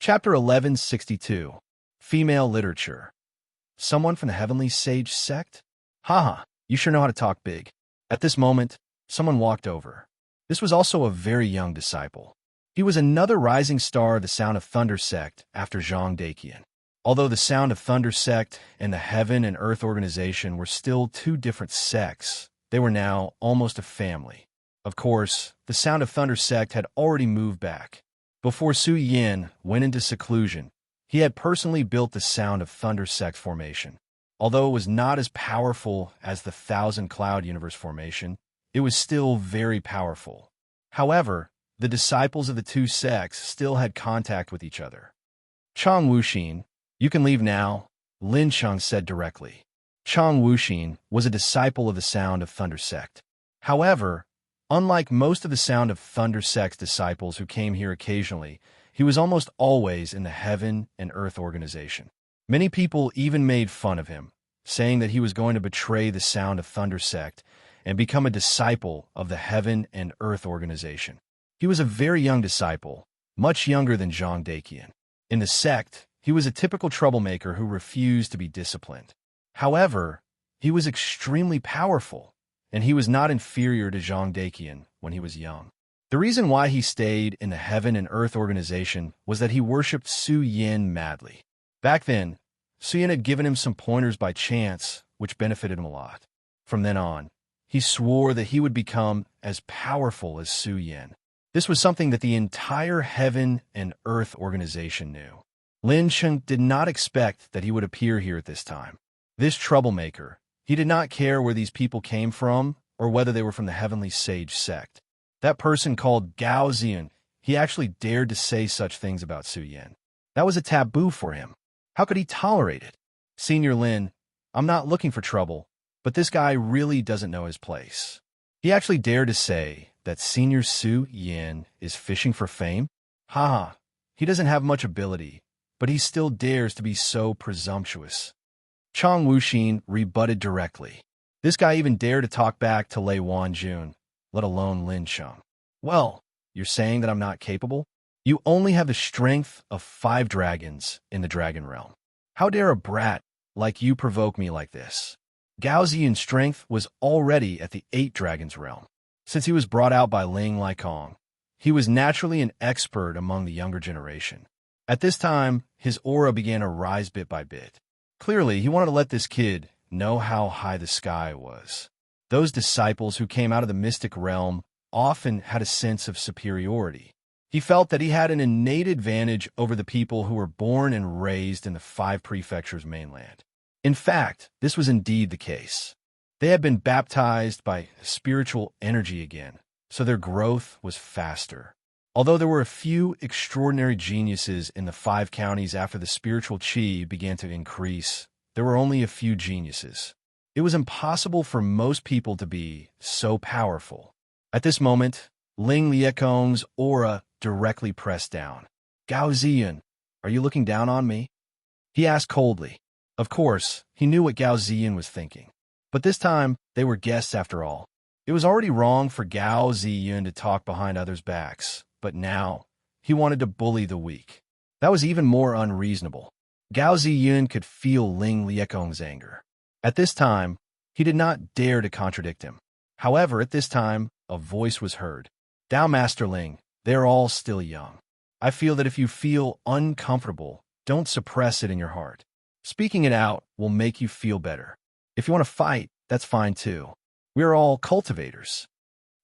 Chapter 1162. Female Literature. Someone from the Heavenly Sage Sect? Haha, you sure know how to talk big. At this moment, someone walked over. This was also a very young disciple. He was another rising star of the Sound of Thunder sect after Zhang Daqian. Although the Sound of Thunder sect and the Heaven and Earth organization were still two different sects, they were now almost a family. Of course, the Sound of Thunder sect had already moved back. Before Su Yin went into seclusion, he had personally built the Sound of Thunder sect formation. Although it was not as powerful as the Thousand Cloud Universe formation, it was still very powerful. However, the disciples of the two sects still had contact with each other. Chang Wuxin, you can leave now, Lin Cheng said directly. Chang Wuxin was a disciple of the Sound of Thunder sect. However, unlike most of the Sound of Thunder sect's disciples who came here occasionally, he was almost always in the Heaven and Earth organization. Many people even made fun of him, saying that he was going to betray the Sound of Thunder sect and become a disciple of the Heaven and Earth organization. He was a very young disciple, much younger than Zhang Daqian. In the sect, he was a typical troublemaker who refused to be disciplined. However, he was extremely powerful, and he was not inferior to Zhang Daqian when he was young. The reason why he stayed in the Heaven and Earth organization was that he worshipped Su Yin madly. Back then, Su Yin had given him some pointers by chance, which benefited him a lot. From then on, he swore that he would become as powerful as Su Yin. This was something that the entire Heaven and Earth organization knew. Lin Cheng did not expect that he would appear here at this time. This troublemaker, he did not care where these people came from or whether they were from the Heavenly Sage sect. That person called Gao Zian, he actually dared to say such things about Su Yin. That was a taboo for him. How could he tolerate it? Senior Lin, I'm not looking for trouble, but this guy really doesn't know his place. He actually dared to say that Senior Su Yin is fishing for fame? Haha, he doesn't have much ability, but he still dares to be so presumptuous. Chang Wuxin rebutted directly. This guy even dared to talk back to Lei Wanjun, let alone Lin Cheng. Well, you're saying that I'm not capable? You only have the strength of 5 dragons in the dragon realm. How dare a brat like you provoke me like this? Gao Ziyan's strength was already at the 8 dragons realm. Since he was brought out by Ling Laikong, he was naturally an expert among the younger generation. At this time, his aura began to rise bit by bit. Clearly, he wanted to let this kid know how high the sky was. Those disciples who came out of the mystic realm often had a sense of superiority. He felt that he had an innate advantage over the people who were born and raised in the 5 prefectures mainland. In fact, this was indeed the case. They had been baptized by spiritual energy again, so their growth was faster. Although there were a few extraordinary geniuses in the 5 counties after the spiritual qi began to increase, there were only a few geniuses. It was impossible for most people to be so powerful. At this moment, Ling Liekong's aura directly pressed down. Gao Ziyan, are you looking down on me? He asked coldly. Of course, he knew what Gao Ziyan was thinking. But this time, they were guests after all. It was already wrong for Gao Ziyan to talk behind others' backs, but now, he wanted to bully the weak. That was even more unreasonable. Gao Ziyan could feel Ling Liekong's anger. At this time, he did not dare to contradict him. However, at this time, a voice was heard. Dao Master Ling, they are all still young. I feel that if you feel uncomfortable, don't suppress it in your heart. Speaking it out will make you feel better. If you want to fight, that's fine too. We are all cultivators.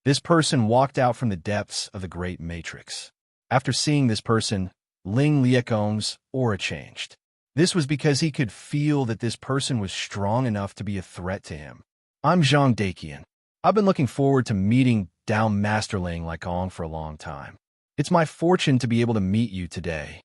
This person walked out from the depths of the great matrix. After seeing this person, Ling Liekong's aura changed. This was because he could feel that this person was strong enough to be a threat to him. I'm Zhang Daqian. I've been looking forward to meeting Dao Master Ling Laikong for a long time. It's my fortune to be able to meet you today.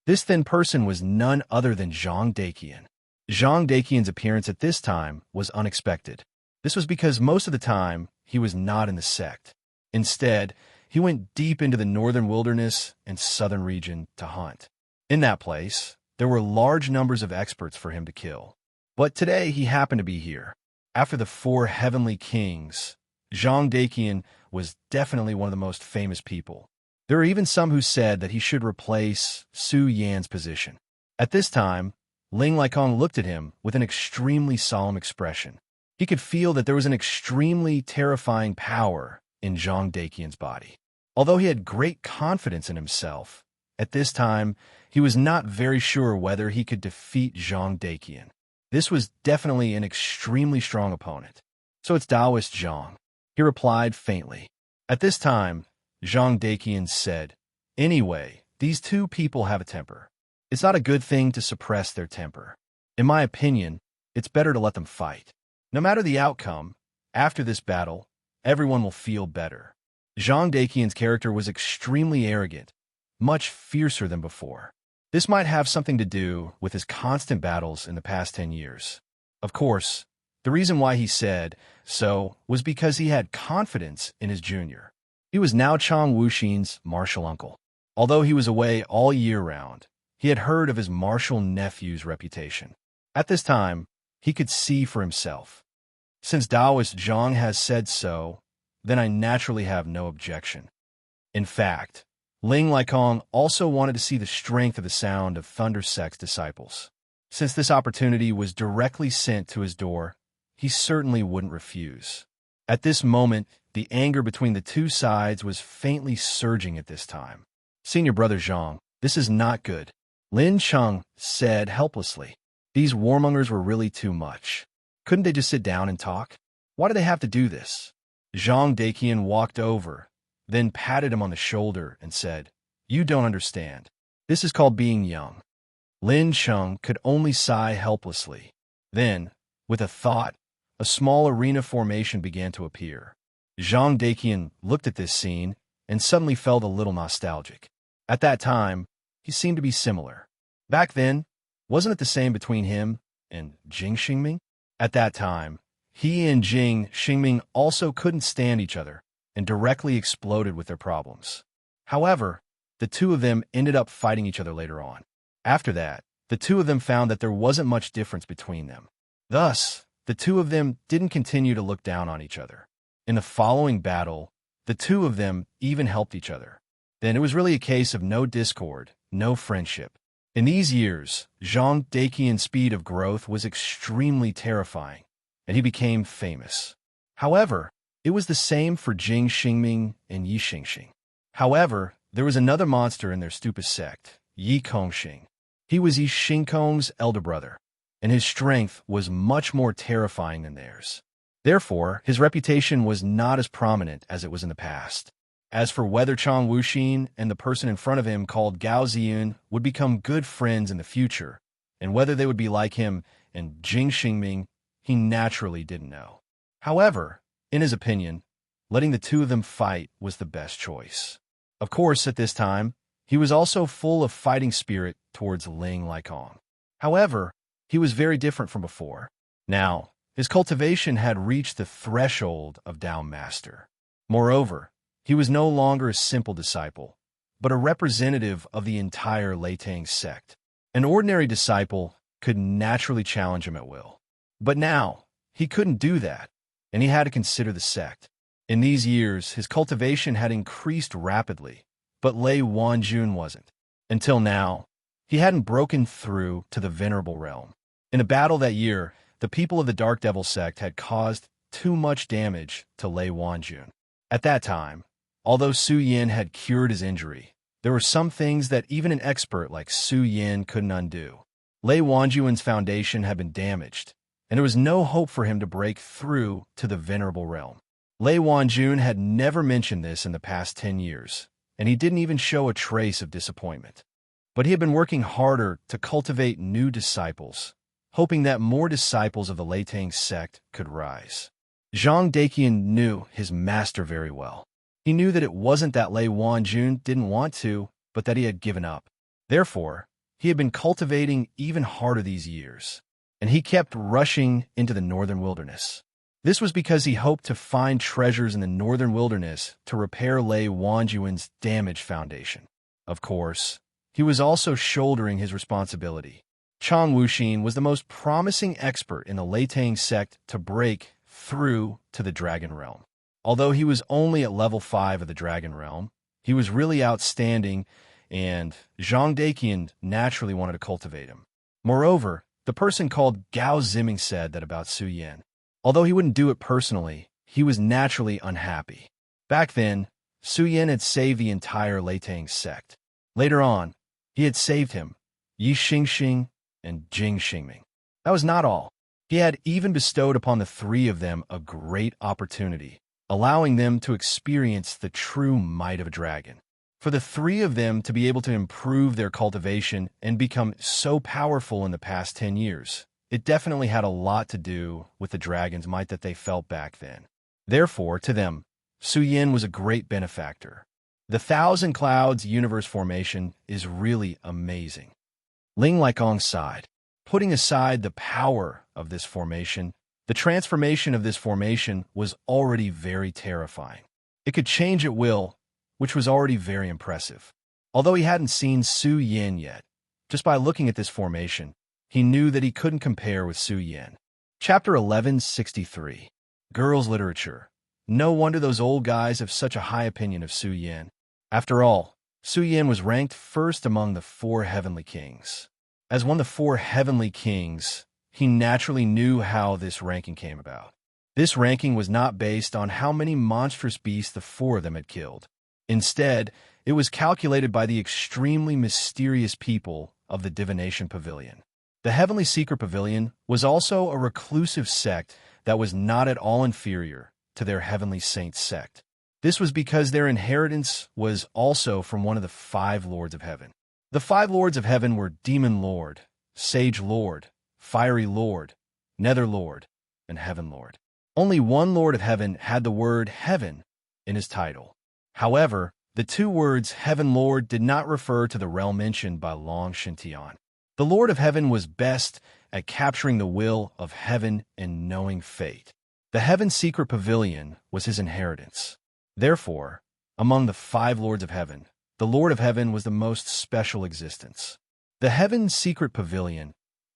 This thin person was none other than Zhang Daqian. Zhang Daqian's appearance at this time was unexpected. This was because most of the time, he was not in the sect. Instead, he went deep into the northern wilderness and southern region to hunt. In that place, there were large numbers of experts for him to kill. But today, he happened to be here. After the 4 heavenly kings, Zhang Daqian was definitely one of the most famous people. There were even some who said that he should replace Su Yan's position. At this time, Ling Laikong looked at him with an extremely solemn expression. He could feel that there was an extremely terrifying power in Zhang Daqian's body. Although he had great confidence in himself, at this time, he was not very sure whether he could defeat Zhang Daqian. This was definitely an extremely strong opponent. So it's Taoist Zhang, he replied faintly. At this time, Zhang Daqian said, "Anyway, these two people have a temper. It's not a good thing to suppress their temper. In my opinion, it's better to let them fight. No matter the outcome, after this battle, everyone will feel better." Zhang Daqian's character was extremely arrogant, much fiercer than before. This might have something to do with his constant battles in the past 10 years. Of course, the reason why he said so was because he had confidence in his junior. He was now Chang Wuxin's martial uncle. Although he was away all year round, he had heard of his martial nephew's reputation. At this time, he could see for himself. Since Taoist Zhang has said so, then I naturally have no objection. In fact, Ling Laikong also wanted to see the strength of the sound of Thunder Sect's disciples. Since this opportunity was directly sent to his door, he certainly wouldn't refuse. At this moment, the anger between the two sides was faintly surging at this time. "Senior brother Zhang, this is not good," Lin Cheng said helplessly. These warmongers were really too much. Couldn't they just sit down and talk? Why did they have to do this? Zhang Daqian walked over, then patted him on the shoulder and said, "You don't understand. This is called being young." Lin Cheng could only sigh helplessly. Then, with a thought, a small arena formation began to appear. Zhang Daqian looked at this scene and suddenly felt a little nostalgic. At that time, he seemed to be similar. Back then, wasn't it the same between him and Jing Xingming? At that time, he and Jing Xingming also couldn't stand each other and directly exploded with their problems. However, the two of them ended up fighting each other later on. After that, the two of them found that there wasn't much difference between them. Thus, the two of them didn't continue to look down on each other. In the following battle, the two of them even helped each other. Then it was really a case of no discord, no friendship. In these years, Zhang Daqian's speed of growth was extremely terrifying, and he became famous. However, it was the same for Jing Xingming and Yi Xingxing. However, there was another monster in their stupid sect, Yi Kongxing. He was Yi Xingkong's elder brother, and his strength was much more terrifying than theirs. Therefore, his reputation was not as prominent as it was in the past. As for whether Chang Wuxin and the person in front of him called Gao Ziyun would become good friends in the future, and whether they would be like him and Jing Xingming, he naturally didn't know. However, in his opinion, letting the two of them fight was the best choice. Of course, at this time, he was also full of fighting spirit towards Ling Laikong. However, he was very different from before. Now, his cultivation had reached the threshold of Dao Master. Moreover, he was no longer a simple disciple, but a representative of the entire Leitang sect. An ordinary disciple could naturally challenge him at will. But now, he couldn't do that, and he had to consider the sect. In these years, his cultivation had increased rapidly, but Lei Wanjun wasn't. Until now, he hadn't broken through to the Venerable Realm. In a battle that year, the people of the Dark Devil sect had caused too much damage to Lei Wanjun. At that time, although Su Yin had cured his injury, there were some things that even an expert like Su Yin couldn't undo. Lei Wanjun's foundation had been damaged, and there was no hope for him to break through to the Venerable Realm. Lei Wanjun had never mentioned this in the past 10 years, and he didn't even show a trace of disappointment. But he had been working harder to cultivate new disciples, hoping that more disciples of the Leitang sect could rise. Zhang Daqian knew his master very well. He knew that it wasn't that Lei Wanjun didn't want to, but that he had given up. Therefore, he had been cultivating even harder these years, and he kept rushing into the northern wilderness. This was because he hoped to find treasures in the northern wilderness to repair Lei Wanjun's damaged foundation. Of course, he was also shouldering his responsibility. Chang Wuxin was the most promising expert in the Leitang sect to break through to the Dragon Realm. Although he was only at level 5 of the Dragon Realm, He was really outstanding, and Zhang Daqian naturally wanted to cultivate him. Moreover, the person called Gao Ziming said that about Su Yan. Although he wouldn't do it personally, he was naturally unhappy. Back then, Su Yan had saved the entire Leitang sect. Later on, he had saved him, Yi Xingxing and Jing Xingming. That was not all. He had even bestowed upon the three of them a great opportunity, allowing them to experience the true might of a dragon. For the three of them to be able to improve their cultivation and become so powerful in the past 10 years, it definitely had a lot to do with the dragon's might that they felt back then. Therefore, to them, Su Yan was a great benefactor. The Thousand Clouds universe formation is really amazing. Ling Laikong sighed. Putting aside the power of this formation, the transformation of this formation was already very terrifying. It could change at will, which was already very impressive. Although he hadn't seen Su Yan yet, just by looking at this formation, he knew that he couldn't compare with Su Yan. Chapter 1163. Girls' Literature. No wonder those old guys have such a high opinion of Su Yan. After all, Su Yan was ranked first among the 4 heavenly kings. As one of the 4 heavenly kings, he naturally knew how this ranking came about. This ranking was not based on how many monstrous beasts the 4 of them had killed. Instead, it was calculated by the extremely mysterious people of the Divination Pavilion. The Heavenly Secret Pavilion was also a reclusive sect that was not at all inferior to their Heavenly Saint sect. This was because their inheritance was also from one of the 5 Lords of Heaven. The 5 Lords of Heaven were Demon Lord, Sage Lord, Fiery Lord, Nether Lord, and Heaven Lord. Only one Lord of Heaven had the word Heaven in his title. However, the 2 words Heaven Lord did not refer to the realm mentioned by Long Shintian. The Lord of Heaven was best at capturing the will of heaven and knowing fate. The Heaven Secret Pavilion was his inheritance. Therefore, among the 5 Lords of Heaven, the Lord of Heaven was the most special existence. The Heaven Secret Pavilion,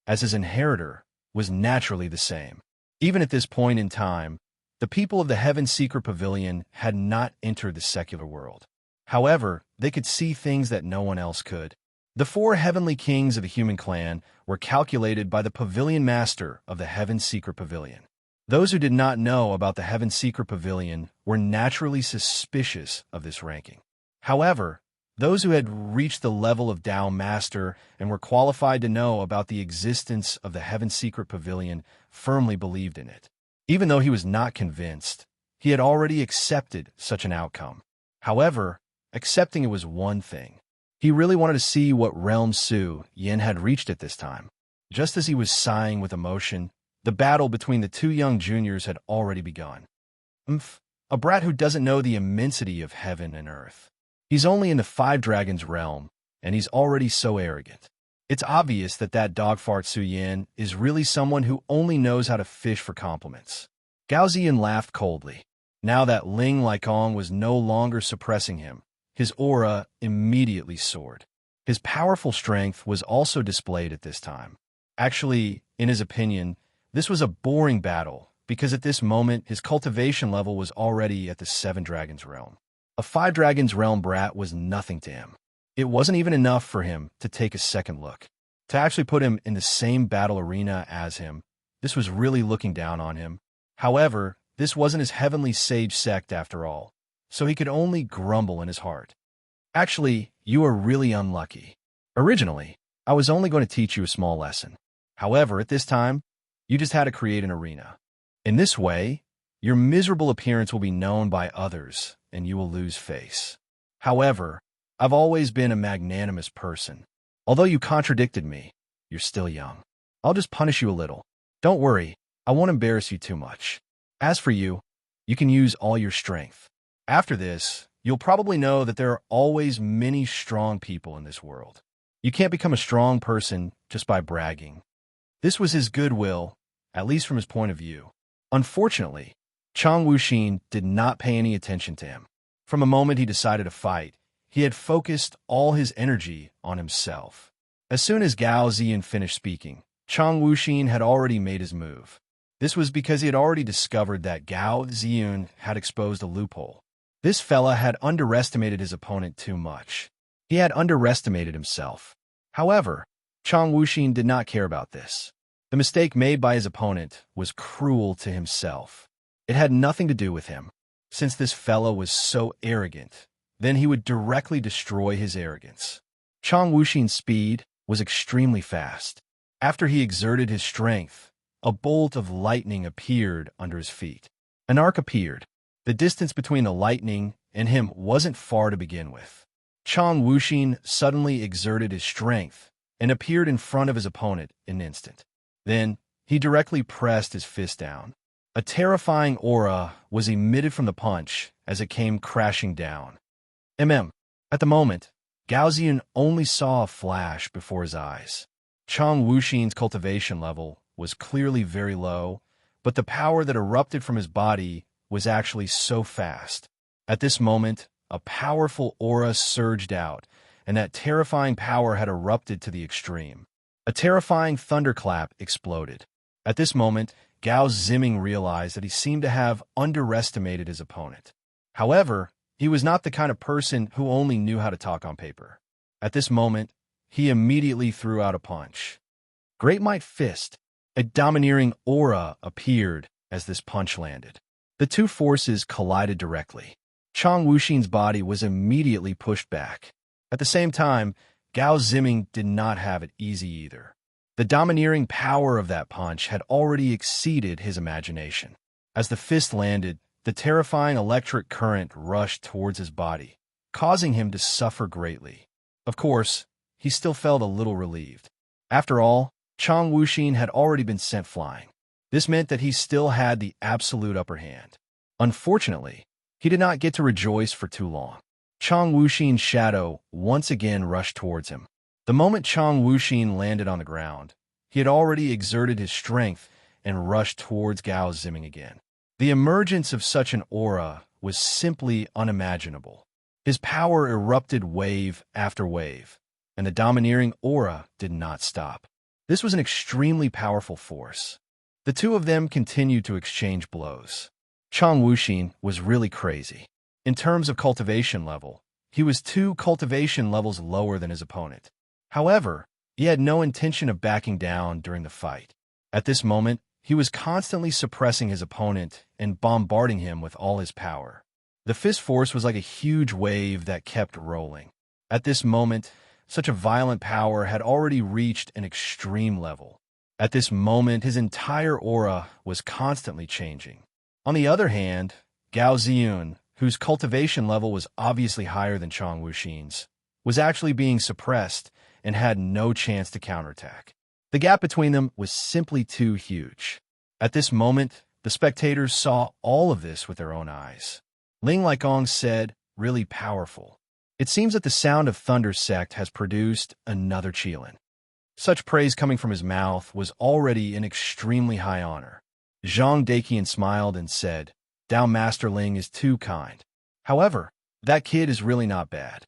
as his inheritor, was naturally the same. Even at this point in time, the people of the Heaven Secret Pavilion had not entered the secular world. However, they could see things that no one else could. The 4 heavenly kings of the human clan were calculated by the Pavilion Master of the Heaven Secret Pavilion. Those who did not know about the Heaven Secret Pavilion were naturally suspicious of this ranking. However, those who had reached the level of Tao Master and were qualified to know about the existence of the Heaven Secret Pavilion firmly believed in it. Even though he was not convinced, he had already accepted such an outcome. However, accepting it was one thing. He really wanted to see what realm Su Yan had reached at this time. Just as he was sighing with emotion, the battle between the 2 young juniors had already begun. A brat who doesn't know the immensity of heaven and earth. He's only in the 5 dragons realm, and he's already so arrogant. It's obvious that dogfart Su Yan is really someone who only knows how to fish for compliments. Gao Ziyan laughed coldly. Now that Ling Laikong was no longer suppressing him, his aura immediately soared. His powerful strength was also displayed at this time. Actually, in his opinion, this was a boring battle, because at this moment his cultivation level was already at the 7 dragons realm. A 5 dragons realm brat was nothing to him. It wasn't even enough for him to take a second look. To actually put him in the same battle arena as him, this was really looking down on him. However, this wasn't his heavenly sage sect after all, so he could only grumble in his heart. Actually, you are really unlucky. Originally, I was only going to teach you a small lesson. However, at this time, you just had to create an arena. In this way, your miserable appearance will be known by others, and you will lose face. However, I've always been a magnanimous person. Although you contradicted me, you're still young. I'll just punish you a little. Don't worry, I won't embarrass you too much. As for you, you can use all your strength. After this, you'll probably know that there are always many strong people in this world. You can't become a strong person just by bragging. This was his goodwill, at least from his point of view. Unfortunately, Chang Wuxin did not pay any attention to him. From the moment he decided to fight, he had focused all his energy on himself. As soon as Gao Ziyan finished speaking, Chang Wuxin had already made his move. This was because he had already discovered that Gao Ziyan had exposed a loophole. This fella had underestimated his opponent too much. He had underestimated himself. However, Chang Wuxin did not care about this. The mistake made by his opponent was cruel to himself. It had nothing to do with him. Since this fella was so arrogant, then he would directly destroy his arrogance. Chang Wuxin's speed was extremely fast. After he exerted his strength, a bolt of lightning appeared under his feet. An arc appeared. The distance between the lightning and him wasn't far to begin with. Chang Wuxin suddenly exerted his strength and appeared in front of his opponent in an instant. Then, he directly pressed his fist down. A terrifying aura was emitted from the punch as it came crashing down. At the moment, Gao Ziyun only saw a flash before his eyes. Chang Wuxin's cultivation level was clearly very low, but the power that erupted from his body was actually so fast. At this moment, a powerful aura surged out, and that terrifying power had erupted to the extreme. A terrifying thunderclap exploded. At this moment, Gao Ziming realized that he seemed to have underestimated his opponent. However, he was not the kind of person who only knew how to talk on paper. At this moment, he immediately threw out a punch. Great Might Fist. A domineering aura appeared as this punch landed. The two forces collided directly. Chang Wuxin's body was immediately pushed back. At the same time, Gao Ziming did not have it easy either. The domineering power of that punch had already exceeded his imagination. As the fist landed, the terrifying electric current rushed towards his body, causing him to suffer greatly. Of course, he still felt a little relieved. After all, Chang Wuxin had already been sent flying. This meant that he still had the absolute upper hand. Unfortunately, he did not get to rejoice for too long. Chang Wuxin's shadow once again rushed towards him. The moment Chang Wuxin landed on the ground, he had already exerted his strength and rushed towards Gao Ziming again. The emergence of such an aura was simply unimaginable. His power erupted wave after wave, and the domineering aura did not stop. This was an extremely powerful force. The two of them continued to exchange blows. Chang Wuxin was really crazy. In terms of cultivation level, he was 2 cultivation levels lower than his opponent. However, he had no intention of backing down during the fight. At this moment, he was constantly suppressing his opponent and bombarding him with all his power. The fist force was like a huge wave that kept rolling. At this moment, such a violent power had already reached an extreme level. At this moment, his entire aura was constantly changing. On the other hand, Gao Ziyun, whose cultivation level was obviously higher than Chang Wuxin's, was actually being suppressed and had no chance to counterattack. The gap between them was simply too huge. At this moment, the spectators saw all of this with their own eyes. Ling Laikong said, "Really powerful. It seems that the sound of Thunder Sect has produced another Qilin." Such praise coming from his mouth was already an extremely high honor. Zhang Daqian smiled and said, "Dao Master Ling is too kind. However, that kid is really not bad."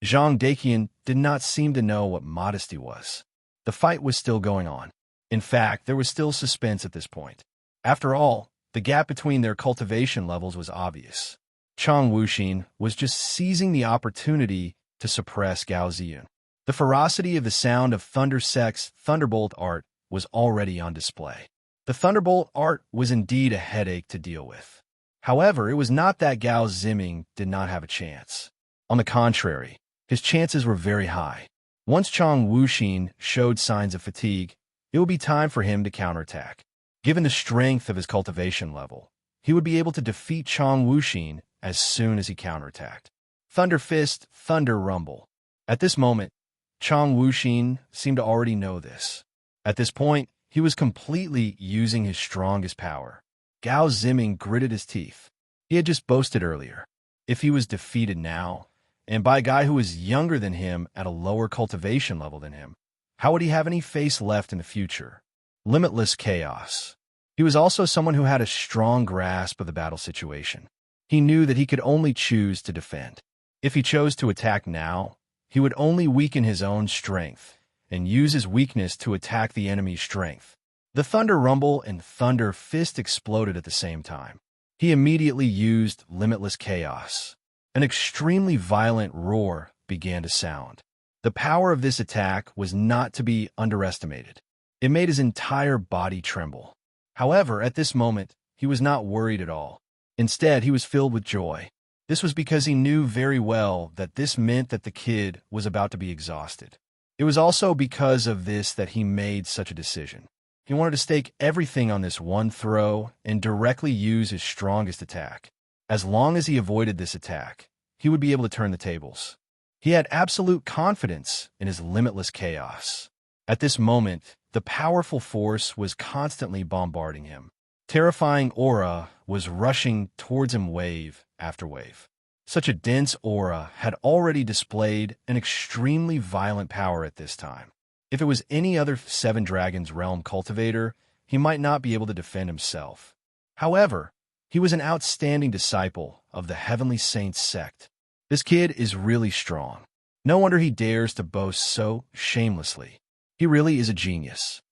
Zhang Daqian did not seem to know what modesty was. The fight was still going on. In fact, there was still suspense at this point. After all, the gap between their cultivation levels was obvious. Chang Wuxin was just seizing the opportunity to suppress Gao Ziyun. The ferocity of the sound of Thunder Sect's Thunderbolt art was already on display. The Thunderbolt art was indeed a headache to deal with. However, it was not that Gao Ziming did not have a chance. On the contrary, his chances were very high. Once Chang Wuxin showed signs of fatigue, it would be time for him to counterattack. Given the strength of his cultivation level, he would be able to defeat Chang Wuxin as soon as he counterattacked. Thunder Fist, Thunder Rumble. At this moment, Chang Wuxin seemed to already know this. At this point, he was completely using his strongest power. Gao Ziming gritted his teeth. He had just boasted earlier. If he was defeated now, and by a guy who was younger than him at a lower cultivation level than him, how would he have any face left in the future? Limitless chaos. He was also someone who had a strong grasp of the battle situation. He knew that he could only choose to defend. If he chose to attack now, he would only weaken his own strength and use his weakness to attack the enemy's strength. The Thunder Rumble and Thunder Fist exploded at the same time. He immediately used limitless chaos. An extremely violent roar began to sound. The power of this attack was not to be underestimated. It made his entire body tremble. However, at this moment, he was not worried at all. Instead, he was filled with joy. This was because he knew very well that this meant that the kid was about to be exhausted. It was also because of this that he made such a decision. He wanted to stake everything on this one throw and directly use his strongest attack. As long as he avoided this attack, he would be able to turn the tables. He had absolute confidence in his limitless chaos. At this moment, the powerful force was constantly bombarding him. Terrifying aura was rushing towards him wave after wave. Such a dense aura had already displayed an extremely violent power at this time. If it was any other Seven Dragons realm cultivator, he might not be able to defend himself. However, he was an outstanding disciple of the Heavenly Saints sect. This kid is really strong. No wonder he dares to boast so shamelessly. He really is a genius.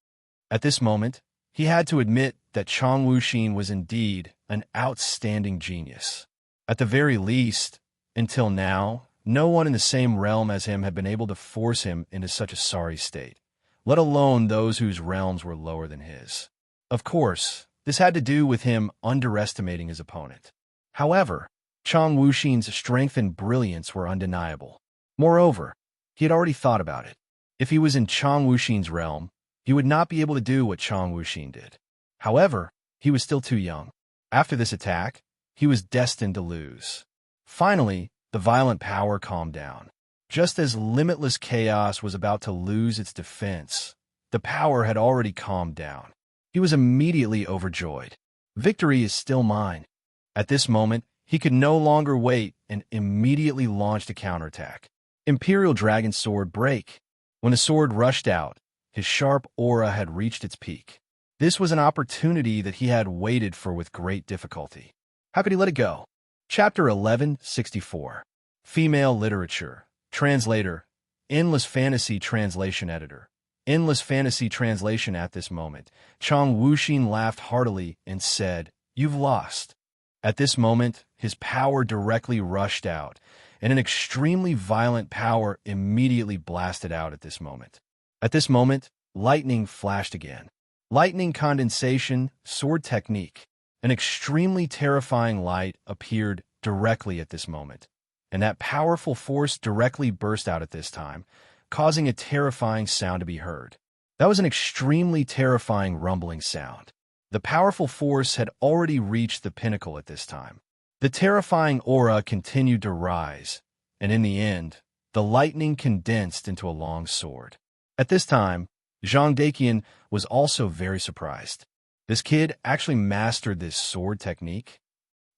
At this moment, he had to admit that Chong Wuxin was indeed an outstanding genius. At the very least, until now, no one in the same realm as him had been able to force him into such a sorry state, let alone those whose realms were lower than his. Of course, this had to do with him underestimating his opponent. However, Chong Wuxin's strength and brilliance were undeniable. Moreover, he had already thought about it. If he was in Chong Wuxin's realm, he would not be able to do what Chong Wuxin did. However, he was still too young. After this attack, he was destined to lose. Finally, the violent power calmed down. Just as limitless chaos was about to lose its defense, the power had already calmed down. He was immediately overjoyed. Victory is still mine. At this moment, he could no longer wait and immediately launched a counterattack. Imperial Dragon Sword Break. When the sword rushed out, his sharp aura had reached its peak. This was an opportunity that he had waited for with great difficulty. How could he let it go? Chapter 1164. Female Literature. Translator. Endless Fantasy Translation Editor. Endless Fantasy Translation. At this moment, Chong Wuxin laughed heartily and said, "You've lost." At this moment, his power directly rushed out, and an extremely violent power immediately blasted out at this moment. At this moment, lightning flashed again. Lightning condensation, sword technique. An extremely terrifying light appeared directly at this moment, and that powerful force directly burst out at this time, causing a terrifying sound to be heard. That was an extremely terrifying rumbling sound. The powerful force had already reached the pinnacle at this time. The terrifying aura continued to rise, and in the end, the lightning condensed into a long sword. At this time, Zhang Daqian was also very surprised. This kid actually mastered this sword technique?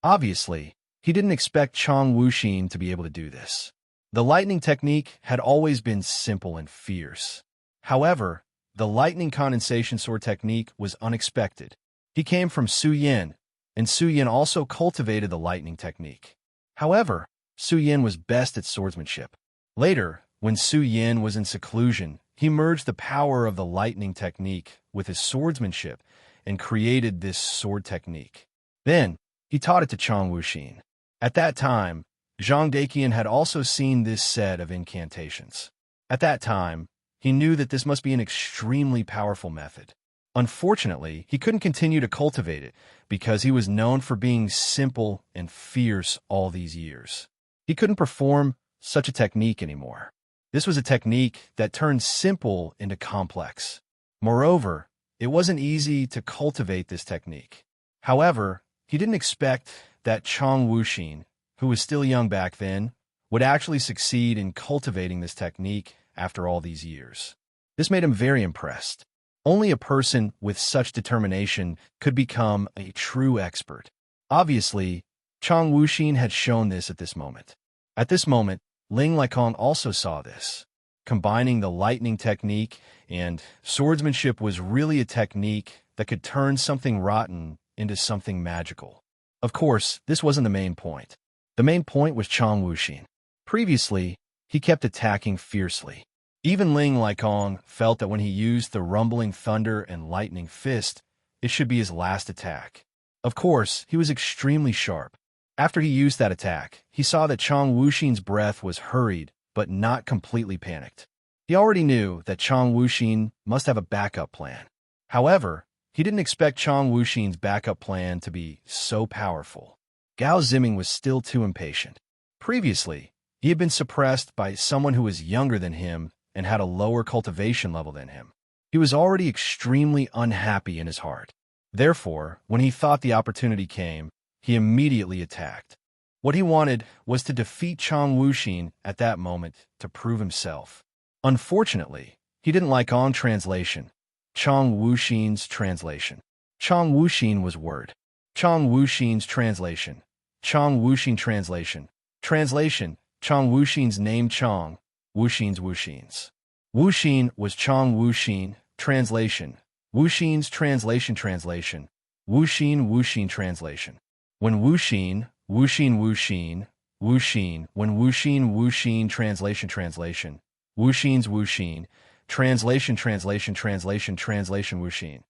Obviously, he didn't expect Chong Wuxin to be able to do this. The lightning technique had always been simple and fierce. However, the lightning condensation sword technique was unexpected. He came from Su Yin, and Su Yin also cultivated the lightning technique. However, Su Yin was best at swordsmanship. Later, when Su Yin was in seclusion, he merged the power of the lightning technique with his swordsmanship and created this sword technique. Then, he taught it to Chong Wuxin. At that time, Zhang Daqian had also seen this set of incantations. At that time, he knew that this must be an extremely powerful method. Unfortunately, he couldn't continue to cultivate it because he was known for being simple and fierce all these years. He couldn't perform such a technique anymore. This was a technique that turned simple into complex. Moreover, it wasn't easy to cultivate this technique. However, he didn't expect that Chong Wuxin, who was still young back then, would actually succeed in cultivating this technique after all these years. This made him very impressed. Only a person with such determination could become a true expert. Obviously, Chong Wuxin had shown this at this moment. At this moment, Ling Laikong also saw this. Combining the lightning technique and swordsmanship was really a technique that could turn something rotten into something magical. Of course, this wasn't the main point. The main point was Chong Wuxin. Previously, he kept attacking fiercely. Even Ling Laikong felt that when he used the rumbling thunder and lightning fist, it should be his last attack. Of course, he was extremely sharp. After he used that attack, he saw that Chang Wuxin's breath was hurried, but not completely panicked. He already knew that Chang Wuxin must have a backup plan. However, he didn't expect Chang Wuxin's backup plan to be so powerful. Gao Ziming was still too impatient. Previously, he had been suppressed by someone who was younger than him and had a lower cultivation level than him. He was already extremely unhappy in his heart. Therefore, when he thought the opportunity came, he immediately attacked. What he wanted was to defeat Chang Wuxin at that moment to prove himself. Unfortunately, he didn't like on translation. Chang Wuxin's translation. Chang Wuxin was word. Chang Wuxin's translation. Chang Wuxin translation. Translation. Chang Wuxin's name Chang. Wuxin's Wuxin's. Wuxin was Chang Wuxin. Translation. Wuxin's translation translation. Wuxin Wuxin translation. When Wuxin, Wuxin Wuxin, Wuxin, when Wuxin Wuxin translation translation. Wuxin's Wuxin. Translation translation translation translation Wuxin.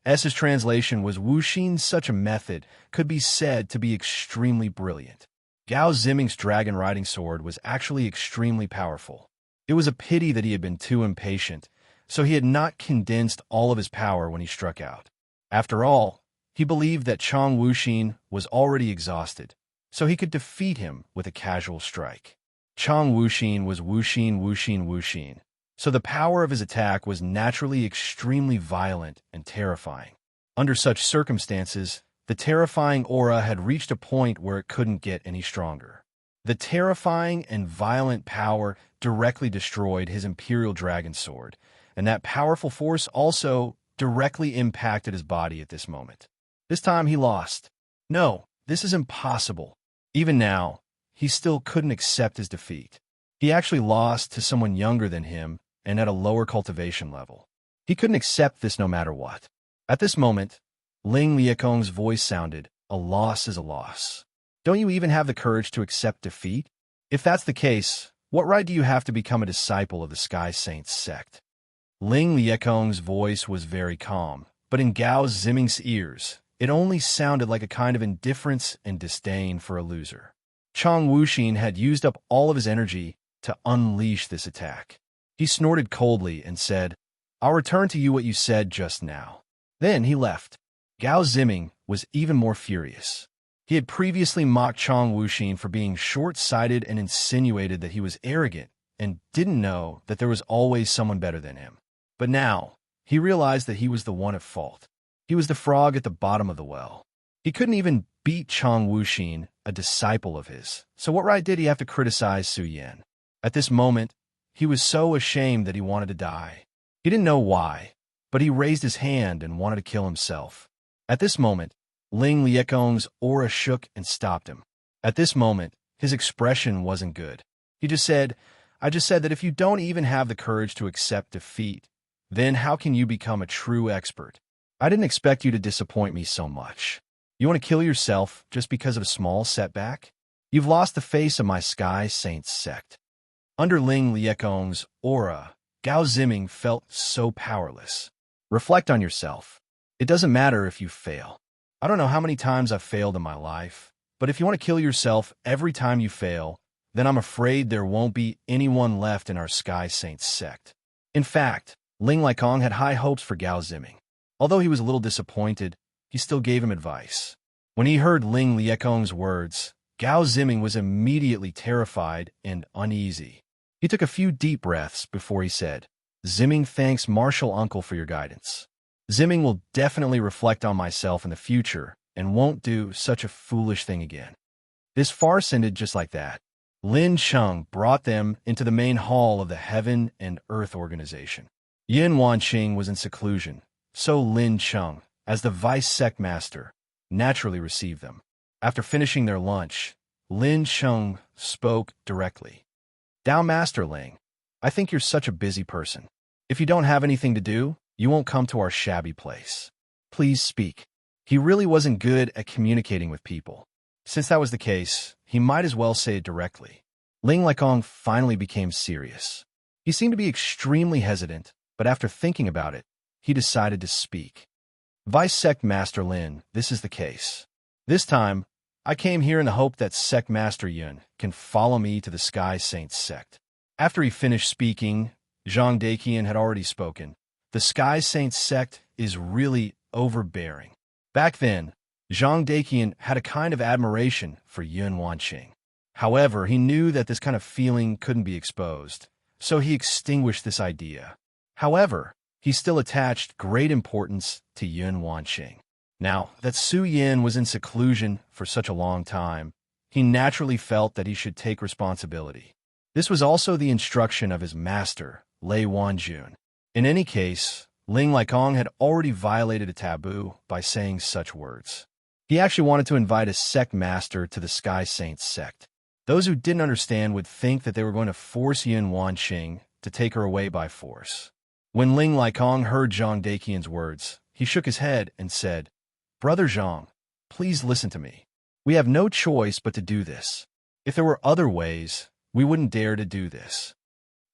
S's translation was Wuxin. Such a method could be said to be extremely brilliant. Gao Ziming's dragon riding sword was actually extremely powerful. It was a pity that he had been too impatient, so he had not condensed all of his power when he struck out. After all, he believed that Chang Wuxin was already exhausted, so he could defeat him with a casual strike. Chang Wuxin was Wuxin Wuxin Wuxin, so the power of his attack was naturally extremely violent and terrifying. Under such circumstances, the terrifying aura had reached a point where it couldn't get any stronger. The terrifying and violent power directly destroyed his Imperial Dragon Sword, and that powerful force also directly impacted his body at this moment. This time he lost. No, this is impossible. Even now, he still couldn't accept his defeat. He actually lost to someone younger than him and at a lower cultivation level. He couldn't accept this no matter what. At this moment, Ling Liekong's voice sounded, "A loss is a loss. Don't you even have the courage to accept defeat? If that's the case, what right do you have to become a disciple of the Sky Saints sect?" Ling Liekong's voice was very calm, but in Gao Ziming's ears, it only sounded like a kind of indifference and disdain for a loser. Chang Wuxin had used up all of his energy to unleash this attack. He snorted coldly and said, "I'll return to you what you said just now." Then he left. Gao Ziming was even more furious. He had previously mocked Chang Wuxin for being short-sighted and insinuated that he was arrogant and didn't know that there was always someone better than him. But now, he realized that he was the one at fault. He was the frog at the bottom of the well. He couldn't even beat Chang Wuxin, a disciple of his, so what right did he have to criticize Su Yan? At this moment, he was so ashamed that he wanted to die. He didn't know why, but he raised his hand and wanted to kill himself. At this moment, Ling Liekong's aura shook and stopped him. At this moment, his expression wasn't good. He just said, "I just said that if you don't even have the courage to accept defeat, then how can you become a true expert? I didn't expect you to disappoint me so much. You want to kill yourself just because of a small setback? You've lost the face of my Sky Saints sect." Under Ling Liekong's aura, Gao Ziming felt so powerless. Reflect on yourself. It doesn't matter if you fail. I don't know how many times I've failed in my life, but if you want to kill yourself every time you fail, then I'm afraid there won't be anyone left in our Sky Saints sect. In fact, Ling Liekong had high hopes for Gao Ziming. Although he was a little disappointed, he still gave him advice. When he heard Ling Liekong's words, Gao Ziming was immediately terrified and uneasy. He took a few deep breaths before he said, "Ziming thanks Martial Uncle for your guidance. Ziming will definitely reflect on myself in the future and won't do such a foolish thing again." This farce ended just like that. Lin Cheng brought them into the main hall of the Heaven and Earth Organization. Yin Wanqing was in seclusion, so Lin Cheng, as the vice sect master, naturally received them. After finishing their lunch, Lin Cheng spoke directly. "Dao Master Ling, I think you're such a busy person. If you don't have anything to do, you won't come to our shabby place. Please speak." He really wasn't good at communicating with people. Since that was the case, he might as well say it directly. Ling Liekong finally became serious. He seemed to be extremely hesitant, but after thinking about it, he decided to speak. Vice Sect Master Lin, this is the case. This time, I came here in the hope that Sect Master Yun can follow me to the Sky Saints sect. After he finished speaking, Zhang Daqian had already spoken. The Sky Saints sect is really overbearing. Back then, Zhang Daqian had a kind of admiration for Yun Wanqing. However, he knew that this kind of feeling couldn't be exposed, so he extinguished this idea. However, he still attached great importance to Yun Wanqing. Now that Su Yin was in seclusion for such a long time, he naturally felt that he should take responsibility. This was also the instruction of his master, Lei Wanjun. In any case, Ling Laikong had already violated a taboo by saying such words. He actually wanted to invite a sect master to the Sky Saints sect. Those who didn't understand would think that they were going to force Yun Wanqing to take her away by force. When Ling Laikong heard Zhang Daqian's words, he shook his head and said, "Brother Zhang, please listen to me. We have no choice but to do this. If there were other ways, we wouldn't dare to do this."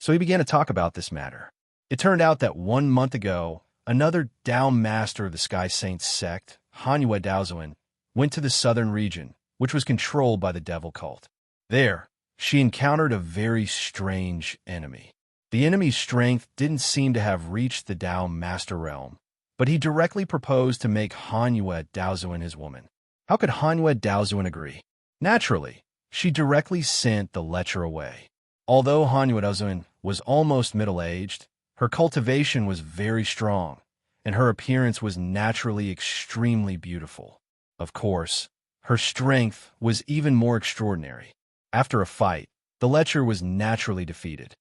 So he began to talk about this matter. It turned out that 1 month ago, another Dao master of the Sky Saints sect, Hanyue Daozuan, went to the southern region, which was controlled by the devil cult. There, she encountered a very strange enemy. The enemy's strength didn't seem to have reached the Dao master realm, but he directly proposed to make Hanyue Daozuan his woman. How could Hanyue Daozuan agree? Naturally, she directly sent the lecher away. Although Hanyue Daozuan was almost middle-aged, her cultivation was very strong, and her appearance was naturally extremely beautiful. Of course, her strength was even more extraordinary. After a fight, the lecher was naturally defeated.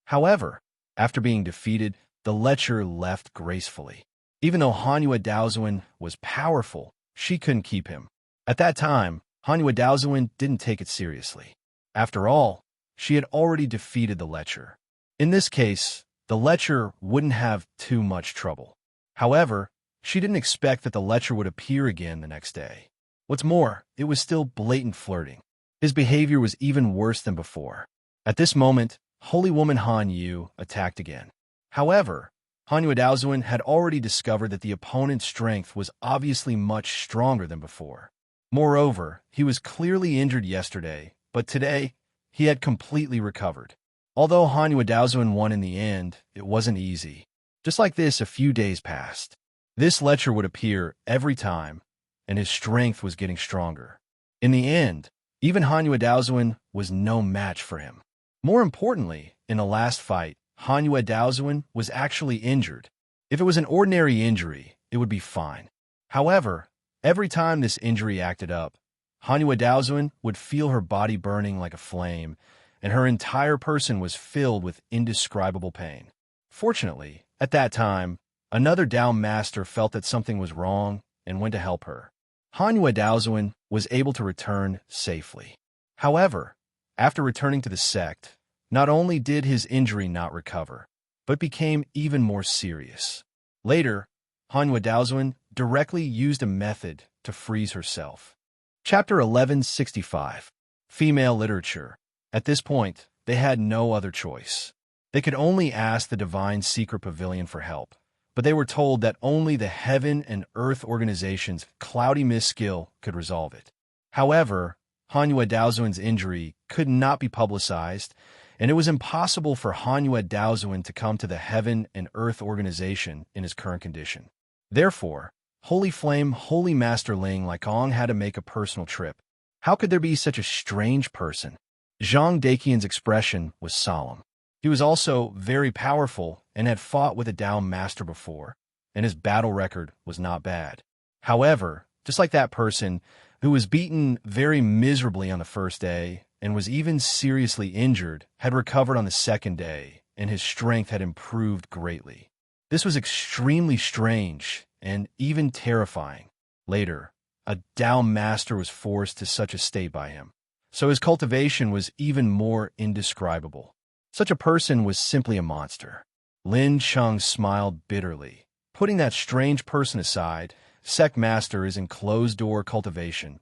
However, after being defeated, the lecher left gracefully. Even though Hanyue Daozuan was powerful, she couldn't keep him. At that time, Hanyue Daozuan didn't take it seriously. After all, she had already defeated the lecher. In this case, the lecher wouldn't have too much trouble. However, she didn't expect that the lecher would appear again the next day. What's more, it was still blatant flirting. His behavior was even worse than before. At this moment, Holy Woman Han Yu attacked again. However, Hanyue Daozuan had already discovered that the opponent's strength was obviously much stronger than before. Moreover, he was clearly injured yesterday, but today, he had completely recovered. Although Hanyue Daozuan won in the end, it wasn't easy. Just like this, a few days passed. This lecher would appear every time, and his strength was getting stronger. In the end, even Hanyue Daozuan was no match for him. More importantly, in the last fight, Hanyue Daozuan was actually injured. If it was an ordinary injury, it would be fine. However, every time this injury acted up, Hanyue Daozuan would feel her body burning like a flame, and her entire person was filled with indescribable pain. Fortunately, at that time, another Dao master felt that something was wrong and went to help her. Hanyue Daozuan was able to return safely. However, after returning to the sect, not only did his injury not recover, but became even more serious. Later, Hanyue Daozuan directly used a method to freeze herself. Chapter 1165. Female Literature. At this point, they had no other choice. They could only ask the Divine Secret Pavilion for help, but they were told that only the Heaven and Earth Organization's Cloudy Mist skill could resolve it. However, Hanyue Daozuan's injury could not be publicized, and it was impossible for Hanyue Daozuan to come to the Heaven and Earth Organization in his current condition. Therefore, Holy Flame, Holy Master Ling Laikong had to make a personal trip. How could there be such a strange person? Zhang Daqian's expression was solemn. He was also very powerful and had fought with a Dao master before, and his battle record was not bad. However, just like that person who was beaten very miserably on the first day and was even seriously injured, had recovered on the second day, and his strength had improved greatly. This was extremely strange and even terrifying. Later, a Dao master was forced to such a state by him, so his cultivation was even more indescribable. Such a person was simply a monster. Lin Cheng smiled bitterly. Putting that strange person aside, Sect Master is in closed-door cultivation.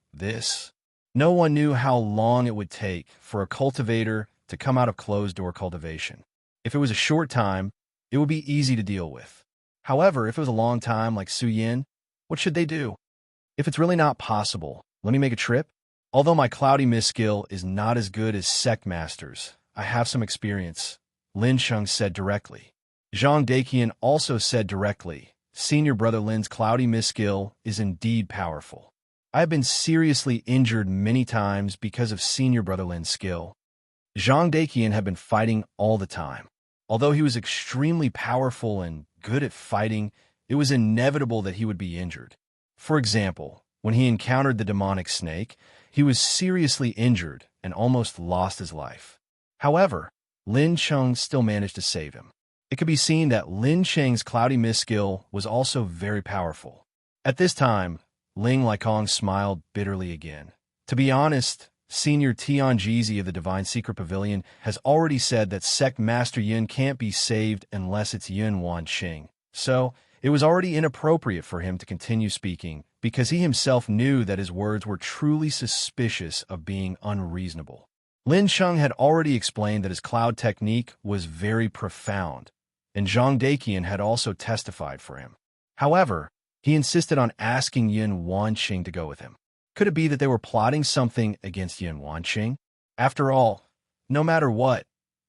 No one knew how long it would take for a cultivator to come out of closed-door cultivation. If it was a short time, it would be easy to deal with. However, if it was a long time like Su Yin, What should they do? If it's really not possible, let me make a trip. Although my cloudy mist skill is not as good as sect masters, I have some experience, Lin Sheng said directly. Zhang Daqian also said directly, Senior Brother Lin's cloudy mist skill is indeed powerful. I have been seriously injured many times because of Senior Brother Lin's skill. Zhang Daqian had been fighting all the time. Although he was extremely powerful and good at fighting, it was inevitable that he would be injured. For example, when he encountered the demonic snake, he was seriously injured and almost lost his life. However, Lin Sheng still managed to save him. It could be seen that Lin Sheng's cloudy mist skill was also very powerful. At this time, Ling Likong smiled bitterly again. To be honest, Senior Tianjizi of the Divine Secret Pavilion has already said that Sect Master Yin can't be saved unless it's Yun Wanqing. So, it was already inappropriate for him to continue speaking because he himself knew that his words were truly suspicious of being unreasonable. Lin Sheng had already explained that his cloud technique was very profound, and Zhang Daqian had also testified for him. However, he insisted on asking Yun Wanqing to go with him. Could it be that they were plotting something against Yun Wanqing? After all, no matter what,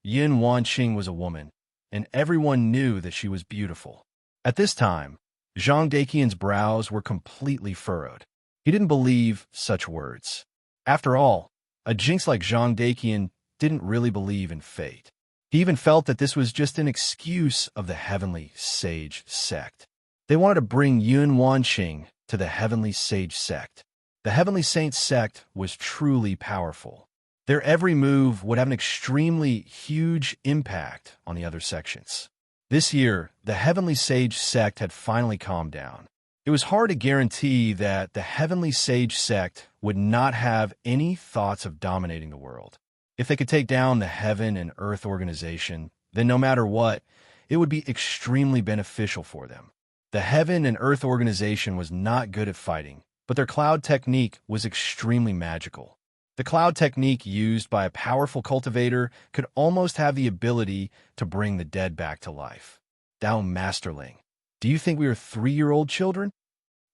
Yun Wanqing was a woman, and everyone knew that she was beautiful. At this time, Zhang Daqian's brows were completely furrowed. He didn't believe such words. After all, a jinx like Zhang Daqian didn't really believe in fate. He even felt that this was just an excuse of the Heavenly Sage sect. They wanted to bring Yun Wanqing to the Heavenly Sage sect. The Heavenly Saint sect was truly powerful. Their every move would have an extremely huge impact on the other sections. This year, the Heavenly Sage sect had finally calmed down. It was hard to guarantee that the Heavenly Sage sect would not have any thoughts of dominating the world. If they could take down the Heaven and Earth organization, then no matter what, it would be extremely beneficial for them. The Heaven and Earth organization was not good at fighting, but their cloud technique was extremely magical. The cloud technique used by a powerful cultivator could almost have the ability to bring the dead back to life. Thou Masterling, do you think we are 3-year-old children?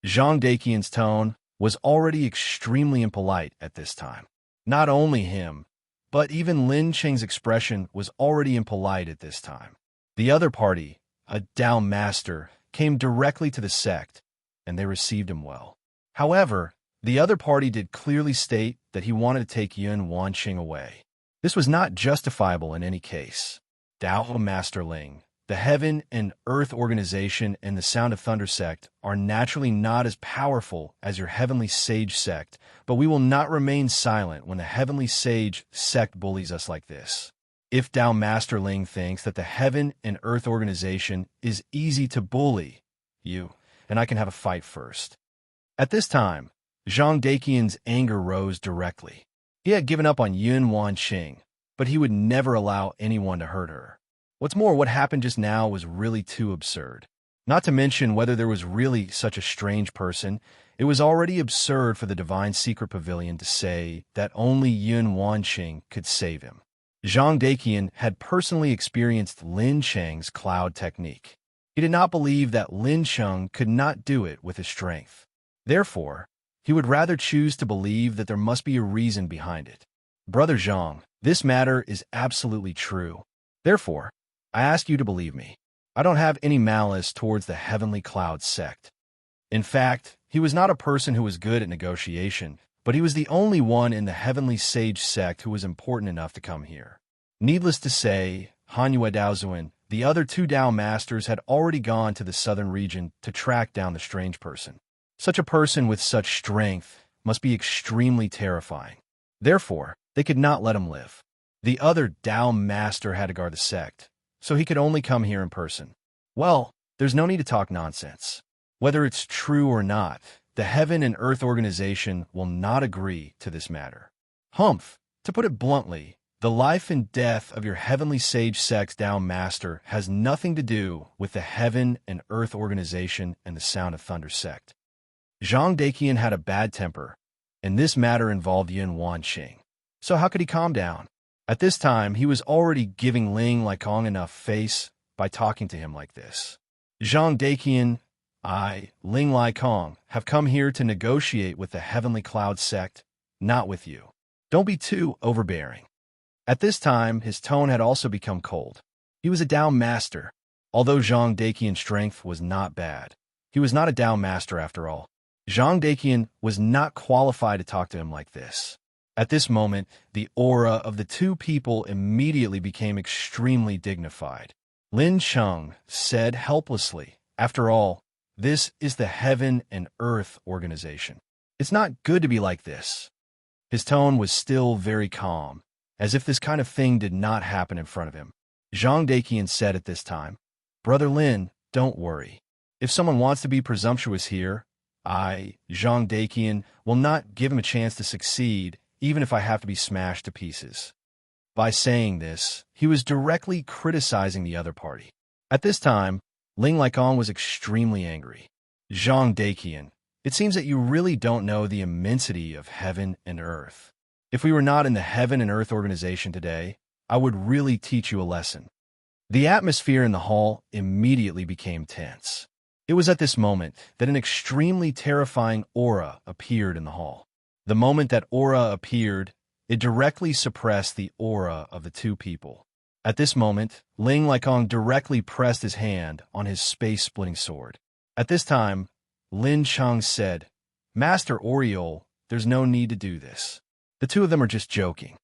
Zhang Daqian's tone was already extremely impolite at this time. Not only him, but even Lin Sheng's expression was already impolite at this time. The other party, a Dao Master, came directly to the sect, and they received him well. However, the other party did clearly state that he wanted to take Yun Wanqing away. This was not justifiable in any case. Dao Master Ling, the Heaven and Earth organization and the Sound of Thunder sect are naturally not as powerful as your Heavenly Sage sect, but we will not remain silent when the Heavenly Sage sect bullies us like this. If Dao Master Ling thinks that the Heaven and Earth organization is easy to bully, you and I can have a fight first. At this time, Zhang Daqian's anger rose directly. He had given up on Yun Wanqing, but he would never allow anyone to hurt her. What's more, what happened just now was really too absurd. Not to mention whether there was really such a strange person, it was already absurd for the Divine Secret Pavilion to say that only Yun Wanqing could save him. Zhang Daqian had personally experienced Lin Sheng's cloud technique. He did not believe that Lin Sheng could not do it with his strength. Therefore, he would rather choose to believe that there must be a reason behind it. Brother Zhang, this matter is absolutely true. Therefore, I ask you to believe me. I don't have any malice towards the Heavenly Cloud sect. In fact, he was not a person who was good at negotiation, but he was the only one in the Heavenly Sage sect who was important enough to come here. Needless to say, Hanyue Daozuan, the other 2 Dao Masters, had already gone to the southern region to track down the strange person. Such a person with such strength must be extremely terrifying. Therefore, they could not let him live. The other Dao Master had to guard the sect, so he could only come here in person. Well, there's no need to talk nonsense. Whether it's true or not, the Heaven and Earth organization will not agree to this matter. Humph, to put it bluntly, the life and death of your Heavenly Sage Sect's Dao Master has nothing to do with the Heaven and Earth organization and the Sound of Thunder sect. Zhang Daqian had a bad temper, and this matter involved Yun Wanqing. So how could he calm down? At this time, he was already giving Ling Likong enough face by talking to him like this. Zhang Daqian, I, Ling Lai Kong, have come here to negotiate with the Heavenly Cloud sect, not with you. Don't be too overbearing. At this time, his tone had also become cold. He was a Dao master. Although Zhang Daqian's strength was not bad, he was not a Dao master after all. Zhang Daqian was not qualified to talk to him like this. At this moment, the aura of the two people immediately became extremely dignified. Lin Cheng said helplessly, "After all, this is the Heaven and Earth organization. It's not good to be like this." His tone was still very calm, as if this kind of thing did not happen in front of him. Zhang Daqian said at this time, "Brother Lin, don't worry. If someone wants to be presumptuous here, I, Zhang Daqian, will not give him a chance to succeed, even if I have to be smashed to pieces." By saying this, he was directly criticizing the other party. At this time, Ling Laikong was extremely angry. "Zhang Daqian, it seems that you really don't know the immensity of heaven and earth. If we were not in the Heaven and Earth organization today, I would really teach you a lesson." The atmosphere in the hall immediately became tense. It was at this moment that an extremely terrifying aura appeared in the hall. The moment that aura appeared, it directly suppressed the aura of the two people. At this moment, Ling Laikong directly pressed his hand on his space-splitting sword. At this time, Lin Cheng said, "Master Oriole, there's no need to do this. The two of them are just joking."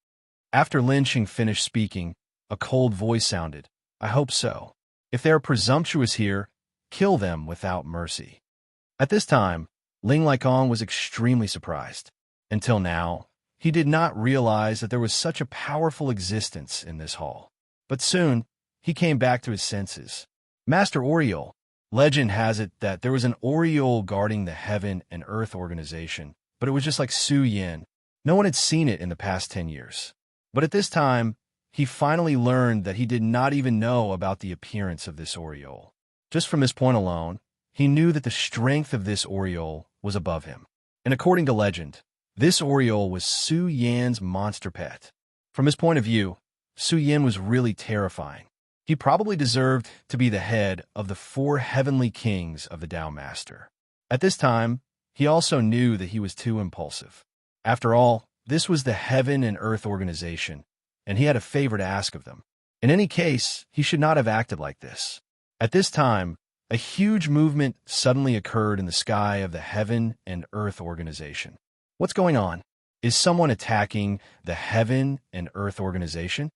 After Lin Cheng finished speaking, a cold voice sounded, "I hope so. If they are presumptuous here, kill them without mercy." At this time, Ling Laikong was extremely surprised. Until now, he did not realize that there was such a powerful existence in this hall. But soon, he came back to his senses. "Master Oriole, legend has it that there was an Oriole guarding the Heaven and Earth organization, but it was just like Su Yin. No one had seen it in the past 10 years. But at this time, he finally learned that he did not even know about the appearance of this Oriole. Just from this point alone, he knew that the strength of this Oriole was above him. And according to legend, this Oriole was Su Yan's monster pet. From his point of view, Su Yan was really terrifying. He probably deserved to be the head of the 4 heavenly kings of the Tao Master. At this time, he also knew that he was too impulsive. After all, this was the Heaven and Earth organization, and he had a favor to ask of them. In any case, he should not have acted like this. At this time, a huge movement suddenly occurred in the sky of the Heaven and Earth organization. What's going on? Is someone attacking the Heaven and Earth organization?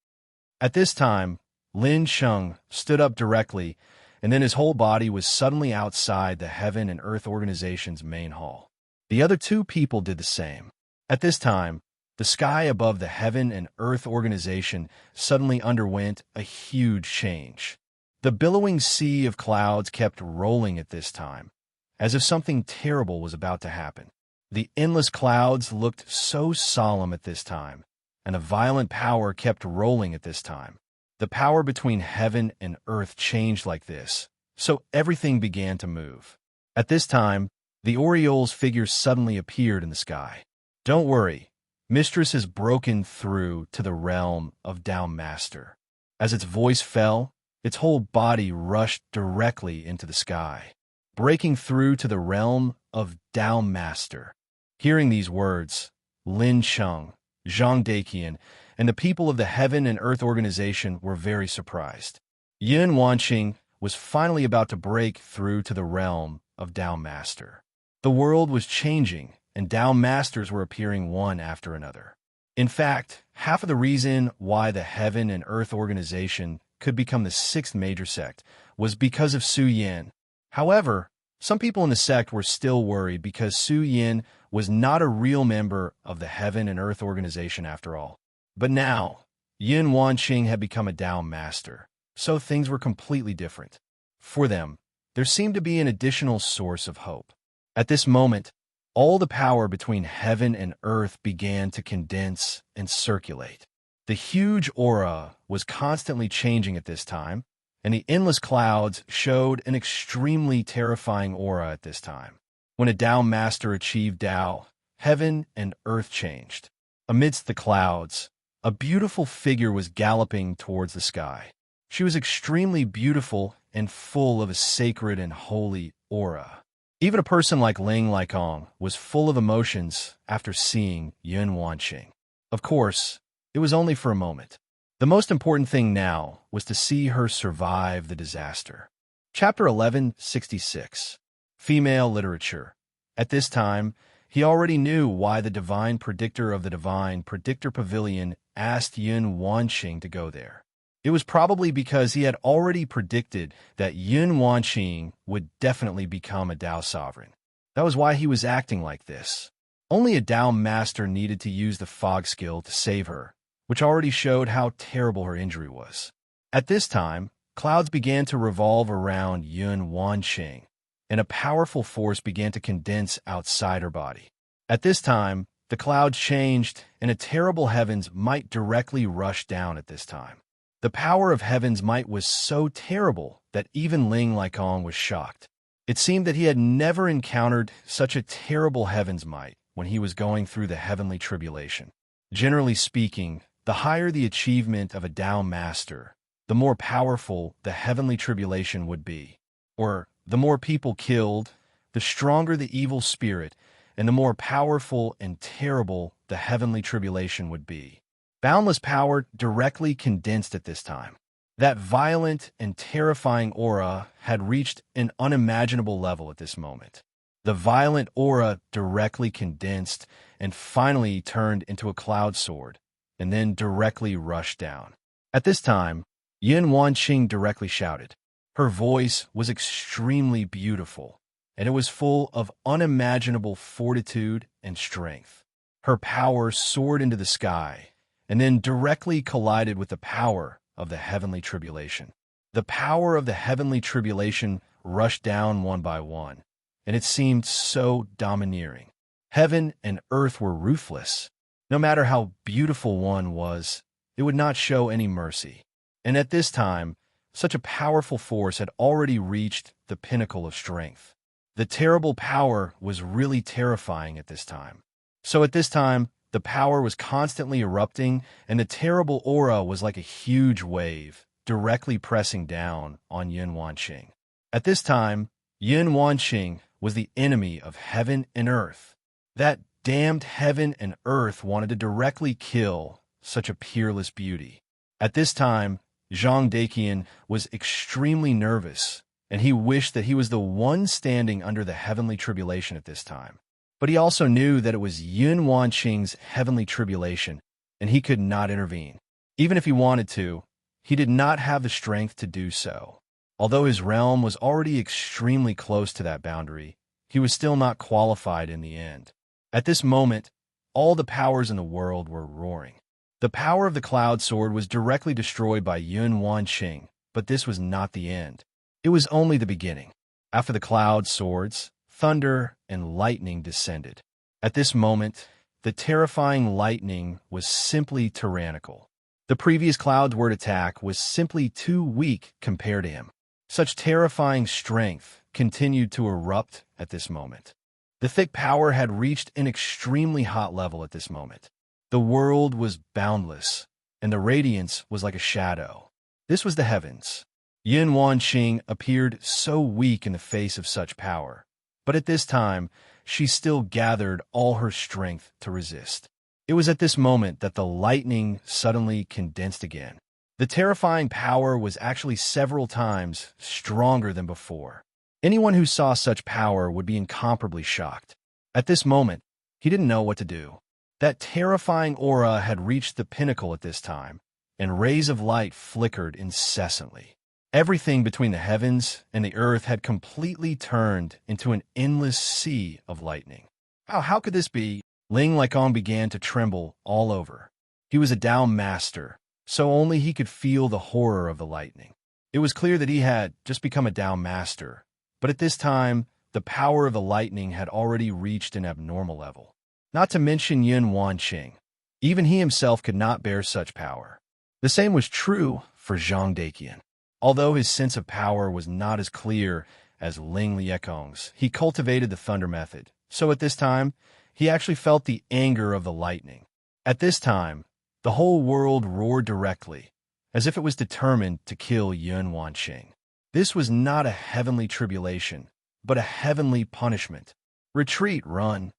At this time, Lin Cheng stood up directly, and then his whole body was suddenly outside the Heaven and Earth organization's main hall. The other two people did the same. At this time, the sky above the Heaven and Earth organization suddenly underwent a huge change. The billowing sea of clouds kept rolling at this time, as if something terrible was about to happen. The endless clouds looked so solemn at this time, and a violent power kept rolling at this time. The power between heaven and earth changed like this, so everything began to move. At this time, the Oriole's figure suddenly appeared in the sky. "Don't worry, Mistress has broken through to the realm of Tao Master." As its voice fell, its whole body rushed directly into the sky, breaking through to the realm of Tao Master. Hearing these words, Lin Cheng, Zhang Daqian, and the people of the Heaven and Earth organization were very surprised. Yin Wanqing was finally about to break through to the realm of Tao Master. The world was changing, and Tao Masters were appearing one after another. In fact, half of the reason why the Heaven and Earth organization could become the 6th major sect was because of Su Yin. However, some people in the sect were still worried because Su Yin was not a real member of the Heaven and Earth organization after all. But now, Yin Wanqing had become a Tao Master, so things were completely different. For them, there seemed to be an additional source of hope. At this moment, all the power between heaven and earth began to condense and circulate. The huge aura was constantly changing at this time, and the endless clouds showed an extremely terrifying aura at this time. When a Tao Master achieved Tao, heaven and earth changed. Amidst the clouds, a beautiful figure was galloping towards the sky. She was extremely beautiful and full of a sacred and holy aura. Even a person like Ling Laikong was full of emotions after seeing Yun Wanqing. Of course, it was only for a moment. The most important thing now was to see her survive the disaster. Chapter 1166. Female Literature. At this time, he already knew why the Divine Predictor of the Divine Predictor Pavilion asked Yun Wanqing to go there. It was probably because he had already predicted that Yun Wanqing would definitely become a Dao sovereign. That was why he was acting like this. Only a Dao master needed to use the fog skill to save her, which already showed how terrible her injury was. At this time, clouds began to revolve around Yun Wanqing, and a powerful force began to condense outside her body. At this time, the clouds changed, and a terrible heaven's might directly rushed down at this time. The power of heaven's might was so terrible that even Ling Laikong was shocked. It seemed that he had never encountered such a terrible heaven's might when he was going through the heavenly tribulation. Generally speaking, the higher the achievement of a Dao master, the more powerful the heavenly tribulation would be. Or, the more people killed, the stronger the evil spirit, and the more powerful and terrible the heavenly tribulation would be. Boundless power directly condensed at this time. That violent and terrifying aura had reached an unimaginable level at this moment. The violent aura directly condensed and finally turned into a cloud sword, and then directly rushed down. At this time, Yun Wanqing directly shouted. Her voice was extremely beautiful, and it was full of unimaginable fortitude and strength. Her power soared into the sky, and then directly collided with the power of the heavenly tribulation. The power of the heavenly tribulation rushed down one by one, and it seemed so domineering. Heaven and earth were ruthless. No matter how beautiful one was, it would not show any mercy. And at this time, such a powerful force had already reached the pinnacle of strength. The terrible power was really terrifying at this time. So at this time, the power was constantly erupting, and the terrible aura was like a huge wave, directly pressing down on Yun Wanqing. At this time, Yun Wanqing was the enemy of heaven and earth. That damned heaven and earth wanted to directly kill such a peerless beauty. At this time, Zhang Daqian was extremely nervous, and he wished that he was the one standing under the heavenly tribulation at this time. But he also knew that it was Yun Wanqing's heavenly tribulation, and he could not intervene. Even if he wanted to, he did not have the strength to do so. Although his realm was already extremely close to that boundary, he was still not qualified in the end. At this moment, all the powers in the world were roaring. The power of the cloud sword was directly destroyed by Yun Wanqing, but this was not the end. It was only the beginning. After the cloud swords, thunder and lightning descended. At this moment, the terrifying lightning was simply tyrannical. The previous cloud's word attack was simply too weak compared to him. Such terrifying strength continued to erupt at this moment. The thick power had reached an extremely hot level at this moment. The world was boundless, and the radiance was like a shadow. This was the heavens. Yun Wanqing appeared so weak in the face of such power. But at this time, she still gathered all her strength to resist. It was at this moment that the lightning suddenly condensed again. The terrifying power was actually several times stronger than before. Anyone who saw such power would be incomparably shocked. At this moment, he didn't know what to do. That terrifying aura had reached the pinnacle at this time, and rays of light flickered incessantly. Everything between the heavens and the earth had completely turned into an endless sea of lightning. How could this be? Ling Laikong began to tremble all over. He was a Dao master, so only he could feel the horror of the lightning. It was clear that he had just become a Dao master, but at this time, the power of the lightning had already reached an abnormal level. Not to mention Yun Wanqing. Even he himself could not bear such power. The same was true for Zhang Daqian. Although his sense of power was not as clear as Ling Liekong's, he cultivated the thunder method. So at this time, he actually felt the anger of the lightning. At this time, the whole world roared directly, as if it was determined to kill Yun Wanqing. This was not a heavenly tribulation, but a heavenly punishment. Retreat, run.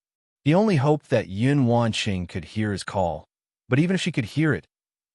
He only hoped that Yun Wanqing could hear his call, but even if she could hear it,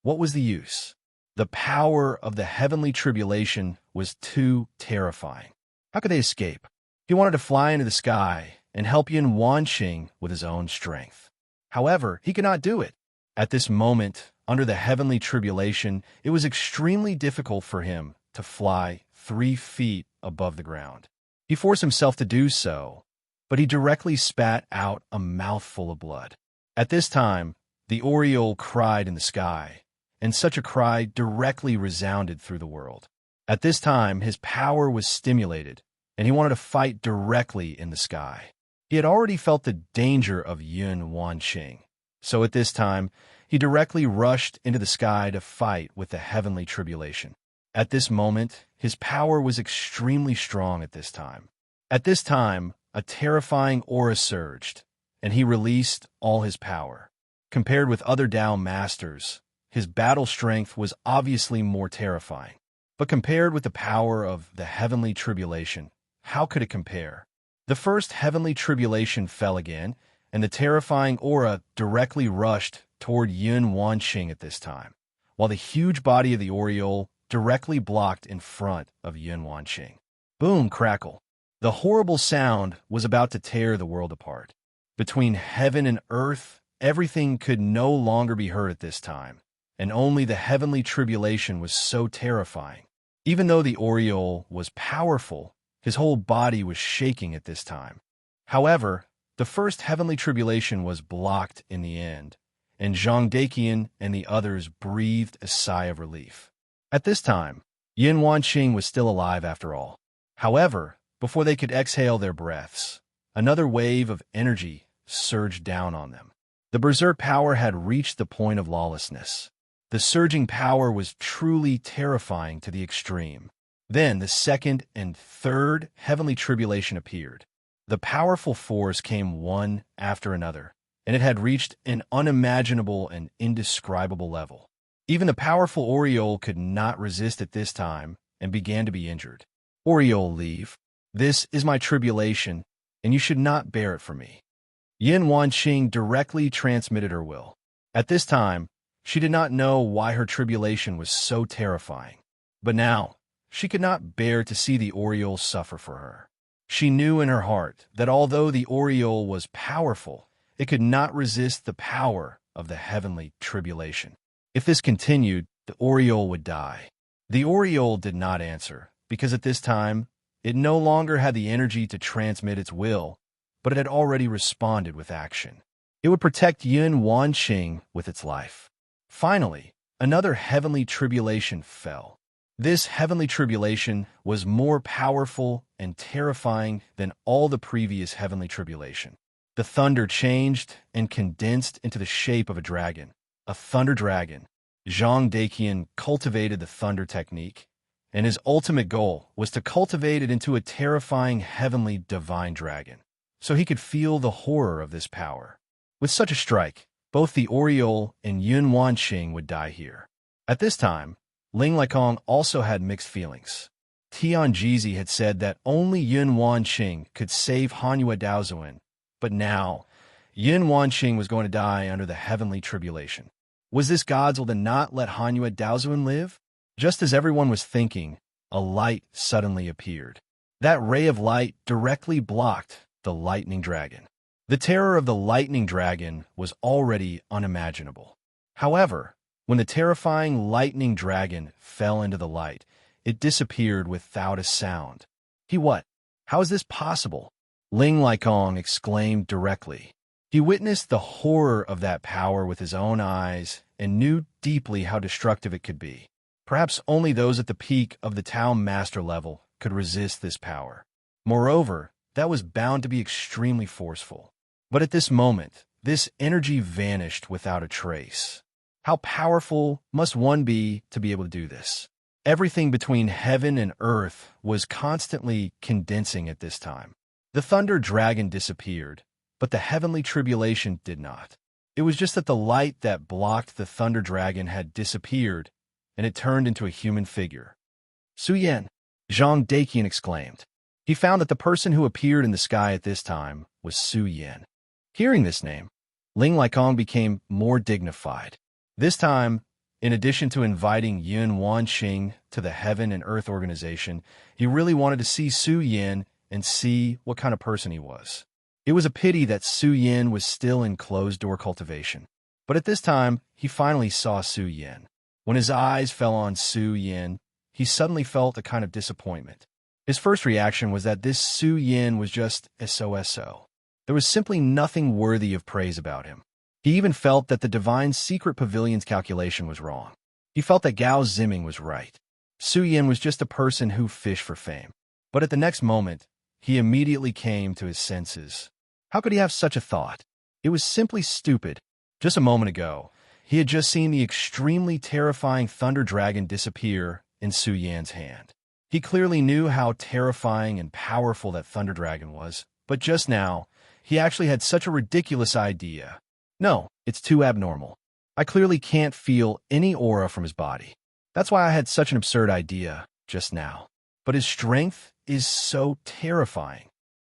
what was the use? The power of the heavenly tribulation was too terrifying. How could they escape? He wanted to fly into the sky and help Yun Wanqing with his own strength. However, he could not do it. At this moment, under the heavenly tribulation, it was extremely difficult for him to fly 3 feet above the ground. He forced himself to do so, but he directly spat out a mouthful of blood. At this time, the Oriole cried in the sky, and such a cry directly resounded through the world. At this time, his power was stimulated, and he wanted to fight directly in the sky. He had already felt the danger of Yun Wanqing, so at this time, he directly rushed into the sky to fight with the heavenly tribulation. At this moment, his power was extremely strong at this time. At this time, a terrifying aura surged, and he released all his power. Compared with other Tao masters, his battle strength was obviously more terrifying. But compared with the power of the heavenly tribulation, how could it compare? The first heavenly tribulation fell again, and the terrifying aura directly rushed toward Yun Wanqing at this time, while the huge body of the Oriole directly blocked in front of Yun Wanqing. Boom, crackle. The horrible sound was about to tear the world apart. Between heaven and earth, everything could no longer be heard at this time, and only the heavenly tribulation was so terrifying. Even though the Oriole was powerful, his whole body was shaking at this time. However, the first heavenly tribulation was blocked in the end, and Zhang Daqian and the others breathed a sigh of relief. At this time, Yun Wanqing was still alive after all. However, before they could exhale their breaths, another wave of energy surged down on them. The berserk power had reached the point of lawlessness. The surging power was truly terrifying to the extreme. Then the second and third heavenly tribulation appeared. The powerful force came one after another, and it had reached an unimaginable and indescribable level. Even the powerful Oriole could not resist at this time and began to be injured. Oriole, leave. This is my tribulation, and you should not bear it from me. Yun Wanqing directly transmitted her will. At this time, she did not know why her tribulation was so terrifying. But now, she could not bear to see the Oriole suffer for her. She knew in her heart that although the Oriole was powerful, it could not resist the power of the heavenly tribulation. If this continued, the Oriole would die. The Oriole did not answer, because at this time, it no longer had the energy to transmit its will, but it had already responded with action. It would protect Yun Wanqing with its life. Finally, another heavenly tribulation fell. This heavenly tribulation was more powerful and terrifying than all the previous heavenly tribulation. The thunder changed and condensed into the shape of a dragon, a thunder dragon. Zhang Daqian cultivated the thunder technique, and his ultimate goal was to cultivate it into a terrifying heavenly divine dragon, so he could feel the horror of this power. With such a strike, both the Oriole and Yun Wanqing would die here. At this time, Ling Laikong also had mixed feelings. Tian Jizi had said that only Yun Wanqing could save Hanyu Daozuan, but now, Yun Wanqing was going to die under the heavenly tribulation. Was this God's will to not let Hanyu Daozuan live? Just as everyone was thinking, a light suddenly appeared. That ray of light directly blocked the lightning dragon. The terror of the lightning dragon was already unimaginable. However, when the terrifying lightning dragon fell into the light, it disappeared without a sound. What? How is this possible? Ling Laikong exclaimed directly. He witnessed the horror of that power with his own eyes and knew deeply how destructive it could be. Perhaps only those at the peak of the Tao Master level could resist this power. Moreover, that was bound to be extremely forceful. But at this moment, this energy vanished without a trace. How powerful must one be to be able to do this? Everything between heaven and earth was constantly condensing at this time. The thunder dragon disappeared, but the heavenly tribulation did not. It was just that the light that blocked the thunder dragon had disappeared, and it turned into a human figure. Su Yan, Zhang Daqian exclaimed. He found that the person who appeared in the sky at this time was Su Yin. Hearing this name, Ling Laikong became more dignified. This time, in addition to inviting Yun Wanqing to the Heaven and Earth organization, he really wanted to see Su Yin and see what kind of person he was. It was a pity that Su Yin was still in closed-door cultivation. But at this time, he finally saw Su Yin. When his eyes fell on Su Yin, he suddenly felt a kind of disappointment. His first reaction was that this Su Yin was just so. There was simply nothing worthy of praise about him. He even felt that the Divine Secret Pavilion's calculation was wrong. He felt that Gao Ziming was right. Su Yin was just a person who fished for fame. But at the next moment, he immediately came to his senses. How could he have such a thought? It was simply stupid. Just a moment ago, he had just seen the extremely terrifying Thunder Dragon disappear in Su Yan's hand. He clearly knew how terrifying and powerful that Thunder Dragon was, but just now, he actually had such a ridiculous idea. No, it's too abnormal. I clearly can't feel any aura from his body. That's why I had such an absurd idea just now. But his strength is so terrifying.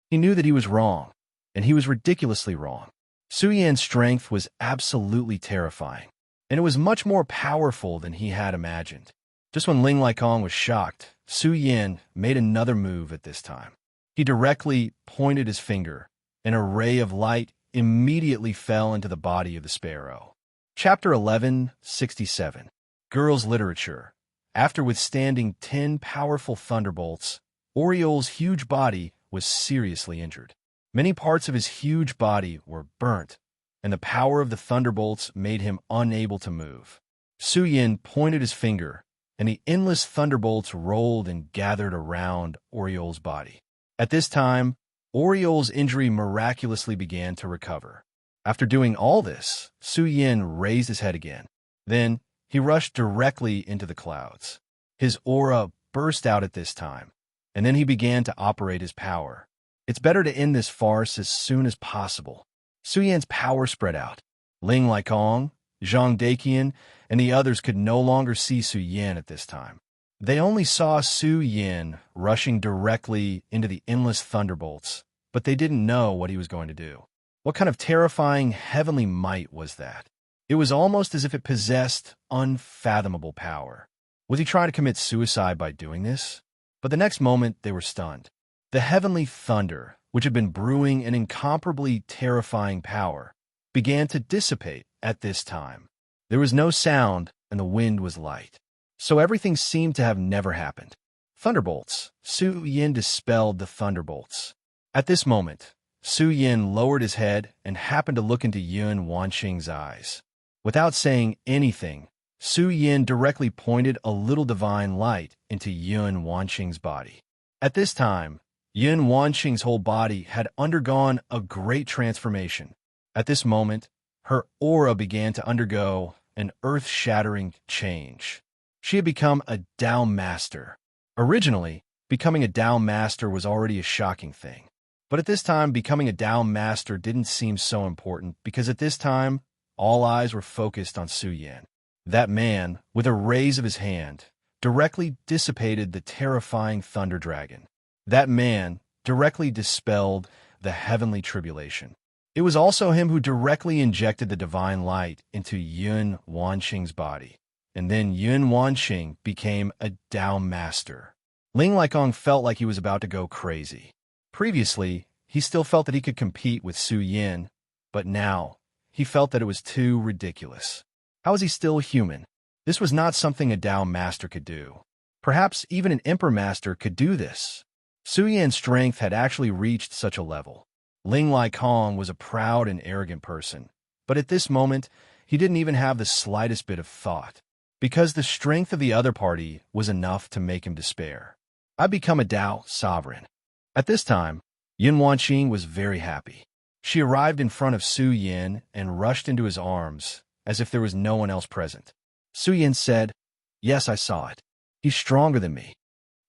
He knew that he was wrong, and he was ridiculously wrong. Su Yan's strength was absolutely terrifying, and it was much more powerful than he had imagined. Just when Ling Laikong was shocked, Su Yin made another move at this time. He directly pointed his finger. An ray of light immediately fell into the body of the sparrow. Chapter 1167. Girls' Literature. After withstanding 10 powerful thunderbolts, Oriole's huge body was seriously injured. Many parts of his huge body were burnt, and the power of the thunderbolts made him unable to move. Su Yin pointed his finger, and the endless thunderbolts rolled and gathered around Oriole's body. At this time, Oriole's injury miraculously began to recover. After doing all this, Su Yin raised his head again. Then, he rushed directly into the clouds. His aura burst out at this time, and then he began to operate his power. It's better to end this farce as soon as possible. Su Yan's power spread out. Ling Laikong, Zhang Daqian, and the others could no longer see Su Yin at this time. They only saw Su Yin rushing directly into the endless thunderbolts, but they didn't know what he was going to do. What kind of terrifying heavenly might was that? It was almost as if it possessed unfathomable power. Was he trying to commit suicide by doing this? But the next moment, they were stunned. The heavenly thunder, which had been brewing an incomparably terrifying power, began to dissipate at this time. There was no sound, and the wind was light. So everything seemed to have never happened. Thunderbolts. Su Yin dispelled the thunderbolts. At this moment, Su Yin lowered his head and happened to look into Yun Wanqing's eyes. Without saying anything, Su Yin directly pointed a little divine light into Yun Wanqing's body. At this time, Yun Wanqing's whole body had undergone a great transformation. At this moment, her aura began to undergo an earth-shattering change. She had become a Dao Master. Originally, becoming a Dao Master was already a shocking thing. But at this time, becoming a Dao Master didn't seem so important because at this time, all eyes were focused on Su Yin. That man, with a raise of his hand, directly dissipated the terrifying Thunder Dragon. That man directly dispelled the heavenly tribulation. It was also him who directly injected the divine light into Yun Wanqing's body. And then Yun Wanqing became a Dao Master. Ling Laikong felt like he was about to go crazy. Previously, he still felt that he could compete with Su Yin, but now, he felt that it was too ridiculous. How was he still human? This was not something a Dao Master could do. Perhaps even an Emperor Master could do this. Su Yan's strength had actually reached such a level. Ling Laikong was a proud and arrogant person, but at this moment, he didn't even have the slightest bit of thought. Because the strength of the other party was enough to make him despair. I'd become a Dao sovereign. At this time, Yun Wanqing was very happy. She arrived in front of Su Yin and rushed into his arms as if there was no one else present. Su Yin said, "Yes, I saw it. He's stronger than me."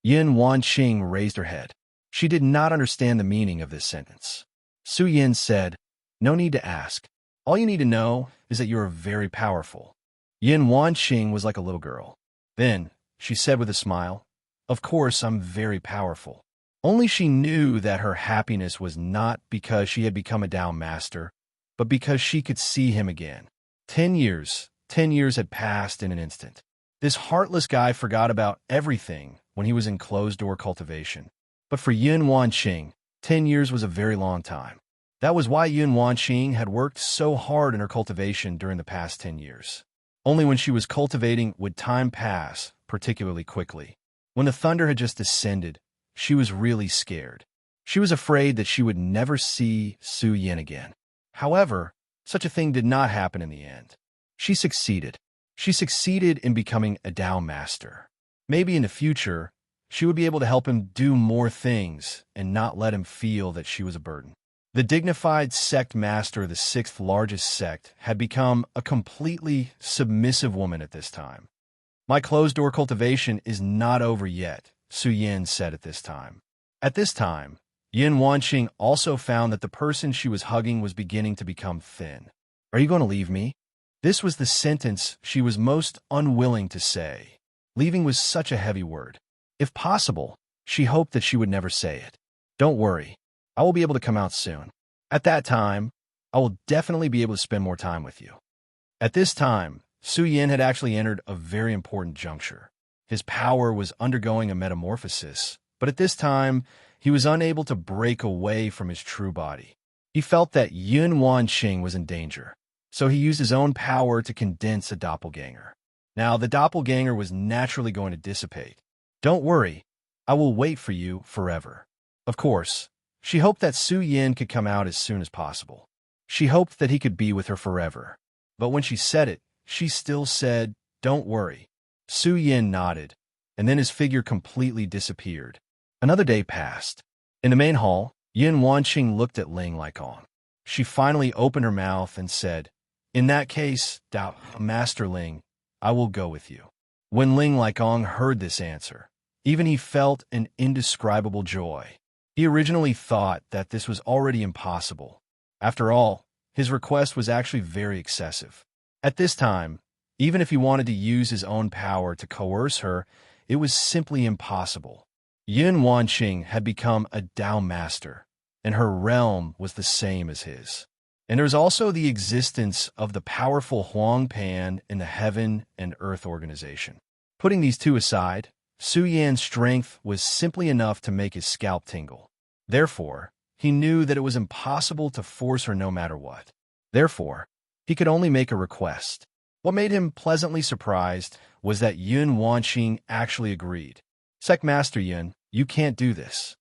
Yun Wanqing raised her head. She did not understand the meaning of this sentence. Su Yin said, "No need to ask. All you need to know is that you are very powerful." Yun Wanqing was like a little girl. Then, she said with a smile, "Of course, I'm very powerful." Only she knew that her happiness was not because she had become a Tao master, but because she could see him again. 10 years had passed in an instant. This heartless guy forgot about everything when he was in closed-door cultivation. But for Yun Wanqing, 10 years was a very long time. That was why Yun Wanqing had worked so hard in her cultivation during the past 10 years. Only when she was cultivating would time pass particularly quickly. When the thunder had just descended, she was really scared. She was afraid that she would never see Su Yin again. However, such a thing did not happen in the end. She succeeded. She succeeded in becoming a Tao master. Maybe in the future, she would be able to help him do more things and not let him feel that she was a burden. The dignified sect master of the 6th largest sect had become a completely submissive woman at this time. My closed-door cultivation is not over yet, Su Yin said at this time. At this time, Yin Wanqing also found that the person she was hugging was beginning to become thin. Are you going to leave me? This was the sentence she was most unwilling to say. Leaving was such a heavy word. If possible, she hoped that she would never say it. Don't worry, I will be able to come out soon. At that time, I will definitely be able to spend more time with you. At this time, Su Yin had actually entered a very important juncture. His power was undergoing a metamorphosis, but at this time, he was unable to break away from his true body. He felt that Yun Wanqing was in danger, so he used his own power to condense a doppelganger. Now, the doppelganger was naturally going to dissipate. Don't worry, I will wait for you forever. Of course, she hoped that Su Yin could come out as soon as possible. She hoped that he could be with her forever. But when she said it, she still said, "Don't worry." Su Yin nodded, and then his figure completely disappeared. Another day passed. In the main hall, Yin Wanqing looked at Ling Laikong. She finally opened her mouth and said, "In that case, Tao Master Ling, I will go with you." When Ling Laikong heard this answer, even he felt an indescribable joy. He originally thought that this was already impossible. After all, his request was actually very excessive. At this time, even if he wanted to use his own power to coerce her, it was simply impossible. Yin Wanqing had become a Tao master, and her realm was the same as his. And there was also the existence of the powerful Huang Pan in the Heaven and Earth organization. Putting these two aside, Su Yan's strength was simply enough to make his scalp tingle. Therefore, he knew that it was impossible to force her no matter what. Therefore, he could only make a request. What made him pleasantly surprised was that Yun Wanqing actually agreed. "Sect Master Yun, you can't do this."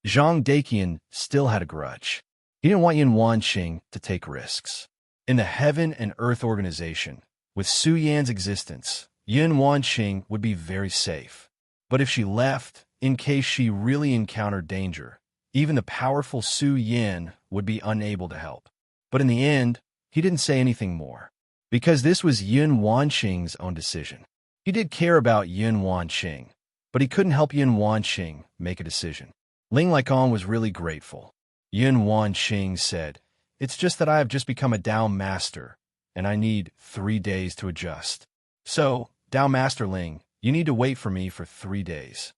Zhang Daqian still had a grudge. He didn't want Yun Wanqing to take risks. In the Heaven and Earth organization, with Su Yan's existence, Yun Wanqing would be very safe. But if she left, in case she really encountered danger, even the powerful Su Yin would be unable to help. But in the end, he didn't say anything more, because this was Yun Wanqing's own decision. He did care about Yun Wanqing, but he couldn't help Yun Wanqing make a decision. Ling Laikong was really grateful. Yun Wanqing said, "It's just that I have just become a Tao master, and I need 3 days to adjust. So, Tao Master Ling, you need to wait for me for 3 days."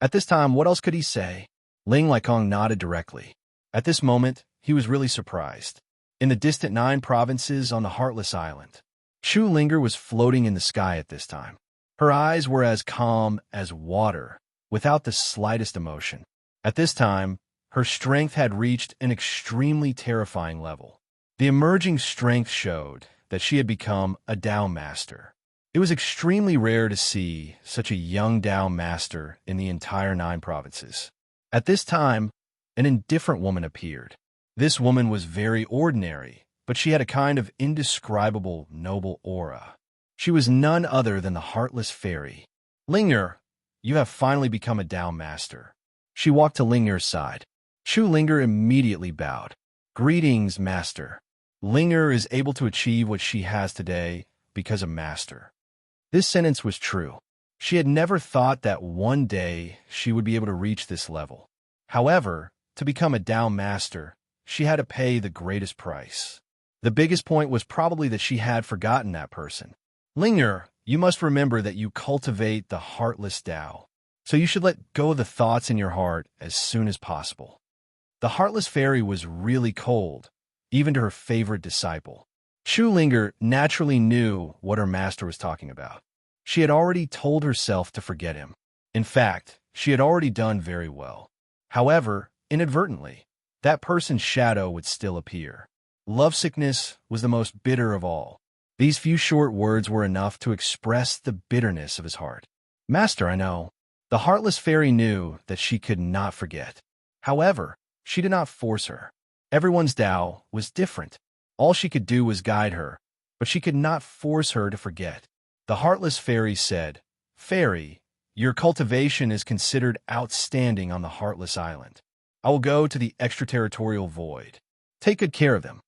At this time, what else could he say? Ling Laikong nodded directly. At this moment, he was really surprised. In the distant 9 provinces on the Heartless Island, Chu Linger was floating in the sky at this time. Her eyes were as calm as water, without the slightest emotion. At this time, her strength had reached an extremely terrifying level. The emerging strength showed that she had become a Tao master. It was extremely rare to see such a young Tao master in the entire 9 provinces. At this time, an indifferent woman appeared. This woman was very ordinary, but she had a kind of indescribable noble aura. She was none other than the Heartless Fairy. "Linger, you have finally become a Tao master." She walked to Linger's side. Chu Linger immediately bowed. "Greetings, Master." Linger is able to achieve what she has today because of Master. This sentence was true. She had never thought that one day she would be able to reach this level. However, to become a Tao master, she had to pay the greatest price. The biggest point was probably that she had forgotten that person. "Linger, you must remember that you cultivate the heartless Tao. So you should let go of the thoughts in your heart as soon as possible. The heartless fairy was really cold, even to her favorite disciple. Linger naturally knew what her master was talking about. She had already told herself to forget him. In fact, she had already done very well. However, inadvertently, that person's shadow would still appear. Lovesickness was the most bitter of all. These few short words were enough to express the bitterness of his heart. Master, I know. The heartless fairy knew that she could not forget. However, she did not force her. Everyone's Tao was different. All she could do was guide her, but she could not force her to forget. The heartless fairy said, Fairy, your cultivation is considered outstanding on the Heartless Island. I will go to the extraterritorial void. Take good care of them.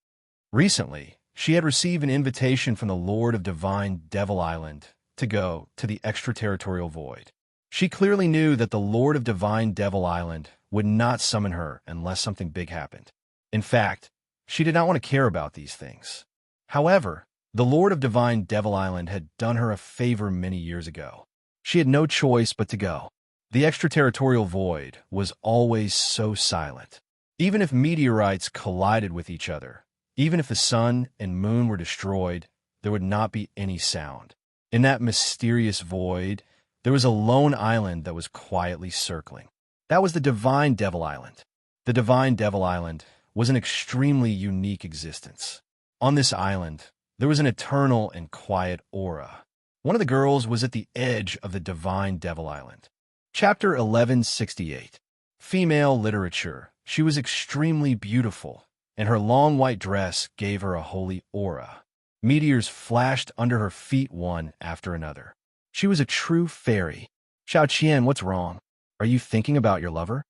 Recently, she had received an invitation from the Lord of Divine Devil Island to go to the extraterritorial void. She clearly knew that the Lord of Divine Devil Island would not summon her unless something big happened. In fact, she did not want to care about these things. However, the Lord of Divine Devil Island had done her a favor many years ago. She had no choice but to go. The extraterritorial void was always so silent. Even if meteorites collided with each other, even if the sun and moon were destroyed, there would not be any sound. In that mysterious void, there was a lone island that was quietly circling. That was the Divine Devil Island. The Divine Devil Island was an extremely unique existence. On this island, there was an eternal and quiet aura. One of the girls was at the edge of the Divine Devil Island. Chapter 1168. Female Literature. She was extremely beautiful, and her long white dress gave her a holy aura. Meteors flashed under her feet one after another. She was a true fairy. Xiao Qian, what's wrong? Are you thinking about your lover?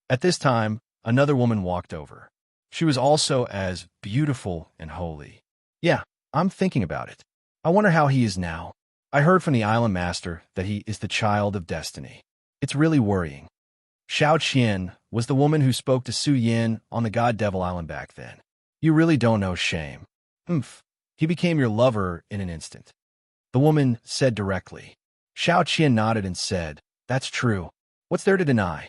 At this time, another woman walked over. She was also as beautiful and holy. Yeah, I'm thinking about it. I wonder how he is now. I heard from the island master that he is the child of destiny. It's really worrying. Xiao Qian was the woman who spoke to Su Yin on the God Devil Island back then. You really don't know shame. He became your lover in an instant. The woman said directly. Xiao Qian nodded and said, That's true. What's there to deny?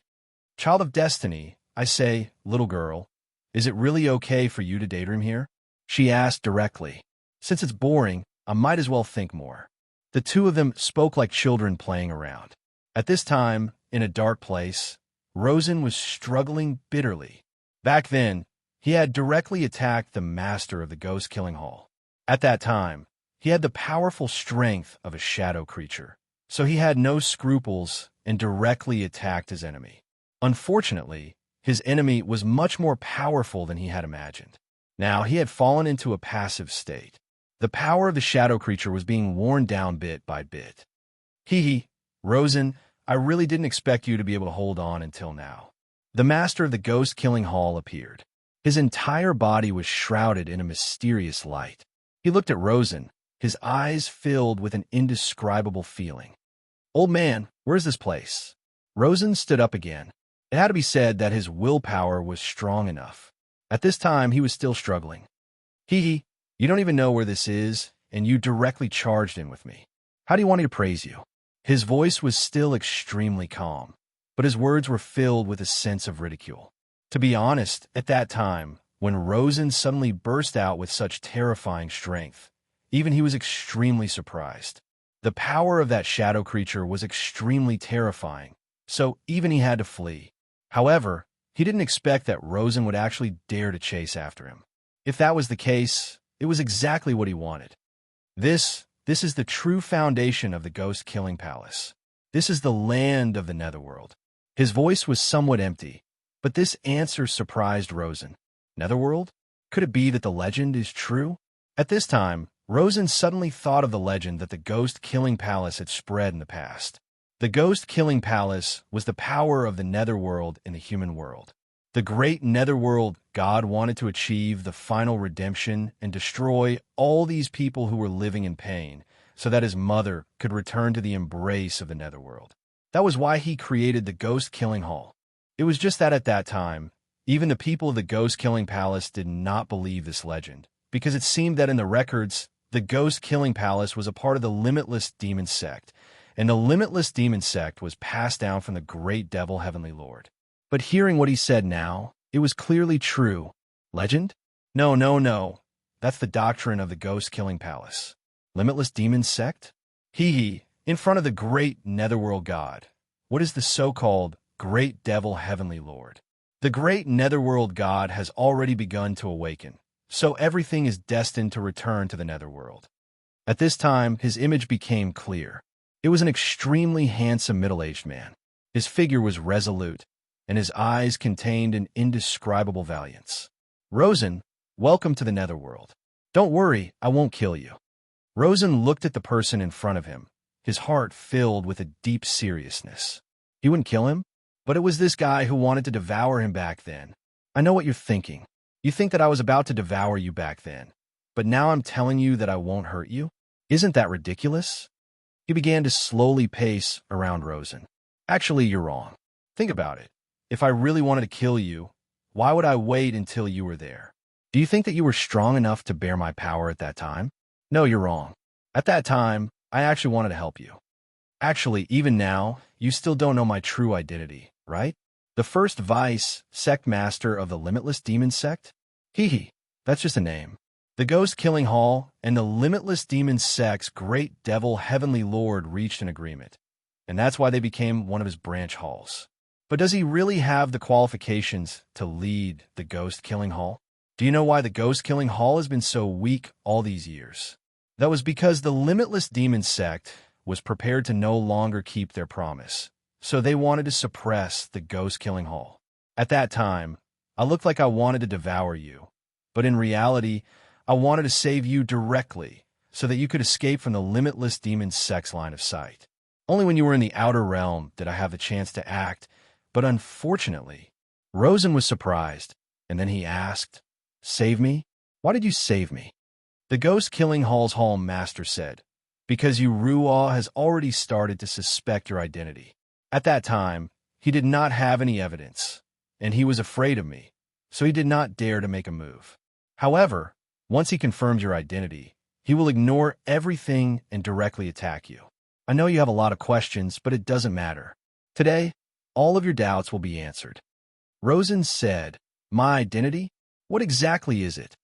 Child of destiny, I say, little girl, is it really okay for you to daydream here? She asked directly. Since it's boring, I might as well think more. The two of them spoke like children playing around. At this time, in a dark place, Rosen was struggling bitterly. Back then, he had directly attacked the master of the ghost-killing hall. At that time, he had the powerful strength of a shadow creature, so he had no scruples and directly attacked his enemy. Unfortunately, his enemy was much more powerful than he had imagined. Now he had fallen into a passive state. The power of the shadow creature was being worn down bit by bit. Rosen, I really didn't expect you to be able to hold on until now. The master of the ghost-killing hall appeared. His entire body was shrouded in a mysterious light. He looked at Rosen, his eyes filled with an indescribable feeling. Old man, where's this place? Rosen stood up again. It had to be said that his willpower was strong enough. At this time, he was still struggling. You don't even know where this is, and you directly charged in with me. How do you want me to praise you? His voice was still extremely calm, but his words were filled with a sense of ridicule. To be honest, at that time, when Rosen suddenly burst out with such terrifying strength, even he was extremely surprised. The power of that shadow creature was extremely terrifying, so even he had to flee. However, he didn't expect that Rosen would actually dare to chase after him. If that was the case, it was exactly what he wanted. This is the true foundation of the ghost-killing palace. This is the land of the netherworld. His voice was somewhat empty, but this answer surprised Rosen. Netherworld? Could it be that the legend is true? At this time, Rosen suddenly thought of the legend that the ghost-killing palace had spread in the past. The ghost-killing palace was the power of the netherworld in the human world. The great netherworld God wanted to achieve the final redemption and destroy all these people who were living in pain, so that his mother could return to the embrace of the netherworld. That was why he created the ghost-killing hall. It was just that at that time, even the people of the ghost-killing palace did not believe this legend, because it seemed that in the records, the ghost-killing palace was a part of the limitless demon sect, and the limitless demon sect was passed down from the great devil Heavenly Lord. But hearing what he said now, it was clearly true. Legend? No, no, no. That's the doctrine of the ghost-killing palace. Limitless demon sect? Hee, in front of the great netherworld god. What is the so-called great devil Heavenly Lord? The great netherworld god has already begun to awaken, so everything is destined to return to the netherworld. At this time, his image became clear. It was an extremely handsome middle-aged man. His figure was resolute, and his eyes contained an indescribable valiance. Rosen, welcome to the netherworld. Don't worry, I won't kill you. Rosen looked at the person in front of him, his heart filled with a deep seriousness. He wouldn't kill him? But it was this guy who wanted to devour him back then. I know what you're thinking. You think that I was about to devour you back then, but now I'm telling you that I won't hurt you? Isn't that ridiculous? He began to slowly pace around Rosen. Actually, you're wrong. Think about it. If I really wanted to kill you, why would I wait until you were there? Do you think that you were strong enough to bear my power at that time? No, you're wrong. At that time, I actually wanted to help you. Actually, even now, you still don't know my true identity, right? The first vice sect master of the Limitless Demon Sect? That's just a name. The Ghost Killing Hall and the Limitless Demon Sect's great devil Heavenly Lord reached an agreement, and that's why they became one of his branch halls. But does he really have the qualifications to lead the Ghost Killing Hall? Do you know why the Ghost Killing Hall has been so weak all these years? That was because the Limitless Demon Sect was prepared to no longer keep their promise, so they wanted to suppress the Ghost Killing Hall. At that time, I looked like I wanted to devour you, but in reality, I wanted to save you directly so that you could escape from the Limitless Demon Sect's line of sight. Only when you were in the outer realm did I have the chance to act, but unfortunately, Rosen was surprised, and then he asked, "Save me? Why did you save me?" The Ghost Killing Hall's Hall Master said, "Because Ruaw has already started to suspect your identity. At that time, he did not have any evidence, and he was afraid of me, so he did not dare to make a move. However, once he confirms your identity, he will ignore everything and directly attack you. I know you have a lot of questions, but it doesn't matter. Today, all of your doubts will be answered." Rosen said, "My identity? What exactly is it?"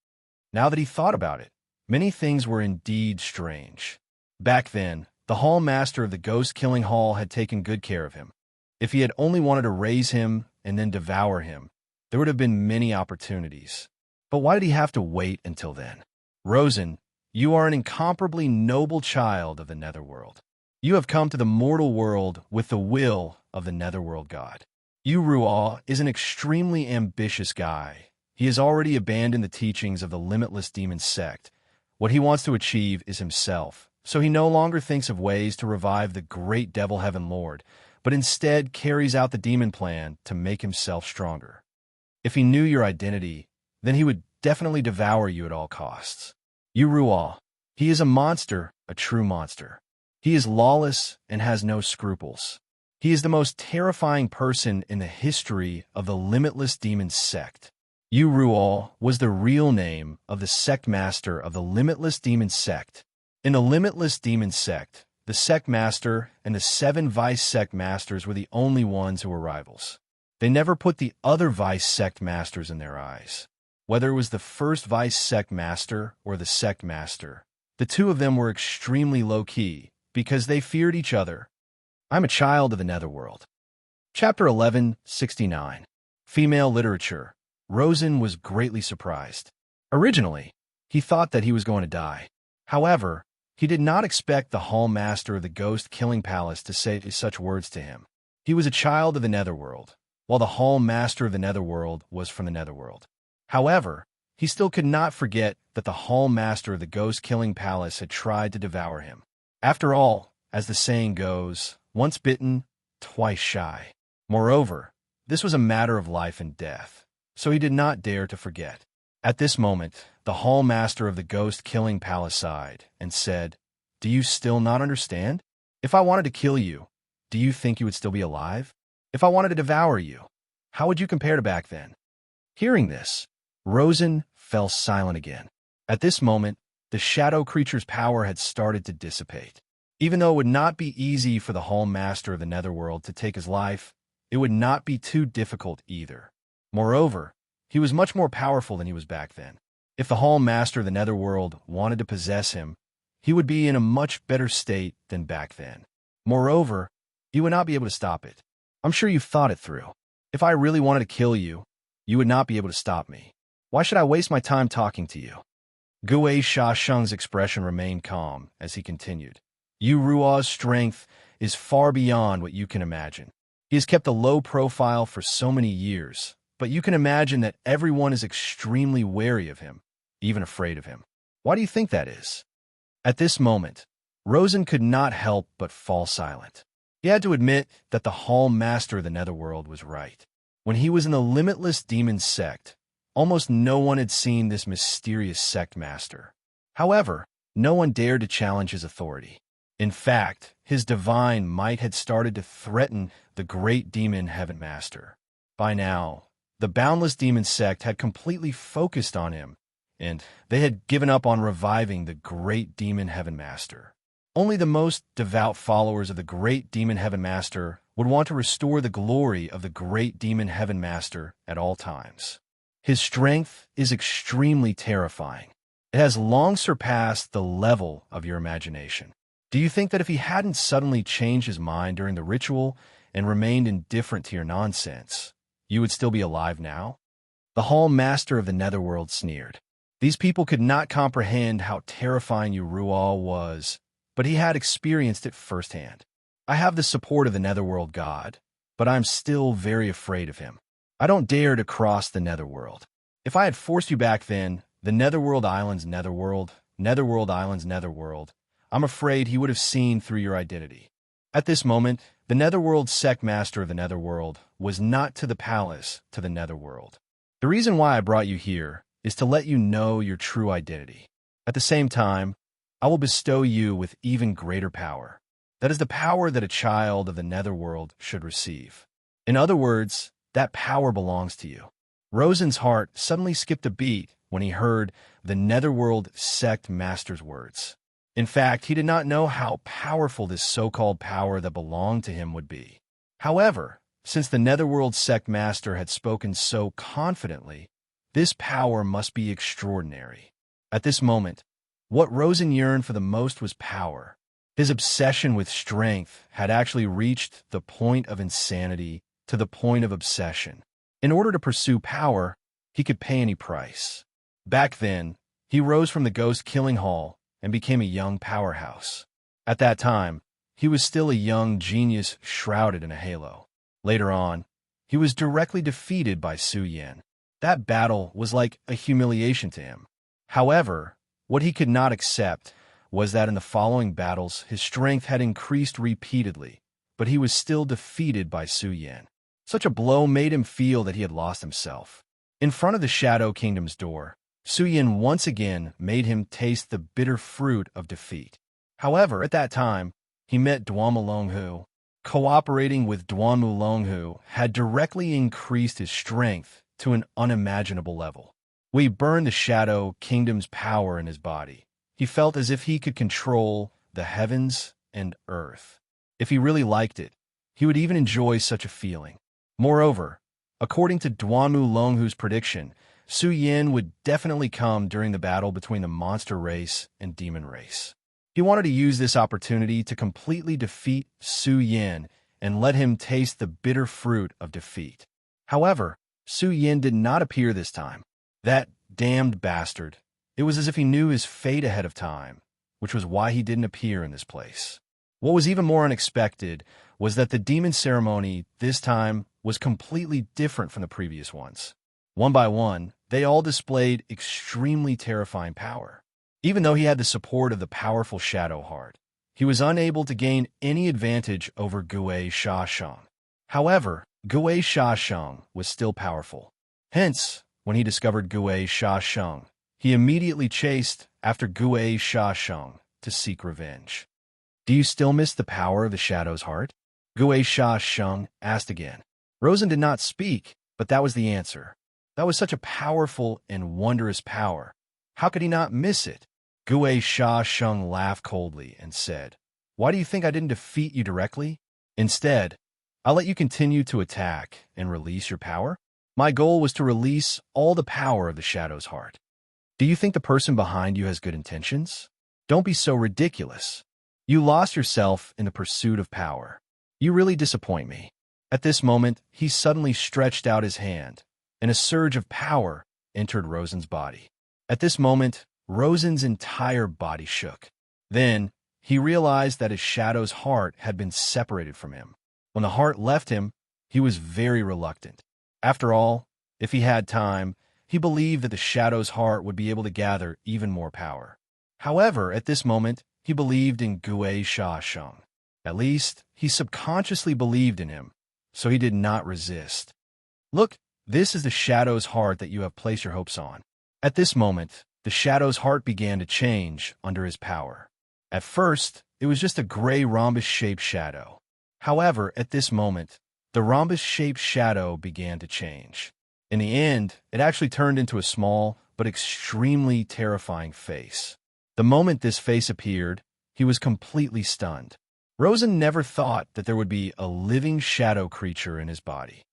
Now that he thought about it, many things were indeed strange. Back then, the Hall Master of the Ghost Killing Hall had taken good care of him. If he had only wanted to raise him and then devour him, there would have been many opportunities. But why did he have to wait until then? Rosen, you are an incomparably noble child of the Netherworld. You have come to the mortal world with the will of the Netherworld God. Ruaw is an extremely ambitious guy. He has already abandoned the teachings of the Limitless Demon Sect. What he wants to achieve is himself, so he no longer thinks of ways to revive the great Devil Heaven Lord, but instead carries out the demon plan to make himself stronger. If he knew your identity, then he would definitely devour you at all costs. Ruaw, he is a monster, a true monster. He is lawless and has no scruples. He is the most terrifying person in the history of the Limitless Demon Sect. Ruaw was the real name of the sect master of the Limitless Demon Sect. In the Limitless Demon Sect, the sect master and the 7 vice sect masters were the only ones who were rivals. They never put the other vice sect masters in their eyes. Whether it was the first vice sect master or the sect master, the two of them were extremely low-key because they feared each other. I'm a child of the Netherworld. Chapter 1169. Female Literature. Rosen was greatly surprised. Originally, he thought that he was going to die. However, he did not expect the Hall Master of the Ghost Killing Palace to say such words to him. He was a child of the Netherworld, while the Hall Master of the Netherworld was from the Netherworld. However, he still could not forget that the Hall Master of the Ghost Killing Palace had tried to devour him. After all, as the saying goes, once bitten, twice shy. Moreover, this was a matter of life and death, so he did not dare to forget. At this moment, the Hall Master of the Ghost Killing Palace sighed and said, "Do you still not understand? If I wanted to kill you, do you think you would still be alive? If I wanted to devour you, how would you compare to back then?" Hearing this, Rosen fell silent again. At this moment, the shadow creature's power had started to dissipate. Even though it would not be easy for the Hall Master of the Netherworld to take his life, it would not be too difficult either. Moreover, he was much more powerful than he was back then. If the Hall Master of the Netherworld wanted to possess him, he would be in a much better state than back then. Moreover, he would not be able to stop it. I'm sure you've thought it through. If I really wanted to kill you, you would not be able to stop me. Why should I waste my time talking to you? Gui Shasheng's expression remained calm as he continued. Yu Ruo's strength is far beyond what you can imagine. He has kept a low profile for so many years, but you can imagine that everyone is extremely wary of him, even afraid of him. Why do you think that is? At this moment, Rosen could not help but fall silent. He had to admit that the Hall Master of the Netherworld was right. When he was in the limitless demon sect, almost no one had seen this mysterious sect master. However, no one dared to challenge his authority. In fact, his divine might had started to threaten the great demon heaven master. By now, the boundless demon sect had completely focused on him, and they had given up on reviving the great demon heaven master. Only the most devout followers of the great demon heaven master would want to restore the glory of the great demon heaven master at all times. His strength is extremely terrifying. It has long surpassed the level of your imagination. Do you think that if he hadn't suddenly changed his mind during the ritual and remained indifferent to your nonsense, you would still be alive now? The Hall Master of the Netherworld sneered. These people could not comprehend how terrifying Yu Ruo was, but he had experienced it firsthand. I have the support of the Netherworld God, but I'm still very afraid of him. I don't dare to cross the Netherworld. If I had forced you back then, the Netherworld Islands Netherworld, Netherworld Islands Netherworld, I'm afraid he would have seen through your identity. At this moment, the Netherworld Sect Master of the Netherworld was not to the palace to the Netherworld. The reason why I brought you here is to let you know your true identity. At the same time, I will bestow you with even greater power. That is the power that a child of the Netherworld should receive. In other words, that power belongs to you. Rosen's heart suddenly skipped a beat when he heard the Netherworld Sect Master's words. In fact, he did not know how powerful this so-called power that belonged to him would be. However, since the Netherworld Sect Master had spoken so confidently, this power must be extraordinary. At this moment, what Rosen yearned for the most was power. His obsession with strength had actually reached the point of insanity to the point of obsession. In order to pursue power, he could pay any price. Back then, he rose from the ghost killing hall and became a young powerhouse. At that time, he was still a young genius shrouded in a halo. Later on, he was directly defeated by Su Yan. That battle was like a humiliation to him. However, what he could not accept was that in the following battles his strength had increased repeatedly, but he was still defeated by Su Yan. Such a blow made him feel that he had lost himself. In front of the Shadow Kingdom's door, Su Yan once again made him taste the bitter fruit of defeat. However, at that time, he met Duanmu Longhu. Cooperating with Duanmu Longhu had directly increased his strength to an unimaginable level. We burned the Shadow Kingdom's power in his body. He felt as if he could control the heavens and earth. If he really liked it, he would even enjoy such a feeling. Moreover, according to Duanmu Longhu's prediction, Su Yan would definitely come during the battle between the monster race and demon race. He wanted to use this opportunity to completely defeat Su Yan and let him taste the bitter fruit of defeat. However, Su Yan did not appear this time. That damned bastard. It was as if he knew his fate ahead of time, which was why he didn't appear in this place. What was even more unexpected was that the demon ceremony this time was completely different from the previous ones. One by one, they all displayed extremely terrifying power. Even though he had the support of the powerful Shadow Heart, he was unable to gain any advantage over Gui Shasheng. However, Gui Shasheng was still powerful. Hence, when he discovered Gui Shasheng, he immediately chased after Gui Shasheng to seek revenge. Do you still miss the power of the Shadow's heart? Gui Shasheng asked again. Rosen did not speak, but that was the answer. That was such a powerful and wondrous power. How could he not miss it? Gui Shasheng laughed coldly and said, Why do you think I didn't defeat you directly? Instead, I let you continue to attack and release your power? My goal was to release all the power of the Shadow's heart. Do you think the person behind you has good intentions? Don't be so ridiculous. You lost yourself in the pursuit of power. You really disappoint me. At this moment, he suddenly stretched out his hand, and a surge of power entered Rosen's body. At this moment, Rosen's entire body shook. Then, he realized that his Shadow's heart had been separated from him. When the heart left him, he was very reluctant. After all, if he had time, he believed that the Shadow's heart would be able to gather even more power. However, at this moment, he believed in Gui Sha Sheng. At least, he subconsciously believed in him, so he did not resist. Look, this is the Shadow's heart that you have placed your hopes on. At this moment, the Shadow's heart began to change under his power. At first, it was just a gray rhombus-shaped shadow. However, at this moment, the rhombus-shaped shadow began to change. In the end, it actually turned into a small but extremely terrifying face. The moment this face appeared, he was completely stunned. Rosen never thought that there would be a living shadow creature in his body.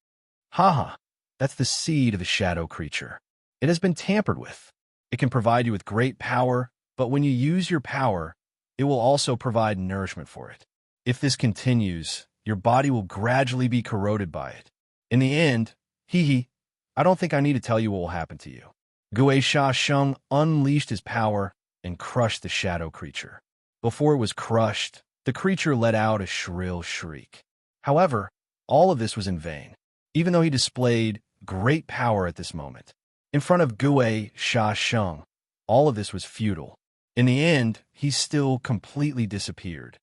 Haha, that's the seed of the shadow creature. It has been tampered with. It can provide you with great power, but when you use your power, it will also provide nourishment for it. If this continues, your body will gradually be corroded by it. In the end, I don't think I need to tell you what will happen to you. Gui Sha Sheng unleashed his power and crushed the shadow creature. Before it was crushed, the creature let out a shrill shriek. However, all of this was in vain, even though he displayed great power at this moment. In front of Gui Sha Sheng, all of this was futile. In the end, he still completely disappeared.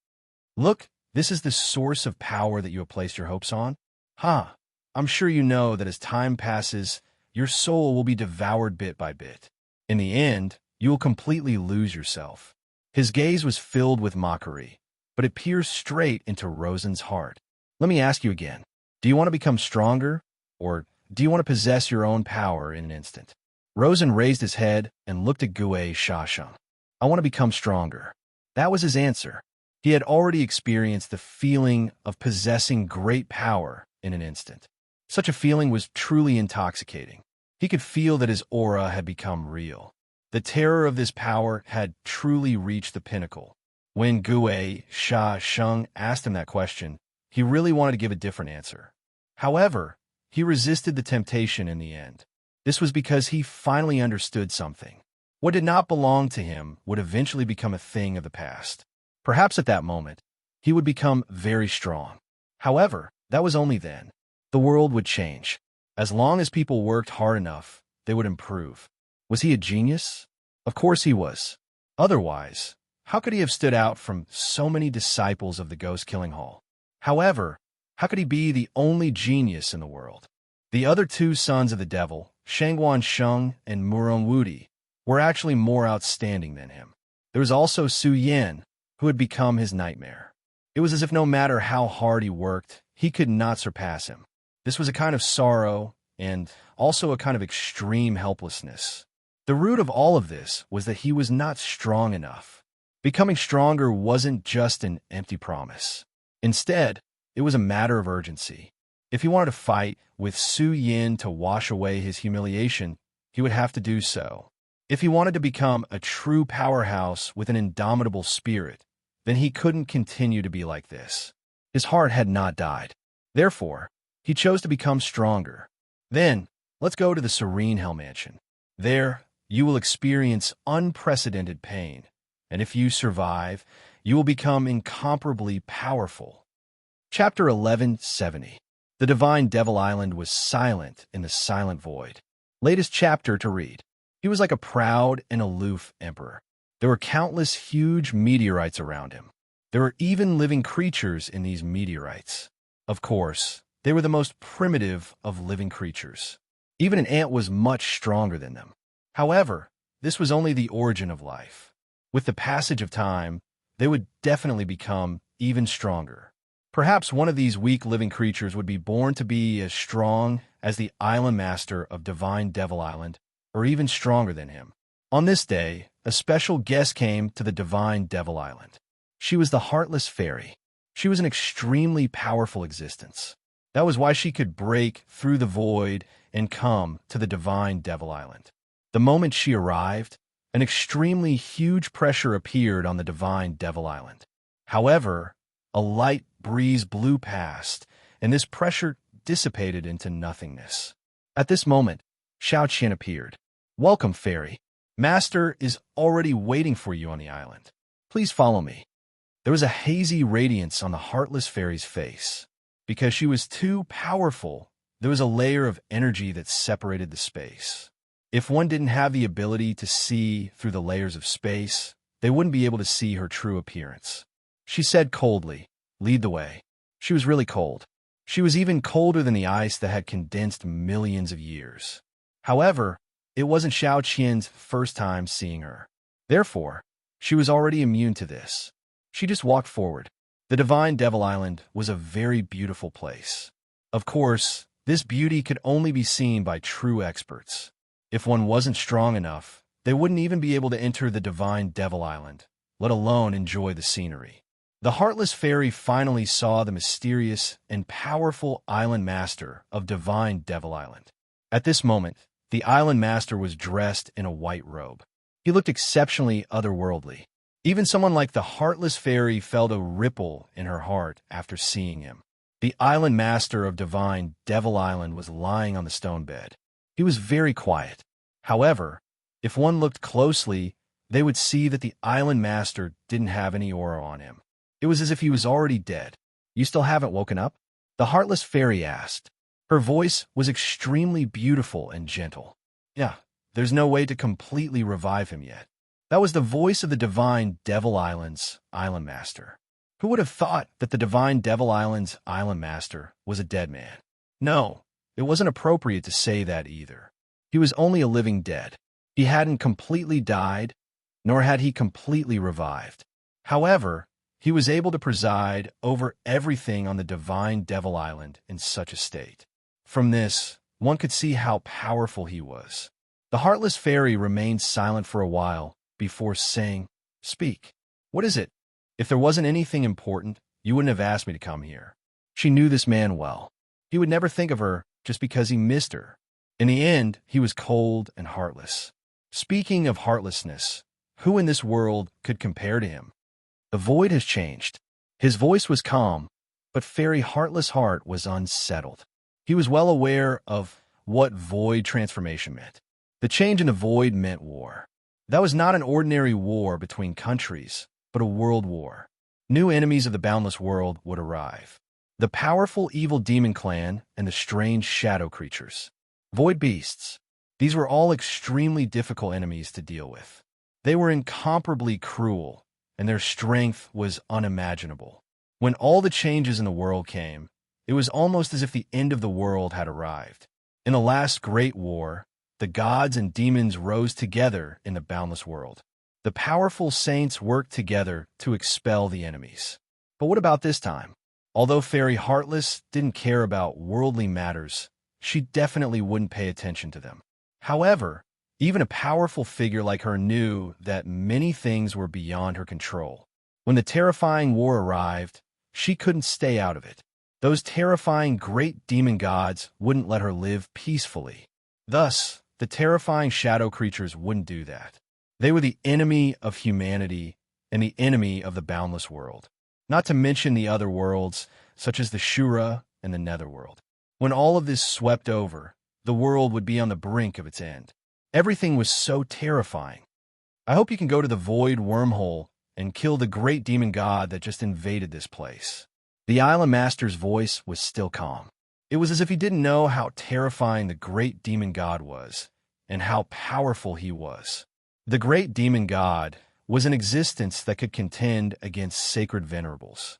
Look, this is the source of power that you have placed your hopes on? I'm sure you know that as time passes, your soul will be devoured bit by bit. In the end, you will completely lose yourself. His gaze was filled with mockery, but it pierced straight into Rosen's heart. Let me ask you again, do you want to become stronger, or do you want to possess your own power in an instant? Rosen raised his head and looked at Gui Sha Sheng. I want to become stronger. That was his answer. He had already experienced the feeling of possessing great power in an instant. Such a feeling was truly intoxicating. He could feel that his aura had become real. The terror of this power had truly reached the pinnacle. When Gui Sha Sheng asked him that question, he really wanted to give a different answer. However, he resisted the temptation in the end. This was because he finally understood something. What did not belong to him would eventually become a thing of the past. Perhaps at that moment, he would become very strong. However, that was only then. The world would change. As long as people worked hard enough, they would improve. Was he a genius? Of course he was. Otherwise, how could he have stood out from so many disciples of the Ghost-Killing Hall? However, how could he be the only genius in the world? The other two sons of the devil, Shangguan Sheng and Murong Wudi, were actually more outstanding than him. There was also Su Yan, who had become his nightmare. It was as if no matter how hard he worked, he could not surpass him. This was a kind of sorrow and also a kind of extreme helplessness. The root of all of this was that he was not strong enough. Becoming stronger wasn't just an empty promise. Instead, it was a matter of urgency. If he wanted to fight with Su Yin to wash away his humiliation, he would have to do so. If he wanted to become a true powerhouse with an indomitable spirit, then he couldn't continue to be like this. His heart had not died. Therefore, he chose to become stronger. Then, let's go to the Serene Hell Mansion. There, you will experience unprecedented pain, and if you survive, you will become incomparably powerful. Chapter 1170. The Divine Devil Island was silent in the silent void. Latest chapter to read. He was like a proud and aloof emperor. There were countless huge meteorites around him. There were even living creatures in these meteorites. Of course, they were the most primitive of living creatures. Even an ant was much stronger than them. However, this was only the origin of life. With the passage of time, they would definitely become even stronger. Perhaps one of these weak living creatures would be born to be as strong as the island master of Divine Devil Island, or even stronger than him. On this day, a special guest came to the Divine Devil Island. She was the Heartless Fairy. She was an extremely powerful existence. That was why she could break through the void and come to the divine Devil Island. The moment she arrived, an extremely huge pressure appeared on the divine Devil Island. However, a light breeze blew past, and this pressure dissipated into nothingness. At this moment, Xiao Qian appeared. "Welcome, Fairy. Master is already waiting for you on the island. Please follow me." There was a hazy radiance on the Heartless Fairy's face. Because she was too powerful, there was a layer of energy that separated the space. If one didn't have the ability to see through the layers of space, they wouldn't be able to see her true appearance. She said coldly, "Lead the way." She was really cold. She was even colder than the ice that had condensed millions of years. However, it wasn't Xiao Qian's first time seeing her. Therefore, she was already immune to this. She just walked forward. The Divine Devil Island was a very beautiful place. Of course, this beauty could only be seen by true experts. If one wasn't strong enough, they wouldn't even be able to enter the Divine Devil Island, let alone enjoy the scenery. The Heartless Fairy finally saw the mysterious and powerful Island Master of Divine Devil Island. At this moment, the Island Master was dressed in a white robe. He looked exceptionally otherworldly. Even someone like the Heartless Fairy felt a ripple in her heart after seeing him. The Island Master of Divine Devil Island was lying on the stone bed. He was very quiet. However, if one looked closely, they would see that the Island Master didn't have any aura on him. It was as if he was already dead. "You still haven't woken up?" the Heartless Fairy asked. Her voice was extremely beautiful and gentle. "Yeah, there's no way to completely revive him yet." That was the voice of the Divine Devil Island's Island Master. Who would have thought that the Divine Devil Island's Island Master was a dead man? No, it wasn't appropriate to say that either. He was only a living dead. He hadn't completely died, nor had he completely revived. However, he was able to preside over everything on the Divine Devil Island in such a state. From this, one could see how powerful he was. The Heartless Fairy remained silent for a while before saying, "Speak. What is it? If there wasn't anything important, you wouldn't have asked me to come here." She knew this man well. He would never think of her just because he missed her. In the end, he was cold and heartless. Speaking of heartlessness, who in this world could compare to him? The void has changed. His voice was calm, but Fairy Heartless Heart was unsettled. He was well aware of what void transformation meant. The change in the void meant war. That was not an ordinary war between countries, but a world war. New enemies of the boundless world would arrive. The powerful evil demon clan and the strange shadow creatures. Void beasts. These were all extremely difficult enemies to deal with. They were incomparably cruel, and their strength was unimaginable. When all the changes in the world came, it was almost as if the end of the world had arrived. In the last great war, the gods and demons rose together in the boundless world. The powerful saints worked together to expel the enemies. But what about this time? Although Fairy Heartless didn't care about worldly matters, she definitely wouldn't pay attention to them. However, even a powerful figure like her knew that many things were beyond her control. When the terrifying war arrived, she couldn't stay out of it. Those terrifying great demon gods wouldn't let her live peacefully. Thus, the terrifying shadow creatures wouldn't do that. They were the enemy of humanity and the enemy of the boundless world. Not to mention the other worlds, such as the Shura and the Netherworld. When all of this swept over, the world would be on the brink of its end. Everything was so terrifying. I hope you can go to the void wormhole and kill the great demon god that just invaded this place. The Island Master's voice was still calm. It was as if he didn't know how terrifying the great demon god was, and how powerful he was. The great demon god was an existence that could contend against sacred venerables.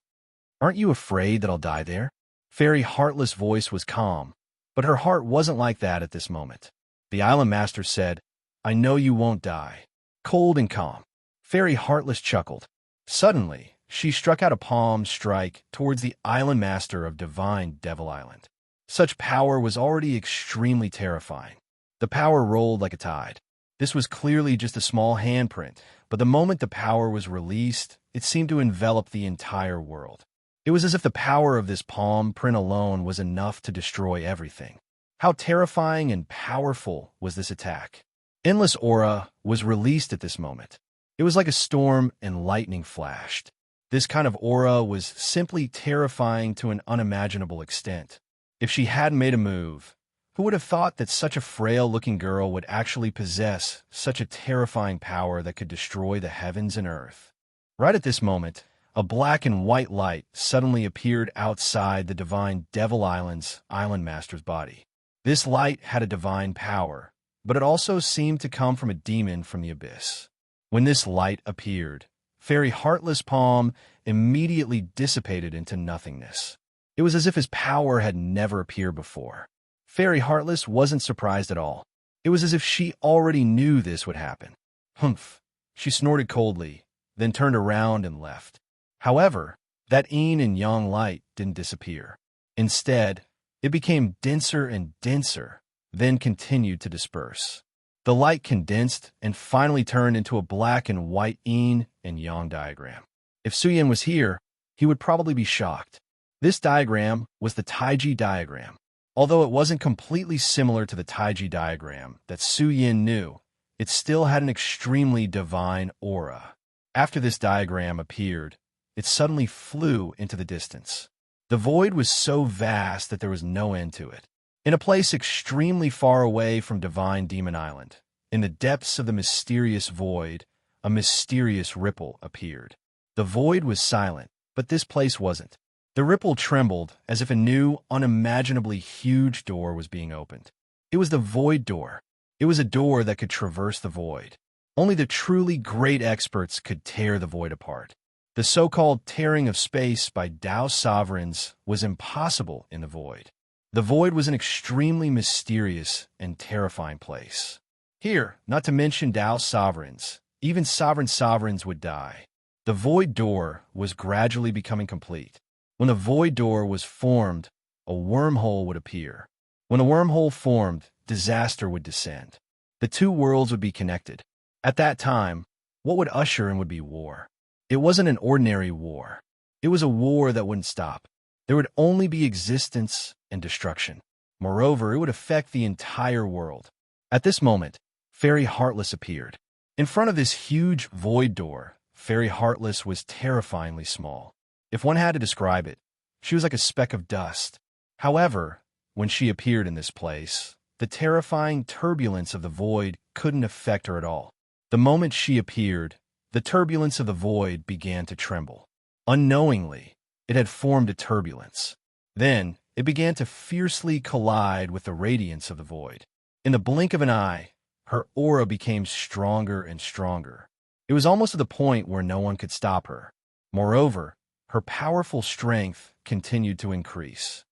"Aren't you afraid that I'll die there?" Fairy Heartless' voice was calm, but her heart wasn't like that at this moment. The Island Master said, "I know you won't die." Cold and calm. Fairy Heartless chuckled. Suddenly, she struck out a palm strike towards the Island Master of Divine Devil Island. Such power was already extremely terrifying. The power rolled like a tide. This was clearly just a small handprint, but the moment the power was released, it seemed to envelop the entire world. It was as if the power of this palm print alone was enough to destroy everything. How terrifying and powerful was this attack? Endless aura was released at this moment. It was like a storm and lightning flashed. This kind of aura was simply terrifying to an unimaginable extent. If she hadn't made a move, who would have thought that such a frail-looking girl would actually possess such a terrifying power that could destroy the heavens and earth? Right at this moment, a black and white light suddenly appeared outside the divine Devil Island's island master's body. This light had a divine power, but it also seemed to come from a demon from the abyss. When this light appeared, Fairy Heartless Palm immediately dissipated into nothingness. It was as if his power had never appeared before. Fairy Heartless wasn't surprised at all. It was as if she already knew this would happen. Humph! She snorted coldly, then turned around and left. However, that yin and yang light didn't disappear. Instead, it became denser and denser, then continued to disperse. The light condensed and finally turned into a black and white yin and yang diagram. If Suyin was here, he would probably be shocked. This diagram was the Taiji diagram. Although it wasn't completely similar to the Taiji diagram that Suyin knew, it still had an extremely divine aura. After this diagram appeared, it suddenly flew into the distance. The void was so vast that there was no end to it. In a place extremely far away from Divine Demon Island, in the depths of the mysterious void, a mysterious ripple appeared. The void was silent, but this place wasn't. The ripple trembled as if a new, unimaginably huge door was being opened. It was the void door. It was a door that could traverse the void. Only the truly great experts could tear the void apart. The so-called tearing of space by Tao sovereigns was impossible in the void. The void was an extremely mysterious and terrifying place. Here, not to mention Tao sovereigns, even sovereigns would die. The void door was gradually becoming complete. When the void door was formed, a wormhole would appear. When the wormhole formed, disaster would descend. The two worlds would be connected. At that time, what would usher in would be war. It wasn't an ordinary war. It was a war that wouldn't stop. There would only be existence and destruction. Moreover, it would affect the entire world. At this moment, Fairy Heartless appeared. In front of this huge void door, Fairy Heartless was terrifyingly small. If one had to describe it, she was like a speck of dust. However, when she appeared in this place, the terrifying turbulence of the void couldn't affect her at all. The moment she appeared, the turbulence of the void began to tremble. Unknowingly, it had formed a turbulence. Then, it began to fiercely collide with the radiance of the void. In the blink of an eye, her aura became stronger and stronger. It was almost to the point where no one could stop her. Moreover, her powerful strength continued to increase.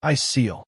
"Ice seal,"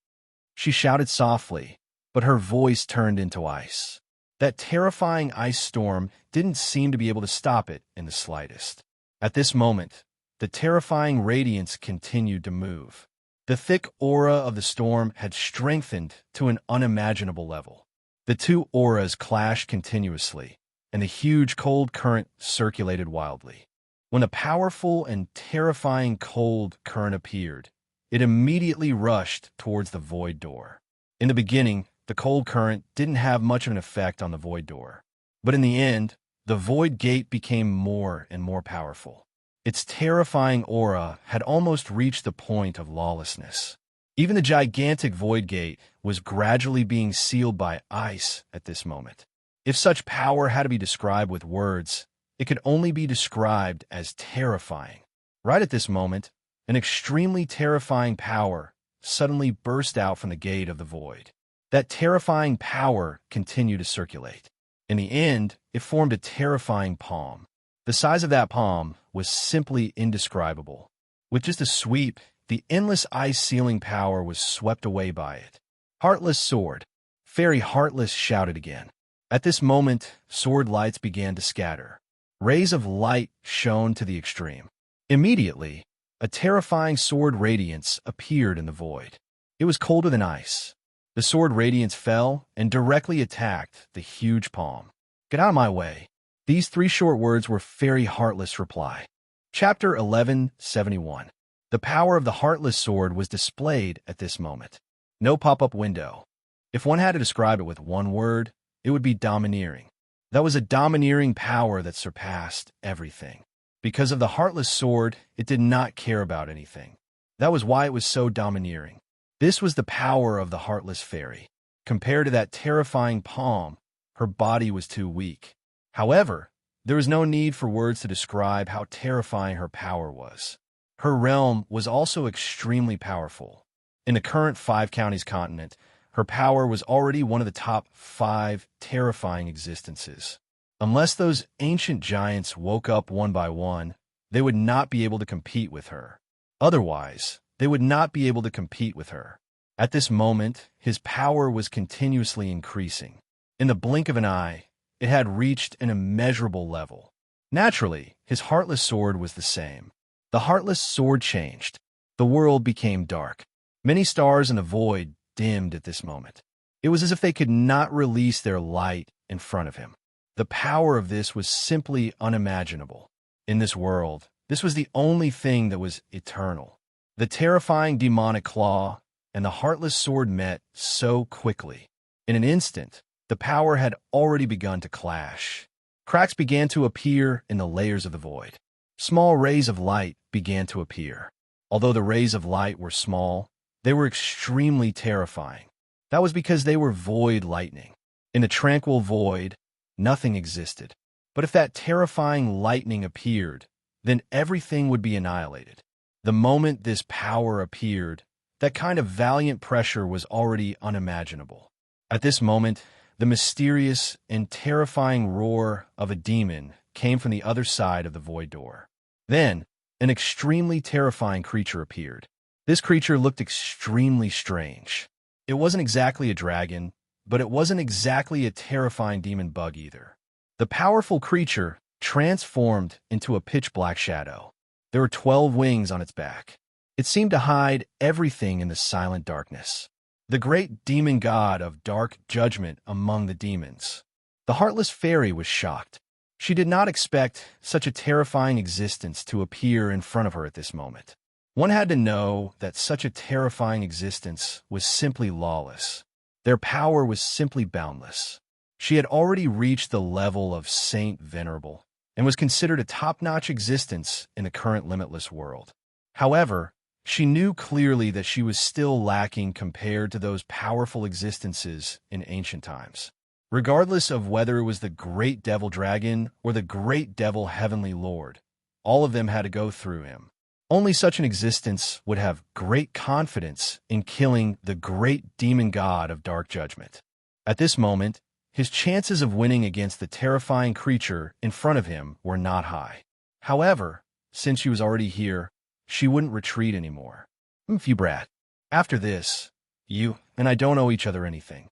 she shouted softly, but her voice turned into ice. That terrifying ice storm didn't seem to be able to stop it in the slightest. At this moment, the terrifying radiance continued to move. The thick aura of the storm had strengthened to an unimaginable level. The two auras clashed continuously, and the huge cold current circulated wildly. When the powerful and terrifying cold current appeared, it immediately rushed towards the void door. In the beginning, the cold current didn't have much of an effect on the void door. But in the end, the void gate became more and more powerful. Its terrifying aura had almost reached the point of lawlessness. Even the gigantic void gate was gradually being sealed by ice at this moment. If such power had to be described with words, it could only be described as terrifying. Right at this moment, an extremely terrifying power suddenly burst out from the gate of the void. That terrifying power continued to circulate. In the end, it formed a terrifying palm. The size of that palm was simply indescribable. With just a sweep, the endless ice-sealing power was swept away by it. "Heartless sword!" Fairy Heartless shouted again. At this moment, sword lights began to scatter. Rays of light shone to the extreme. Immediately, a terrifying sword radiance appeared in the void. It was colder than ice. The sword radiance fell and directly attacked the huge palm. "Get out of my way." These three short words were Fairy Heartless' reply. Chapter 1171. The power of the Heartless Sword was displayed at this moment. No pop-up window. If one had to describe it with one word, it would be domineering. That was a domineering power that surpassed everything. Because of the Heartless Sword, it did not care about anything. That was why it was so domineering. This was the power of the Heartless Fairy. Compared to that terrifying palm, her body was too weak. However, there was no need for words to describe how terrifying her power was. Her realm was also extremely powerful. In the current 5 counties continent, her power was already one of the top 5 terrifying existences. Unless those ancient giants woke up one by one, they would not be able to compete with her. Otherwise, they would not be able to compete with her. At this moment, his power was continuously increasing. In the blink of an eye, it had reached an immeasurable level. Naturally, his Heartless Sword was the same. The Heartless Sword changed. The world became dark. Many stars in the void dimmed at this moment. It was as if they could not release their light in front of him. The power of this was simply unimaginable. In this world, this was the only thing that was eternal. The terrifying demonic claw and the Heartless Sword met so quickly. In an instant, the power had already begun to clash. Cracks began to appear in the layers of the void. Small rays of light began to appear. Although the rays of light were small, they were extremely terrifying. That was because they were void lightning. In the tranquil void, nothing existed. But if that terrifying lightning appeared, then everything would be annihilated. The moment this power appeared, that kind of valiant pressure was already unimaginable. At this moment, the mysterious and terrifying roar of a demon came from the other side of the void door. Then, an extremely terrifying creature appeared. This creature looked extremely strange. It wasn't exactly a dragon, but it wasn't exactly a terrifying demon bug either. The powerful creature transformed into a pitch-black shadow. There were 12 wings on its back. It seemed to hide everything in the silent darkness. The great demon god of dark judgment among the demons. The Heartless Fairy was shocked. She did not expect such a terrifying existence to appear in front of her at this moment. One had to know that such a terrifying existence was simply lawless. Their power was simply boundless. She had already reached the level of Saint Venerable and was considered a top-notch existence in the current limitless world. However, she knew clearly that she was still lacking compared to those powerful existences in ancient times. Regardless of whether it was the Great Devil Dragon or the Great Devil Heavenly Lord, all of them had to go through him. Only such an existence would have great confidence in killing the great demon god of dark judgment. At this moment, his chances of winning against the terrifying creature in front of him were not high. However, since she was already here, she wouldn't retreat anymore. You brat. After this, you and I don't owe each other anything.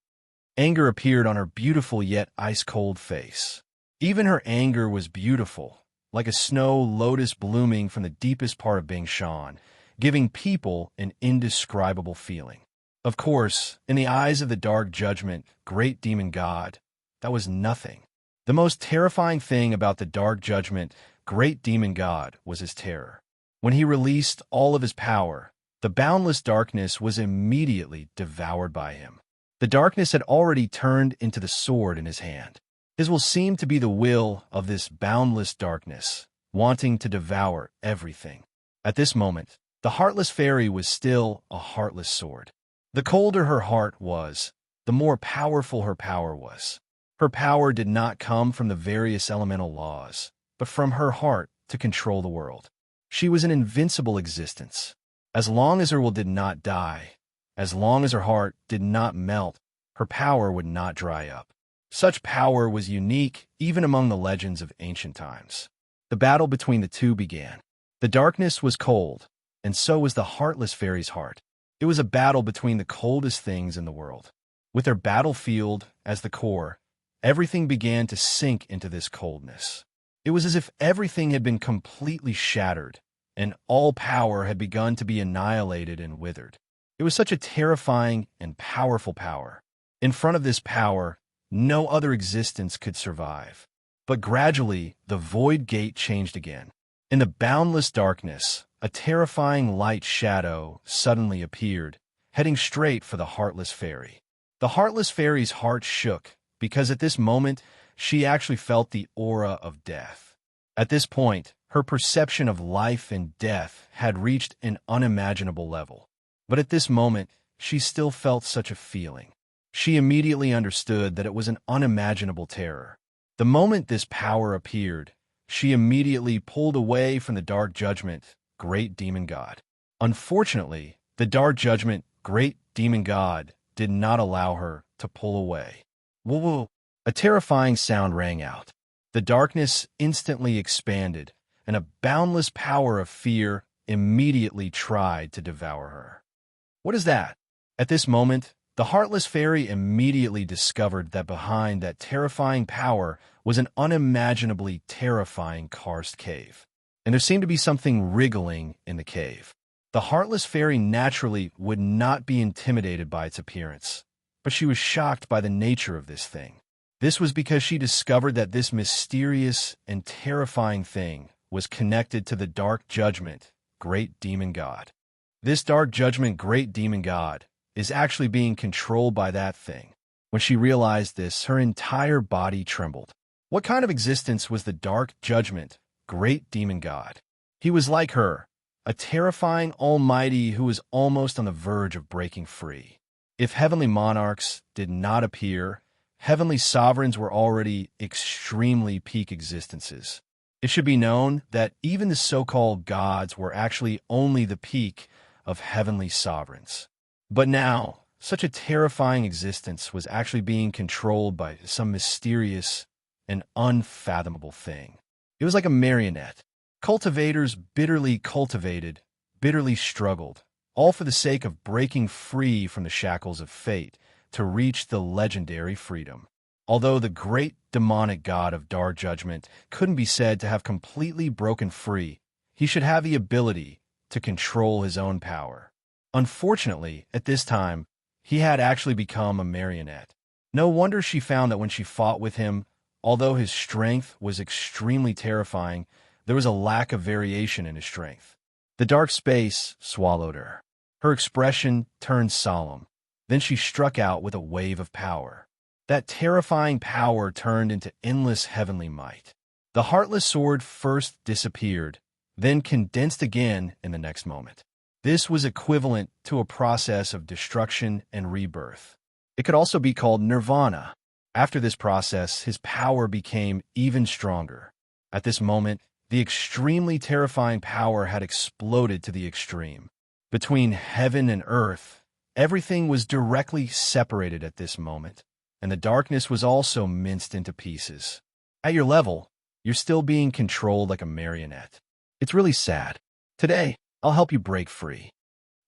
Anger appeared on her beautiful yet ice-cold face. Even her anger was beautiful, like a snow lotus blooming from the deepest part of Bingshan, giving people an indescribable feeling. Of course, in the eyes of the dark judgment, great demon god, that was nothing. The most terrifying thing about the dark judgment, great demon god, was his terror. When he released all of his power, the boundless darkness was immediately devoured by him. The darkness had already turned into the sword in his hand. His will seemed to be the will of this boundless darkness, wanting to devour everything. At this moment, the Heartless Fairy was still a heartless sword. The colder her heart was, the more powerful her power was. Her power did not come from the various elemental laws, but from her heart to control the world. She was an invincible existence. As long as her will did not die, as long as her heart did not melt, her power would not dry up. Such power was unique even among the legends of ancient times. The battle between the two began. The darkness was cold, and so was the Heartless Fairy's heart. It was a battle between the coldest things in the world. With their battlefield as the core, everything began to sink into this coldness. It was as if everything had been completely shattered, and all power had begun to be annihilated and withered. It was such a terrifying and powerful power. In front of this power, no other existence could survive. But gradually, the void gate changed again. In the boundless darkness, a terrifying light shadow suddenly appeared, heading straight for the Heartless Fairy. The Heartless Fairy's heart shook, because at this moment, she actually felt the aura of death. At this point, her perception of life and death had reached an unimaginable level. But at this moment, she still felt such a feeling. She immediately understood that it was an unimaginable terror. The moment this power appeared, she immediately pulled away from the Dark Judgment, Great Demon God. Unfortunately, the Dark Judgment, Great Demon God, did not allow her to pull away. Whoa! A terrifying sound rang out. The darkness instantly expanded, and a boundless power of fear immediately tried to devour her. What is that? At this moment, the Heartless Fairy immediately discovered that behind that terrifying power was an unimaginably terrifying karst cave. And there seemed to be something wriggling in the cave. The Heartless Fairy naturally would not be intimidated by its appearance, but she was shocked by the nature of this thing. This was because she discovered that this mysterious and terrifying thing was connected to the Dark Judgment, Great Demon God. This Dark Judgment, Great Demon God is actually being controlled by that thing. When she realized this, her entire body trembled. What kind of existence was the Dark Judgment, Great Demon God? He was like her, a terrifying almighty who was almost on the verge of breaking free. If heavenly monarchs did not appear, heavenly sovereigns were already extremely peak existences. It should be known that even the so-called gods were actually only the peak of heavenly sovereigns. But now, such a terrifying existence was actually being controlled by some mysterious and unfathomable thing. It was like a marionette. Cultivators bitterly cultivated, bitterly struggled, all for the sake of breaking free from the shackles of fate to reach the legendary freedom. Although the great demonic god of Dark Judgment couldn't be said to have completely broken free, he should have the ability to control his own power. Unfortunately, at this time, he had actually become a marionette. No wonder she found that when she fought with him, although his strength was extremely terrifying, there was a lack of variation in his strength. The dark space swallowed her. Her expression turned solemn. Then she struck out with a wave of power. That terrifying power turned into endless heavenly might. The heartless sword first disappeared, then condensed again in the next moment. This was equivalent to a process of destruction and rebirth. It could also be called nirvana. After this process, his power became even stronger. At this moment, the extremely terrifying power had exploded to the extreme. Between heaven and earth, everything was directly separated at this moment, and the darkness was also minced into pieces. At your level, you're still being controlled like a marionette. It's really sad. Today, I'll help you break free.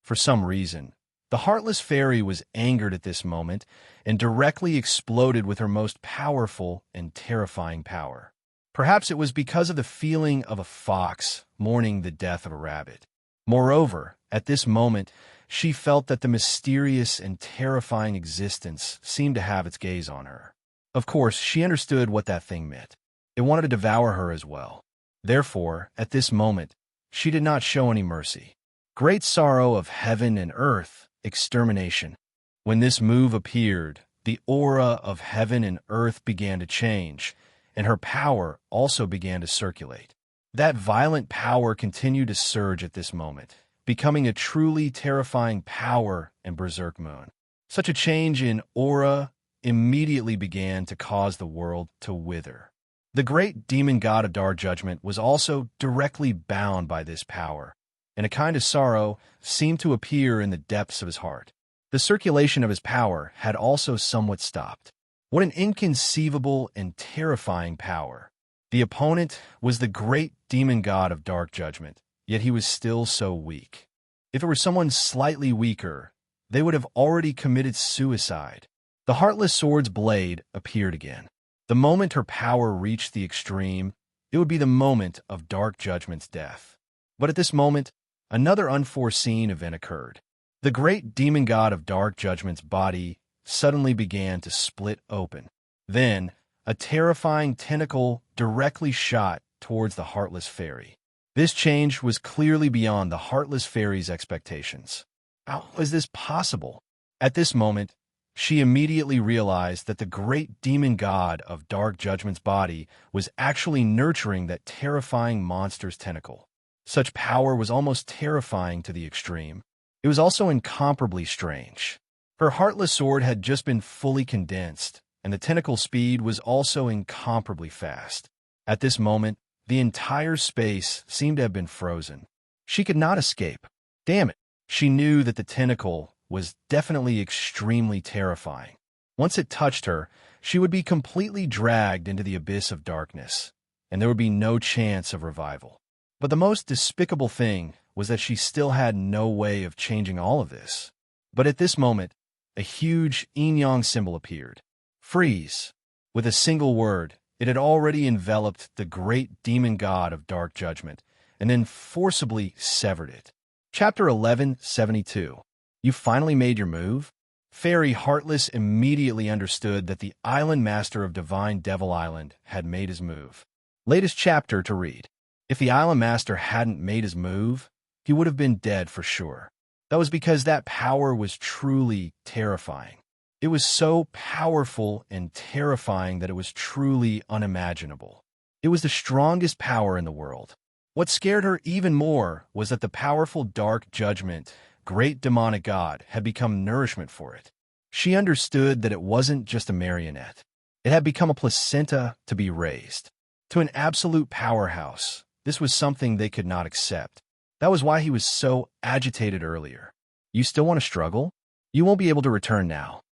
For some reason, the Heartless Fairy was angered at this moment and directly exploded with her most powerful and terrifying power. Perhaps it was because of the feeling of a fox mourning the death of a rabbit. Moreover, at this moment, she felt that the mysterious and terrifying existence seemed to have its gaze on her. Of course, she understood what that thing meant. It wanted to devour her as well. Therefore, at this moment, she did not show any mercy. Great sorrow of heaven and earth, extermination. When this move appeared, the aura of heaven and earth began to change, and her power also began to circulate. That violent power continued to surge at this moment, becoming a truly terrifying power in Berserk Moon. Such a change in aura immediately began to cause the world to wither. The great demon god of Dark Judgment was also directly bound by this power, and a kind of sorrow seemed to appear in the depths of his heart. The circulation of his power had also somewhat stopped. What an inconceivable and terrifying power. The opponent was the great demon god of Dark Judgment, yet he was still so weak. If it were someone slightly weaker, they would have already committed suicide. The Heartless Sword's blade appeared again. The moment her power reached the extreme, it would be the moment of Dark Judgment's death. But at this moment, another unforeseen event occurred. The great demon god of Dark Judgment's body suddenly began to split open. Then, a terrifying tentacle directly shot towards the Heartless Fairy. This change was clearly beyond the heartless fairy's expectations. How was this possible? At this moment, she immediately realized that the great demon god of dark judgment's body was actually nurturing that terrifying monster's tentacle. Such power was almost terrifying to the extreme. It was also incomparably strange. Her heartless sword had just been fully condensed, and the tentacle speed was also incomparably fast. At this moment, the entire space seemed to have been frozen. She could not escape. Damn it. She knew that the tentacle was definitely extremely terrifying. Once it touched her, she would be completely dragged into the abyss of darkness, and there would be no chance of revival. But the most despicable thing was that she still had no way of changing all of this. But at this moment, a huge yin-yang symbol appeared. Freeze. With a single word, it had already enveloped the great demon god of dark judgment, and then forcibly severed it. Chapter 1172. You finally made your move? Fairy Heartless immediately understood that the island master of Divine Devil Island had made his move. Latest chapter to read. If the island master hadn't made his move, he would have been dead for sure. That was because that power was truly terrifying. It was so powerful and terrifying that it was truly unimaginable. It was the strongest power in the world. What scared her even more was that the powerful dark judgment, great demonic god, had become nourishment for it. She understood that it wasn't just a marionette. It had become a placenta to be raised. To an absolute powerhouse, this was something they could not accept. That was why he was so agitated earlier. You still want to struggle? You won't be able to return now.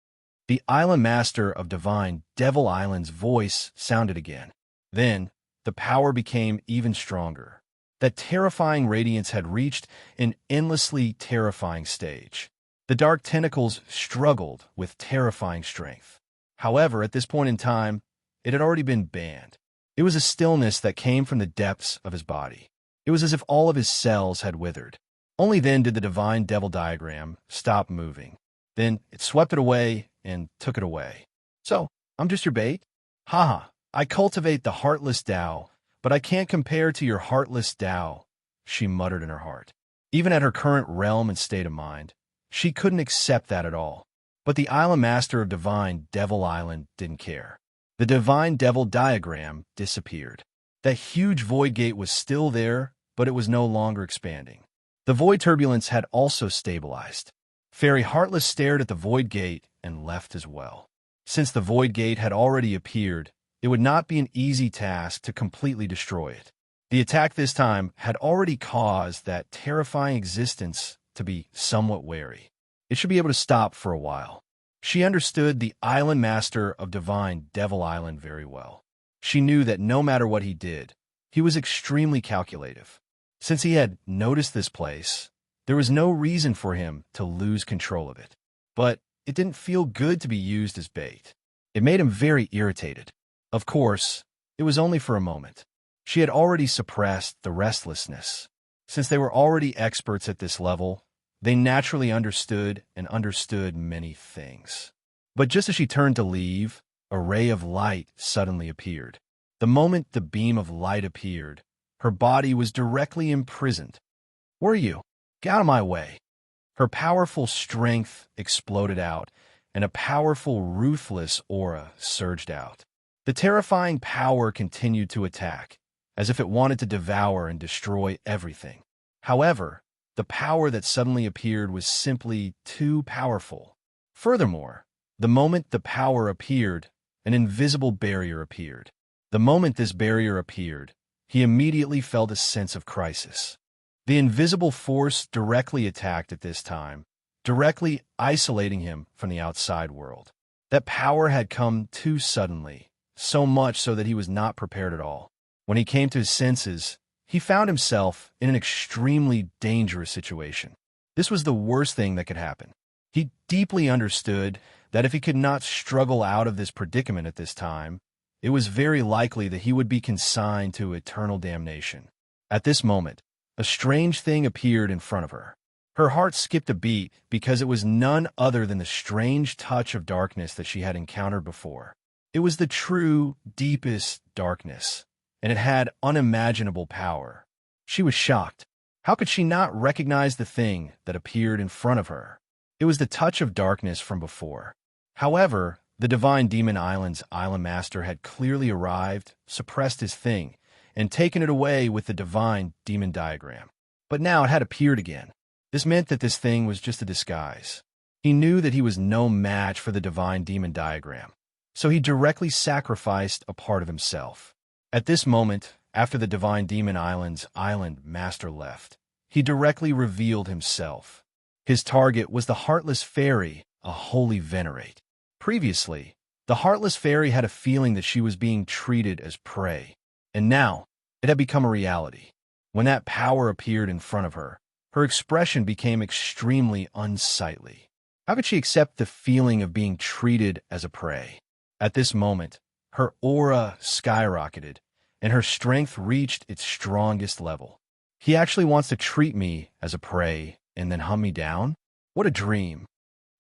The island master of Divine Devil Island's voice sounded again. Then, the power became even stronger. That terrifying radiance had reached an endlessly terrifying stage. The dark tentacles struggled with terrifying strength. However, at this point in time, it had already been banned. It was a stillness that came from the depths of his body. It was as if all of his cells had withered. Only then did the Divine Devil diagram stop moving. Then it swept it away and took it away. So, I'm just your bait? Haha, I cultivate the heartless Tao, but I can't compare to your heartless Tao, she muttered in her heart. Even at her current realm and state of mind, she couldn't accept that at all. But the island master of Divine Devil Island didn't care. The Divine Devil diagram disappeared. That huge void gate was still there, but it was no longer expanding. The void turbulence had also stabilized. Fairy Heartless stared at the void gate and left as well. Since the void gate had already appeared, it would not be an easy task to completely destroy it. The attack this time had already caused that terrifying existence to be somewhat wary. It should be able to stop for a while. She understood the island master of Divine Devil Island very well. She knew that no matter what he did, he was extremely calculative. Since he had noticed this place, there was no reason for him to lose control of it. But it didn't feel good to be used as bait. It made him very irritated. Of course, it was only for a moment. She had already suppressed the restlessness. Since they were already experts at this level, they naturally understood many things. But just as she turned to leave, a ray of light suddenly appeared. The moment the beam of light appeared, her body was directly imprisoned. Where are you? Get out of my way. Her powerful strength exploded out, and a powerful, ruthless aura surged out. The terrifying power continued to attack, as if it wanted to devour and destroy everything. However, the power that suddenly appeared was simply too powerful. Furthermore, the moment the power appeared, an invisible barrier appeared. The moment this barrier appeared, he immediately felt a sense of crisis. The invisible force directly attacked at this time, directly isolating him from the outside world. That power had come too suddenly, so much so that he was not prepared at all. When he came to his senses, he found himself in an extremely dangerous situation. This was the worst thing that could happen. He deeply understood that if he could not struggle out of this predicament at this time, it was very likely that he would be consigned to eternal damnation. At this moment, a strange thing appeared in front of her. Her heart skipped a beat because it was none other than the strange touch of darkness that she had encountered before. It was the true, deepest darkness, and it had unimaginable power. She was shocked. How could she not recognize the thing that appeared in front of her? It was the touch of darkness from before. However, the divine Demon Island's island master had clearly arrived, suppressed his thing, and taken it away with the divine demon diagram. But now it had appeared again. This meant that this thing was just a disguise. He knew that he was no match for the divine demon diagram, so he directly sacrificed a part of himself. At this moment, after the divine demon island's island master left, he directly revealed himself. His target was the heartless fairy, a holy venerate. Previously, the heartless fairy had a feeling that she was being treated as prey, and now it had become a reality. When that power appeared in front of her, her expression became extremely unsightly. How could she accept the feeling of being treated as a prey? At this moment, her aura skyrocketed, and her strength reached its strongest level. He actually wants to treat me as a prey and then hunt me down? What a dream.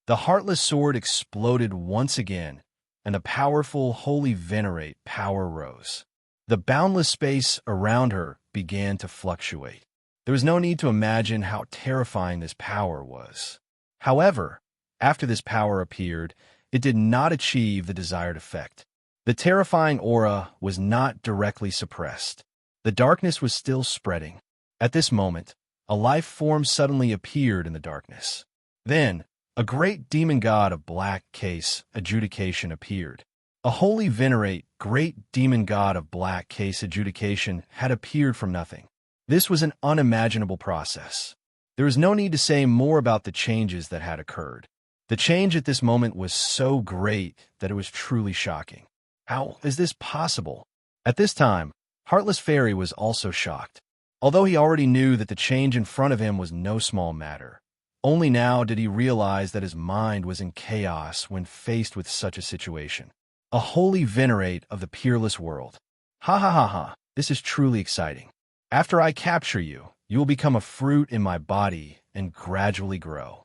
The heartless sword exploded once again, and the powerful holy venerate power rose. The boundless space around her began to fluctuate. There was no need to imagine how terrifying this power was. However, after this power appeared, it did not achieve the desired effect. The terrifying aura was not directly suppressed. The darkness was still spreading. At this moment, a life form suddenly appeared in the darkness. Then, a great demon god of black case adjudication appeared. A holy venerate, great demon god of black case adjudication had appeared from nothing. This was an unimaginable process. There is no need to say more about the changes that had occurred. The change at this moment was so great that it was truly shocking. How is this possible? At this time, Heartless Fairy was also shocked. Although he already knew that the change in front of him was no small matter, only now did he realize that his mind was in chaos when faced with such a situation. A holy venerate of the peerless world. Ha ha ha ha, this is truly exciting. After I capture you, you will become a fruit in my body and gradually grow.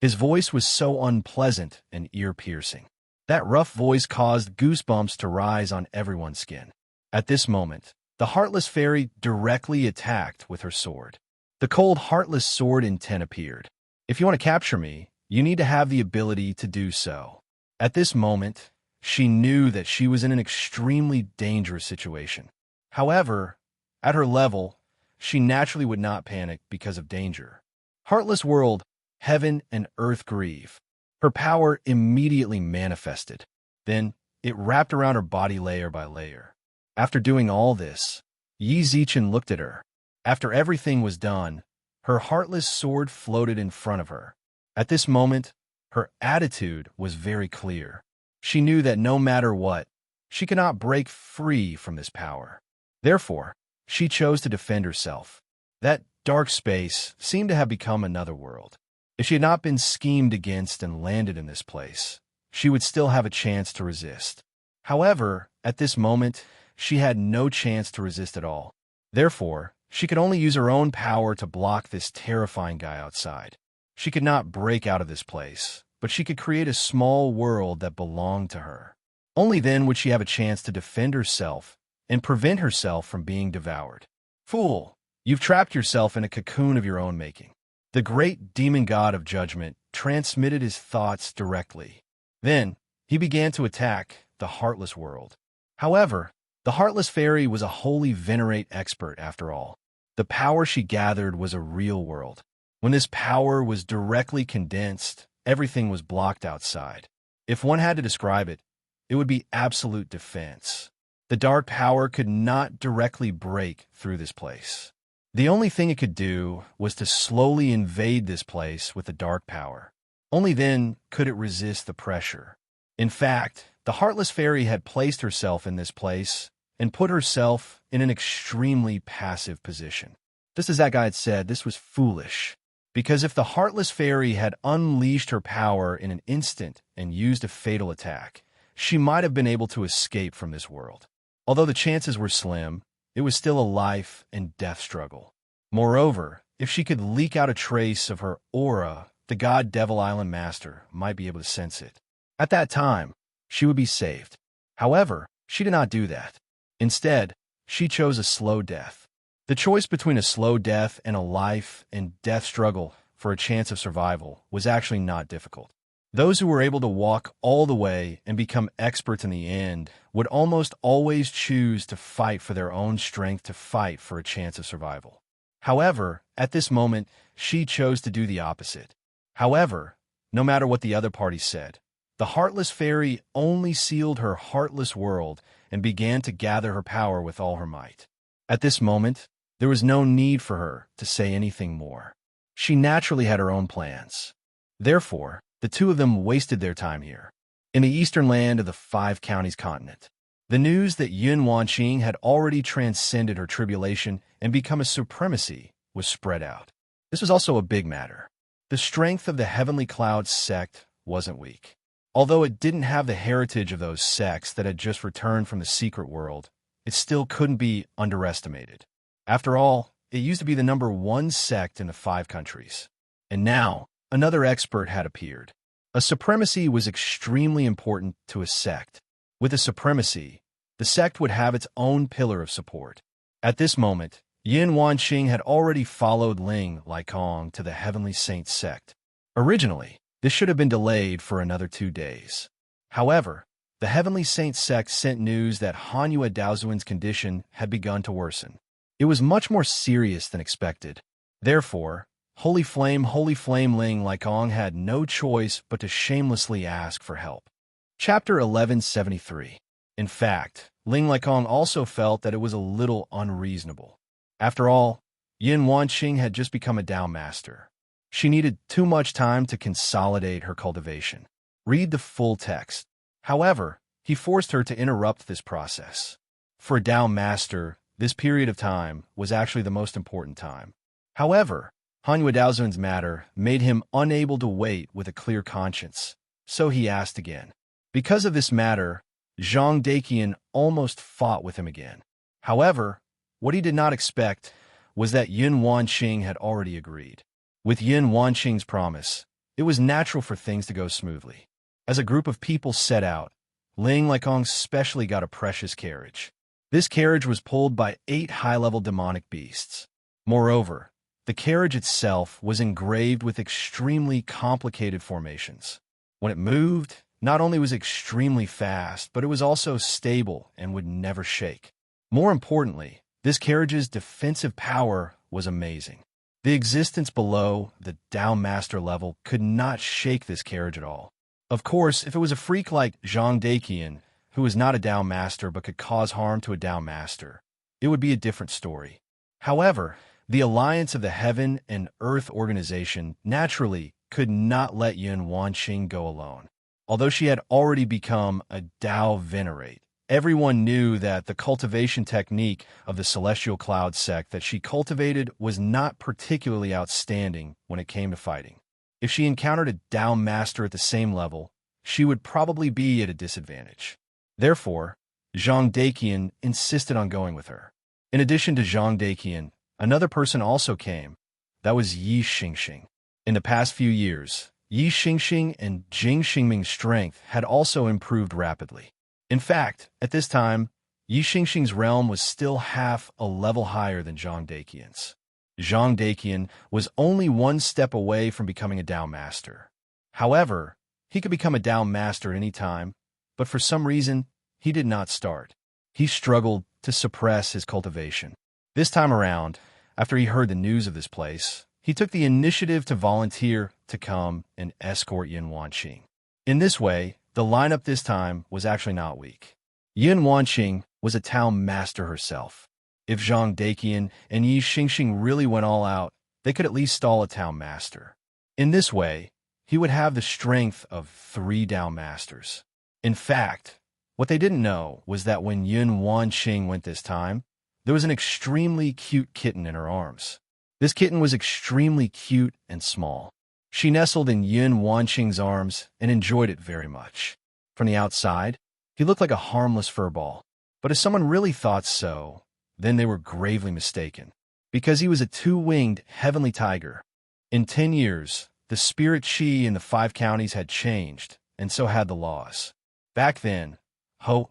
His voice was so unpleasant and ear-piercing. That rough voice caused goosebumps to rise on everyone's skin. At this moment, the Heartless Fairy directly attacked with her sword. The cold, heartless sword intent appeared. If you want to capture me, you need to have the ability to do so. At this moment, she knew that she was in an extremely dangerous situation. However, at her level, she naturally would not panic because of danger. Heartless world, heaven and earth grieve. Her power immediately manifested. Then, it wrapped around her body layer by layer. After doing all this, Yi Zichen looked at her. After everything was done, her heartless sword floated in front of her. At this moment, her attitude was very clear. She knew that no matter what, she could not break free from this power. Therefore, she chose to defend herself. That dark space seemed to have become another world. If she had not been schemed against and landed in this place, she would still have a chance to resist. However, at this moment, she had no chance to resist at all. Therefore, she could only use her own power to block this terrifying guy outside. She could not break out of this place, but she could create a small world that belonged to her. Only then would she have a chance to defend herself and prevent herself from being devoured. Fool, you've trapped yourself in a cocoon of your own making. The great demon god of judgment transmitted his thoughts directly. Then, he began to attack the heartless world. However, the Heartless Fairy was a holy venerate expert after all. The power she gathered was a real world. When this power was directly condensed, everything was blocked outside. If one had to describe it, it would be absolute defense. The dark power could not directly break through this place. The only thing it could do was to slowly invade this place with the dark power. Only then could it resist the pressure. In fact, the Heartless Fairy had placed herself in this place and put herself in an extremely passive position. Just as that guy had said, this was foolish. Because if the Heartless Fairy had unleashed her power in an instant and used a fatal attack, she might have been able to escape from this world. Although the chances were slim, it was still a life and death struggle. Moreover, if she could leak out a trace of her aura, the God Devil Island Master might be able to sense it. At that time, she would be saved. However, she did not do that. Instead, she chose a slow death. The choice between a slow death and a life and death struggle for a chance of survival was actually not difficult. Those who were able to walk all the way and become experts in the end would almost always choose to fight for their own strength to fight for a chance of survival. However, at this moment, she chose to do the opposite. However, no matter what the other party said, the heartless fairy only sealed her heartless world and began to gather her power with all her might. At this moment, there was no need for her to say anything more. She naturally had her own plans. Therefore, the two of them wasted their time here, in the eastern land of the 5 counties continent. The news that Yun Wanqing had already transcended her tribulation and become a supremacy was spread out. This was also a big matter. The strength of the Heavenly Cloud sect wasn't weak. Although it didn't have the heritage of those sects that had just returned from the secret world, it still couldn't be underestimated. After all, it used to be the #1 sect in the 5 countries. And now, another expert had appeared. A supremacy was extremely important to a sect. With a supremacy, the sect would have its own pillar of support. At this moment, Yin Wanqing had already followed Ling Laikong to the Heavenly Saint sect. Originally, this should have been delayed for another 2 days. However, the Heavenly Saint sect sent news that Hanyu Daozuan's condition had begun to worsen. It was much more serious than expected. Therefore, Holy Flame Ling Laikong had no choice but to shamelessly ask for help. Chapter 1173. In fact, Ling Laikong also felt that it was a little unreasonable. After all, Yin Wanqing had just become a Dao Master. She needed too much time to consolidate her cultivation. Read the full text. However, he forced her to interrupt this process. For a Dao Master, this period of time was actually the most important time. However, Hanyu Daozuan's matter made him unable to wait with a clear conscience, so he asked again. Because of this matter, Zhang Daqian almost fought with him again. However, what he did not expect was that Yin Wanqing had already agreed. With Yin Wanqing's promise, it was natural for things to go smoothly. As a group of people set out, Ling Laikong specially got a precious carriage. This carriage was pulled by 8 high-level demonic beasts. Moreover, the carriage itself was engraved with extremely complicated formations. When it moved, not only was it extremely fast, but it was also stable and would never shake. More importantly, this carriage's defensive power was amazing. The existence below the Dao Master level could not shake this carriage at all. Of course, if it was a freak like Zhang Daqian, who was not a Dao Master but could cause harm to a Dao Master, it would be a different story. However, the alliance of the Heaven and Earth organization naturally could not let Yin Wanqing go alone. Although she had already become a Dao Venerate, everyone knew that the cultivation technique of the Celestial Cloud sect that she cultivated was not particularly outstanding when it came to fighting. If she encountered a Dao Master at the same level, she would probably be at a disadvantage. Therefore, Zhang Daqian insisted on going with her. In addition to Zhang Daqian, another person also came. That was Yi Xingxing. In the past few years, Yi Xingxing and Jing Xingming's strength had also improved rapidly. In fact, at this time, Yi Xingxing's realm was still half a level higher than Zhang Daqian's. Zhang Daqian was only 1 step away from becoming a Dao Master. However, he could become a Dao Master at any time, but for some reason, he did not start. He struggled to suppress his cultivation. This time around, after he heard the news of this place, he took the initiative to volunteer to come and escort Yin Wanqing. In this way, the lineup this time was actually not weak. Yin Wanqing was a Tao Master herself. If Zhang Daqian and Yi Xingxing really went all out, they could at least stall a Tao Master. In this way, he would have the strength of 3 Dao Masters. In fact, what they didn't know was that when Yin Wanqing went this time, there was an extremely cute kitten in her arms. This kitten was extremely cute and small. She nestled in Yin Wanqing's arms and enjoyed it very much. From the outside, he looked like a harmless furball. But if someone really thought so, then they were gravely mistaken, because he was a 2-winged heavenly tiger. In 10 years, the spirit chi in the 5 counties had changed, and so had the laws. Back then,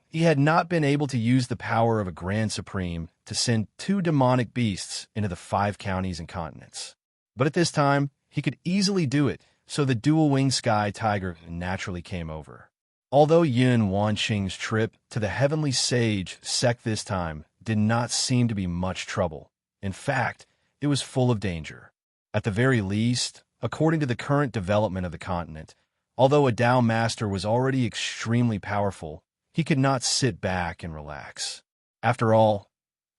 He had not been able to use the power of a Grand Supreme to send 2 demonic beasts into the 5 counties and continents. But at this time, he could easily do it, so the dual-winged sky tiger naturally came over. Although Yun Wanqing's trip to the Heavenly Sage sect this time did not seem to be much trouble. In fact, it was full of danger. At the very least, according to the current development of the continent, although a Dao Master was already extremely powerful, he could not sit back and relax. After all,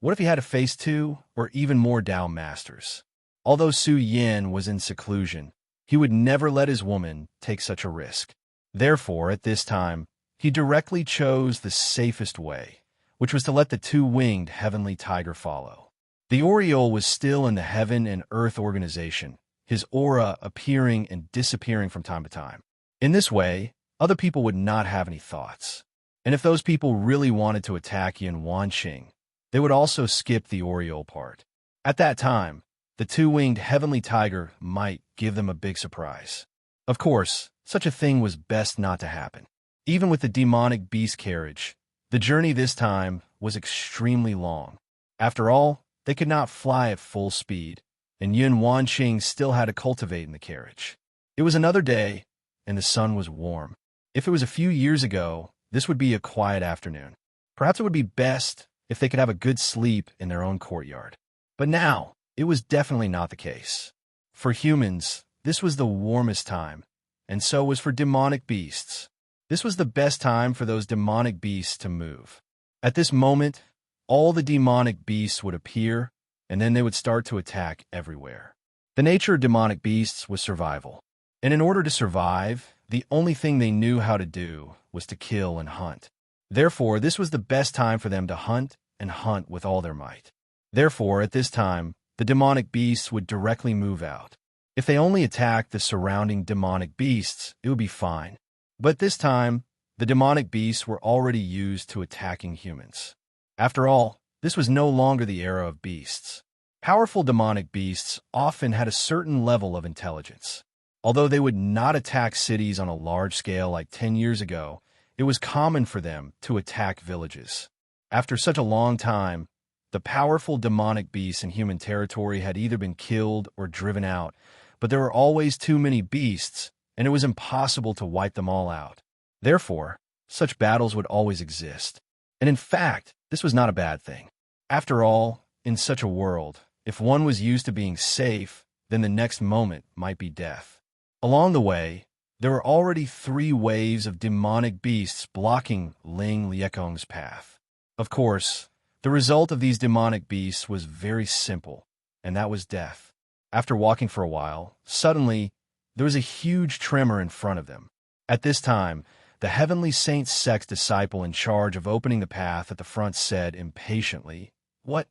what if he had to face 2 or even more Dao Masters? Although Su Yin was in seclusion, he would never let his woman take such a risk. Therefore, at this time, he directly chose the safest way, which was to let the 2-winged heavenly tiger follow. The Oriole was still in the Heaven and Earth organization, his aura appearing and disappearing from time to time. In this way, other people would not have any thoughts. And if those people really wanted to attack Yun Wanqing, they would also skip the Oriole part. At that time, the 2-winged heavenly tiger might give them a big surprise. Of course, such a thing was best not to happen. Even with the demonic beast carriage, the journey this time was extremely long. After all, they could not fly at full speed, and Yun Wanqing still had to cultivate in the carriage. It was another day, and the sun was warm. If it was a few years ago, this would be a quiet afternoon. Perhaps it would be best if they could have a good sleep in their own courtyard. But now, it was definitely not the case. For humans, this was the warmest time, and so was for demonic beasts. This was the best time for those demonic beasts to move. At this moment, all the demonic beasts would appear, and then they would start to attack everywhere. The nature of demonic beasts was survival. And in order to survive, the only thing they knew how to do was to kill and hunt. Therefore, this was the best time for them to hunt and hunt with all their might. Therefore, at this time, the demonic beasts would directly move out. If they only attacked the surrounding demonic beasts, it would be fine. But this time, the demonic beasts were already used to attacking humans. After all, this was no longer the era of beasts. Powerful demonic beasts often had a certain level of intelligence. Although they would not attack cities on a large scale like 10 years ago, it was common for them to attack villages. After such a long time, the powerful demonic beasts in human territory had either been killed or driven out, but there were always too many beasts, and it was impossible to wipe them all out. Therefore, such battles would always exist. And in fact, this was not a bad thing. After all, in such a world, if one was used to being safe, then the next moment might be death. Along the way, there were already 3 waves of demonic beasts blocking Ling Liekong's path. Of course, the result of these demonic beasts was very simple, and that was death. After walking for a while, suddenly, there was a huge tremor in front of them. At this time, the Heavenly Saint Sect's disciple in charge of opening the path at the front said impatiently, "What?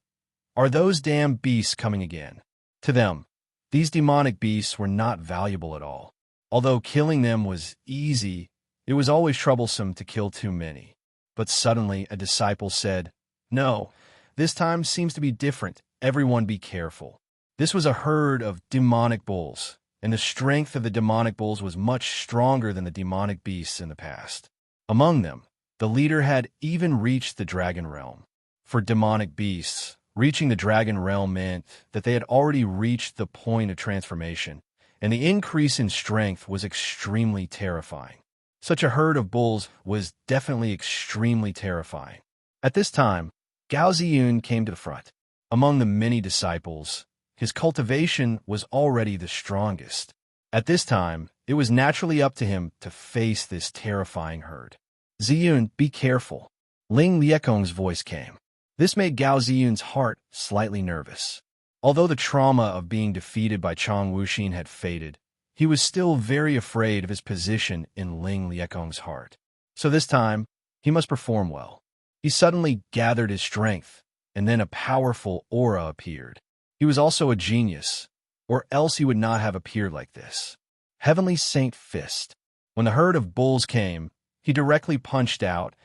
Are those damn beasts coming again?" To them, these demonic beasts were not valuable at all. Although killing them was easy, it was always troublesome to kill too many. But suddenly a disciple said, "No, this time seems to be different. Everyone be careful." This was a herd of demonic bulls, and the strength of the demonic bulls was much stronger than the demonic beasts in the past. Among them, the leader had even reached the dragon realm. For demonic beasts, reaching the dragon realm meant that they had already reached the point of transformation, and the increase in strength was extremely terrifying. Such a herd of bulls was definitely extremely terrifying. At this time, Gao Ziyun came to the front. Among the many disciples, his cultivation was already the strongest. At this time, it was naturally up to him to face this terrifying herd. "Ziyun, be careful." Ling Liekong's voice came. This made Gao Ziyun's heart slightly nervous. Although the trauma of being defeated by Chang Wuxin had faded, he was still very afraid of his position in Ling Liekong's heart. So this time, he must perform well. He suddenly gathered his strength, and then a powerful aura appeared. He was also a genius, or else he would not have appeared like this. Heavenly Saint Fist. When the herd of bulls came, he directly punched out,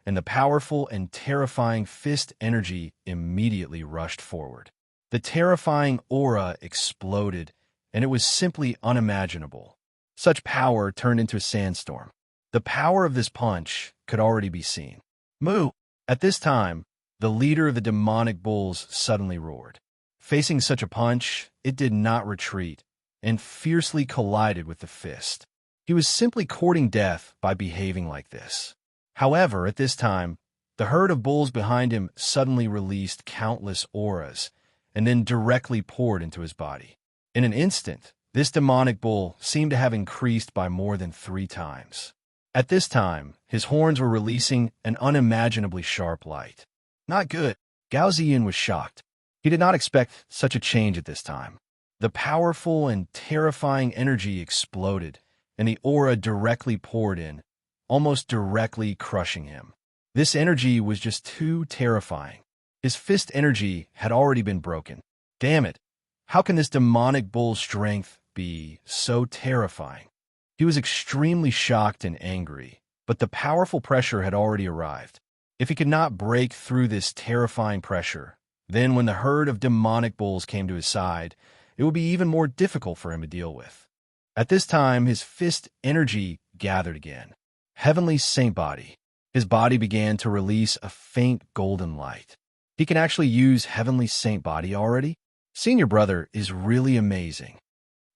and the powerful and terrifying fist energy immediately rushed forward. The terrifying aura exploded, and it was simply unimaginable. Such power turned into a sandstorm. The power of this punch could already be seen. Moo! At this time, the leader of the demonic bulls suddenly roared. Facing such a punch, it did not retreat and fiercely collided with the fist. He was simply courting death by behaving like this. However, at this time, the herd of bulls behind him suddenly released countless auras and then directly poured into his body. In an instant, this demonic bull seemed to have increased by more than 3 times. At this time, his horns were releasing an unimaginably sharp light. Not good. Gao Ziyun was shocked. He did not expect such a change at this time. The powerful and terrifying energy exploded, and the aura directly poured in, almost directly crushing him. This energy was just too terrifying. His fist energy had already been broken. Damn it! How can this demonic bull's strength be so terrifying? He was extremely shocked and angry, but the powerful pressure had already arrived. If he could not break through this terrifying pressure, then when the herd of demonic bulls came to his side, it would be even more difficult for him to deal with. At this time, his fist energy gathered again. Heavenly Saint Body. His body began to release a faint golden light. He can actually use Heavenly Saint Body already? Senior brother is really amazing.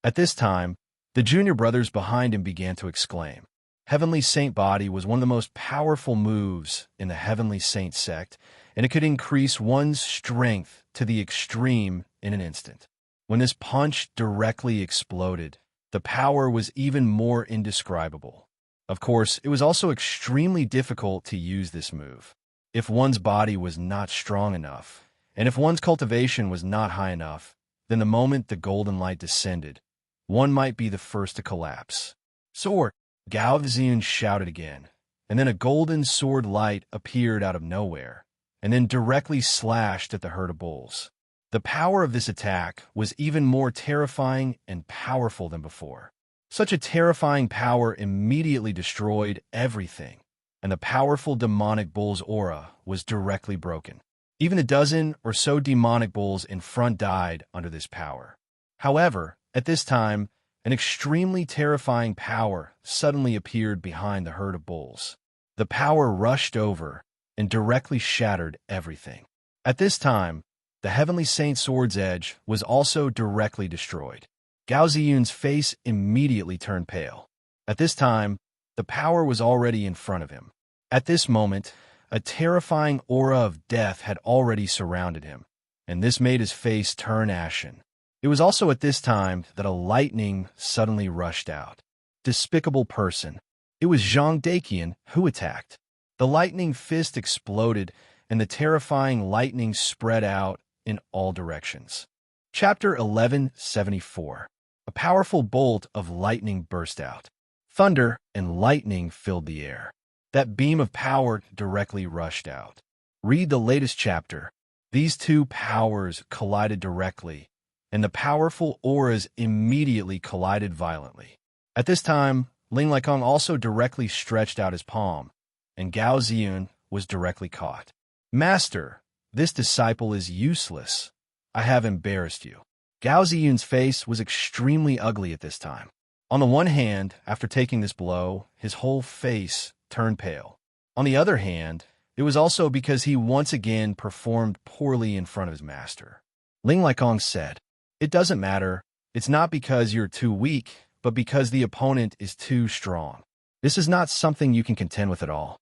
At this time, the junior brothers behind him began to exclaim. Heavenly Saint Body was one of the most powerful moves in the Heavenly Saint sect, and it could increase one's strength to the extreme in an instant. When this punch directly exploded, the power was even more indescribable. Of course, it was also extremely difficult to use this move. If one's body was not strong enough, and if one's cultivation was not high enough, then the moment the golden light descended, one might be the first to collapse. Sword! Gao Ziyun shouted again, and then a golden sword light appeared out of nowhere, and then directly slashed at the herd of bulls. The power of this attack was even more terrifying and powerful than before. Such a terrifying power immediately destroyed everything, and the powerful demonic bull's aura was directly broken. Even the dozen or so demonic bulls in front died under this power. However, at this time, an extremely terrifying power suddenly appeared behind the herd of bulls. The power rushed over and directly shattered everything. At this time, the Heavenly Saint Sword's edge was also directly destroyed. Gao Ziyun's face immediately turned pale. At this time, the power was already in front of him. At this moment, a terrifying aura of death had already surrounded him, and this made his face turn ashen. It was also at this time that a lightning suddenly rushed out. Despicable person. It was Zhang Daqian who attacked. The lightning fist exploded, and the terrifying lightning spread out in all directions. Chapter 1174. A powerful bolt of lightning burst out. Thunder and lightning filled the air. That beam of power directly rushed out. Read the latest chapter. These two powers collided directly, and the powerful auras immediately collided violently. At this time, Ling Laikong also directly stretched out his palm, and Gao Ziyun was directly caught. Master, this disciple is useless. I have embarrassed you. Gao Ziyun's face was extremely ugly at this time. On the one hand, after taking this blow, his whole face turned pale. On the other hand, it was also because he once again performed poorly in front of his master. Ling Laikong said, "It doesn't matter. It's not because you're too weak, but because the opponent is too strong. This is not something you can contend with at all."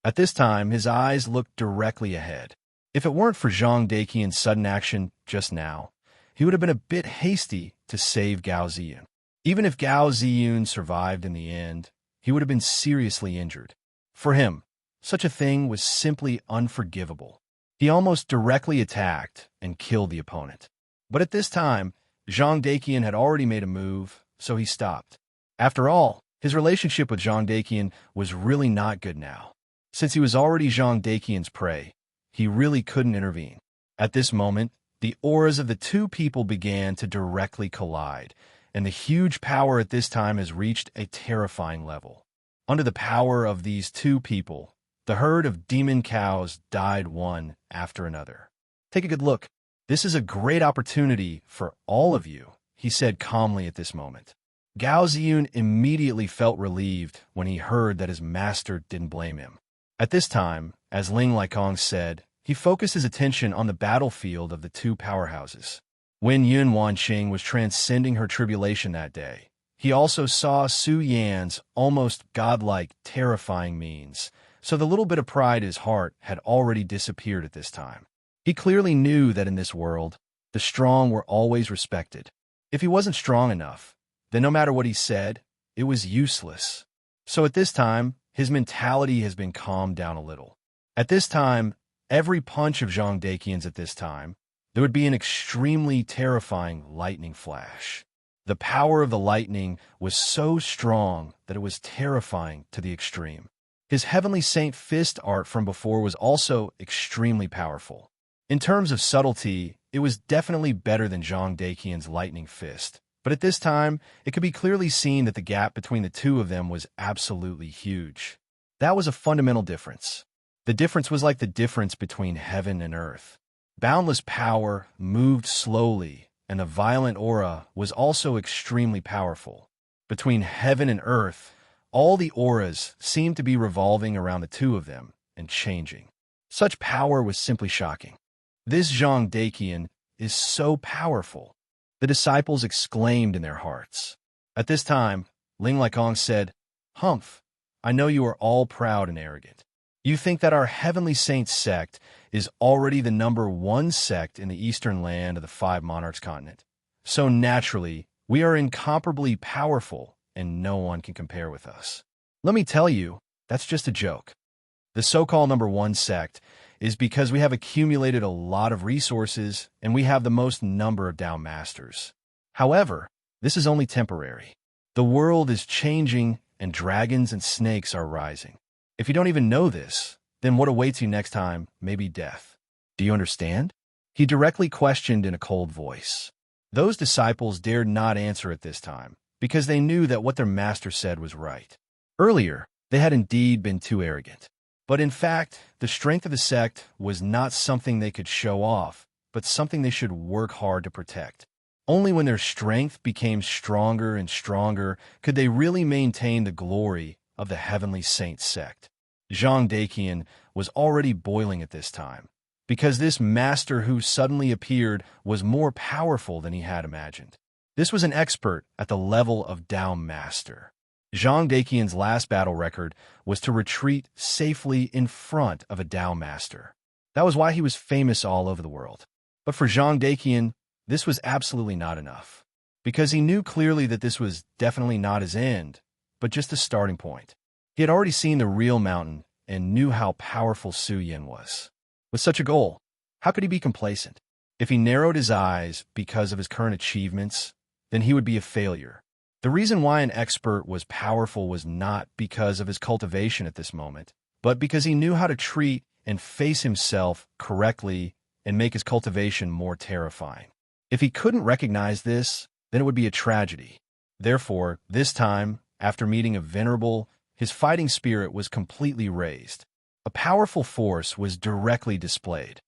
At this time, his eyes looked directly ahead. If it weren't for Zhang Daqian's sudden action just now, he would have been a bit hasty to save Gao Ziyun. Even if Gao Ziyun survived in the end, he would have been seriously injured. For him, such a thing was simply unforgivable. He almost directly attacked and killed the opponent. But at this time, Zhang Daqian had already made a move, so he stopped. After all, his relationship with Zhang Daqian was really not good now. Since he was already Zhang Daqian's prey, he really couldn't intervene. At this moment, the auras of the two people began to directly collide, and the huge power at this time has reached a terrifying level. Under the power of these two people, the herd of demon cows died one after another. Take a good look. This is a great opportunity for all of you, he said calmly at this moment. Gao Ziyun immediately felt relieved when he heard that his master didn't blame him. At this time, as Ling Laikong said, he focused his attention on the battlefield of the two powerhouses. When Yun Wanqing was transcending her tribulation that day, he also saw Su Yan's almost godlike, terrifying means, so the little bit of pride in his heart had already disappeared at this time. He clearly knew that in this world, the strong were always respected. If he wasn't strong enough, then no matter what he said, it was useless. So at this time, his mentality has been calmed down a little. At this time, every punch of Zhang Daqian's at this time, there would be an extremely terrifying lightning flash. The power of the lightning was so strong that it was terrifying to the extreme. His Heavenly Saint fist art from before was also extremely powerful. In terms of subtlety, it was definitely better than Zhang Daqian's lightning fist, but at this time, it could be clearly seen that the gap between the two of them was absolutely huge. That was a fundamental difference. The difference was like the difference between heaven and earth. Boundless power moved slowly, and the violent aura was also extremely powerful. Between heaven and earth, all the auras seemed to be revolving around the two of them and changing. Such power was simply shocking. This Zhang Daqian is so powerful. The disciples exclaimed in their hearts. At this time, Ling Laikong said, "Humph, I know you are all proud and arrogant. You think that our Heavenly Saint sect is already the #1 sect in the eastern land of the 5 monarchs continent. So naturally, we are incomparably powerful and no one can compare with us. Let me tell you, that's just a joke. The so-called #1 sect is because we have accumulated a lot of resources and we have the most number of Tao masters. However, this is only temporary. The world is changing and dragons and snakes are rising. If you don't even know this, then what awaits you next time may be death. Do you understand?" He directly questioned in a cold voice. Those disciples dared not answer at this time, because they knew that what their master said was right. Earlier, they had indeed been too arrogant. But in fact, the strength of the sect was not something they could show off, but something they should work hard to protect. Only when their strength became stronger and stronger could they really maintain the glory of the Heavenly Saint sect. Zhang Daqian was already boiling at this time, because this master who suddenly appeared was more powerful than he had imagined. This was an expert at the level of Tao Master. Zhang Daqian's last battle record was to retreat safely in front of a Tao Master. That was why he was famous all over the world. But for Zhang Daqian, this was absolutely not enough, because he knew clearly that this was definitely not his end, but just a starting point. He had already seen the real mountain and knew how powerful Su Yan was. With such a goal, how could he be complacent? If he narrowed his eyes because of his current achievements, then he would be a failure. The reason why an expert was powerful was not because of his cultivation at this moment, but because he knew how to treat and face himself correctly and make his cultivation more terrifying. If he couldn't recognize this, then it would be a tragedy. Therefore, this time, after meeting a venerable, his fighting spirit was completely raised. A powerful force was directly displayed.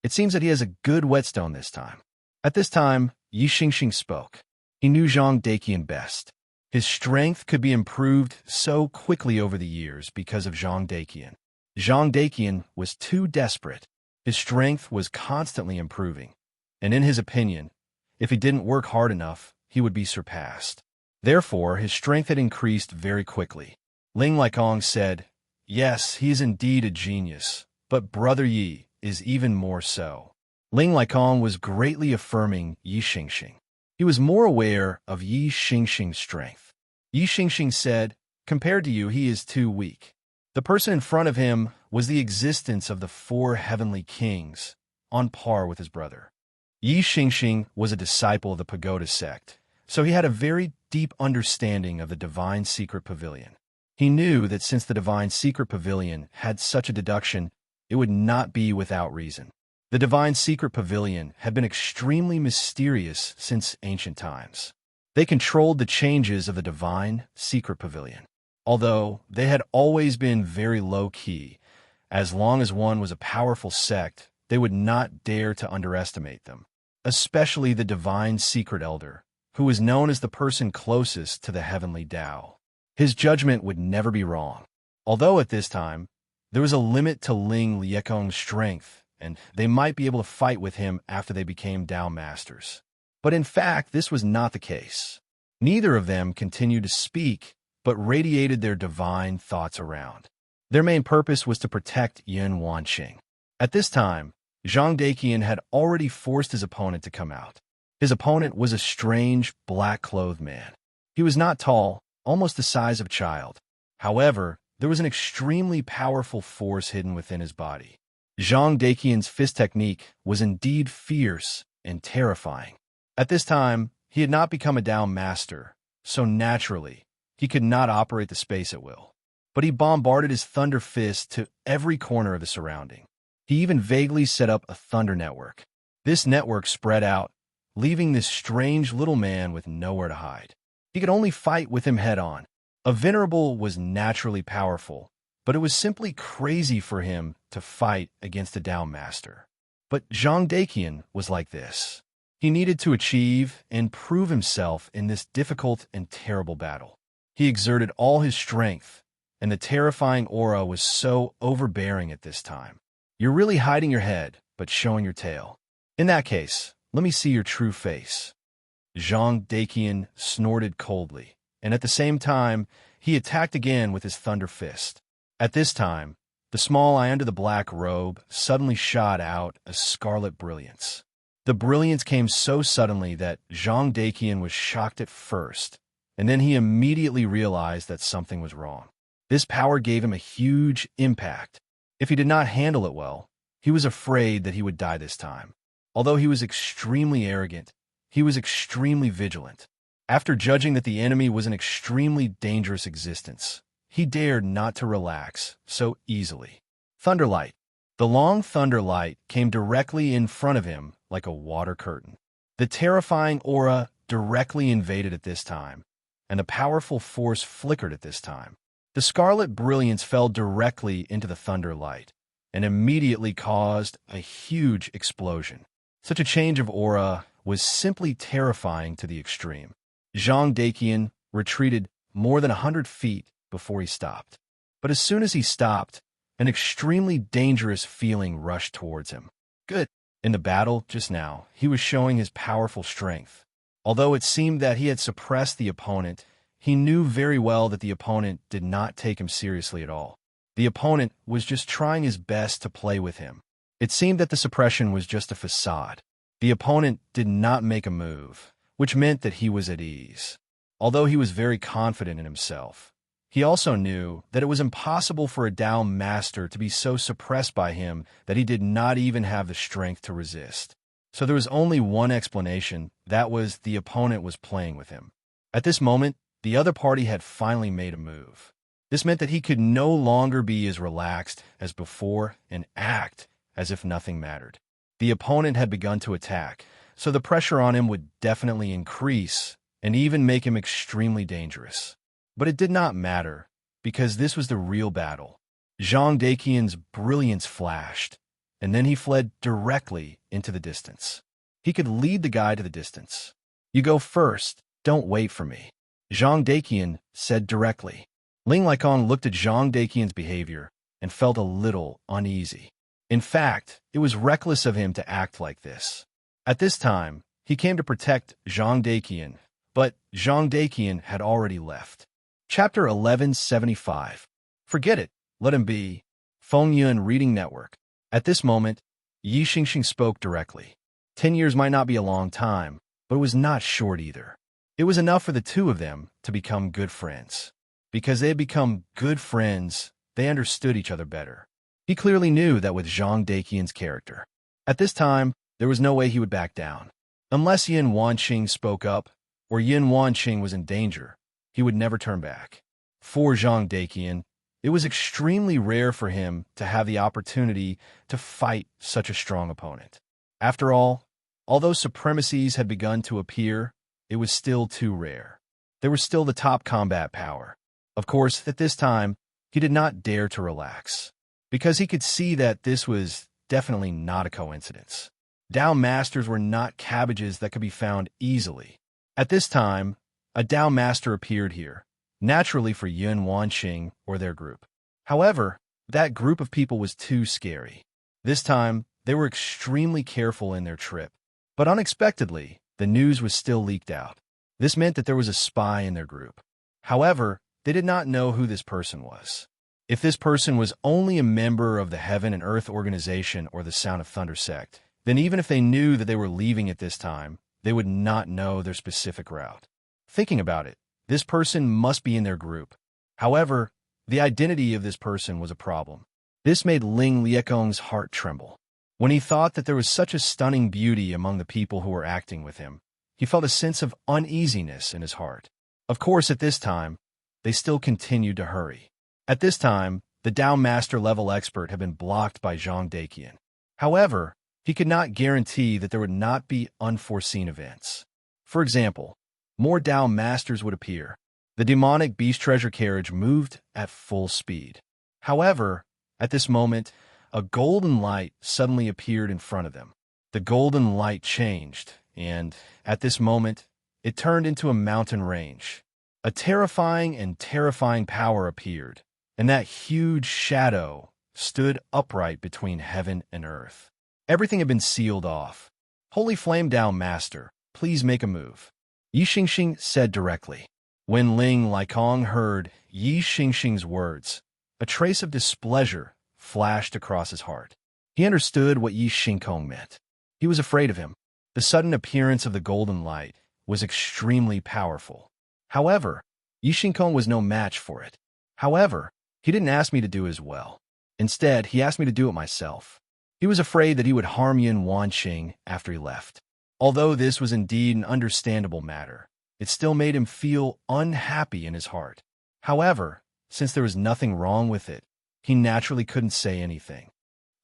It seems that he has a good whetstone this time. At this time, Yi Xingxing spoke. He knew Zhang Daqian best. His strength could be improved so quickly over the years because of Zhang Daqian. Zhang Daqian was too desperate. His strength was constantly improving, and in his opinion, if he didn't work hard enough, he would be surpassed. Therefore, his strength had increased very quickly. Ling Laikong said, "Yes, he is indeed a genius, but Brother Yi is even more so." Ling Laikong was greatly affirming Yi Xingxing. He was more aware of Yi Xingxing's strength. Yi Xingxing said, "Compared to you, he is too weak." The person in front of him was the existence of the 4 heavenly kings, on par with his brother. Yi Xingxing was a disciple of the Pagoda sect, so he had a very deep understanding of the Divine Secret Pavilion. He knew that since the Divine Secret Pavilion had such a deduction, it would not be without reason. The Divine Secret Pavilion had been extremely mysterious since ancient times. They controlled the changes of the Divine Secret Pavilion. Although they had always been very low-key, as long as one was a powerful sect, they would not dare to underestimate them, especially the Divine Secret Elder, who was known as the person closest to the Heavenly Tao. His judgment would never be wrong. Although at this time, There was a limit to Ling Liekong's strength, and they might be able to fight with him after they became Dao Masters. But in fact, this was not the case. Neither of them continued to speak, but radiated their divine thoughts around. Their main purpose was to protect Yin Wanqing. At this time, Zhang Daqian had already forced his opponent to come out. His opponent was a strange, black-clothed man. He was not tall, almost the size of a child. However, there was an extremely powerful force hidden within his body. Zhang Daqian's fist technique was indeed fierce and terrifying. At this time, he had not become a Dao Master, so naturally, he could not operate the space at will. But he bombarded his thunder fist to every corner of the surrounding. He even vaguely set up a thunder network. This network spread out, leaving this strange little man with nowhere to hide. He could only fight with him head-on. A venerable was naturally powerful, but it was simply crazy for him to fight against a Dao Master. But Zhang Daqian was like this. He needed to achieve and prove himself in this difficult and terrible battle. He exerted all his strength, and the terrifying aura was so overbearing at this time. You're really hiding your head, but showing your tail. In that case, let me see your true face. Zhang Daqian snorted coldly, and at the same time, he attacked again with his thunder fist. At this time, the small eye under the black robe suddenly shot out a scarlet brilliance. The brilliance came so suddenly that Zhang Daqian was shocked at first, and then he immediately realized that something was wrong. This power gave him a huge impact. If he did not handle it well, he was afraid that he would die this time. Although he was extremely arrogant, he was extremely vigilant. After judging that the enemy was an extremely dangerous existence, he dared not to relax so easily. Thunderlight. The long thunderlight came directly in front of him like a water curtain. The terrifying aura directly invaded at this time, and a powerful force flickered at this time. The scarlet brilliance fell directly into the thunderlight and immediately caused a huge explosion. Such a change of aura was simply terrifying to the extreme. Zhang Daqian retreated more than 100 feet before he stopped. But as soon as he stopped, an extremely dangerous feeling rushed towards him. Good. In the battle just now, he was showing his powerful strength. Although it seemed that he had suppressed the opponent, he knew very well that the opponent did not take him seriously at all. The opponent was just trying his best to play with him. It seemed that the suppression was just a facade. The opponent did not make a move, which meant that he was at ease. Although he was very confident in himself, he also knew that it was impossible for a Dao Master to be so suppressed by him that he did not even have the strength to resist. So there was only one explanation, that was the opponent was playing with him. At this moment, the other party had finally made a move. This meant that he could no longer be as relaxed as before and act as if nothing mattered. The opponent had begun to attack, so the pressure on him would definitely increase and even make him extremely dangerous. But it did not matter, because this was the real battle. Zhang Daqian's brilliance flashed, and then he fled directly into the distance. He could lead the guy to the distance. You go first, don't wait for me, Zhang Daqian said directly. Ling Liekong looked at Zhang Daqian's behavior and felt a little uneasy. In fact, it was reckless of him to act like this. At this time, he came to protect Zhang Daqian, but Zhang Daqian had already left. Chapter 1175. Forget it, let him be. Feng Yun Reading Network. At this moment, Yi Xingxing spoke directly. 10 years might not be a long time, but it was not short either. It was enough for the two of them to become good friends. Because they had become good friends, they understood each other better. He clearly knew that with Zhang Daqian's character. At this time, there was no way he would back down. Unless Yin Wanqing spoke up, or Yin Wanqing was in danger, he would never turn back. For Zhang Daqian, it was extremely rare for him to have the opportunity to fight such a strong opponent. After all, although supremacies had begun to appear, it was still too rare. They were still the top combat power. Of course, at this time, he did not dare to relax, because he could see that this was definitely not a coincidence. Dao Masters were not cabbages that could be found easily. At this time, a Dao Master appeared here, naturally for Yin Wanqing or their group. However, That group of people was too scary. This time, they were extremely careful in their trip. But unexpectedly, the news was still leaked out. This meant that there was a spy in their group. However, they did not know who this person was. If this person was only a member of the Heaven and Earth Organization or the Sound of Thunder sect, then even if they knew that they were leaving at this time, they would not know their specific route. Thinking about it, this person must be in their group. However, the identity of this person was a problem. This made Ling Liekong's heart tremble. When he thought that there was such a stunning beauty among the people who were acting with him, he felt a sense of uneasiness in his heart. Of course, at this time, they still continued to hurry. At this time, the Dao Master level expert had been blocked by Zhang Daqian. However, he could not guarantee that there would not be unforeseen events. For example, more Dao Masters would appear. The demonic beast treasure carriage moved at full speed. However, at this moment, a golden light suddenly appeared in front of them. The golden light changed, and, at this moment, it turned into a mountain range. A terrifying power appeared, and that huge shadow stood upright between heaven and earth. Everything had been sealed off. Holy Flame Dao Master, please make a move, Yi Xingxing said directly. When Ling Liekong heard Yi Xingxing's words, a trace of displeasure flashed across his heart. He understood what Yi Xingkong meant. He was afraid of him. The sudden appearance of the golden light was extremely powerful. However, Yi Xingkong was no match for it. However, he didn't ask me to do as well. Instead, he asked me to do it myself. He was afraid that he would harm Yin Wanqing after he left. Although this was indeed an understandable matter, it still made him feel unhappy in his heart. However, since there was nothing wrong with it, he naturally couldn't say anything.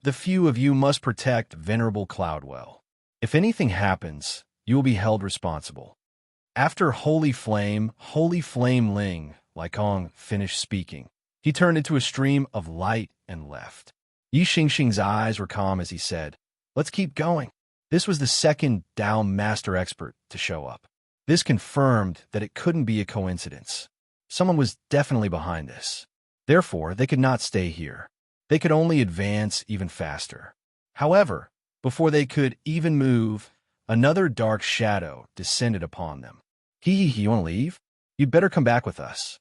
The few of you must protect Venerable Cloudwell. If anything happens, you will be held responsible. After Holy Flame Ling Liekong finished speaking, he turned into a stream of light and left. Yi Xingxing's eyes were calm as he said, "Let's keep going." This was the second Dao Master expert to show up. This confirmed that it couldn't be a coincidence. Someone was definitely behind this. Therefore, they could not stay here. They could only advance even faster. However, before they could even move, another dark shadow descended upon them. You want to leave? You'd better come back with us.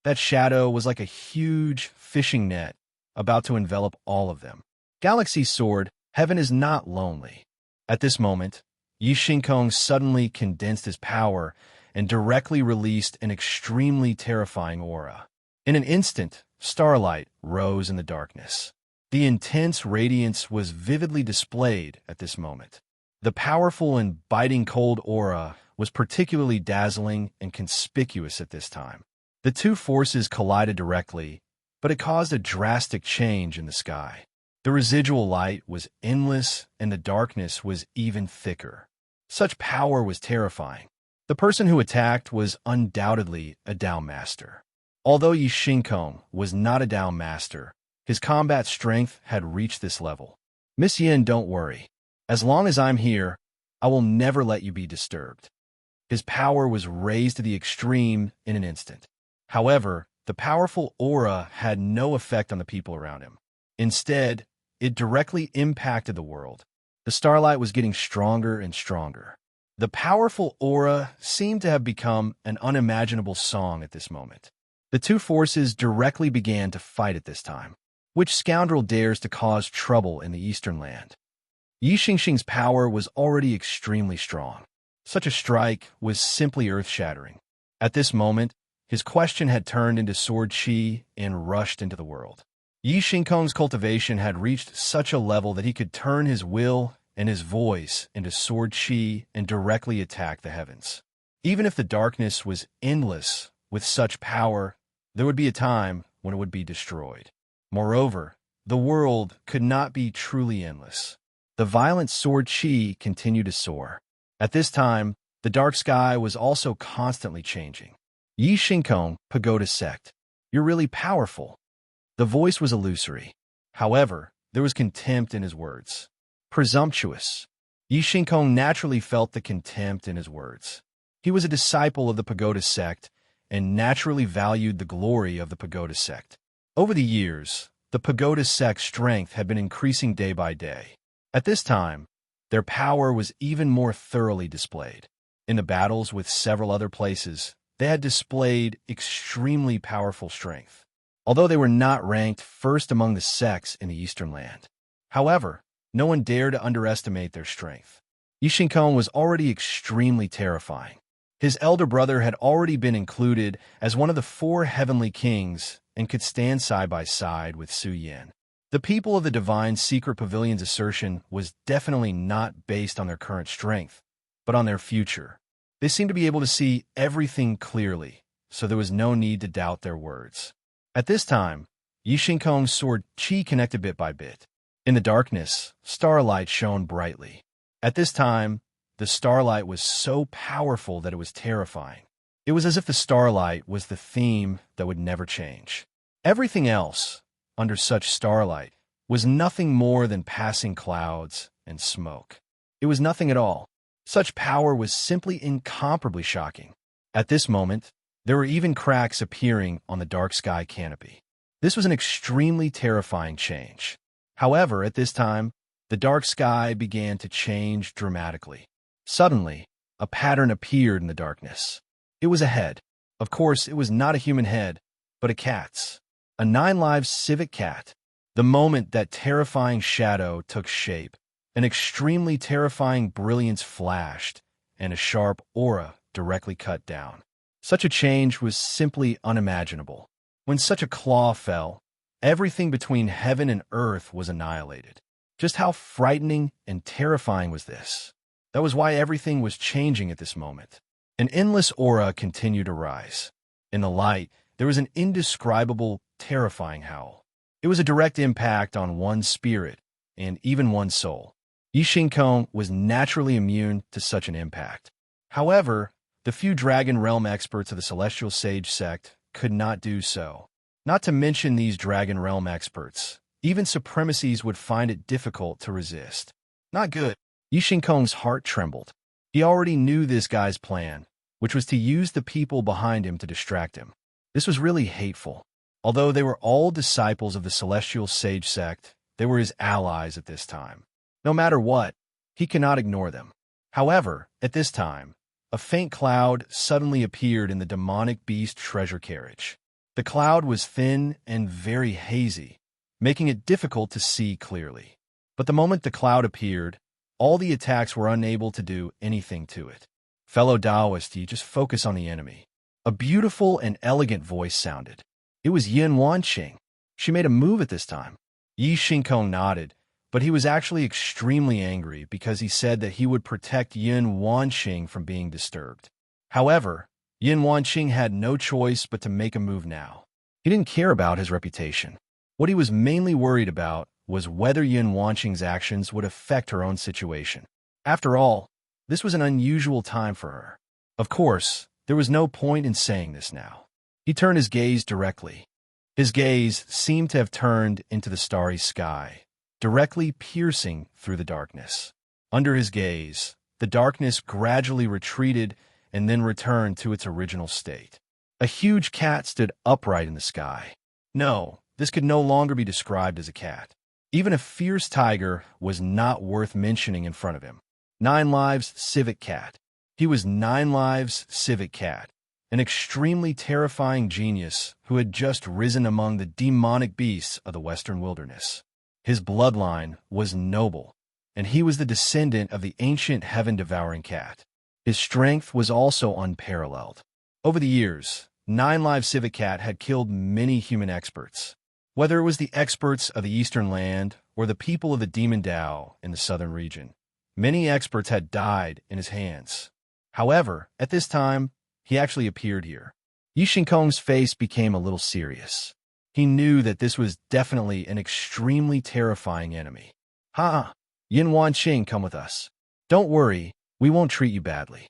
That shadow was like a huge fishing net about to envelop all of them. Galaxy Sword, heaven is not lonely. At this moment, Yi Xingkong suddenly condensed his power and directly released an extremely terrifying aura. In an instant, starlight rose in the darkness. The intense radiance was vividly displayed at this moment. The powerful and biting cold aura was particularly dazzling and conspicuous at this time. The two forces collided directly, but it caused a drastic change in the sky. The residual light was endless, and the darkness was even thicker. Such power was terrifying. The person who attacked was undoubtedly a Dao Master. Although Yi Xingkong was not a Dao Master, his combat strength had reached this level. Miss Yin, don't worry. As long as I'm here, I will never let you be disturbed. His power was raised to the extreme in an instant. However, the powerful aura had no effect on the people around him. Instead, it directly impacted the world. The starlight was getting stronger and stronger. The powerful aura seemed to have become an unimaginable song at this moment. The two forces directly began to fight at this time. Which scoundrel dares to cause trouble in the Eastern Land? Yi Xingxing's power was already extremely strong. Such a strike was simply earth-shattering. At this moment, his question had turned into sword chi and rushed into the world. Yi Xingkong's cultivation had reached such a level that he could turn his will and his voice into sword chi and directly attack the heavens. Even if the darkness was endless with such power, there would be a time when it would be destroyed. Moreover, the world could not be truly endless. The violent sword chi continued to soar. At this time, the dark sky was also constantly changing. Yi Xingkong, Pagoda Sect. You're really powerful. The voice was illusory. However, there was contempt in his words. Presumptuous. Yi Xingkong naturally felt the contempt in his words. He was a disciple of the Pagoda Sect and naturally valued the glory of the Pagoda Sect. Over the years, The pagoda sect's strength had been increasing day by day. At this time, their power was even more thoroughly displayed. In the battles with several other places, they had displayed extremely powerful strength, although they were not ranked first among the sects in the Eastern Land. However, no one dared to underestimate their strength. Yishinkong was already extremely terrifying. His elder brother had already been included as one of the 4 heavenly kings and could stand side by side with Su Yin. The people of the Divine Secret Pavilion's assertion was definitely not based on their current strength, but on their future. They seemed to be able to see everything clearly, so there was no need to doubt their words. At this time, Yishinkong's sword qi connected bit by bit. In the darkness, starlight shone brightly. At this time, the starlight was so powerful that it was terrifying. It was as if the starlight was the theme that would never change. Everything else, under such starlight, was nothing more than passing clouds and smoke. It was nothing at all. Such power was simply incomparably shocking. At this moment, there were even cracks appearing on the dark sky canopy. This was an extremely terrifying change. However, at this time, the dark sky began to change dramatically. Suddenly, a pattern appeared in the darkness. It was a head. Of course, it was not a human head, but a cat's. A 9-live civet cat. The moment that terrifying shadow took shape, an extremely terrifying brilliance flashed, and a sharp aura directly cut down. Such a change was simply unimaginable. When such a claw fell, everything between heaven and earth was annihilated. Just how frightening and terrifying was this? That was why everything was changing at this moment. An endless aura continued to rise. In the light, there was an indescribable, terrifying howl. It was a direct impact on one's spirit and even one's soul. Yishinkong was naturally immune to such an impact. However, the few Dragon Realm experts of the Celestial Sage sect could not do so. Not to mention these Dragon Realm experts, even supremacies would find it difficult to resist. Not good. Yishinkong's heart trembled. He already knew this guy's plan, which was to use the people behind him to distract him. This was really hateful. Although they were all disciples of the Celestial Sage sect, they were his allies at this time. No matter what, he cannot ignore them. However, at this time, a faint cloud suddenly appeared in the demonic beast treasure carriage. The cloud was thin and very hazy, making it difficult to see clearly. But the moment the cloud appeared, all the attacks were unable to do anything to it. Fellow Taoist, you just focus on the enemy. A beautiful and elegant voice sounded. It was Yin Wanqing. She made a move at this time. Yishinkong nodded, but he was actually extremely angry because he said that he would protect Yin Wanqing from being disturbed. However, Yin Wanqing had no choice but to make a move now. He didn't care about his reputation. What he was mainly worried about was whether Yin Wanqing's actions would affect her own situation. After all, this was an unusual time for her. Of course, there was no point in saying this now. He turned his gaze directly. His gaze seemed to have turned into the starry sky, directly piercing through the darkness. Under his gaze, the darkness gradually retreated and then returned to its original state. A huge cat stood upright in the sky. No, this could no longer be described as a cat. Even a fierce tiger was not worth mentioning in front of him. 9 lives civet cat. He was 9 lives civet cat, an extremely terrifying genius who had just risen among the demonic beasts of the western wilderness. His bloodline was noble, and he was the descendant of the ancient heaven-devouring cat. His strength was also unparalleled. Over the years, 9 lives civet cat had killed many human experts. Whether it was the experts of the Eastern Land or the people of the Demon Dao in the southern region, many experts had died in his hands. However, at this time, he actually appeared here. Yishinkong's face became a little serious. He knew that this was definitely an extremely terrifying enemy. Ha! Yin Wanqing, come with us. Don't worry, we won't treat you badly.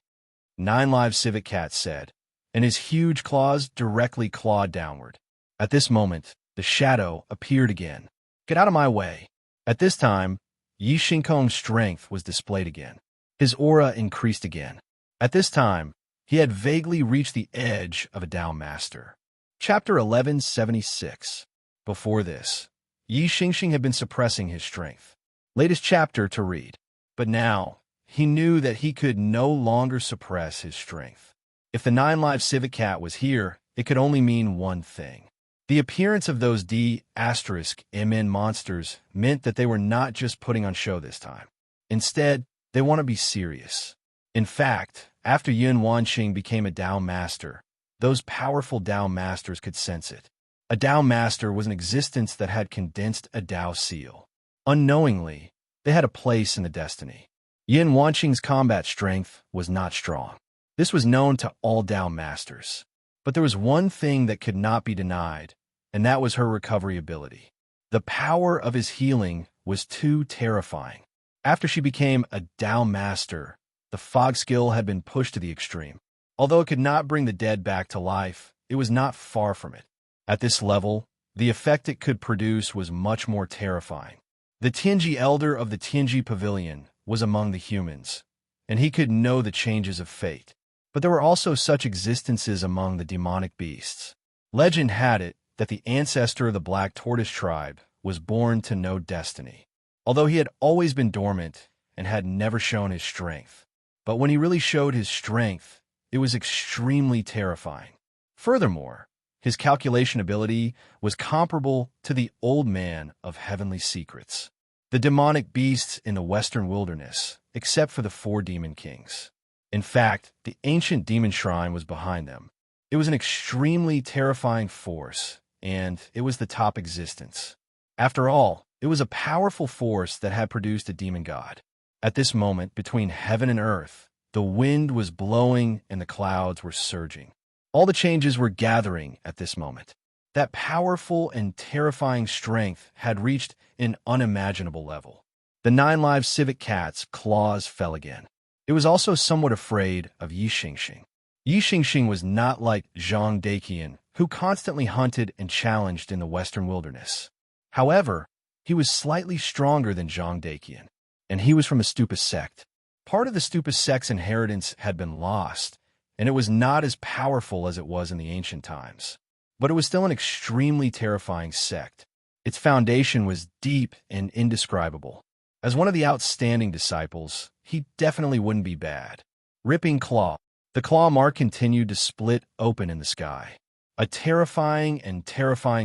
9 lives civet cat said, and his huge claws directly clawed downward. At this moment, the shadow appeared again. Get out of my way. At this time, Yishinkong's strength was displayed again. His aura increased again. At this time, he had vaguely reached the edge of a Dao master. Chapter 1176. Before this, Yi Xingxing had been suppressing his strength. Latest chapter to read. But now, he knew that he could no longer suppress his strength. If the 9-live civet cat was here, it could only mean one thing. The appearance of those D*MN monsters meant that they were not just putting on show this time. Instead, they want to be serious. In fact, after Yun Wanqing became a Dao Master, those powerful Dao Masters could sense it. A Dao Master was an existence that had condensed a Dao seal. Unknowingly, they had a place in the destiny. Yun Wanqing's combat strength was not strong. This was known to all Dao Masters. But there was one thing that could not be denied, and that was her recovery ability. The power of his healing was too terrifying. After she became a Dao Master, the fog skill had been pushed to the extreme. Although it could not bring the dead back to life, it was not far from it. At this level, the effect it could produce was much more terrifying. The Tianji Elder of the Tianji Pavilion was among the humans, and he could know the changes of fate. But there were also such existences among the demonic beasts. Legend had it that the ancestor of the Black Tortoise tribe was born to know destiny. Although he had always been dormant and had never shown his strength. But when he really showed his strength, it was extremely terrifying. Furthermore, his calculation ability was comparable to the old man of heavenly secrets. The demonic beasts in the western wilderness, except for the 4 demon kings. In fact, the ancient demon shrine was behind them. It was an extremely terrifying force, and it was the top existence. After all, it was a powerful force that had produced a demon god. At this moment, between heaven and earth, the wind was blowing and the clouds were surging. All the changes were gathering at this moment. That powerful and terrifying strength had reached an unimaginable level. The 9-live civet cat's claws fell again. It was also somewhat afraid of Yi Xingxing. Yi Xingxing was not like Zhang Daqian, who constantly hunted and challenged in the western wilderness. However, he was slightly stronger than Zhang Daqian, and he was from a Stupa sect. Part of the Stupa sect's inheritance had been lost, and it was not as powerful as it was in the ancient times. But it was still an extremely terrifying sect. Its foundation was deep and indescribable. As one of the outstanding disciples, he definitely wouldn't be bad. Ripping claw. The claw mark continued to split open in the sky. A terrifying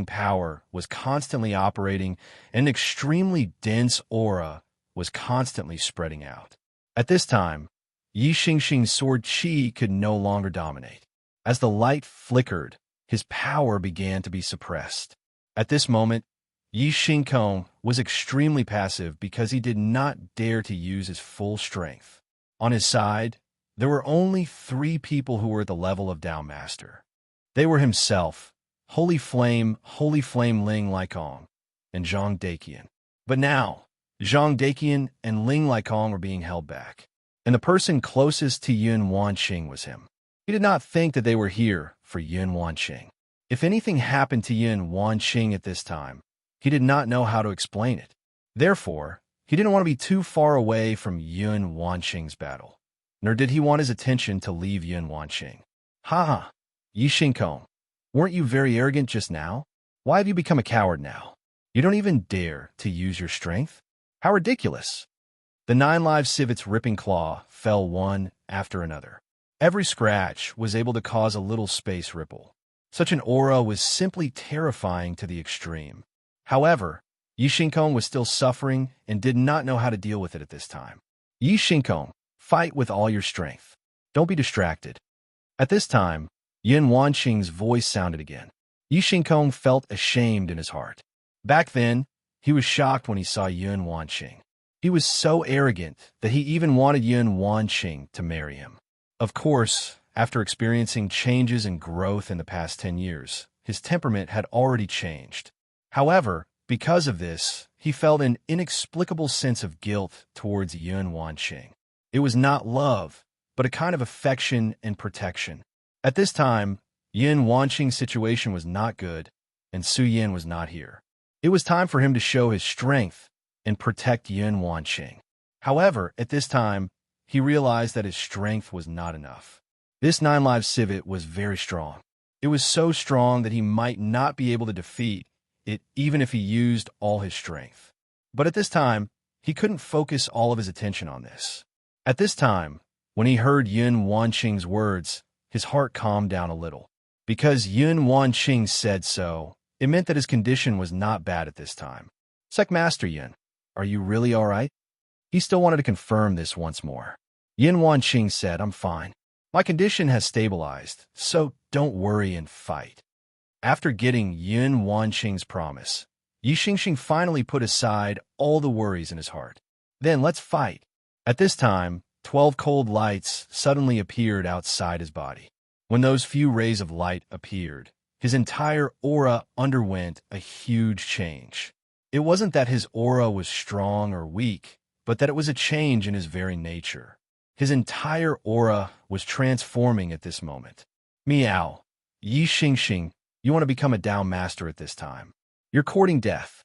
power was constantly operating, and an extremely dense aura was constantly spreading out. At this time, Yi Xingxing's sword qi could no longer dominate. As the light flickered, his power began to be suppressed. At this moment, Yi Xingkong was extremely passive because he did not dare to use his full strength. On his side, there were only 3 people who were at the level of Dao Master. They were himself, Holy Flame Ling Laikong, and Zhang Daqian. But now, Zhang Daqian and Ling Laikong were being held back, and the person closest to Yun Wanqing was him. He did not think that they were here for Yun Wanqing. If anything happened to Yun Wanqing at this time, he did not know how to explain it. Therefore, he didn't want to be too far away from Yun Wanqing's battle, nor did he want his attention to leave Yun Wanqing. Ha! Yi Xingkong, weren't you very arrogant just now? Why have you become a coward now? You don't even dare to use your strength? How ridiculous! The 9-live civet's ripping claw fell one after another. Every scratch was able to cause a little space ripple. Such an aura was simply terrifying to the extreme. However, Yi Xingkong was still suffering and did not know how to deal with it at this time. Yi Xingkong, fight with all your strength. Don't be distracted. At this time, Yun Wanqing's voice sounded again. Yi Xingkong felt ashamed in his heart. Back then, he was shocked when he saw Yun Wanqing. He was so arrogant that he even wanted Yun Wanqing to marry him. Of course, after experiencing changes and growth in the past 10 years, his temperament had already changed. However, because of this, he felt an inexplicable sense of guilt towards Yun Wanqing. It was not love, but a kind of affection and protection. At this time, Yun Wanqing's situation was not good, and Su Yin was not here. It was time for him to show his strength and protect Yun Wanqing. However, at this time, he realized that his strength was not enough. This 9-live civet was very strong. It was so strong that he might not be able to defeat it even if he used all his strength. But at this time, he couldn't focus all of his attention on this. At this time, when he heard Yun Wanqing's words, his heart calmed down a little. Because Yun Wanqing said so, it meant that his condition was not bad at this time. Sec Master Yun, are you really all right? He still wanted to confirm this once more. Yun Wanqing said, I'm fine. My condition has stabilized, so don't worry and fight. After getting Yun Wanqing's promise, Yi Xingxing finally put aside all the worries in his heart. Then let's fight. At this time, 12 cold lights suddenly appeared outside his body. When those few rays of light appeared, his entire aura underwent a huge change. It wasn't that his aura was strong or weak, but that it was a change in his very nature. His entire aura was transforming at this moment. Meow. Yi Xingxing, you want to become a Dao Master at this time. You're courting death.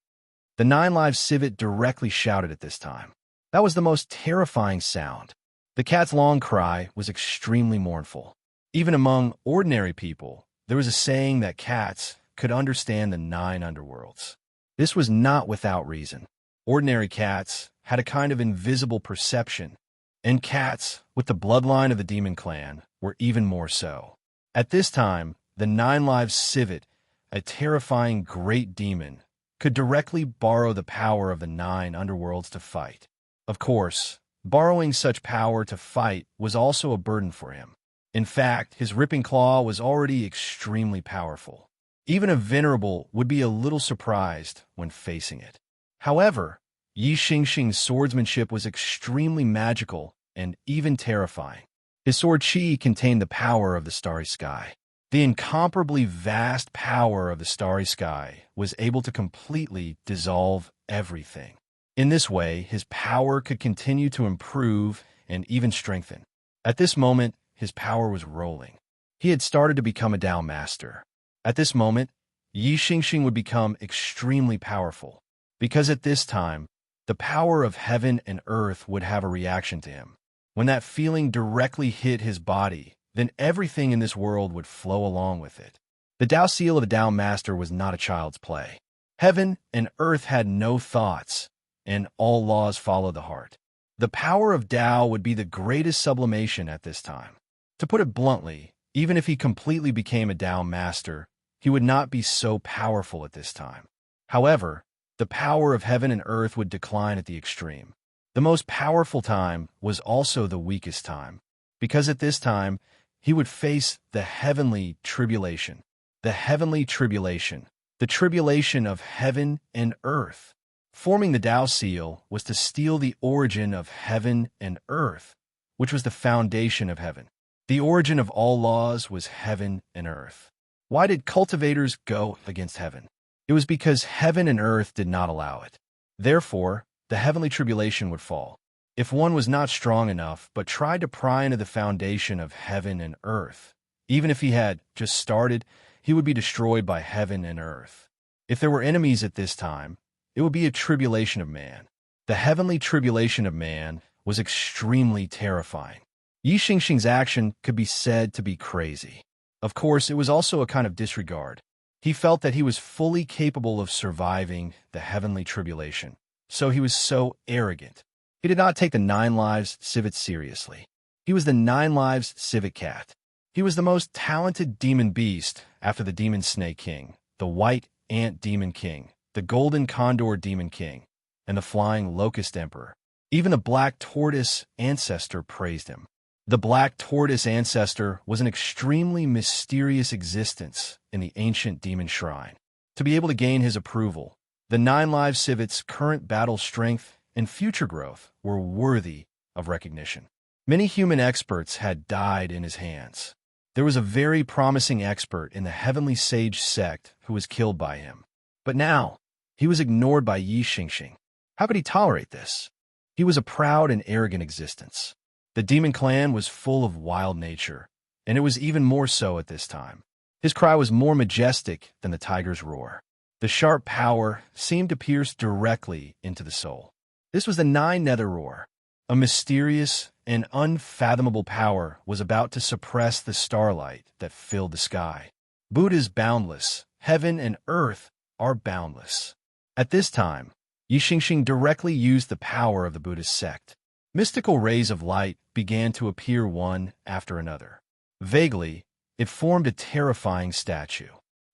The 9 Lives Civet directly shouted at this time. That was the most terrifying sound. The cat's long cry was extremely mournful. Even among ordinary people, there was a saying that cats could understand the 9 underworlds. This was not without reason. Ordinary cats had a kind of invisible perception, and cats with the bloodline of the demon clan were even more so. At this time, the 9 Lives Civet, a terrifying great demon, could directly borrow the power of the 9 underworlds to fight. Of course, borrowing such power to fight was also a burden for him. In fact, his ripping claw was already extremely powerful. Even a venerable would be a little surprised when facing it. However, Yi Xingxing's swordsmanship was extremely magical and even terrifying. His sword Qi contained the power of the starry sky. The incomparably vast power of the starry sky was able to completely dissolve everything. In this way, his power could continue to improve and even strengthen. At this moment, his power was rolling. He had started to become a Dao Master. At this moment, Yi Xingxing would become extremely powerful, because at this time, the power of heaven and earth would have a reaction to him. When that feeling directly hit his body, then everything in this world would flow along with it. The Dao Seal of a Dao Master was not a child's play. Heaven and earth had no thoughts, and all laws follow the heart. The power of Dao would be the greatest sublimation at this time. To put it bluntly, even if he completely became a Dao Master, he would not be so powerful at this time. However, the power of heaven and earth would decline at the extreme. The most powerful time was also the weakest time, because at this time, he would face the heavenly tribulation. The heavenly tribulation, the tribulation of heaven and earth. Forming the Dao Seal was to steal the origin of heaven and earth, which was the foundation of heaven. The origin of all laws was heaven and earth. Why did cultivators go against heaven? It was because heaven and earth did not allow it. Therefore, the heavenly tribulation would fall. If one was not strong enough but tried to pry into the foundation of heaven and earth, even if he had just started, he would be destroyed by heaven and earth. If there were enemies at this time, it would be a tribulation of man. The heavenly tribulation of man was extremely terrifying. Yi Xingxing's action could be said to be crazy. Of course, it was also a kind of disregard. He felt that he was fully capable of surviving the heavenly tribulation, so he was so arrogant. He did not take the 9 Lives Civet seriously. He was the 9 Lives Civet Cat. He was the most talented demon beast after the Demon Snake King, the White Ant Demon King, the Golden Condor Demon King, and the Flying Locust Emperor. Even the Black Tortoise Ancestor praised him. The Black Tortoise Ancestor was an extremely mysterious existence in the ancient demon shrine. To be able to gain his approval, the 9 Lives Civet's current battle strength and future growth were worthy of recognition. Many human experts had died in his hands. There was a very promising expert in the Heavenly Sage sect who was killed by him. But now, he was ignored by Yi Xingxing. How could he tolerate this? He was a proud and arrogant existence. The demon clan was full of wild nature, and it was even more so at this time. His cry was more majestic than the tiger's roar. The sharp power seemed to pierce directly into the soul. This was the 9 Nether Roar. A mysterious and unfathomable power was about to suppress the starlight that filled the sky. Buddha's boundless, heaven and earth are boundless. At this time, Yi Xingxing directly used the power of the Buddhist sect. Mystical rays of light began to appear one after another. Vaguely, it formed a terrifying statue.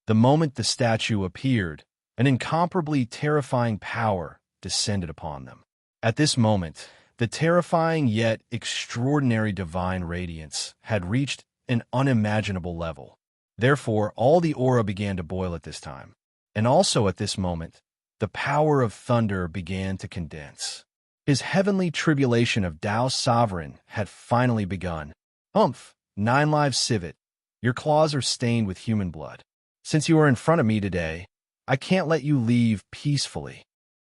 The moment the statue appeared, an incomparably terrifying power descended upon them. At this moment, the terrifying yet extraordinary divine radiance had reached an unimaginable level. Therefore, all the aura began to boil at this time. And also at this moment, the power of thunder began to condense. His heavenly tribulation of Tao's sovereign had finally begun. Humph, 9 lives civet, your claws are stained with human blood. Since you are in front of me today, I can't let you leave peacefully.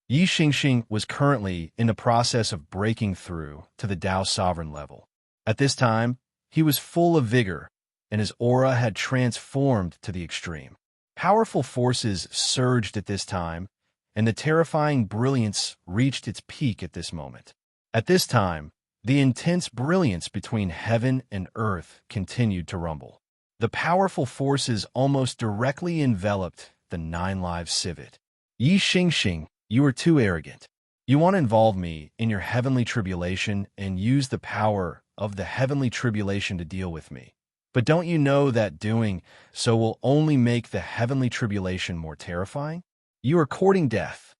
Yi Xingxing was currently in the process of breaking through to the Tao sovereign level. At this time, he was full of vigor, and his aura had transformed to the extreme. Powerful forces surged at this time, and the terrifying brilliance reached its peak at this moment. At this time, the intense brilliance between heaven and earth continued to rumble. The powerful forces almost directly enveloped the 9 lives civet. Yi Xingxing, you are too arrogant. You want to involve me in your heavenly tribulation and use the power of the heavenly tribulation to deal with me. But don't you know that doing so will only make the heavenly tribulation more terrifying? You are courting death.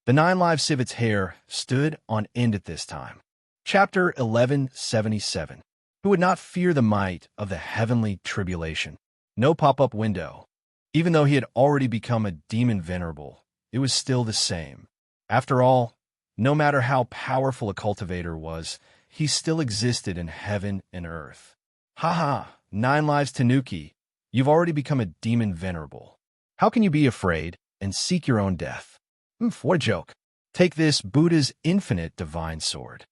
The 9 lives civet's hair stood on end at this time. Chapter 1177. Who would not fear the might of the heavenly tribulation? No pop-up window. Even though he had already become a demon venerable, it was still the same. After all, no matter how powerful a cultivator was, he still existed in heaven and earth. Haha, 9 lives Tanuki, you've already become a demon venerable. How can you be afraid and seek your own death? What a joke. Take this Buddha's infinite divine sword.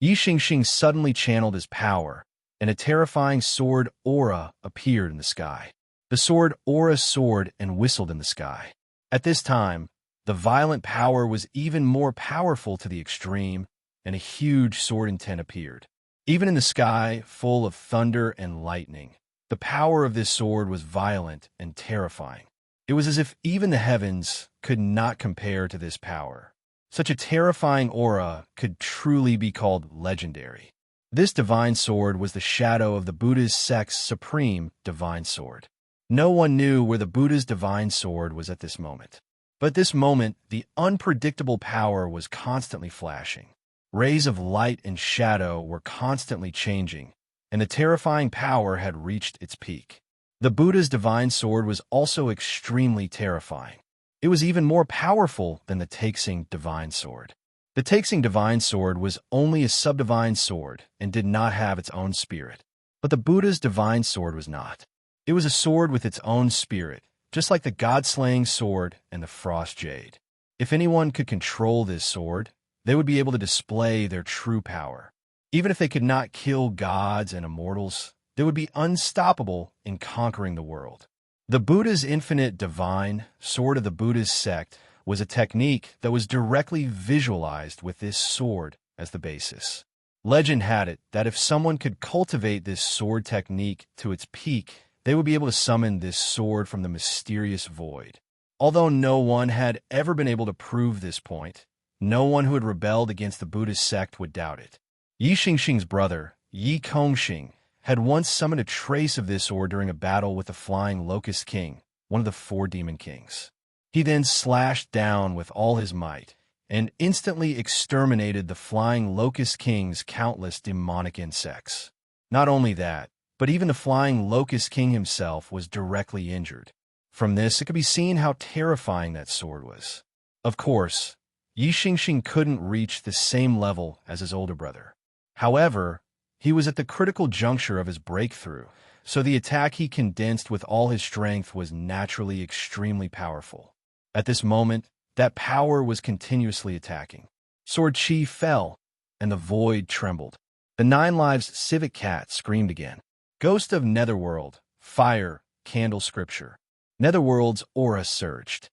Yi Xingxing suddenly channeled his power, and a terrifying sword aura appeared in the sky. The sword aura soared and whistled in the sky. At this time, the violent power was even more powerful to the extreme, and a huge sword intent appeared. Even in the sky, full of thunder and lightning, the power of this sword was violent and terrifying. It was as if even the heavens could not compare to this power. Such a terrifying aura could truly be called legendary. This divine sword was the shadow of the Buddha's sect's supreme divine sword. No one knew where the Buddha's divine sword was at this moment. But at this moment, the unpredictable power was constantly flashing. Rays of light and shadow were constantly changing, and the terrifying power had reached its peak. The Buddha's divine sword was also extremely terrifying. It was even more powerful than the Taixing divine sword. The Taixing divine sword was only a subdivine sword and did not have its own spirit. But the Buddha's divine sword was not. It was a sword with its own spirit, just like the god-slaying sword and the frost jade. If anyone could control this sword, they would be able to display their true power. Even if they could not kill gods and immortals, they would be unstoppable in conquering the world. The Buddha's infinite divine sword of the Buddhist sect was a technique that was directly visualized with this sword as the basis. Legend had it that if someone could cultivate this sword technique to its peak, they would be able to summon this sword from the mysterious void. Although no one had ever been able to prove this point, no one who had rebelled against the Buddhist sect would doubt it. Yi Xingxing's brother, Yi Kongxing, had once summoned a trace of this sword during a battle with the Flying Locust King, one of the 4 demon kings. He then slashed down with all his might and instantly exterminated the Flying Locust King's countless demonic insects. Not only that, but even the Flying Locust King himself was directly injured. From this, it could be seen how terrifying that sword was. Of course, Yi Xingxing couldn't reach the same level as his older brother. However, he was at the critical juncture of his breakthrough, so the attack he condensed with all his strength was naturally extremely powerful. At this moment, that power was continuously attacking. Sword Chi fell, and the void trembled. The 9 lives civet cat screamed again. Ghost of Netherworld, fire, candle scripture. Netherworld's aura surged.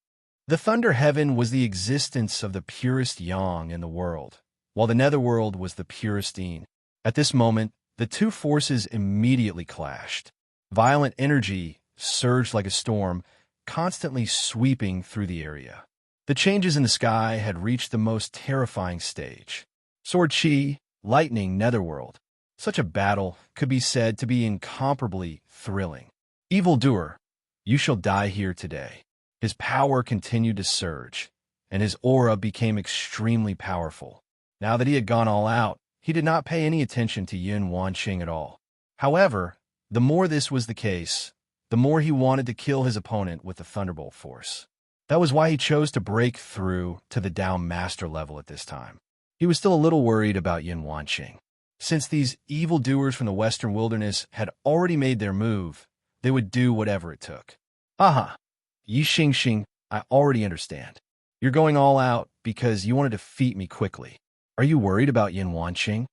The thunder heaven was the existence of the purest yang in the world, while the netherworld was the purest yin. At this moment, the two forces immediately clashed. Violent energy surged like a storm, constantly sweeping through the area. The changes in the sky had reached the most terrifying stage. Sword Chi, lightning netherworld. Such a battle could be said to be incomparably thrilling. Evildoer, you shall die here today. His power continued to surge, and his aura became extremely powerful. Now that he had gone all out, he did not pay any attention to Yun Wanqing at all. However, the more this was the case, the more he wanted to kill his opponent with the Thunderbolt force. That was why he chose to break through to the Down Master level at this time. He was still a little worried about Yun Wanqing. Since these evildoers from the Western Wilderness had already made their move, they would do whatever it took. Aha! Yi Xingxing, I already understand. You're going all out because you want to defeat me quickly. Are you worried about Yun Wanqing?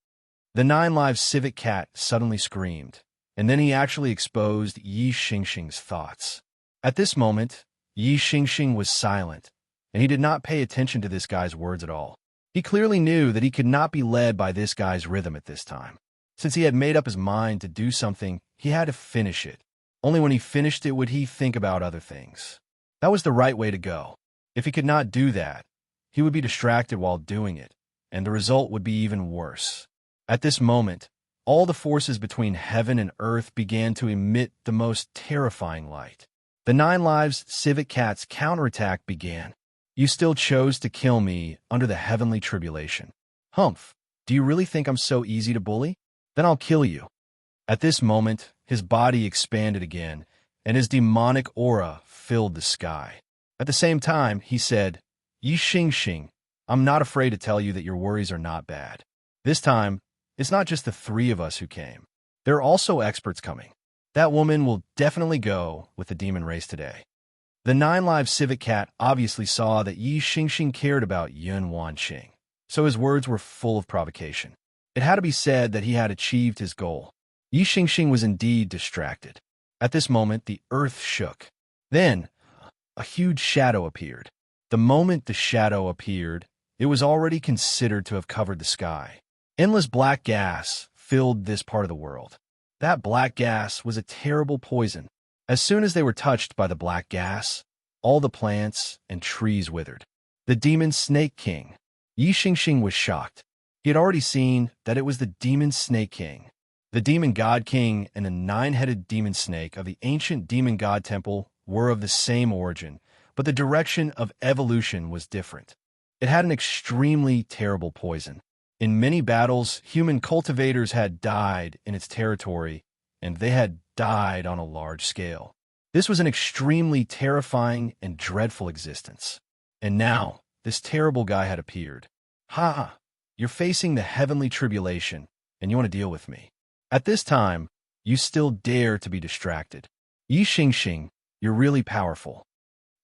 The 9-live civet cat suddenly screamed, and then he actually exposed Yi Xingxing's thoughts. At this moment, Yi Xingxing was silent, and he did not pay attention to this guy's words at all. He clearly knew that he could not be led by this guy's rhythm at this time. Since he had made up his mind to do something, he had to finish it. Only when he finished it would he think about other things. That was the right way to go. If he could not do that, he would be distracted while doing it, and the result would be even worse. At this moment, all the forces between heaven and earth began to emit the most terrifying light. The 9-lives civet cat's counterattack began. You still chose to kill me under the heavenly tribulation. Humph, do you really think I'm so easy to bully? Then I'll kill you. At this moment, his body expanded again, and his demonic aura filled the sky. At the same time, he said, Yi Xingxing, I'm not afraid to tell you that your worries are not bad. This time, it's not just the 3 of us who came. There are also experts coming. That woman will definitely go with the demon race today. The 9-live civet cat obviously saw that Yi Xingxing cared about Yun Wanqing, so his words were full of provocation. It had to be said that he had achieved his goal. Yi Xingxing was indeed distracted. At this moment, the earth shook. Then, a huge shadow appeared. The moment the shadow appeared, it was already considered to have covered the sky. Endless black gas filled this part of the world. That black gas was a terrible poison. As soon as they were touched by the black gas, all the plants and trees withered. The demon snake king. Yi Xingxing was shocked. He had already seen that it was the demon snake king. The demon god king and the 9-headed demon snake of the ancient demon god temple were of the same origin, but the direction of evolution was different. It had an extremely terrible poison. In many battles, human cultivators had died in its territory, and they had died on a large scale. This was an extremely terrifying and dreadful existence. And now, this terrible guy had appeared. Ha! You're facing the heavenly tribulation, and you want to deal with me. At this time, you still dare to be distracted. Yi Xingxing, you're really powerful.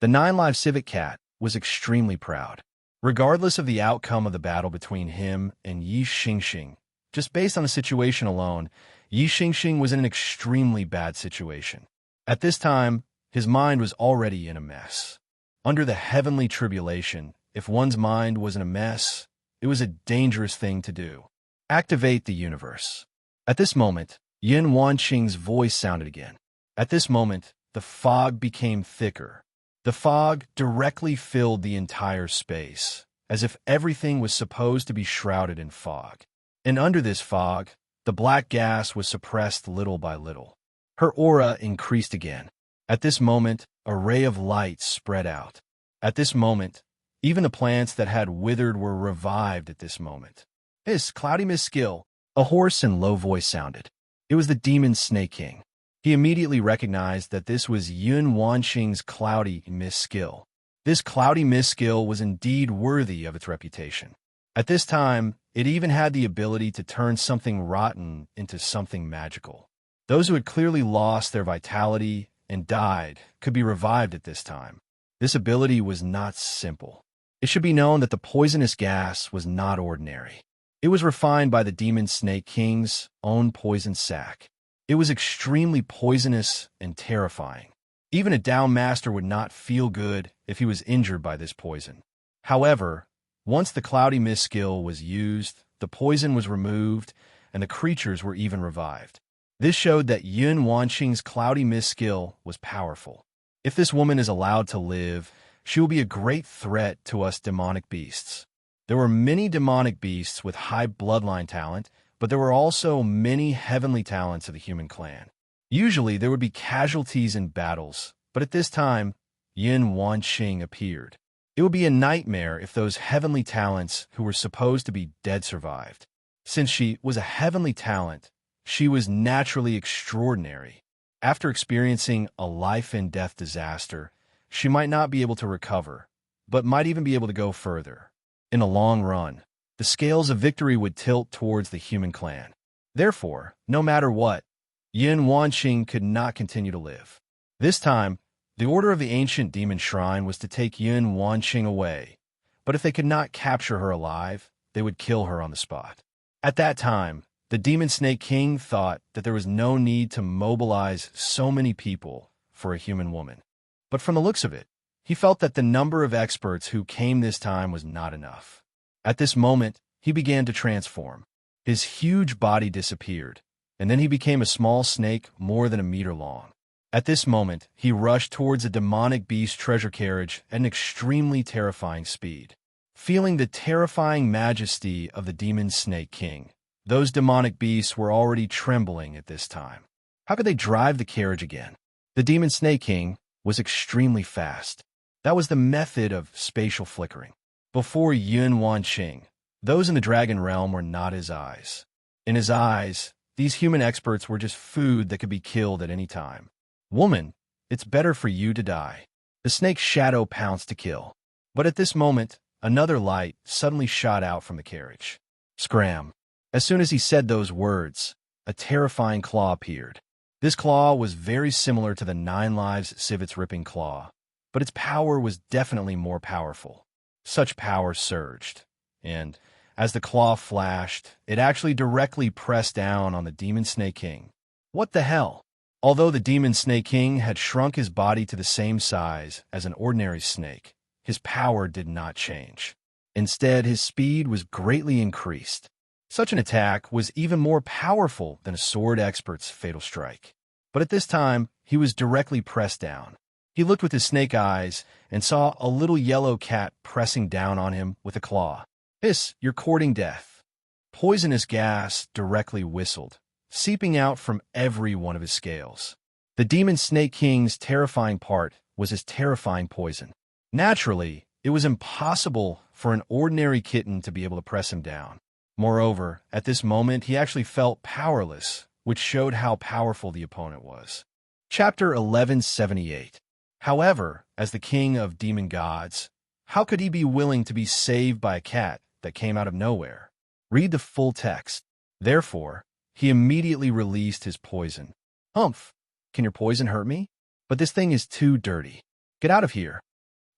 The 9-live civet cat was extremely proud. Regardless of the outcome of the battle between him and Yi Xingxing, just based on the situation alone, Yi Xingxing was in an extremely bad situation. At this time, his mind was already in a mess. Under the heavenly tribulation, if one's mind was in a mess, it was a dangerous thing to do. Activate the universe. At this moment, Yun Wanqing's voice sounded again. At this moment, the fog became thicker. The fog directly filled the entire space, as if everything was supposed to be shrouded in fog. And under this fog, the black gas was suppressed little by little. Her aura increased again. At this moment, a ray of light spread out. At this moment, even the plants that had withered were revived at this moment. His cloudy mist skill, a hoarse and low voice sounded. It was the demon snake king. He immediately recognized that this was Yun Wanqing's cloudy mist skill. This cloudy mist skill was indeed worthy of its reputation. At this time, it even had the ability to turn something rotten into something magical. Those who had clearly lost their vitality and died could be revived at this time. This ability was not simple. It should be known that the poisonous gas was not ordinary. It was refined by the demon snake king's own poison sac. It was extremely poisonous and terrifying. Even a Down Master would not feel good if he was injured by this poison. However, once the cloudy mist skill was used, the poison was removed, and the creatures were even revived. This showed that Yun Wanqing's cloudy mist skill was powerful. If this woman is allowed to live, she will be a great threat to us demonic beasts. There were many demonic beasts with high bloodline talent, but there were also many heavenly talents of the human clan. Usually, there would be casualties in battles, but at this time, Yin Wanqing appeared. It would be a nightmare if those heavenly talents who were supposed to be dead survived. Since she was a heavenly talent, she was naturally extraordinary. After experiencing a life-and-death disaster, she might not be able to recover, but might even be able to go further. In the long run, the scales of victory would tilt towards the human clan. Therefore, no matter what, Yin Wanqing could not continue to live. This time, the order of the ancient demon shrine was to take Yin Wanqing away, but if they could not capture her alive, they would kill her on the spot. At that time, the Demon Snake King thought that there was no need to mobilize so many people for a human woman. But from the looks of it, he felt that the number of experts who came this time was not enough. At this moment, he began to transform. His huge body disappeared, and then he became a small snake more than a meter long. At this moment, he rushed towards a demonic beast treasure carriage at an extremely terrifying speed. Feeling the terrifying majesty of the Demon Snake King, those demonic beasts were already trembling at this time. How could they drive the carriage again? The Demon Snake King was extremely fast. That was the method of spatial flickering. Before Yun Wanqing, those in the dragon realm were not his eyes. In his eyes, these human experts were just food that could be killed at any time. Woman, it's better for you to die. The snake's shadow pounced to kill. But at this moment, another light suddenly shot out from the carriage. Scram. As soon as he said those words, a terrifying claw appeared. This claw was very similar to the 9 Lives Civets ripping claw, but its power was definitely more powerful. Such power surged, and as the claw flashed, it actually directly pressed down on the Demon Snake King. What the hell? Although the Demon Snake King had shrunk his body to the same size as an ordinary snake, his power did not change. Instead, his speed was greatly increased. Such an attack was even more powerful than a sword expert's fatal strike. But at this time, he was directly pressed down. He looked with his snake eyes and saw a little yellow cat pressing down on him with a claw. Hiss, you're courting death. Poisonous gas directly whistled, seeping out from every one of his scales. The Demon Snake King's terrifying part was his terrifying poison. Naturally, it was impossible for an ordinary kitten to be able to press him down. Moreover, at this moment, he actually felt powerless, which showed how powerful the opponent was. Chapter 1178. However, as the king of demon gods, how could he be willing to be saved by a cat that came out of nowhere? Read the full text. Therefore, he immediately released his poison. Humph, can your poison hurt me? But this thing is too dirty. Get out of here.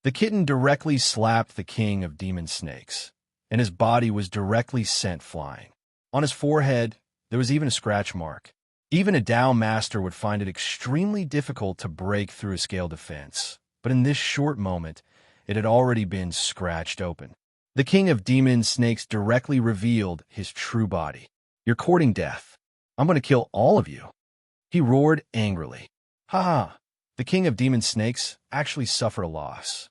The kitten directly slapped the king of demon snakes, and his body was directly sent flying. On his forehead, there was even a scratch mark. Even a Dao master would find it extremely difficult to break through a scale defense, but in this short moment, it had already been scratched open. The king of demon snakes directly revealed his true body. You're courting death. I'm going to kill all of you. He roared angrily. Ha ha! The king of demon snakes actually suffered a loss.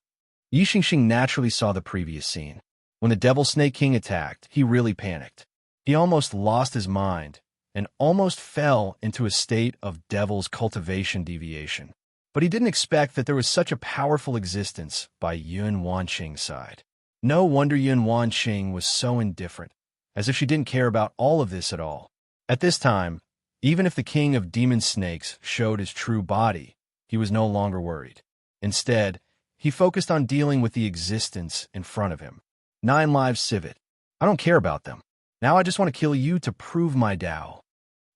Yi Xingxing naturally saw the previous scene. When the Devil Snake King attacked, he really panicked. He almost lost his mind and almost fell into a state of devil's cultivation deviation. But he didn't expect that there was such a powerful existence by Yun Wanqing's side. No wonder Yun Wanqing was so indifferent, as if she didn't care about all of this at all. At this time, even if the king of demon snakes showed his true body, he was no longer worried. Instead, he focused on dealing with the existence in front of him. 9 Lives Civet. I don't care about them. Now I just want to kill you to prove my Tao.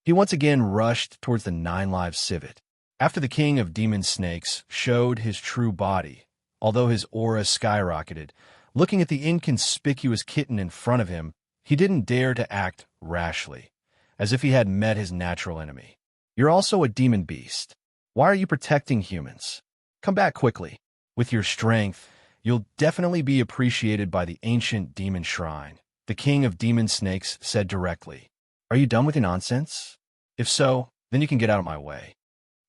He once again rushed towards the 9 Lives Civet. After the king of demon snakes showed his true body, although his aura skyrocketed, looking at the inconspicuous kitten in front of him, he didn't dare to act rashly, as if he had met his natural enemy. You're also a demon beast. Why are you protecting humans? Come back quickly. With your strength, you'll definitely be appreciated by the ancient demon shrine, the king of demon snakes said directly. Are you done with your nonsense? If so, then you can get out of my way.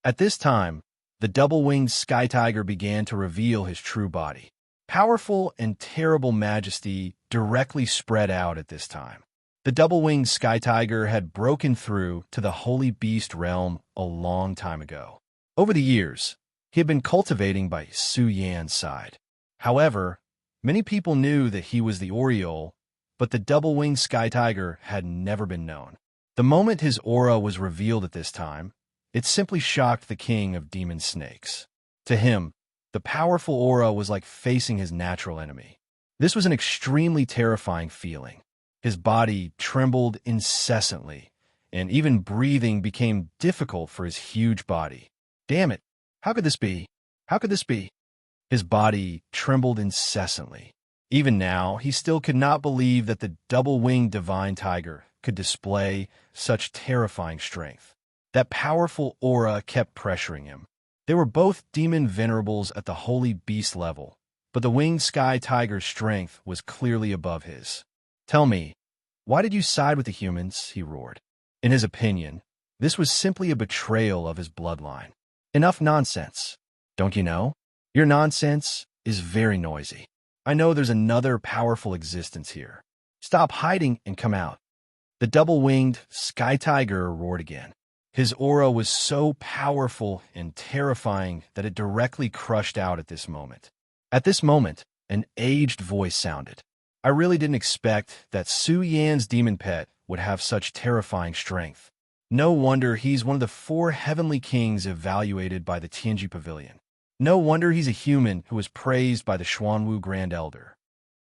At this time, the double-winged sky tiger began to reveal his true body. Powerful and terrible majesty directly spread out at this time. The double-winged sky tiger had broken through to the holy beast realm a long time ago. Over the years, he had been cultivating by Su Yan's side. However, many people knew that he was the Oriole, but the double-winged sky tiger had never been known. The moment his aura was revealed at this time, it simply shocked the king of demon snakes. To him, the powerful aura was like facing his natural enemy. This was an extremely terrifying feeling. His body trembled incessantly, and even breathing became difficult for his huge body. Damn it! How could this be? How could this be? His body trembled incessantly. Even now, he still could not believe that the double-winged divine tiger could display such terrifying strength. That powerful aura kept pressuring him. They were both demon venerables at the holy beast level, but the winged sky tiger's strength was clearly above his. "Tell me, why did you side with the humans?" he roared. In his opinion, this was simply a betrayal of his bloodline. "Enough nonsense. Don't you know? Your nonsense is very noisy. I know there's another powerful existence here. Stop hiding and come out." The double-winged sky tiger roared again. His aura was so powerful and terrifying that it directly crushed out at this moment. At this moment, an aged voice sounded. "I really didn't expect that Su Yan's demon pet would have such terrifying strength. No wonder he's one of the 4 heavenly kings evaluated by the Tianji Pavilion. No wonder he's a human who was praised by the Xuanwu Grand Elder."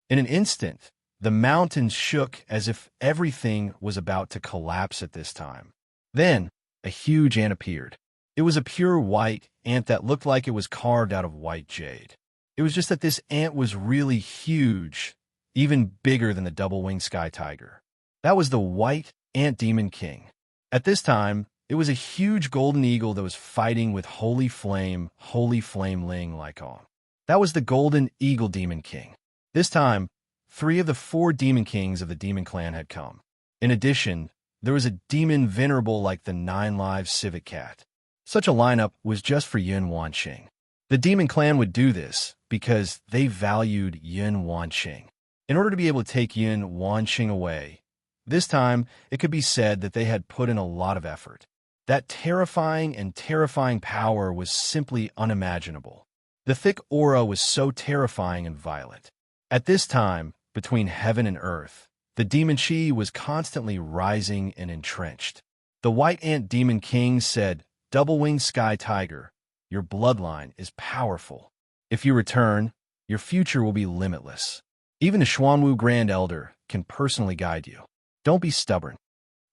In an instant, the mountains shook as if everything was about to collapse at this time. Then, a huge ant appeared. It was a pure white ant that looked like it was carved out of white jade. It was just that this ant was really huge, even bigger than the double-winged sky tiger. That was the white ant demon king. At this time, it was a huge golden eagle that was fighting with Holy Flame Ling Lycon. That was the golden eagle demon king. This time, 3 of the 4 demon kings of the demon clan had come. In addition, there was a demon venerable like the 9 Lives civet cat. Such a lineup was just for Yun Wanqing. The demon clan would do this because they valued Yun Wanqing. In order to be able to take Yun Wanqing away, this time it could be said that they had put in a lot of effort. That terrifying power was simply unimaginable. The thick aura was so terrifying and violent. At this time, between heaven and earth, the demon chi was constantly rising and entrenched. The white ant demon king said, "Double-winged sky tiger, your bloodline is powerful. If you return, your future will be limitless. Even the Xuanwu Grand Elder can personally guide you. Don't be stubborn."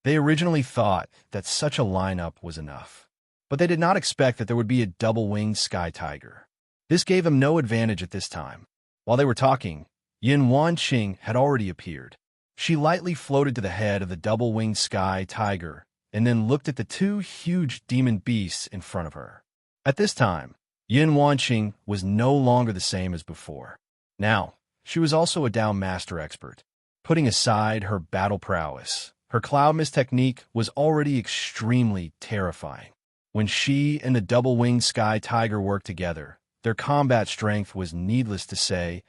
They originally thought that such a lineup was enough, but they did not expect that there would be a double-winged sky tiger. This gave them no advantage at this time. While they were talking, Yun Wanqing had already appeared. She lightly floated to the head of the double-winged sky tiger and then looked at the 2 huge demon beasts in front of her. At this time, Yun Wanqing was no longer the same as before. Now, she was also a Dao master expert. Putting aside her battle prowess, her cloud mist technique was already extremely terrifying. When she and the double-winged sky tiger worked together, their combat strength was, needless to say,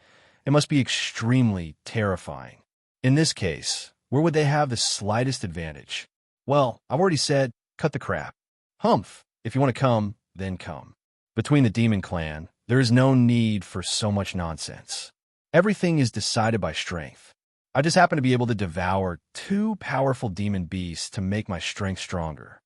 it must be extremely terrifying. In this case, where would they have the slightest advantage? Well, I've already said, cut the crap. Humph, if you want to come, then come. Between the demon clan, there is no need for so much nonsense. Everything is decided by strength. I just happen to be able to devour 2 powerful demon beasts to make my strength stronger.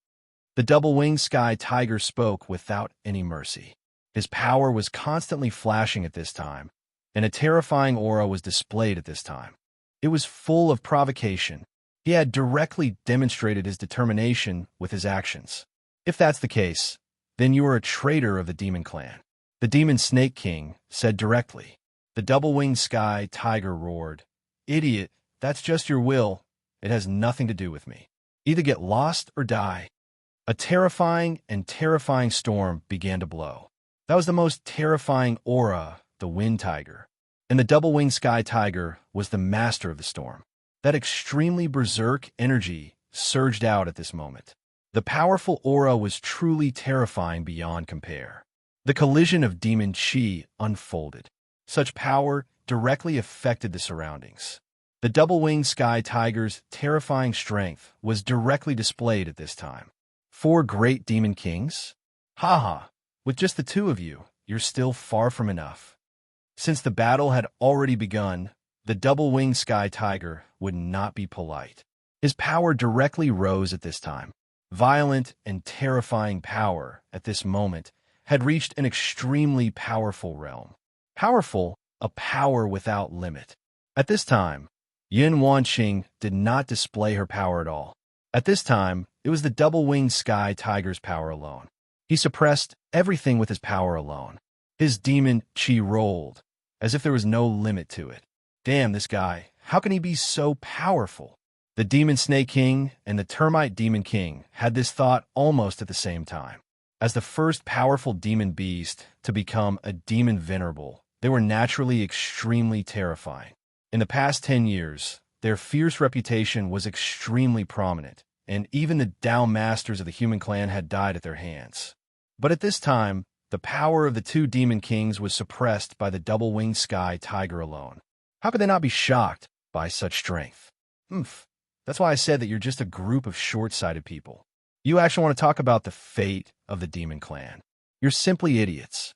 The double-winged sky tiger spoke without any mercy. His power was constantly flashing at this time, and a terrifying aura was displayed at this time. It was full of provocation. He had directly demonstrated his determination with his actions. If that's the case, then you are a traitor of the demon clan. The demon snake king said directly. The double-winged sky tiger roared, "Idiot, that's just your will. It has nothing to do with me. Either get lost or die." A terrifying storm began to blow. That was the most terrifying aura, the wind tiger. And the double-winged sky tiger was the master of the storm. That extremely berserk energy surged out at this moment. The powerful aura was truly terrifying beyond compare. The collision of demon chi unfolded. Such power directly affected the surroundings. The double-winged sky tiger's terrifying strength was directly displayed at this time. 4 great demon kings? Haha, with just the 2 of you, you're still far from enough. Since the battle had already begun, the double-winged sky tiger would not be polite. His power directly rose at this time. Violent and terrifying power, at this moment, had reached an extremely powerful realm. Powerful, a power without limit. At this time, Yin Wanqing did not display her power at all. At this time, it was the double-winged sky tiger's power alone. He suppressed everything with his power alone. His demon chi rolled, as if there was no limit to it. Damn, this guy, how can he be so powerful? The Demon Snake King and the Termite Demon King had this thought almost at the same time. As the first powerful demon beast to become a demon venerable, they were naturally extremely terrifying. In the past 10 years, their fierce reputation was extremely prominent, and even the Dao masters of the human clan had died at their hands. But at this time, the power of the 2 demon kings was suppressed by the double-winged sky tiger alone. How could they not be shocked by such strength? That's why I said that you're just a group of short-sighted people. You actually want to talk about the fate of the demon clan. You're simply idiots.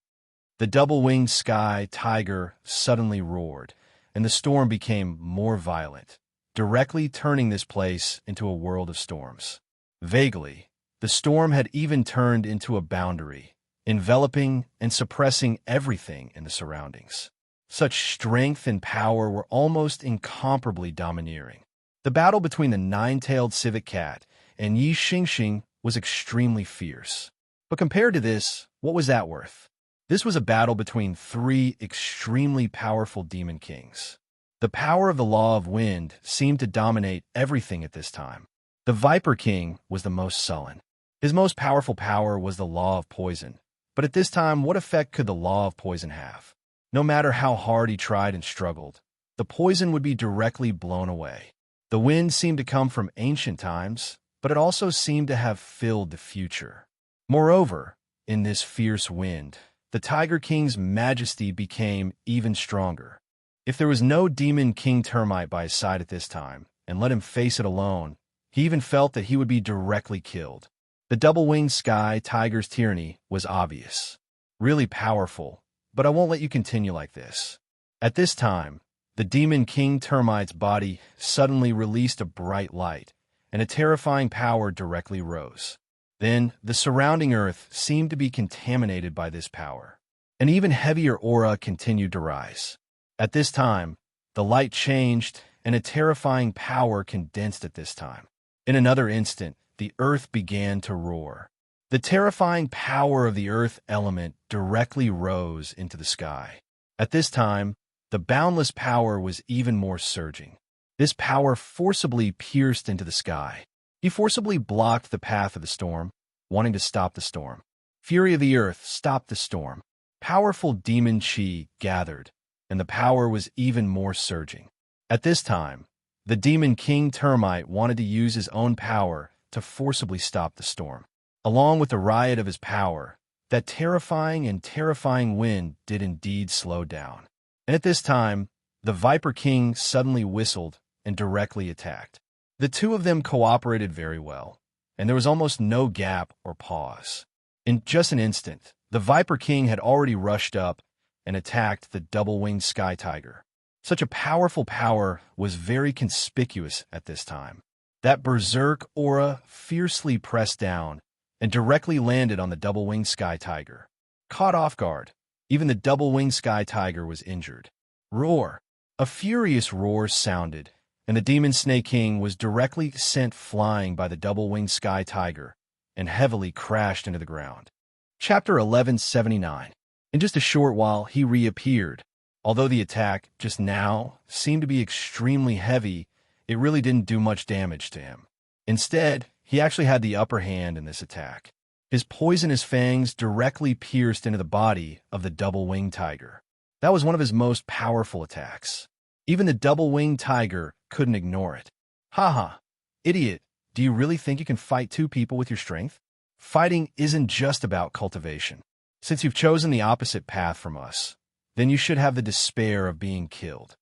The double-winged sky tiger suddenly roared, and the storm became more violent, directly turning this place into a world of storms. Vaguely, the storm had even turned into a boundary, enveloping and suppressing everything in the surroundings. Such strength and power were almost incomparably domineering. The battle between the 9-tailed civet cat and Yi Xingxing was extremely fierce. But compared to this, what was that worth? This was a battle between 3 extremely powerful demon kings. The power of the law of wind seemed to dominate everything at this time. The Viper King was the most sullen. His most powerful power was the law of poison. But at this time, what effect could the law of poison have? No matter how hard he tried and struggled, the poison would be directly blown away. The wind seemed to come from ancient times, but it also seemed to have filled the future. Moreover, in this fierce wind, the Tiger King's majesty became even stronger. If there was no demon king termite by his side at this time, and let him face it alone, he even felt that he would be directly killed. The double-winged sky tiger's tyranny was obvious. Really powerful, but I won't let you continue like this. At this time, the demon king termite's body suddenly released a bright light, and a terrifying power directly rose. Then, the surrounding earth seemed to be contaminated by this power. An even heavier aura continued to rise. At this time, the light changed, and a terrifying power condensed at this time. In another instant, the earth began to roar. The terrifying power of the earth element directly rose into the sky. At this time, the boundless power was even more surging. This power forcibly pierced into the sky. He forcibly blocked the path of the storm, wanting to stop the storm. Fury of the earth stopped the storm. Powerful demon chi gathered, and the power was even more surging. At this time, the demon king termite wanted to use his own power to forcibly stop the storm. Along with the riot of his power, that terrifying wind did indeed slow down. And at this time, the Viper King suddenly whistled and directly attacked. The 2 of them cooperated very well, and there was almost no gap or pause. In just an instant, the Viper King had already rushed up and attacked the double-winged sky tiger. Such a powerful power was very conspicuous at this time. That berserk aura fiercely pressed down and directly landed on the double-winged sky tiger. Caught off guard, even the double-winged sky tiger was injured. Roar! A furious roar sounded, and the Demon Snake King was directly sent flying by the double-winged sky tiger and heavily crashed into the ground. Chapter 1179. In just a short while, he reappeared. Although the attack, just now, seemed to be extremely heavy, it really didn't do much damage to him. Instead, he actually had the upper hand in this attack. His poisonous fangs directly pierced into the body of the double-winged tiger. That was one of his most powerful attacks. Even the double-winged tiger couldn't ignore it. Haha, idiot, do you really think you can fight 2 people with your strength? Fighting isn't just about cultivation. Since you've chosen the opposite path from us, then you should have the despair of being killed.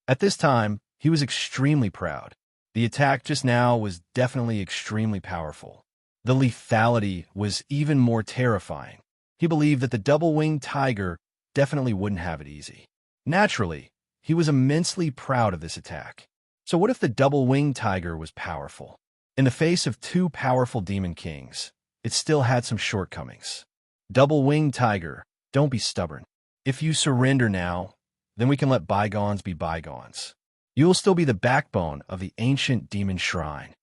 At this time, he was extremely proud. The attack just now was definitely extremely powerful. The lethality was even more terrifying. He believed that the double-winged tiger definitely wouldn't have it easy. Naturally, he was immensely proud of this attack. So what if the double-winged tiger was powerful? In the face of two powerful demon kings, it still had some shortcomings. Double-winged tiger, don't be stubborn. If you surrender now, then we can let bygones be bygones. You will still be the backbone of the ancient demon shrine.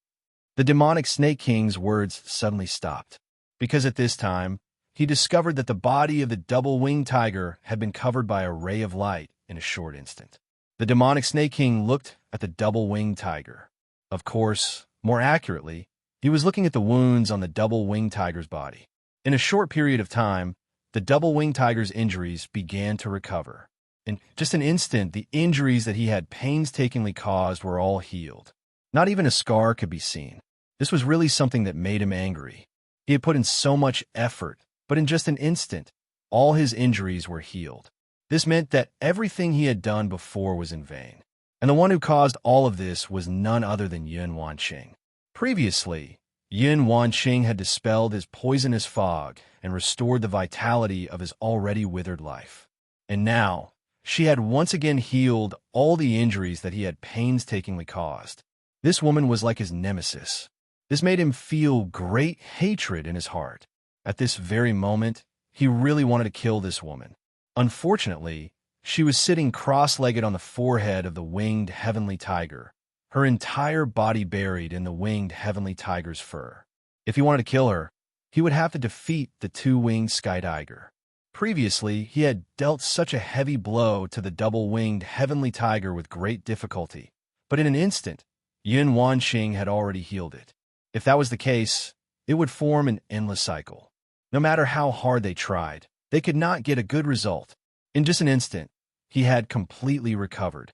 The demonic Snake King's words suddenly stopped, because at this time, he discovered that the body of the double-winged tiger had been covered by a ray of light in a short instant. The demonic Snake King looked at the double-winged tiger. Of course, more accurately, he was looking at the wounds on the double-winged tiger's body. In a short period of time, the double-winged tiger's injuries began to recover. In just an instant, the injuries that he had painstakingly caused were all healed. Not even a scar could be seen. This was really something that made him angry. He had put in so much effort, but in just an instant, all his injuries were healed. This meant that everything he had done before was in vain. And the one who caused all of this was none other than Yun Wanqing. Previously, Yun Wanqing had dispelled his poisonous fog and restored the vitality of his already withered life. And now, she had once again healed all the injuries that he had painstakingly caused. This woman was like his nemesis. This made him feel great hatred in his heart. At this very moment, he really wanted to kill this woman. Unfortunately, she was sitting cross-legged on the forehead of the winged heavenly tiger, her entire body buried in the winged heavenly tiger's fur. If he wanted to kill her, he would have to defeat the two-winged sky tiger. Previously, he had dealt such a heavy blow to the double-winged heavenly tiger with great difficulty, but in an instant, Yun Wanqing had already healed it. If that was the case, it would form an endless cycle. No matter how hard they tried, they could not get a good result. In just an instant, he had completely recovered.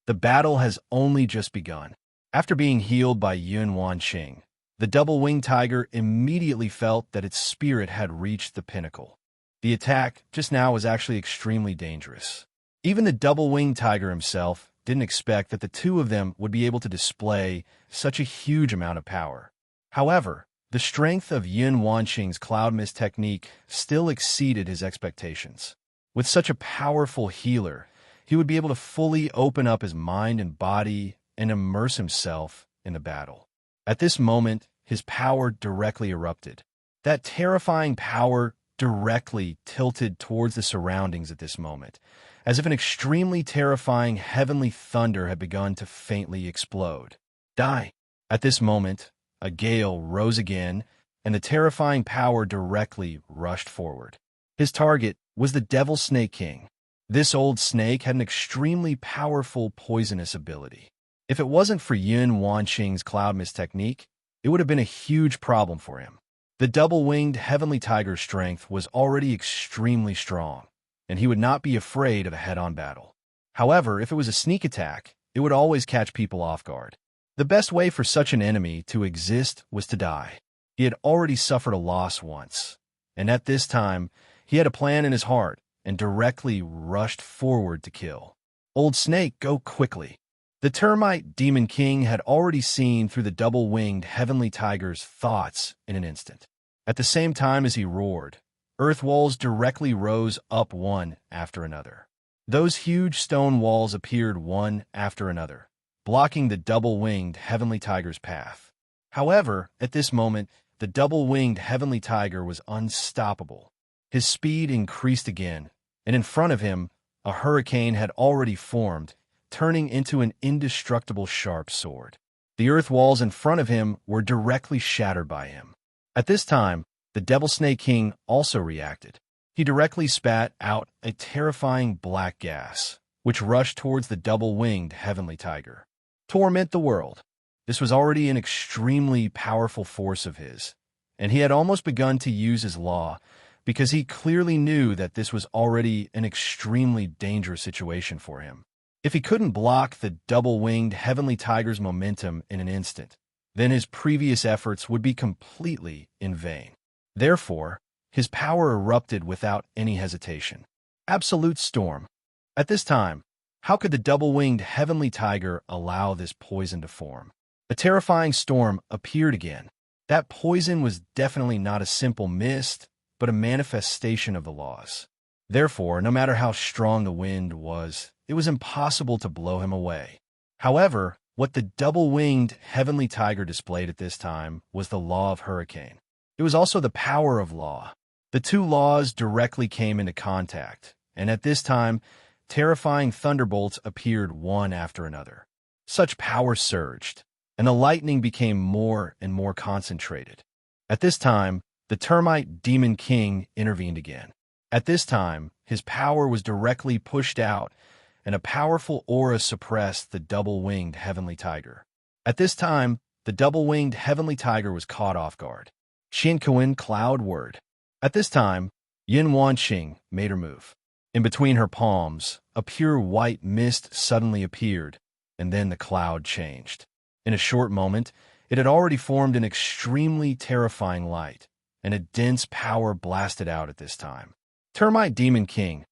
The battle has only just begun. After being healed by Yun Wanqing, the double-winged tiger immediately felt that its spirit had reached the pinnacle. The attack just now was actually extremely dangerous. Even the double-winged tiger himself didn't expect that the two of them would be able to display such a huge amount of power. However, the strength of Yun Wanqing's cloud mist technique still exceeded his expectations. With such a powerful healer, he would be able to fully open up his mind and body and immerse himself in the battle. At this moment, his power directly erupted. That terrifying power directly tilted towards the surroundings at this moment, as if an extremely terrifying heavenly thunder had begun to faintly explode. Die! At this moment, a gale rose again, and the terrifying power directly rushed forward. His target was the Devil Snake King. This old snake had an extremely powerful poisonous ability. If it wasn't for Yun Wanqing's cloud mist technique, it would have been a huge problem for him. The double-winged heavenly tiger's strength was already extremely strong, and he would not be afraid of a head-on battle. However, if it was a sneak attack, it would always catch people off guard. The best way for such an enemy to exist was to die. He had already suffered a loss once, and at this time, he had a plan in his heart and directly rushed forward to kill. Old Snake, go quickly. The termite demon king had already seen through the double-winged heavenly tiger's thoughts in an instant. At the same time as he roared, earth walls directly rose up one after another. Those huge stone walls appeared one after another, blocking the double-winged heavenly tiger's path. However, at this moment, the double-winged heavenly tiger was unstoppable. His speed increased again, and in front of him, a hurricane had already formed, turning into an indestructible sharp sword. The earth walls in front of him were directly shattered by him. At this time, the Devil Snake King also reacted. He directly spat out a terrifying black gas, which rushed towards the double-winged heavenly tiger. Torment the world. This was already an extremely powerful force of his, and he had almost begun to use his law, because he clearly knew that this was already an extremely dangerous situation for him. If he couldn't block the double-winged heavenly tiger's momentum in an instant, then his previous efforts would be completely in vain. Therefore, his power erupted without any hesitation. Absolute storm. At this time, how could the double-winged heavenly tiger allow this poison to form? A terrifying storm appeared again. That poison was definitely not a simple mist, but a manifestation of the laws. Therefore, no matter how strong the wind was, it was impossible to blow him away. However, what the double-winged heavenly tiger displayed at this time was the law of hurricane. It was also the power of law. The two laws directly came into contact, and at this time, terrifying thunderbolts appeared one after another. Such power surged, and the lightning became more and more concentrated. At this time, the termite demon king intervened again. At this time, his power was directly pushed out, and a powerful aura suppressed the double-winged heavenly tiger. At this time, the double-winged heavenly tiger was caught off guard. Qianquan cloud word. At this time, Yin Wanqing made her move. In between her palms, a pure white mist suddenly appeared, and then the cloud changed. In a short moment, it had already formed an extremely terrifying light, and a dense power blasted out at this time. Termite Demon King,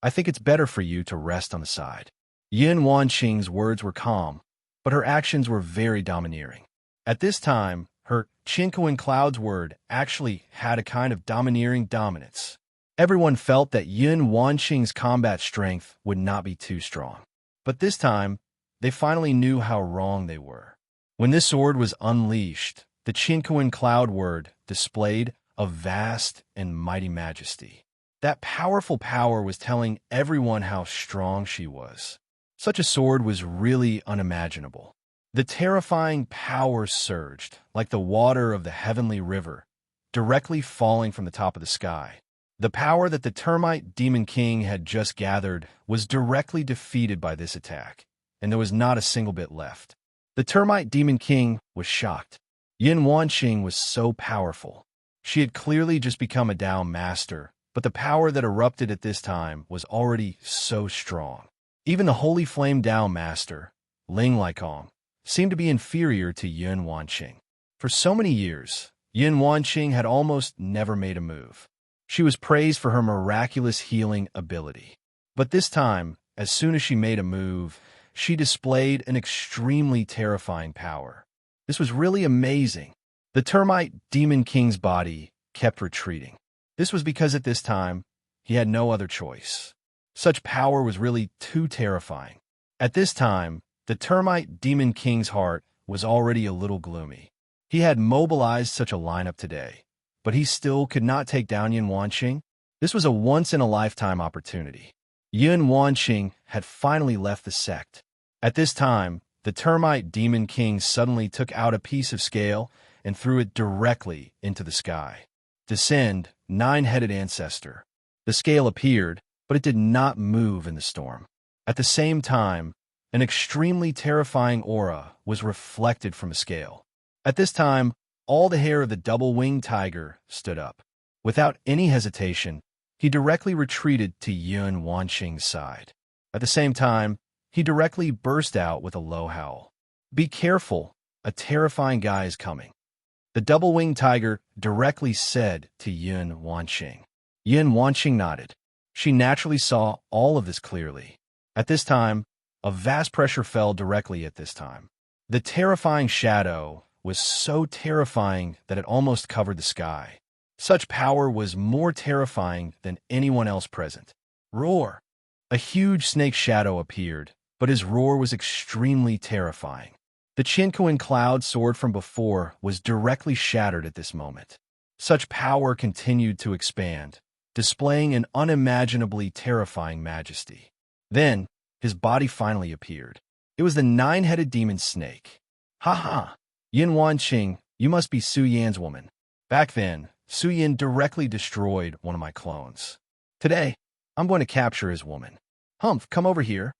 I think it's better for you to rest on the side. Yin Wanqing's words were calm, but her actions were very domineering. At this time, her Qianquan Cloud's word actually had a kind of domineering dominance. Everyone felt that Yin Wanqing's combat strength would not be too strong. But this time, they finally knew how wrong they were. When this sword was unleashed, the Qianquan Cloud word displayed a vast and mighty majesty. That powerful power was telling everyone how strong she was. Such a sword was really unimaginable. The terrifying power surged, like the water of the heavenly river, directly falling from the top of the sky. The power that the termite demon king had just gathered was directly defeated by this attack, and there was not a single bit left. The termite demon king was shocked. Yin Wanqing was so powerful. She had clearly just become a Dao master, but the power that erupted at this time was already so strong. Even the Holy Flame Dao master, Ling Laikong, seemed to be inferior to Yin Wanqing. For so many years, Yin Wanqing had almost never made a move. She was praised for her miraculous healing ability. But this time, as soon as she made a move, she displayed an extremely terrifying power. This was really amazing. The termite demon king's body kept retreating. This was because at this time, he had no other choice. Such power was really too terrifying. At this time, the termite demon king's heart was already a little gloomy. He had mobilized such a lineup today, but he still could not take down Yin Wanqing. This was a once-in-a-lifetime opportunity. Yin Wanqing had finally left the sect. At this time, the termite demon king suddenly took out a piece of scale and threw it directly into the sky. Descend, nine-headed ancestor. The scale appeared, but it did not move in the storm. At the same time, an extremely terrifying aura was reflected from the scale. At this time, all the hair of the double-winged tiger stood up. Without any hesitation, he directly retreated to Yin Wanqing's side. At the same time, he directly burst out with a low howl. "Be careful, a terrifying guy is coming." The double-winged tiger directly said to Yin Wanqing. Yin Wanqing nodded. She naturally saw all of this clearly. At this time, a vast pressure fell directly at this time. The terrifying shadow was so terrifying that it almost covered the sky. Such power was more terrifying than anyone else present. Roar! A huge snake shadow appeared, but his roar was extremely terrifying. The Qianquan cloud sword from before was directly shattered at this moment. Such power continued to expand, displaying an unimaginably terrifying majesty. Then, his body finally appeared. It was the nine-headed demon snake. "Ha ha! Yin Wanqing, you must be Su Yan's woman. Back then, Su Yan directly destroyed one of my clones. Today, I'm going to capture his woman. Humph, come over here."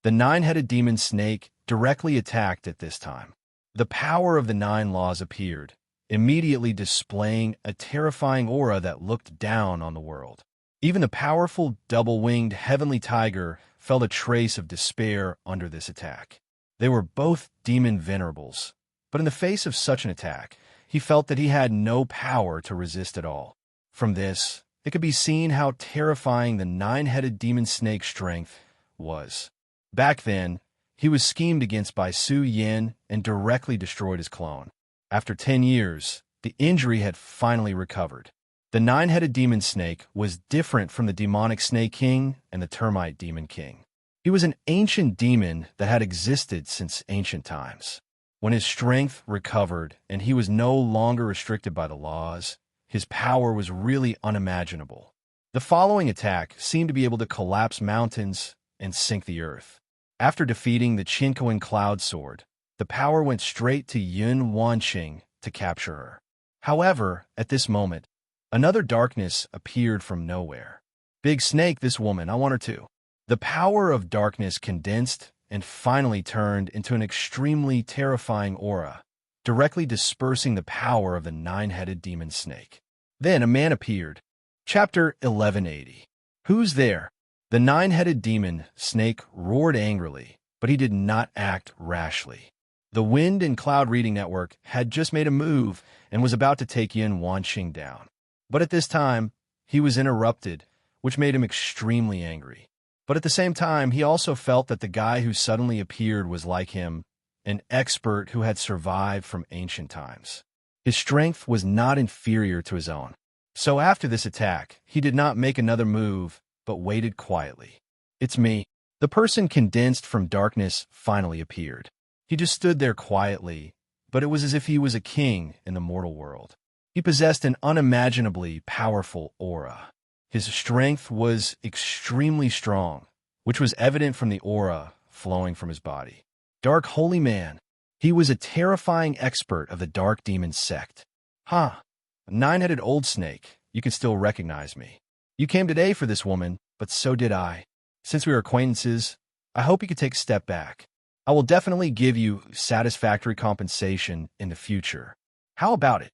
The nine-headed demon snake directly attacked at this time. The power of the nine laws appeared, immediately displaying a terrifying aura that looked down on the world. Even the powerful double-winged heavenly tiger felt a trace of despair under this attack. They were both demon venerables, but in the face of such an attack, he felt that he had no power to resist at all. From this, it could be seen how terrifying the nine-headed demon snake's strength was. Back then, he was schemed against by Su Yin and directly destroyed his clone. After 10 years, the injury had finally recovered. The nine-headed demon snake was different from the demonic snake king and the termite demon king. He was an ancient demon that had existed since ancient times. When his strength recovered and he was no longer restricted by the laws, his power was really unimaginable. The following attack seemed to be able to collapse mountains and sink the earth. After defeating the Qinkoan Cloud Sword, the power went straight to Yun Wanqing to capture her. However, at this moment, another darkness appeared from nowhere. Big Snake, this woman, I want her to. The power of darkness condensed and finally turned into an extremely terrifying aura, directly dispersing the power of the nine-headed demon snake. Then a man appeared. Chapter 1180. Who's there? The nine-headed demon snake roared angrily, but he did not act rashly. The Wind and Cloud Reading Network had just made a move and was about to take Yin Wanqing down. But at this time, he was interrupted, which made him extremely angry. But at the same time, he also felt that the guy who suddenly appeared was like him, an expert who had survived from ancient times. His strength was not inferior to his own. So after this attack, he did not make another move, but waited quietly. It's me. The person condensed from darkness finally appeared. He just stood there quietly, but it was as if he was a king in the mortal world. He possessed an unimaginably powerful aura. His strength was extremely strong, which was evident from the aura flowing from his body. Dark Holy Man. He was a terrifying expert of the Dark Demon sect. A nine-headed old snake, you can still recognize me. You came today for this woman, but so did I. Since we are acquaintances, I hope you could take a step back. I will definitely give you satisfactory compensation in the future. How about it?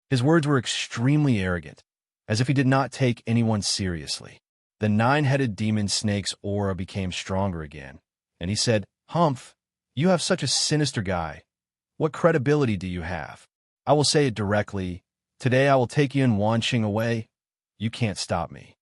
His words were extremely arrogant, as if he did not take anyone seriously. The nine-headed demon snake's aura became stronger again, and he said, Humph, you have such a sinister guy. What credibility do you have? I will say it directly. Today I will take Yun Wanqing away. You can't stop me.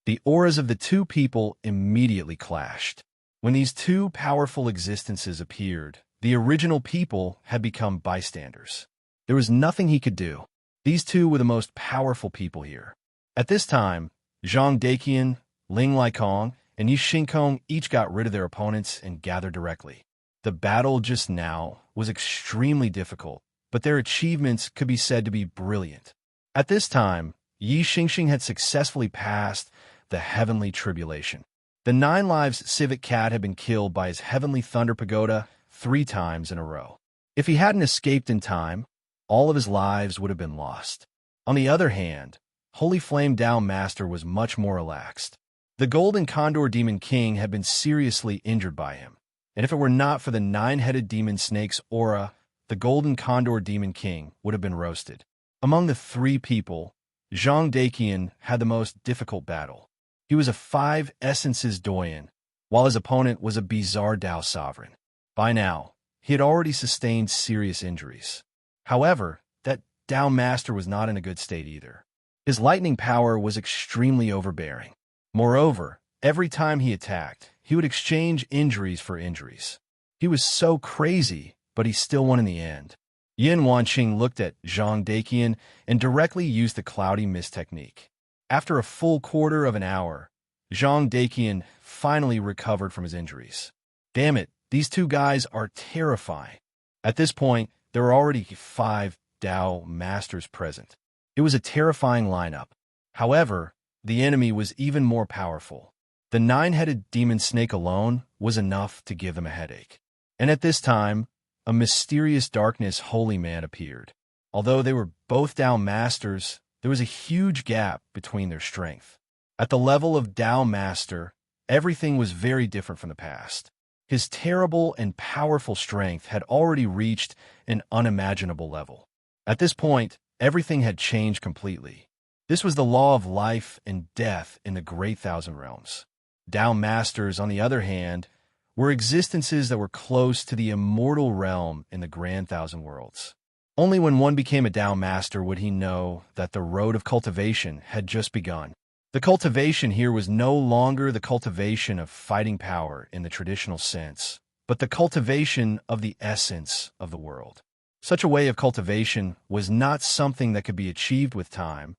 The auras of the two people immediately clashed. When these two powerful existences appeared, the original people had become bystanders. There was nothing he could do. These two were the most powerful people here. At this time, Zhang Daqian, Ling Laikong, and Yi Xingkong each got rid of their opponents and gathered directly. The battle just now was extremely difficult, but their achievements could be said to be brilliant. At this time, Yi Xingxing had successfully passed the heavenly tribulation. The 9 Lives civet cat had been killed by his heavenly thunder pagoda 3 times in a row. If he hadn't escaped in time, all of his lives would have been lost. On the other hand, Holy Flame Dao Master was much more relaxed. The Golden Condor Demon King had been seriously injured by him, and if it were not for the 9-headed demon snake's aura, the Golden Condor Demon King would have been roasted. Among the 3 people, Zhang Daqian had the most difficult battle. He was a 5 Essences Doyen, while his opponent was a bizarre Dao Sovereign. By now, he had already sustained serious injuries. However, that Dao Master was not in a good state either. His lightning power was extremely overbearing. Moreover, every time he attacked, he would exchange injuries for injuries. He was so crazy, but he still won in the end. Yin Wanqing looked at Zhang Daqian and directly used the Cloudy Mist technique. After a full quarter of an hour, Zhang Daqian finally recovered from his injuries. Damn it, these 2 guys are terrifying. At this point, there were already 5 Dao Masters present. It was a terrifying lineup. However, the enemy was even more powerful. The 9-headed demon snake alone was enough to give them a headache. And at this time, a mysterious darkness holy man appeared. Although they were both Dao Masters, there was a huge gap between their strength. At the level of Dao Master, everything was very different from the past. His terrible and powerful strength had already reached an unimaginable level. At this point, everything had changed completely. This was the law of life and death in the Great Thousand Realms. Dao Masters, on the other hand, were existences that were close to the immortal realm in the Grand Thousand Worlds. Only when one became a Tao master would he know that the road of cultivation had just begun. The cultivation here was no longer the cultivation of fighting power in the traditional sense, but the cultivation of the essence of the world. Such a way of cultivation was not something that could be achieved with time,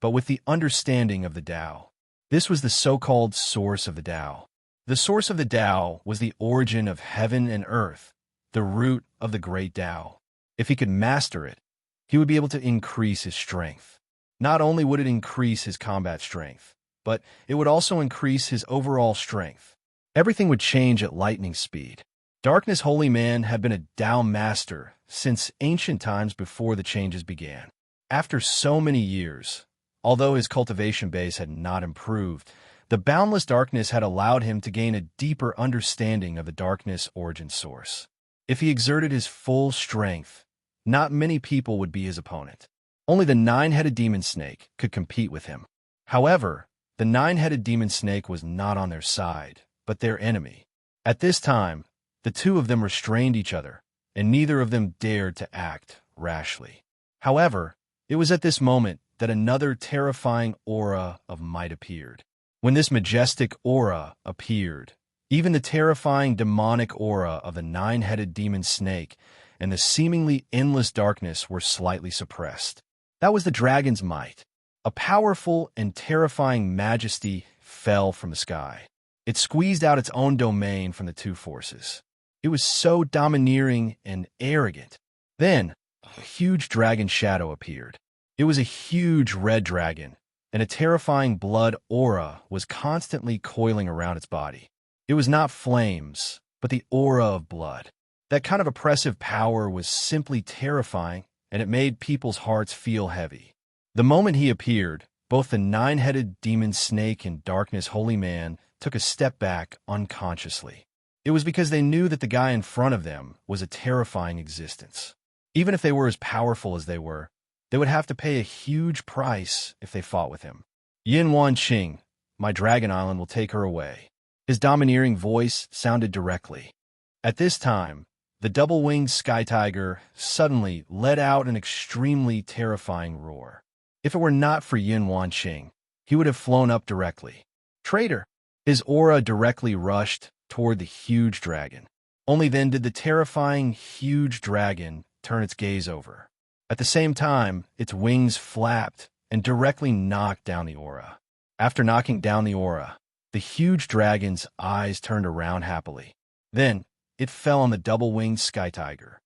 but with the understanding of the Tao. This was the so-called source of the Tao. The source of the Tao was the origin of heaven and earth, the root of the great Tao. If he could master it, he would be able to increase his strength. Not only would it increase his combat strength, but it would also increase his overall strength. Everything would change at lightning speed. Darkness Holy Man had been a Tao master since ancient times before the changes began. After so many years, although his cultivation base had not improved, the boundless darkness had allowed him to gain a deeper understanding of the darkness origin source. If he exerted his full strength, not many people would be his opponent. Only the nine-headed demon snake could compete with him. However, the nine-headed demon snake was not on their side, but their enemy. At this time, the two of them restrained each other, and neither of them dared to act rashly. However, it was at this moment that another terrifying aura of might appeared. When this majestic aura appeared, even the terrifying demonic aura of the nine-headed demon snake and the seemingly endless darkness were slightly suppressed. That was the dragon's might. A powerful and terrifying majesty fell from the sky. It squeezed out its own domain from the two forces. It was so domineering and arrogant. Then, a huge dragon shadow appeared. It was a huge red dragon, and a terrifying blood aura was constantly coiling around its body. It was not flames, but the aura of blood. That kind of oppressive power was simply terrifying, and it made people's hearts feel heavy. The moment he appeared, both the nine-headed demon snake and darkness holy man took a step back unconsciously. It was because they knew that the guy in front of them was a terrifying existence. Even if they were as powerful as they would have to pay a huge price if they fought with him. Yin Wan Qing, my dragon island will take her away. His domineering voice sounded directly. At this time, the double-winged sky tiger suddenly let out an extremely terrifying roar. If it were not for Yin Wan Qing, he would have flown up directly. Traitor! His aura directly rushed toward the huge dragon. Only then did the terrifying huge dragon turn its gaze over. At the same time, its wings flapped and directly knocked down the aura. After knocking down the aura, the huge dragon's eyes turned around happily. Then, it fell on the double-winged sky tiger.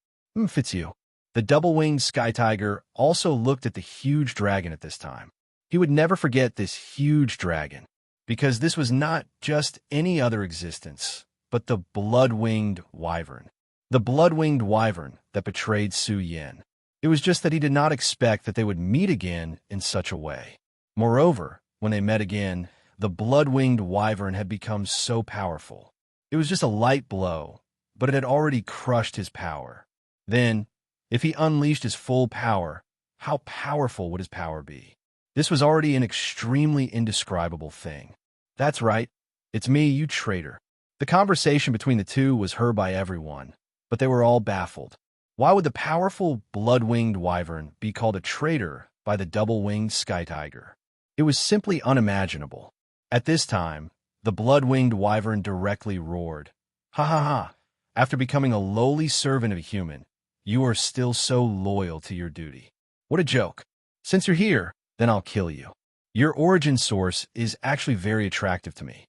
Fits you. The double-winged sky tiger also looked at the huge dragon at this time. He would never forget this huge dragon, because this was not just any other existence, but the blood-winged wyvern. The blood-winged wyvern that betrayed Su Yin. It was just that he did not expect that they would meet again in such a way. Moreover, when they met again, the blood-winged wyvern had become so powerful. It was just a light blow, but it had already crushed his power. Then, if he unleashed his full power, how powerful would his power be? This was already an extremely indescribable thing. That's right, it's me, you traitor. The conversation between the two was heard by everyone, but they were all baffled. Why would the powerful blood-winged wyvern be called a traitor by the double-winged sky tiger? It was simply unimaginable. At this time, the blood-winged wyvern directly roared, "Ha ha ha! After becoming a lowly servant of a human, you are still so loyal to your duty. What a joke. Since you're here, then I'll kill you. Your origin source is actually very attractive to me."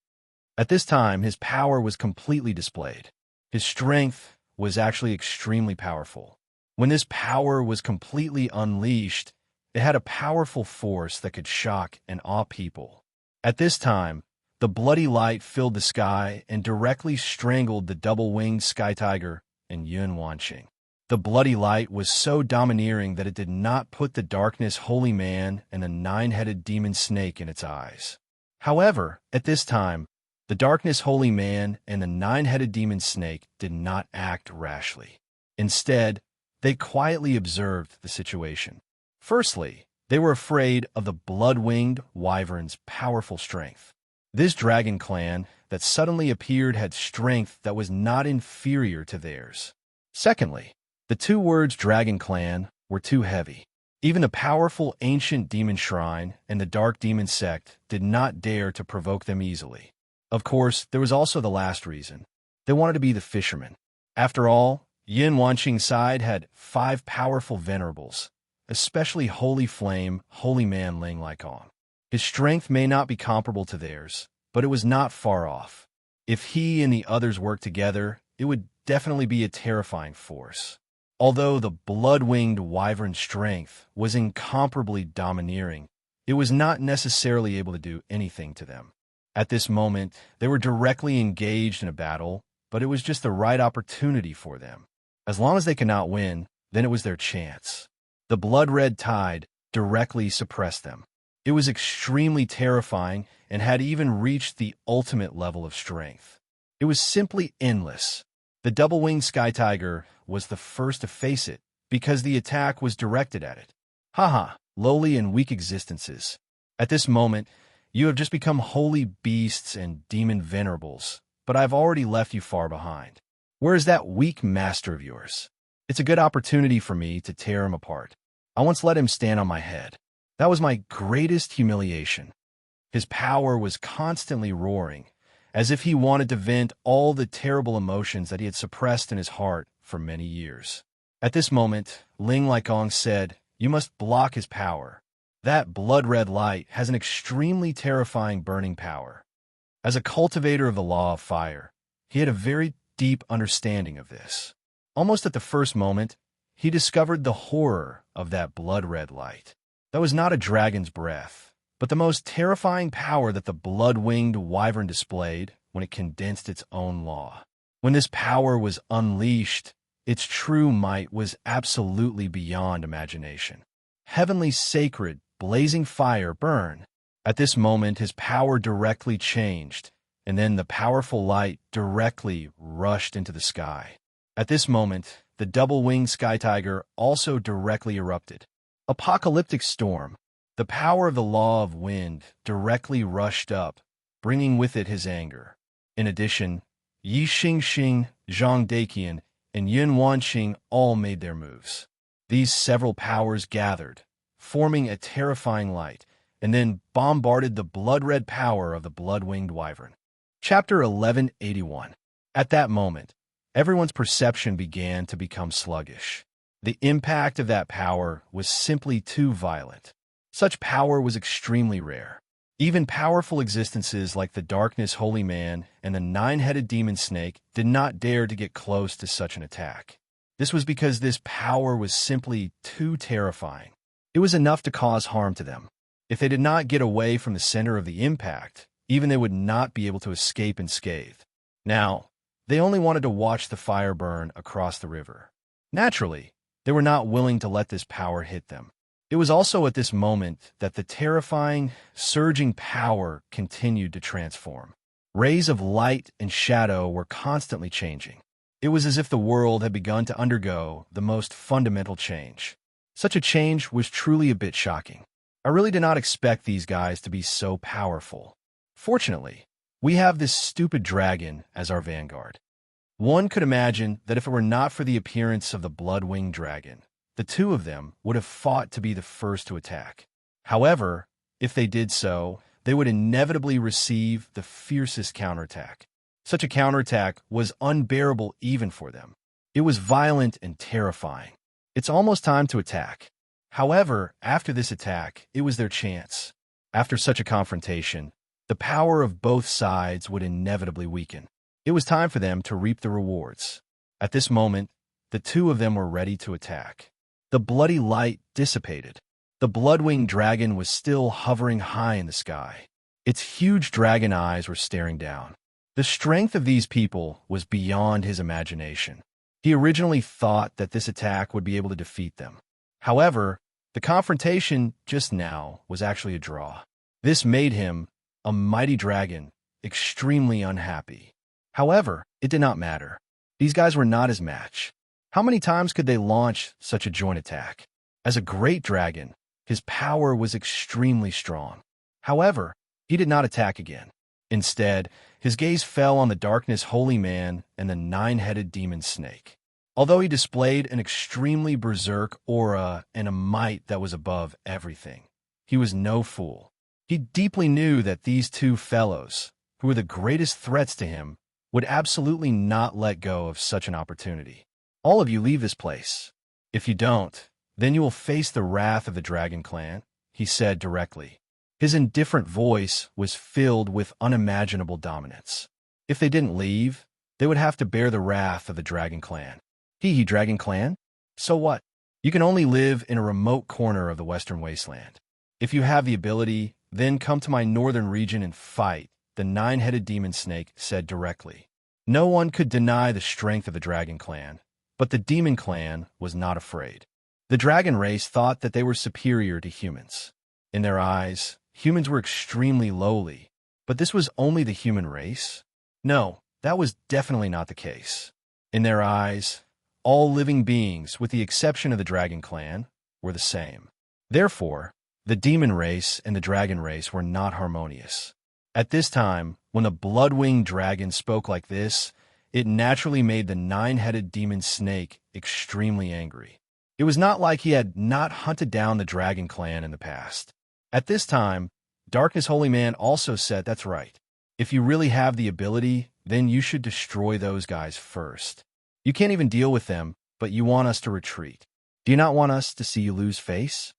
At this time, his power was completely displayed. His strength was actually extremely powerful. When this power was completely unleashed, it had a powerful force that could shock and awe people. At this time, the bloody light filled the sky and directly strangled the double-winged sky tiger and Yun Wanqing. The bloody light was so domineering that it did not put the darkness holy man and the nine-headed demon snake in its eyes. However, at this time, the darkness holy man and the nine-headed demon snake did not act rashly. Instead, they quietly observed the situation. Firstly, they were afraid of the blood-winged wyvern's powerful strength. This dragon clan that suddenly appeared had strength that was not inferior to theirs. Secondly, the two words dragon clan were too heavy. Even the powerful ancient demon shrine and the dark demon sect did not dare to provoke them easily. Of course, there was also the last reason. They wanted to be the fishermen. After all, Yin Wanqing's side had 5 powerful venerables, especially Holy Flame, Holy Man Ling Laikong. His strength may not be comparable to theirs, but it was not far off. If he and the others worked together, it would definitely be a terrifying force. Although the blood-winged wyvern's strength was incomparably domineering, it was not necessarily able to do anything to them. At this moment, they were directly engaged in a battle, but it was just the right opportunity for them. As long as they could not win, then it was their chance. The blood-red tide directly suppressed them. It was extremely terrifying and had even reached the ultimate level of strength. It was simply endless. The double-winged sky tiger was the first to face it because the attack was directed at it. Haha, lowly and weak existences. At this moment, you have just become holy beasts and demon venerables, but I've already left you far behind. Where is that weak master of yours? It's a good opportunity for me to tear him apart. I once let him stand on my head. That was my greatest humiliation. His power was constantly roaring, as if he wanted to vent all the terrible emotions that he had suppressed in his heart for many years. At this moment, Ling Laikong said, "You must block his power. That blood-red light has an extremely terrifying burning power." As a cultivator of the law of fire, he had a very deep understanding of this. Almost at the first moment, he discovered the horror of that blood-red light. That was not a dragon's breath, but the most terrifying power that the blood-winged wyvern displayed when it condensed its own law. When this power was unleashed, its true might was absolutely beyond imagination. Heavenly sacred, blazing fire burned. At this moment, his power directly changed, and then the powerful light directly rushed into the sky. At this moment, the double-winged sky tiger also directly erupted. Apocalyptic storm. The power of the law of wind directly rushed up, bringing with it his anger. In addition, Yi Xingxing, Zhang Daiqian, and Yin Wanqing all made their moves. These several powers gathered, forming a terrifying light, and then bombarded the blood-red power of the blood-winged wyvern. Chapter 1181. At that moment, everyone's perception began to become sluggish. The impact of that power was simply too violent. Such power was extremely rare. Even powerful existences like the Darkness Holy Man and the 9-headed demon snake did not dare to get close to such an attack. This was because this power was simply too terrifying. It was enough to cause harm to them. If they did not get away from the center of the impact, even they would not be able to escape unscathed. Now, they only wanted to watch the fire burn across the river. Naturally, they were not willing to let this power hit them. It was also at this moment that the terrifying, surging power continued to transform. Rays of light and shadow were constantly changing. It was as if the world had begun to undergo the most fundamental change. Such a change was truly a bit shocking. I really did not expect these guys to be so powerful. Fortunately, we have this stupid dragon as our vanguard. One could imagine that if it were not for the appearance of the blood-winged dragon, the two of them would have fought to be the first to attack. However, if they did so, they would inevitably receive the fiercest counterattack. Such a counterattack was unbearable even for them. It was violent and terrifying. It's almost time to attack. However, after this attack, it was their chance. After such a confrontation, the power of both sides would inevitably weaken. It was time for them to reap the rewards. At this moment, the two of them were ready to attack. The bloody light dissipated. The blood-winged dragon was still hovering high in the sky. Its huge dragon eyes were staring down. The strength of these people was beyond his imagination. He originally thought that this attack would be able to defeat them. However, the confrontation just now was actually a draw. This made him, a mighty dragon, extremely unhappy. However, it did not matter. These guys were not his match. How many times could they launch such a joint attack? As a great dragon, his power was extremely strong. However, he did not attack again. Instead, his gaze fell on the Darkness Holy Man and the 9-headed demon snake. Although he displayed an extremely berserk aura and a might that was above everything, he was no fool. He deeply knew that these two fellows, who were the greatest threats to him, would absolutely not let go of such an opportunity. All of you leave this place. If you don't, then you will face the wrath of the Dragon Clan, he said directly. His indifferent voice was filled with unimaginable dominance. If they didn't leave, they would have to bear the wrath of the Dragon Clan. He Dragon Clan? So what? You can only live in a remote corner of the Western Wasteland. If you have the ability, then come to my northern region and fight, the nine-headed demon snake said directly. No one could deny the strength of the Dragon Clan, but the Demon Clan was not afraid. The dragon race thought that they were superior to humans. In their eyes, humans were extremely lowly, but this was only the human race? No, that was definitely not the case. In their eyes, all living beings, with the exception of the Dragon Clan, were the same. Therefore, the demon race and the dragon race were not harmonious. At this time, when the blood-winged dragon spoke like this, it naturally made the nine-headed demon snake extremely angry. It was not like he had not hunted down the Dragon Clan in the past. At this time, Darkness Holy Man also said, "That's right. If you really have the ability, then you should destroy those guys first. You can't even deal with them, but you want us to retreat. Do you not want us to see you lose face?"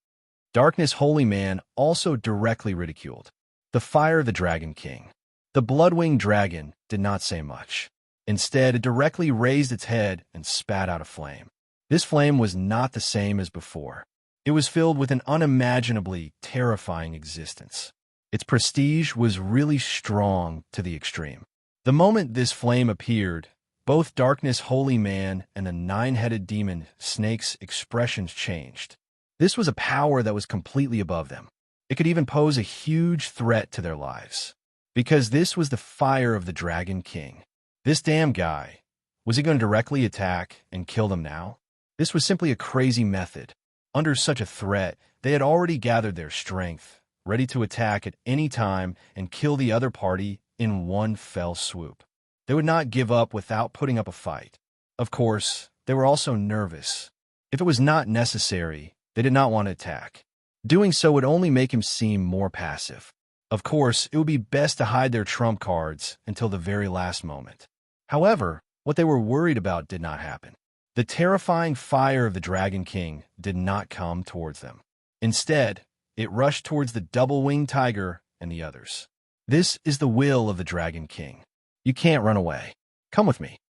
Darkness Holy Man also directly ridiculed the fire of the Dragon King. The blood-winged dragon did not say much. Instead, it directly raised its head and spat out a flame. This flame was not the same as before. It was filled with an unimaginably terrifying existence. Its prestige was really strong to the extreme. The moment this flame appeared, both Darkness Holy Man and the nine-headed demon snake's expressions changed. This was a power that was completely above them. It could even pose a huge threat to their lives. Because this was the fire of the Dragon King. This damn guy, was he going to directly attack and kill them now? This was simply a crazy method. Under such a threat, they had already gathered their strength, ready to attack at any time and kill the other party in one fell swoop. They would not give up without putting up a fight. Of course, they were also nervous. If it was not necessary, they did not want to attack. Doing so would only make him seem more passive. Of course, it would be best to hide their trump cards until the very last moment. However, what they were worried about did not happen. The terrifying fire of the Dragon King did not come towards them. Instead, it rushed towards the double-winged tiger and the others. This is the will of the Dragon King. You can't run away. Come with me.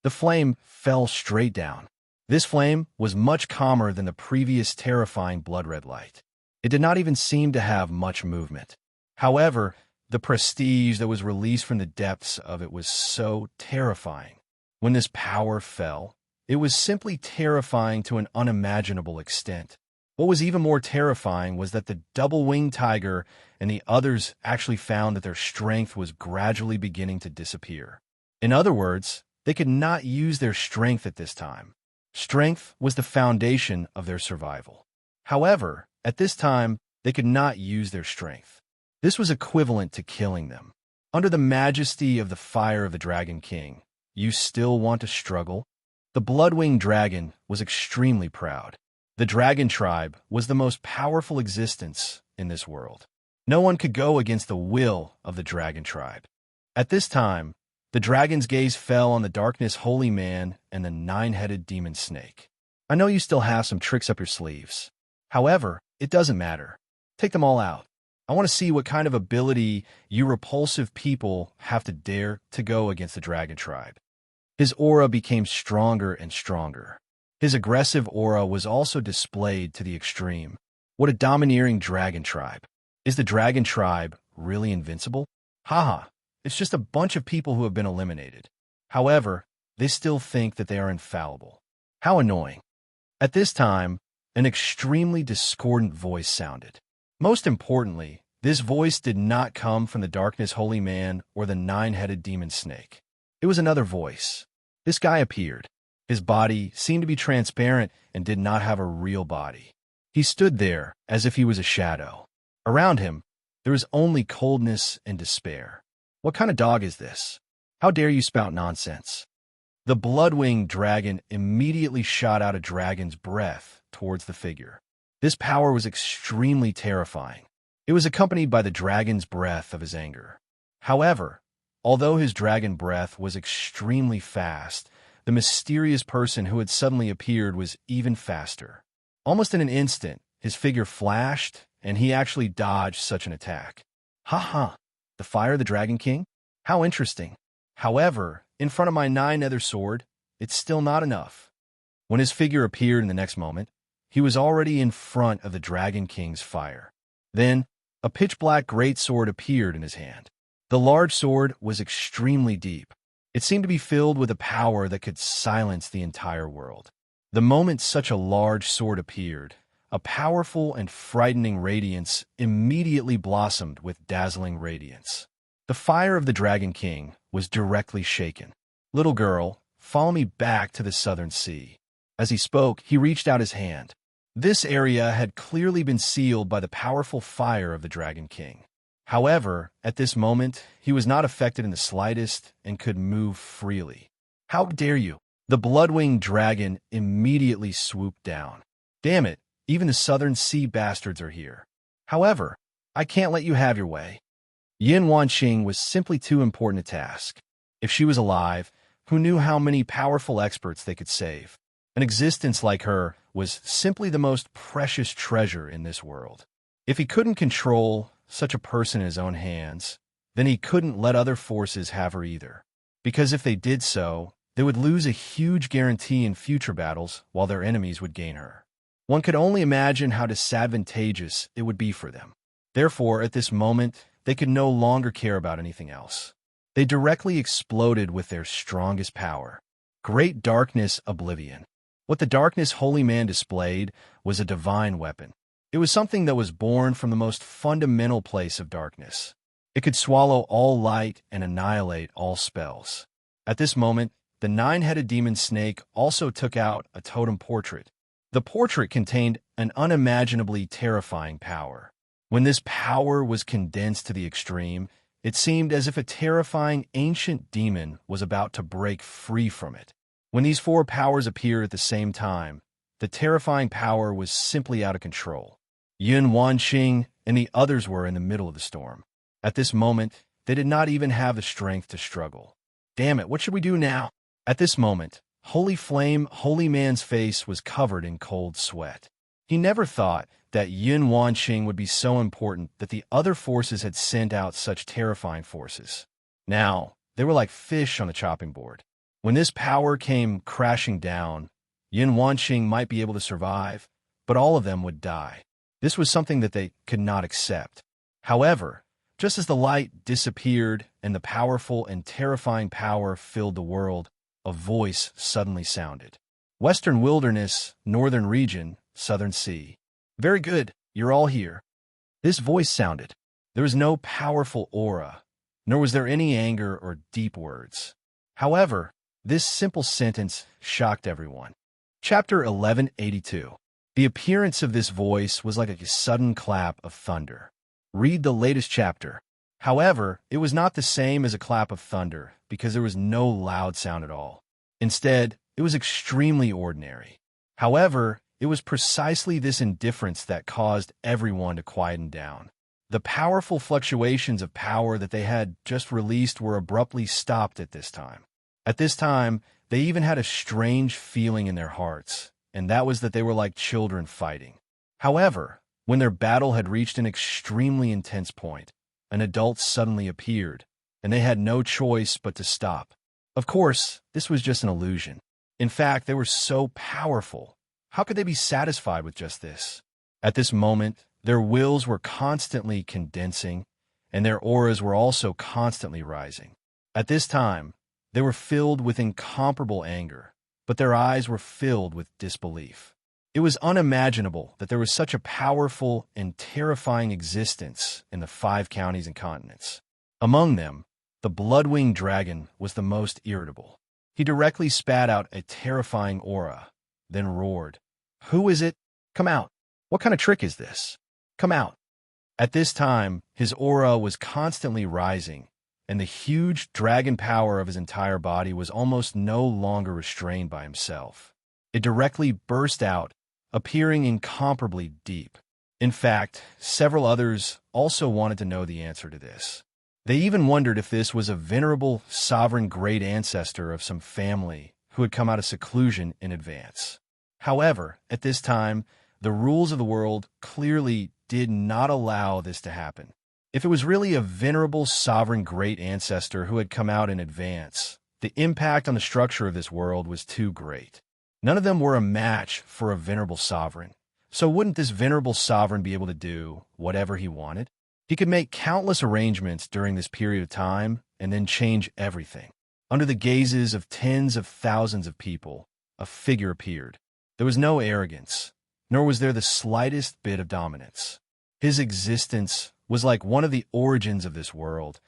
The flame fell straight down. This flame was much calmer than the previous terrifying blood-red light. It did not even seem to have much movement. However, the prestige that was released from the depths of it was so terrifying. When this power fell, it was simply terrifying to an unimaginable extent. What was even more terrifying was that the double-winged tiger and the others actually found that their strength was gradually beginning to disappear. In other words, they could not use their strength at this time. Strength was the foundation of their survival. However, at this time, they could not use their strength. This was equivalent to killing them. Under the majesty of the fire of the Dragon King, you still want to struggle? The blood-winged dragon was extremely proud. The dragon tribe was the most powerful existence in this world. No one could go against the will of the dragon tribe. At this time, the dragon's gaze fell on the Darkness Holy Man and the nine-headed demon snake. I know you still have some tricks up your sleeves. However, it doesn't matter. Take them all out. I want to see what kind of ability you repulsive people have to dare to go against the dragon tribe. His aura became stronger and stronger. His aggressive aura was also displayed to the extreme. What a domineering dragon tribe. Is the dragon tribe really invincible? Haha, it's just a bunch of people who have been eliminated. However, they still think that they are infallible. How annoying. At this time, an extremely discordant voice sounded. Most importantly, this voice did not come from the Darkness Holy Man or the nine-headed demon snake. It was another voice. This guy appeared. His body seemed to be transparent and did not have a real body. He stood there as if he was a shadow. Around him, there was only coldness and despair. What kind of dog is this? How dare you spout nonsense? The blood-winged dragon immediately shot out a dragon's breath towards the figure. This power was extremely terrifying. It was accompanied by the dragon's breath of his anger. However, although his dragon breath was extremely fast, the mysterious person who had suddenly appeared was even faster. Almost in an instant, his figure flashed, and he actually dodged such an attack. Ha! The fire of the Dragon King? How interesting. However, in front of my 9-nether sword, it's still not enough. When his figure appeared in the next moment, he was already in front of the Dragon King's fire. Then, a pitch-black greatsword appeared in his hand. The large sword was extremely deep. It seemed to be filled with a power that could silence the entire world. The moment such a large sword appeared, a powerful and frightening radiance immediately blossomed with dazzling radiance. The fire of the Dragon King was directly shaken. Little girl, follow me back to the southern sea. As he spoke, he reached out his hand. This area had clearly been sealed by the powerful fire of the Dragon King. However, at this moment, he was not affected in the slightest and could move freely. How dare you? The blood-winged dragon immediately swooped down. Damn it, even the southern sea bastards are here. However, I can't let you have your way. Yin Wanqing was simply too important a task. If she was alive, who knew how many powerful experts they could save? An existence like her was simply the most precious treasure in this world. If he couldn't control such a person in his own hands, then he couldn't let other forces have her either. Because if they did so, they would lose a huge guarantee in future battles while their enemies would gain her. One could only imagine how disadvantageous it would be for them. Therefore, at this moment, they could no longer care about anything else. They directly exploded with their strongest power. Great Darkness Oblivion. What the Darkness Holy Man displayed was a divine weapon. It was something that was born from the most fundamental place of darkness. It could swallow all light and annihilate all spells. At this moment, the 9-headed demon snake also took out a totem portrait. The portrait contained an unimaginably terrifying power. When this power was condensed to the extreme, it seemed as if a terrifying ancient demon was about to break free from it. When these 4 powers appeared at the same time, the terrifying power was simply out of control. Yin Wanqing and the others were in the middle of the storm. At this moment, they did not even have the strength to struggle. Damn it, what should we do now? At this moment, Holy Flame, Holy Man's face was covered in cold sweat. He never thought that Yin Wanqing would be so important that the other forces had sent out such terrifying forces. Now, they were like fish on the chopping board. When this power came crashing down, Yin Wanqing might be able to survive, but all of them would die. This was something that they could not accept. However, just as the light disappeared and the powerful and terrifying power filled the world, a voice suddenly sounded. Western Wilderness, Northern Region, Southern Sea. Very good, you're all here. This voice sounded. There was no powerful aura, nor was there any anger or deep words. However, this simple sentence shocked everyone. Chapter 1182. The appearance of this voice was like a sudden clap of thunder. Read the latest chapter. However, it was not the same as a clap of thunder because there was no loud sound at all. Instead, it was extremely ordinary. However, it was precisely this indifference that caused everyone to quieten down. The powerful fluctuations of power that they had just released were abruptly stopped at this time. At this time, they even had a strange feeling in their hearts, and that was that they were like children fighting. However, when their battle had reached an extremely intense point, an adult suddenly appeared, and they had no choice but to stop. Of course, this was just an illusion. In fact, they were so powerful. How could they be satisfied with just this? At this moment, their wills were constantly condensing, and their auras were also constantly rising. At this time, they were filled with incomparable anger, but their eyes were filled with disbelief. It was unimaginable that there was such a powerful and terrifying existence in the 5 counties and continents. Among them, the blood-winged dragon was the most irritable. He directly spat out a terrifying aura, then roared, "Who is it? Come out! What kind of trick is this? Come out!" At this time, his aura was constantly rising, and the huge dragon power of his entire body was almost no longer restrained by himself. It directly burst out, appearing incomparably deep. In fact, several others also wanted to know the answer to this. They even wondered if this was a venerable, sovereign great ancestor of some family who had come out of seclusion in advance. However, at this time, the rules of the world clearly did not allow this to happen. If it was really a venerable, sovereign great ancestor who had come out in advance, the impact on the structure of this world was too great. None of them were a match for a venerable sovereign. So wouldn't this venerable sovereign be able to do whatever he wanted? He could make countless arrangements during this period of time and then change everything. Under the gazes of tens of thousands of people, a figure appeared. There was no arrogance, nor was there the slightest bit of dominance. His existence was like one of the origins of this world,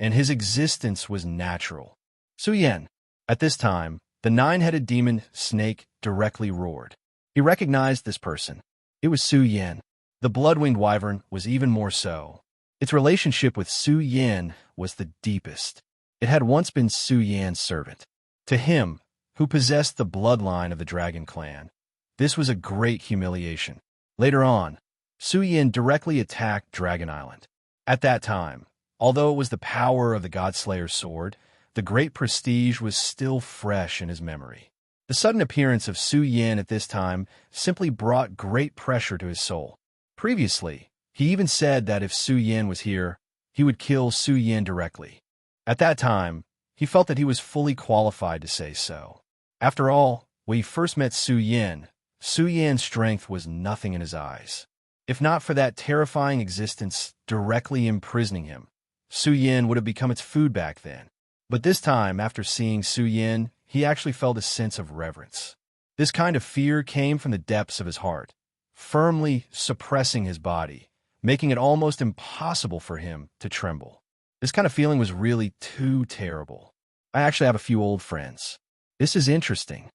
and his existence was natural. Su Yan. At this time, the nine-headed demon snake directly roared. He recognized this person. It was Su Yan. The blood-winged wyvern was even more so. Its relationship with Su Yan was the deepest. It had once been Su Yan's servant. To him, who possessed the bloodline of the dragon clan, this was a great humiliation. Later on, Su Yan directly attacked Dragon Island. At that time, although it was the power of the Godslayer's sword, the great prestige was still fresh in his memory. The sudden appearance of Su Yan at this time simply brought great pressure to his soul. Previously, he even said that if Su Yan was here, he would kill Su Yan directly. At that time, he felt that he was fully qualified to say so. After all, when he first met Su Yan's strength was nothing in his eyes. If not for that terrifying existence directly imprisoning him, Su Yan would have become its food back then. But this time, after seeing Su Yan, he actually felt a sense of reverence. This kind of fear came from the depths of his heart, firmly suppressing his body, making it almost impossible for him to tremble. This kind of feeling was really too terrible. I actually have a few old friends. This is interesting.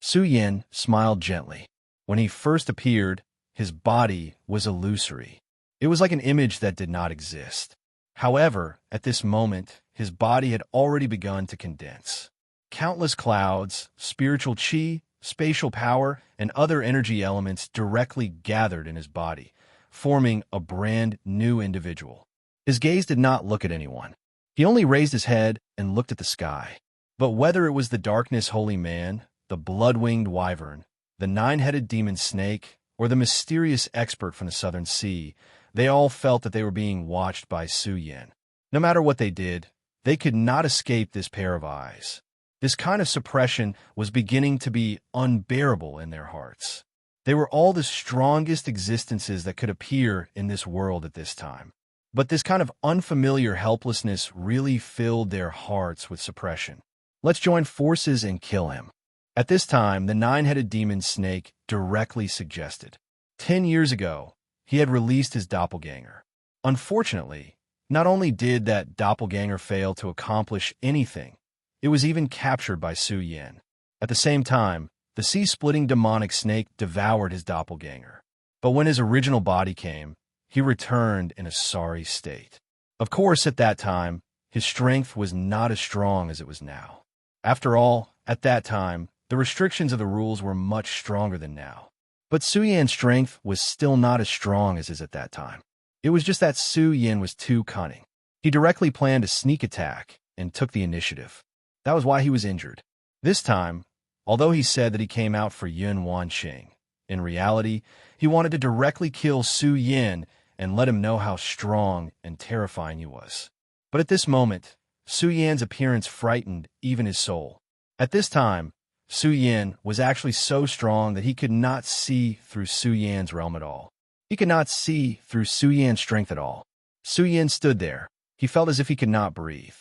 Su Yan smiled gently. When he first appeared, his body was illusory. It was like an image that did not exist. However, at this moment, his body had already begun to condense. Countless clouds, spiritual chi, spatial power, and other energy elements directly gathered in his body, forming a brand new individual. His gaze did not look at anyone. He only raised his head and looked at the sky. But whether it was the darkness holy man, the blood-winged wyvern, the nine-headed demon snake, or the mysterious expert from the southern sea, they all felt that they were being watched by Su Yan. No matter what they did, they could not escape this pair of eyes. This kind of suppression was beginning to be unbearable in their hearts. They were all the strongest existences that could appear in this world at this time. But this kind of unfamiliar helplessness really filled their hearts with suppression. Let's join forces and kill him. At this time, the nine-headed demon snake directly suggested. 10 years ago, he had released his doppelganger. Unfortunately, not only did that doppelganger fail to accomplish anything, it was even captured by Su Yan. At the same time, the sea-splitting demonic snake devoured his doppelganger. But when his original body came, he returned in a sorry state. Of course, at that time, his strength was not as strong as it was now. After all, at that time, the restrictions of the rules were much stronger than now. But Su Yan's strength was still not as strong as his at that time. It was just that Su Yan was too cunning. He directly planned a sneak attack and took the initiative. That was why he was injured. This time, although he said that he came out for Yun Wanqing, in reality, he wanted to directly kill Su Yan and let him know how strong and terrifying he was. But at this moment, Su Yan's appearance frightened even his soul. At this time, Su Yan was actually so strong that he could not see through Su Yan's realm at all. He could not see through Su Yan's strength at all. Su Yan stood there. He felt as if he could not breathe.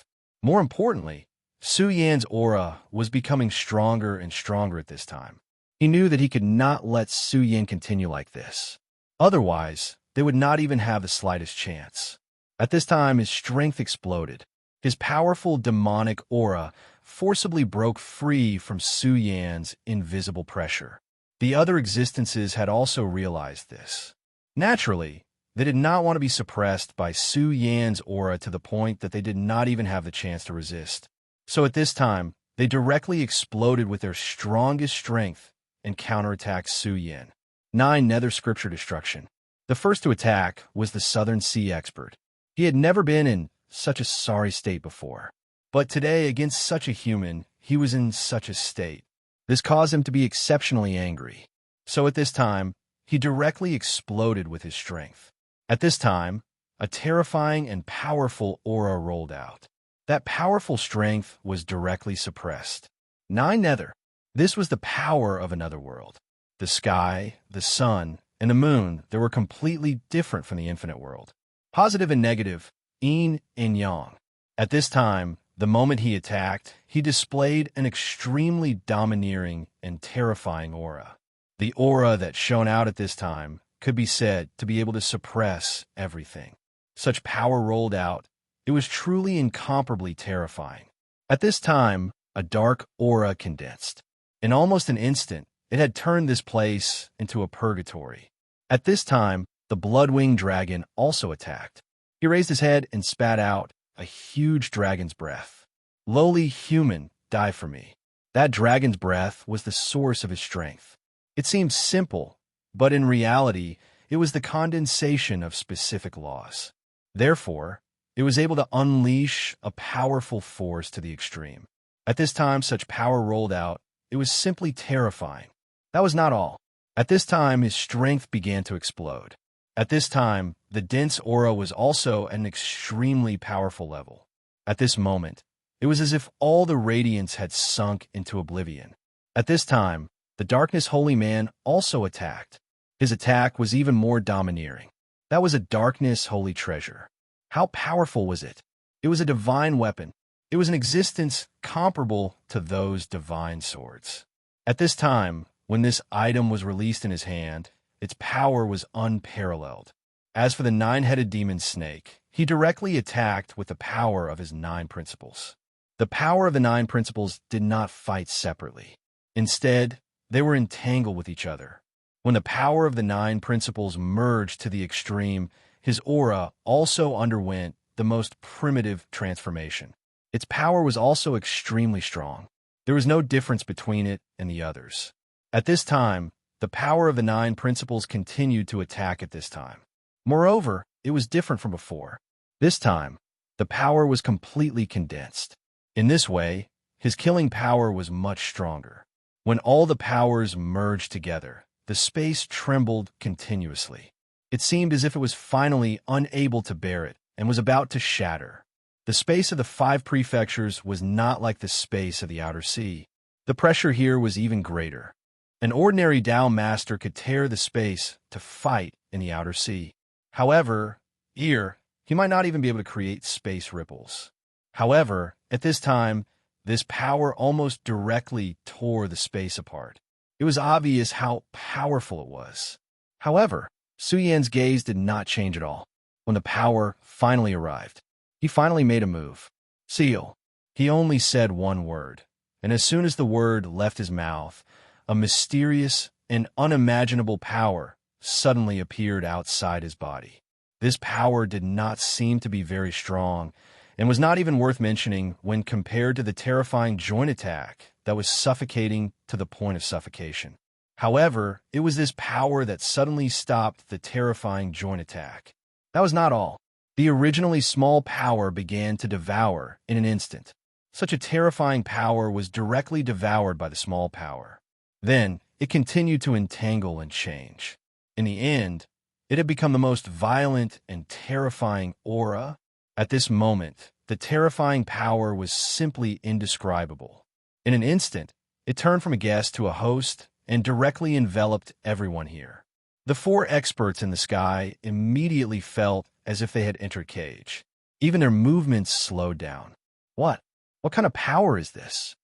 More importantly, Su Yan's aura was becoming stronger and stronger at this time. He knew that he could not let Su Yan continue like this. Otherwise, they would not even have the slightest chance. At this time, his strength exploded. His powerful demonic aura forcibly broke free from Su Yan's invisible pressure. The other existences had also realized this. Naturally, They did not want to be suppressed by Su Yan's aura to the point that they did not even have the chance to resist. So at this time, they directly exploded with their strongest strength and counterattacked Su Yan. 9. Nether Scripture Destruction. The first to attack was the Southern Sea expert. He had never been in such a sorry state before. But today, against such a human, he was in such a state. This caused him to be exceptionally angry. So at this time, he directly exploded with his strength. At this time, a terrifying and powerful aura rolled out. That powerful strength was directly suppressed. 9. Nether. This was the power of another world. The sky, the sun, and the moon that were completely different from the infinite world. Positive and negative, yin and yang. At this time, the moment he attacked, he displayed an extremely domineering and terrifying aura. The aura that shone out at this time could be said to be able to suppress everything. Such power rolled out, it was truly incomparably terrifying. At this time, a dark aura condensed. In almost an instant, it had turned this place into a purgatory. At this time, the blood-winged dragon also attacked. He raised his head and spat out a huge dragon's breath. Lowly human, die for me. That dragon's breath was the source of his strength. It seemed simple, but in reality, it was the condensation of specific laws. Therefore, it was able to unleash a powerful force to the extreme. At this time such power rolled out, it was simply terrifying. That was not all. At this time, his strength began to explode. At this time, the dense aura was also at an extremely powerful level. At this moment, it was as if all the radiance had sunk into oblivion. At this time, the Darkness Holy Man also attacked. His attack was even more domineering. That was a Darkness Holy Treasure. How powerful was it? It was a divine weapon. It was an existence comparable to those divine swords. At this time, when this item was released in his hand, its power was unparalleled. As for the 9-headed demon snake, he directly attacked with the power of his 9 principles. The power of the 9 principles did not fight separately. Instead, they were entangled with each other. When the power of the 9 principles merged to the extreme, his aura also underwent the most primitive transformation. Its power was also extremely strong. There was no difference between it and the others. At this time, the power of the 9 principles continued to attack at this time. Moreover, it was different from before. This time, the power was completely condensed. In this way, his killing power was much stronger. When all the powers merged together, the space trembled continuously. It seemed as if it was finally unable to bear it and was about to shatter. The space of the 5 prefectures was not like the space of the outer sea. The pressure here was even greater. An ordinary Tao master could tear the space to fight in the outer sea. However, here, he might not even be able to create space ripples. However, at this time, this power almost directly tore the space apart. It was obvious how powerful it was. However, Su Yan's gaze did not change at all. When the power finally arrived, he finally made a move. Seal. He only said one word, and as soon as the word left his mouth, a mysterious and unimaginable power suddenly appeared outside his body. This power did not seem to be very strong, and was not even worth mentioning when compared to the terrifying joint attack that was suffocating to the point of suffocation. However, it was this power that suddenly stopped the terrifying joint attack. That was not all. The originally small power began to devour in an instant. Such a terrifying power was directly devoured by the small power. Then, it continued to entangle and change. In the end, it had become the most violent and terrifying aura. At this moment, the terrifying power was simply indescribable. In an instant, it turned from a guest to a host and directly enveloped everyone here. The 4 experts in the sky immediately felt as if they had entered cage. Even their movements slowed down. What? What kind of power is this?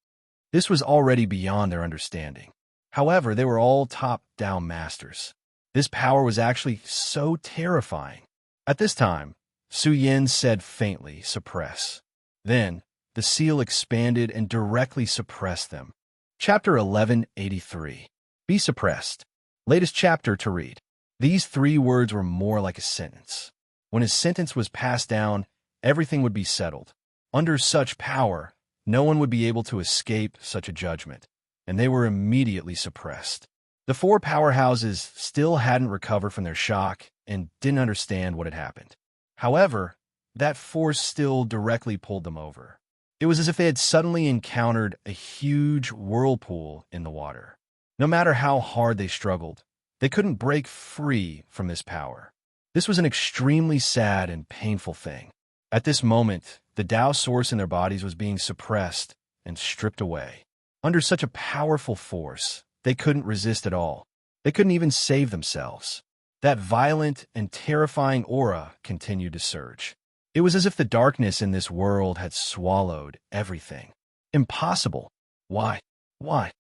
This was already beyond their understanding. However, they were all top-down masters. This power was actually so terrifying. At this time, Su Yan said faintly, suppress. Then, the seal expanded and directly suppressed them. Chapter 1183. Be suppressed. Latest chapter to read. These 3 words were more like a sentence. When his sentence was passed down, everything would be settled. Under such power, no one would be able to escape such a judgment, and they were immediately suppressed. The 4 powerhouses still hadn't recovered from their shock and didn't understand what had happened. However, that force still directly pulled them over. It was as if they had suddenly encountered a huge whirlpool in the water. No matter how hard they struggled, they couldn't break free from this power. This was an extremely sad and painful thing. At this moment, the Tao source in their bodies was being suppressed and stripped away. Under such a powerful force, they couldn't resist at all. They couldn't even save themselves. That violent and terrifying aura continued to surge. It was as if the darkness in this world had swallowed everything. Impossible. Why? Why?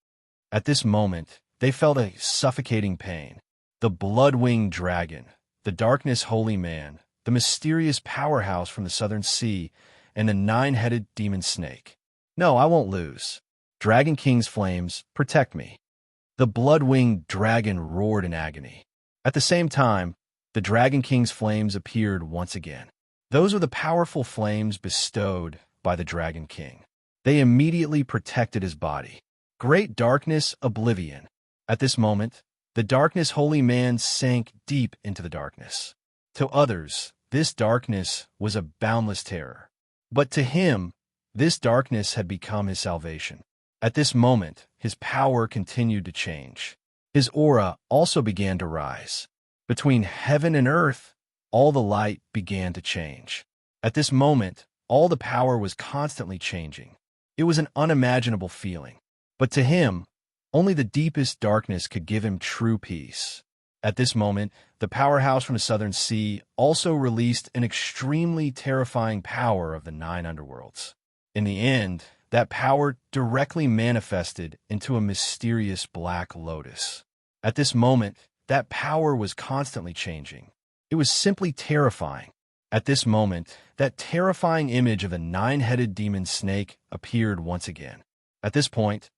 At this moment, they felt a suffocating pain. The blood-winged dragon, the darkness holy man, the mysterious powerhouse from the southern sea, and the 9-headed demon snake. No, I won't lose. Dragon King's flames, protect me. The blood-winged dragon roared in agony. At the same time, the Dragon King's flames appeared once again. Those were the powerful flames bestowed by the Dragon King. They immediately protected his body. Great darkness, oblivion. At this moment, the darkness holy man sank deep into the darkness. To others, this darkness was a boundless terror. But to him, this darkness had become his salvation. At this moment, his power continued to change. His aura also began to rise. Between heaven and earth, all the light began to change. At this moment, all the power was constantly changing. It was an unimaginable feeling. But to him, only the deepest darkness could give him true peace. At this moment, the powerhouse from the southern sea also released an extremely terrifying power of the 9 underworlds. In the end, that power directly manifested into a mysterious black lotus. At this moment, that power was constantly changing. It was simply terrifying. At this moment, that terrifying image of a 9-headed demon snake appeared once again. At this point,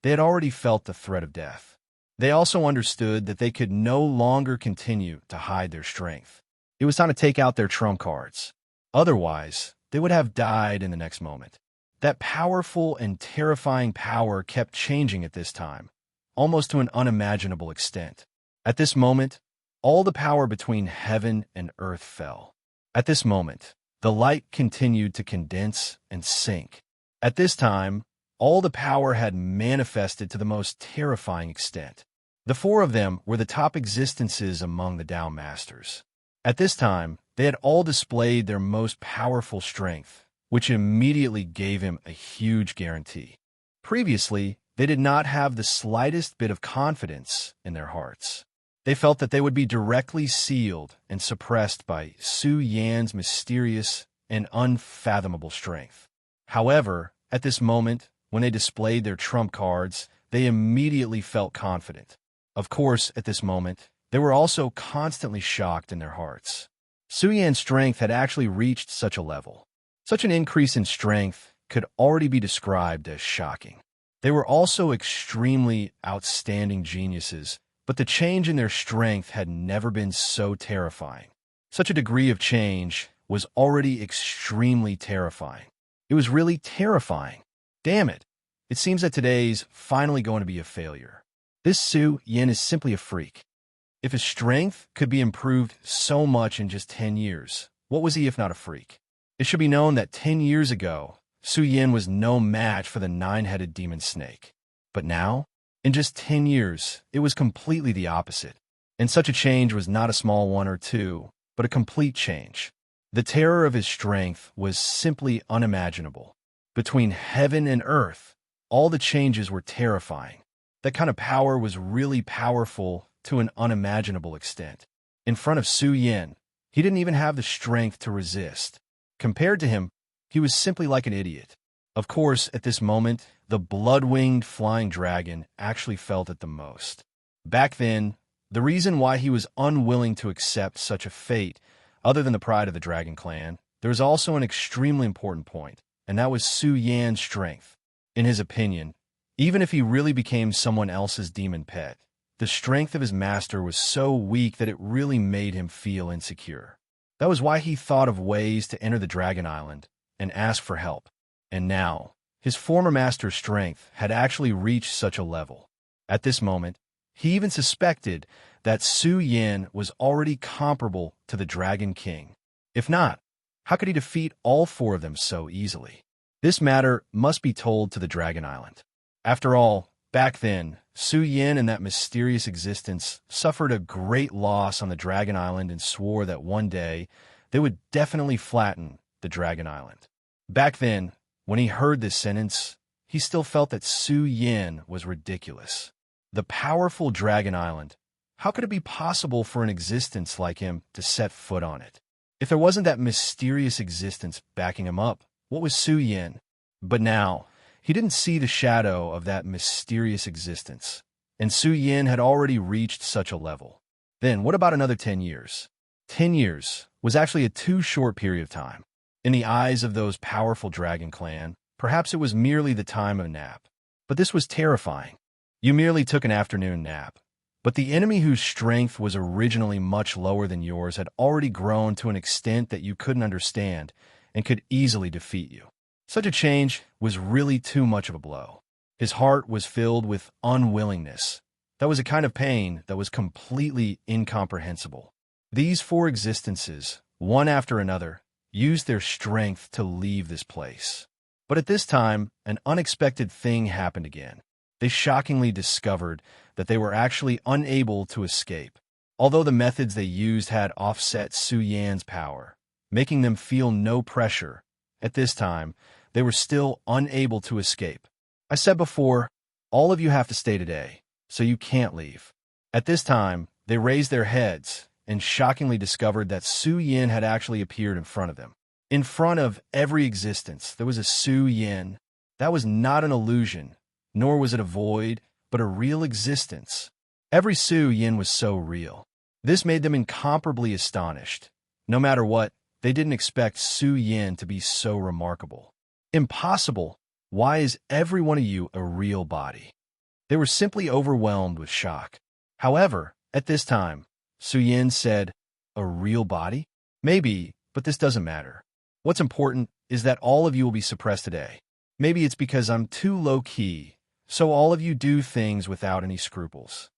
they had already felt the threat of death. They also understood that they could no longer continue to hide their strength. It was time to take out their trump cards. Otherwise, they would have died in the next moment. That powerful and terrifying power kept changing at this time, almost to an unimaginable extent. At this moment, all the power between heaven and earth fell. At this moment, the light continued to condense and sink. At this time, all the power had manifested to the most terrifying extent. The 4 of them were the top existences among the Tao Masters. At this time, they had all displayed their most powerful strength, which immediately gave him a huge guarantee. Previously, they did not have the slightest bit of confidence in their hearts. They felt that they would be directly sealed and suppressed by Su Yan's mysterious and unfathomable strength. However, at this moment, when they displayed their trump cards, they immediately felt confident. Of course, at this moment, they were also constantly shocked in their hearts. Su Yan's strength had actually reached such a level. Such an increase in strength could already be described as shocking. They were also extremely outstanding geniuses, but the change in their strength had never been so terrifying. Such a degree of change was already extremely terrifying. It was really terrifying. Damn it. It seems that today's finally going to be a failure. This Su Yan is simply a freak. If his strength could be improved so much in just 10 years, what was he if not a freak? It should be known that 10 years ago, Su Yan was no match for the 9-headed demon snake. But now, in just 10 years, it was completely the opposite. And such a change was not a small one or two, but a complete change. The terror of his strength was simply unimaginable. Between heaven and earth, all the changes were terrifying. That kind of power was really powerful to an unimaginable extent. In front of Su Yan, he didn't even have the strength to resist. Compared to him, he was simply like an idiot. Of course, at this moment, the blood-winged flying dragon actually felt it the most. Back then, the reason why he was unwilling to accept such a fate, other than the pride of the Dragon Clan, there was also an extremely important point, and that was Su Yan's strength. In his opinion, even if he really became someone else's demon pet, the strength of his master was so weak that it really made him feel insecure. That was why he thought of ways to enter the Dragon Island and ask for help. And now, his former master's strength had actually reached such a level. At this moment, he even suspected that Su Yin was already comparable to the Dragon King. If not, how could he defeat all four of them so easily? This matter must be told to the Dragon Island. After all, back then, Su Yin and that mysterious existence suffered a great loss on the Dragon Island and swore that one day they would definitely flatten the Dragon Island. Back then, when he heard this sentence, he still felt that Su Yin was ridiculous. The powerful Dragon Island, how could it be possible for an existence like him to set foot on it? If there wasn't that mysterious existence backing him up, what was Su Yin? But now, he didn't see the shadow of that mysterious existence, and Su Yin had already reached such a level. Then, what about another 10 years? 10 years was actually a too short period of time. In the eyes of those powerful dragon clan, perhaps it was merely the time of a nap. But this was terrifying. You merely took an afternoon nap. But the enemy whose strength was originally much lower than yours had already grown to an extent that you couldn't understand and could easily defeat you. Such a change was really too much of a blow. His heart was filled with unwillingness. That was a kind of pain that was completely incomprehensible. These four existences, one after another, used their strength to leave this place. But at this time, an unexpected thing happened again. They shockingly discovered that they were actually unable to escape. Although the methods they used had offset Su Yan's power, making them feel no pressure, at this time, they were still unable to escape. I said before, all of you have to stay today, so you can't leave. At this time, they raised their heads and shockingly discovered that Su Yin had actually appeared in front of them. In front of every existence, there was a Su Yin. That was not an illusion, nor was it a void, but a real existence. Every Su Yin was so real. This made them incomparably astonished. No matter what, they didn't expect Su Yin to be so remarkable. Impossible. Why is every one of you a real body? They were simply overwhelmed with shock. However, at this time, Su Yin said, "A real body? Maybe, but this doesn't matter. What's important is that all of you will be suppressed today. Maybe it's because I'm too low-key, so all of you do things without any scruples."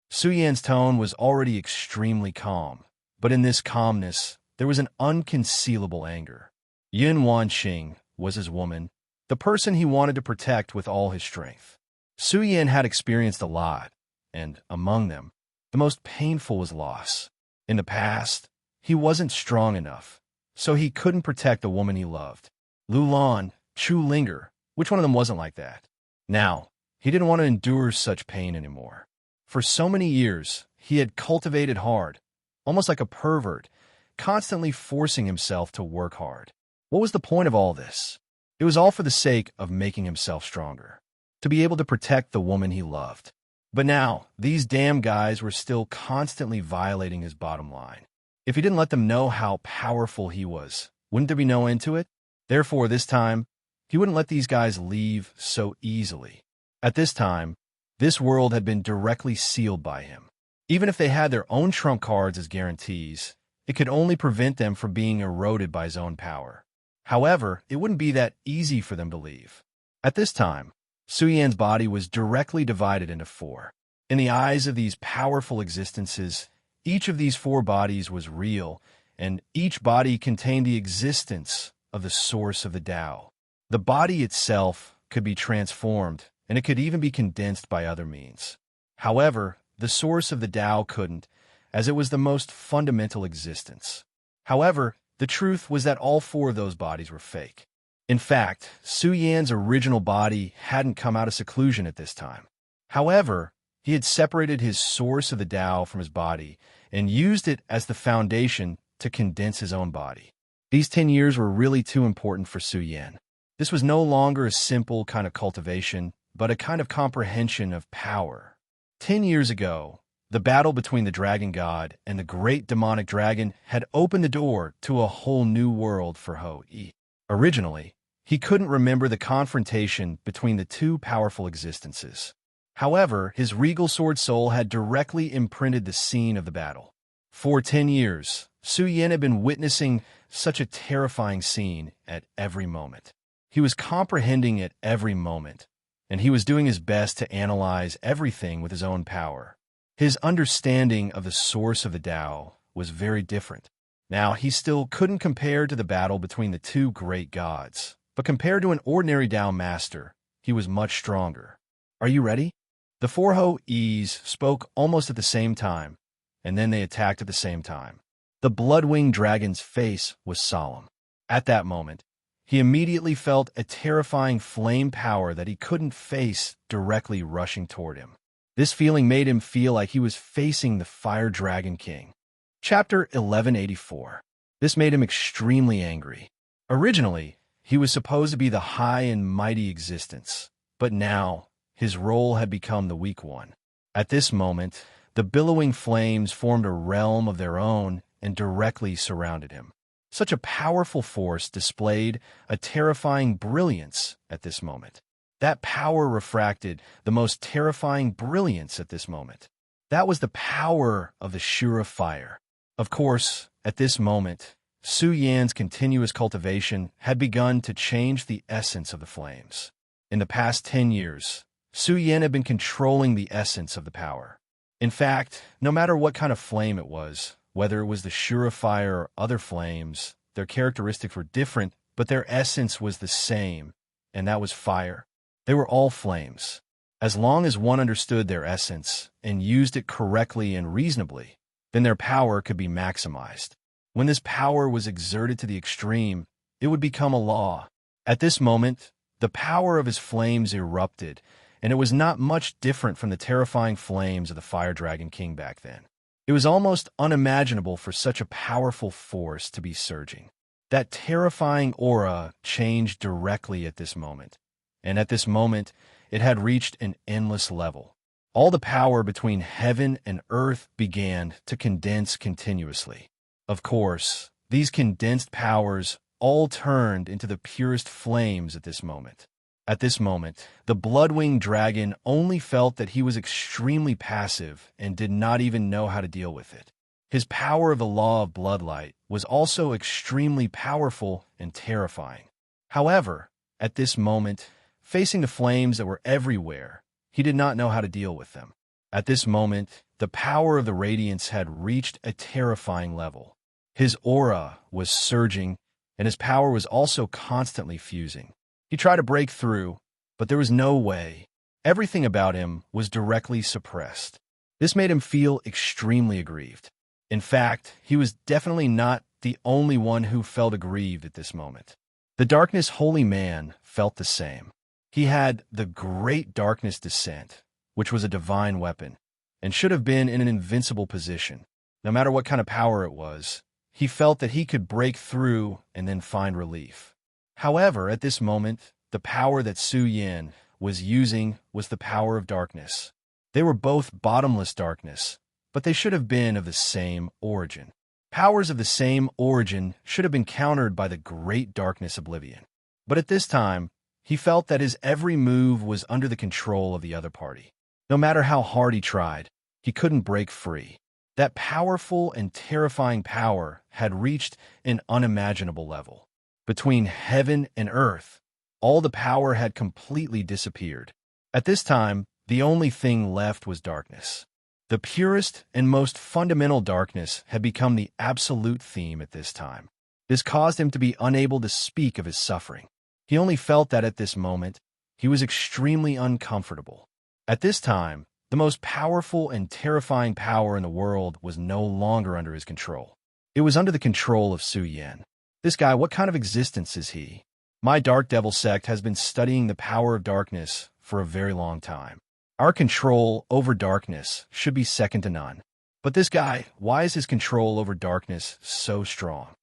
Su Yan's tone was already extremely calm, but in this calmness, there was an unconcealable anger. Yun Wanqing was his woman, the person he wanted to protect with all his strength. Su Yan had experienced a lot, and among them, the most painful was loss. In the past, he wasn't strong enough, so he couldn't protect the woman he loved. Lu Lan, Chu Linger, which one of them wasn't like that? Now, he didn't want to endure such pain anymore. For so many years, he had cultivated hard, almost like a pervert, constantly forcing himself to work hard. What was the point of all this? It was all for the sake of making himself stronger, to be able to protect the woman he loved. But now, these damn guys were still constantly violating his bottom line. If he didn't let them know how powerful he was, wouldn't there be no end to it? Therefore, this time, he wouldn't let these guys leave so easily. At this time, this world had been directly sealed by him. Even if they had their own trump cards as guarantees, it could only prevent them from being eroded by his own power. However, it wouldn't be that easy for them to leave. At this time, Su Yan's body was directly divided into four. In the eyes of these powerful existences, each of these four bodies was real, and each body contained the existence of the source of the Tao. The body itself could be transformed, and it could even be condensed by other means. However, the source of the Tao couldn't, as it was the most fundamental existence. However, the truth was that all four of those bodies were fake. In fact, Su Yan's original body hadn't come out of seclusion at this time. However, he had separated his source of the Tao from his body and used it as the foundation to condense his own body. These 10 years were really too important for Su Yan. This was no longer a simple kind of cultivation, but a kind of comprehension of power. 10 years ago, the battle between the dragon god and the great demonic dragon had opened the door to a whole new world for Ho-E. Originally, he couldn't remember the confrontation between the two powerful existences. However, his regal sword soul had directly imprinted the scene of the battle. For 10 years, Su Yin had been witnessing such a terrifying scene at every moment. He was comprehending it every moment, and he was doing his best to analyze everything with his own power. His understanding of the source of the Tao was very different. Now, he still couldn't compare to the battle between the two great gods, but compared to an ordinary Tao master, he was much stronger. Are you ready? The four Ho-Es spoke almost at the same time, and then they attacked at the same time. The blood-winged dragon's face was solemn. At that moment, he immediately felt a terrifying flame power that he couldn't face directly rushing toward him. This feeling made him feel like he was facing the Fire Dragon King. Chapter 1184. This made him extremely angry. Originally, he was supposed to be the high and mighty existence, but now his role had become the weak one. At this moment, the billowing flames formed a realm of their own and directly surrounded him. Such a powerful force displayed a terrifying brilliance at this moment. That power refracted the most terrifying brilliance at this moment. That was the power of the Shura fire. Of course, at this moment, Su Yan's continuous cultivation had begun to change the essence of the flames. In the past 10 years, Su Yan had been controlling the essence of the power. In fact, no matter what kind of flame it was, whether it was the Shura fire or other flames, their characteristics were different, but their essence was the same, and that was fire. They were all flames. As long as one understood their essence and used it correctly and reasonably, then their power could be maximized. When this power was exerted to the extreme, it would become a law. At this moment, the power of his flames erupted, and it was not much different from the terrifying flames of the Fire Dragon King back then. It was almost unimaginable for such a powerful force to be surging. That terrifying aura changed directly at this moment, and at this moment, it had reached an endless level. All the power between heaven and earth began to condense continuously. Of course, these condensed powers all turned into the purest flames at this moment. At this moment, the blood-winged dragon only felt that he was extremely passive and did not even know how to deal with it. His power of the law of bloodlight was also extremely powerful and terrifying. However, at this moment, facing the flames that were everywhere, he did not know how to deal with them. At this moment, the power of the radiance had reached a terrifying level. His aura was surging, and his power was also constantly fusing. He tried to break through, but there was no way. Everything about him was directly suppressed. This made him feel extremely aggrieved. In fact, he was definitely not the only one who felt aggrieved at this moment. The Darkness Holy Man felt the same. He had the Great Darkness Descent, which was a divine weapon, and should have been in an invincible position. No matter what kind of power it was, he felt that he could break through and then find relief. However, at this moment, the power that Su Yan was using was the power of darkness. They were both bottomless darkness, but they should have been of the same origin. Powers of the same origin should have been countered by the great darkness oblivion. But at this time, he felt that his every move was under the control of the other party. No matter how hard he tried, he couldn't break free. That powerful and terrifying power had reached an unimaginable level. Between heaven and earth, all the power had completely disappeared. At this time, the only thing left was darkness. The purest and most fundamental darkness had become the absolute theme at this time. This caused him to be unable to speak of his suffering. He only felt that at this moment, he was extremely uncomfortable. At this time, the most powerful and terrifying power in the world was no longer under his control. It was under the control of Su Yan. This guy, what kind of existence is he? My Dark Devil sect has been studying the power of darkness for a very long time. Our control over darkness should be second to none. But this guy, why is his control over darkness so strong?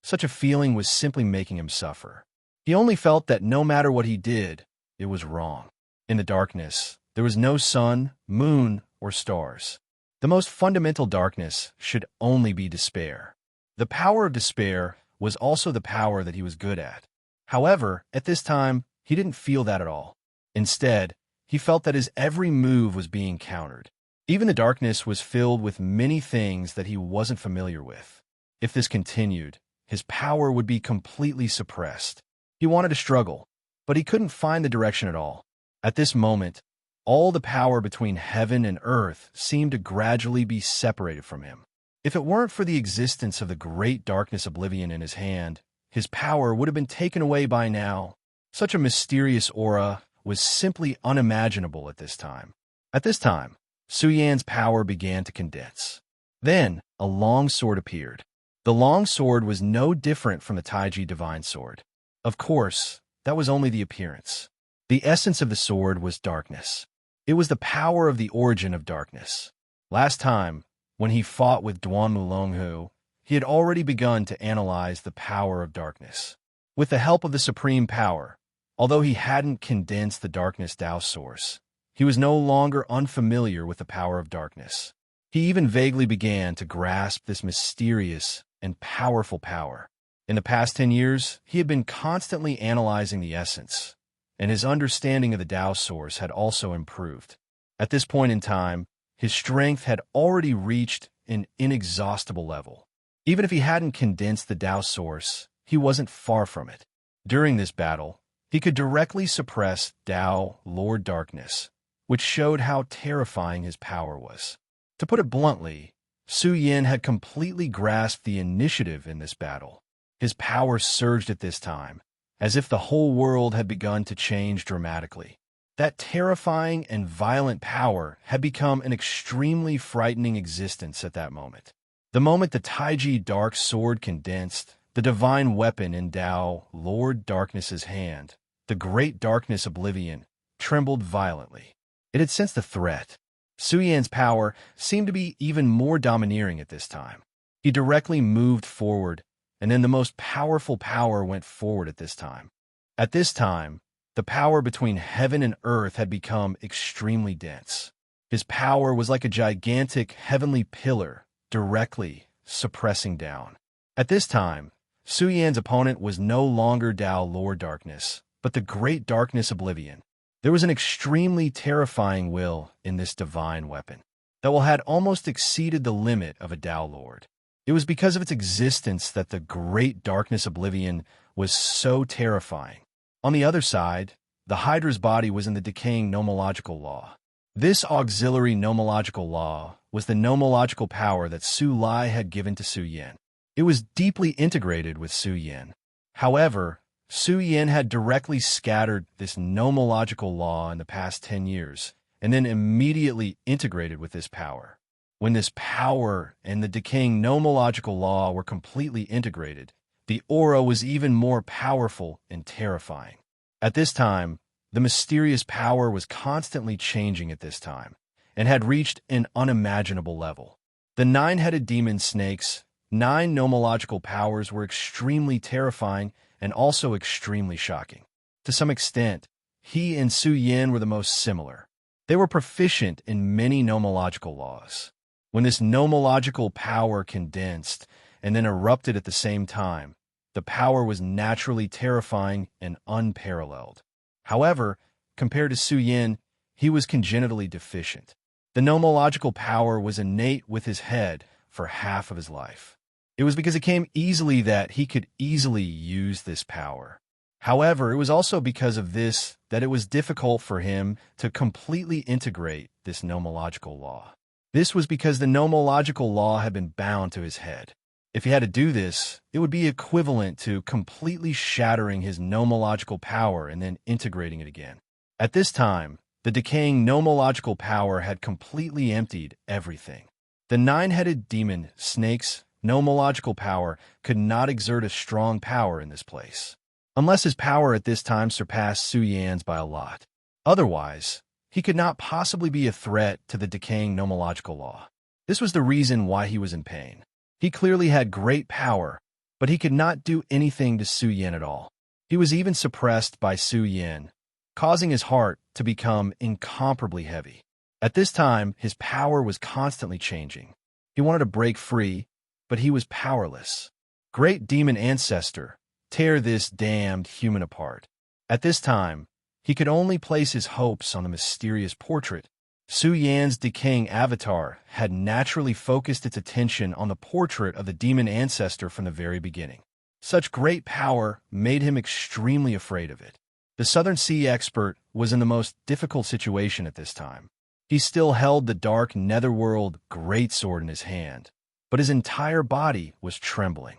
Such a feeling was simply making him suffer. He only felt that no matter what he did, it was wrong. In the darkness, there was no sun, moon, or stars. The most fundamental darkness should only be despair. The power of despair was also the power that he was good at. However, at this time, he didn't feel that at all. Instead, he felt that his every move was being countered. Even the darkness was filled with many things that he wasn't familiar with. If this continued, his power would be completely suppressed. He wanted to struggle, but he couldn't find the direction at all. At this moment, all the power between heaven and earth seemed to gradually be separated from him. If it weren't for the existence of the great darkness oblivion in his hand, his power would have been taken away by now. Such a mysterious aura was simply unimaginable at this time. At this time, Su Yan's power began to condense. Then, a long sword appeared. The long sword was no different from the Taiji divine sword. Of course, that was only the appearance. The essence of the sword was darkness. It was the power of the origin of darkness. Last time, when he fought with Duan Mulonghu, he had already begun to analyze the power of darkness. With the help of the supreme power, although he hadn't condensed the darkness Tao source, he was no longer unfamiliar with the power of darkness. He even vaguely began to grasp this mysterious and powerful power. In the past 10 years, he had been constantly analyzing the essence, and his understanding of the Tao source had also improved. At this point in time, his strength had already reached an inexhaustible level. Even if he hadn't condensed the Tao source, he wasn't far from it. During this battle, he could directly suppress Tao, Lord Darkness, which showed how terrifying his power was. To put it bluntly, Su Yan had completely grasped the initiative in this battle. His power surged at this time, as if the whole world had begun to change dramatically. That terrifying and violent power had become an extremely frightening existence at that moment. The moment the Taiji dark sword condensed, the divine weapon in Tao, Lord Darkness's hand, the great darkness oblivion, trembled violently. It had sensed the threat. Su Yan's power seemed to be even more domineering at this time. He directly moved forward, and then the most powerful power went forward at this time. At this time, the power between heaven and earth had become extremely dense. His power was like a gigantic heavenly pillar, directly suppressing down. At this time, Su Yan's opponent was no longer Tao Lord Darkness, but the great darkness oblivion. There was an extremely terrifying will in this divine weapon that had almost exceeded the limit of a Tao Lord. It was because of its existence that the great darkness oblivion was so terrifying. On the other side, the Hydra's body was in the decaying nomological law. This auxiliary nomological law was the nomological power that Su Lai had given to Su Yan. It was deeply integrated with Su Yan. However, Su Yan had directly scattered this nomological law in the past 10 years, and then immediately integrated with this power. When this power and the decaying nomological law were completely integrated, the aura was even more powerful and terrifying. At this time, the mysterious power was constantly changing at this time, and had reached an unimaginable level. The 9-headed demon snake's 9 nomological powers were extremely terrifying and also extremely shocking. To some extent, he and Su Yan were the most similar. They were proficient in many nomological laws. When this nomological power condensed and then erupted at the same time, the power was naturally terrifying and unparalleled. However, compared to Su Yan, he was congenitally deficient. The nomological power was innate with his head for half of his life. It was because it came easily that he could easily use this power. However, it was also because of this that it was difficult for him to completely integrate this nomological law. This was because the nomological law had been bound to his head. If he had to do this, it would be equivalent to completely shattering his nomological power and then integrating it again. At this time, the decaying nomological power had completely emptied everything. The 9-headed demon snake's nomological power could not exert a strong power in this place, unless his power at this time surpassed Su Yan's by a lot. Otherwise, he could not possibly be a threat to the decaying nomological law. This was the reason why he was in pain. He clearly had great power, but he could not do anything to Su Yan at all. He was even suppressed by Su Yan, causing his heart to become incomparably heavy. At this time, his power was constantly changing. He wanted to break free, but he was powerless. Great demon ancestor, tear this damned human apart. At this time, He could only place his hopes on the mysterious portrait. Su Yan's decaying avatar had naturally focused its attention on the portrait of the demon ancestor from the very beginning. Such great power made him extremely afraid of it. The Southern Sea expert was in the most difficult situation at this time. He still held the dark netherworld greatsword in his hand, but his entire body was trembling.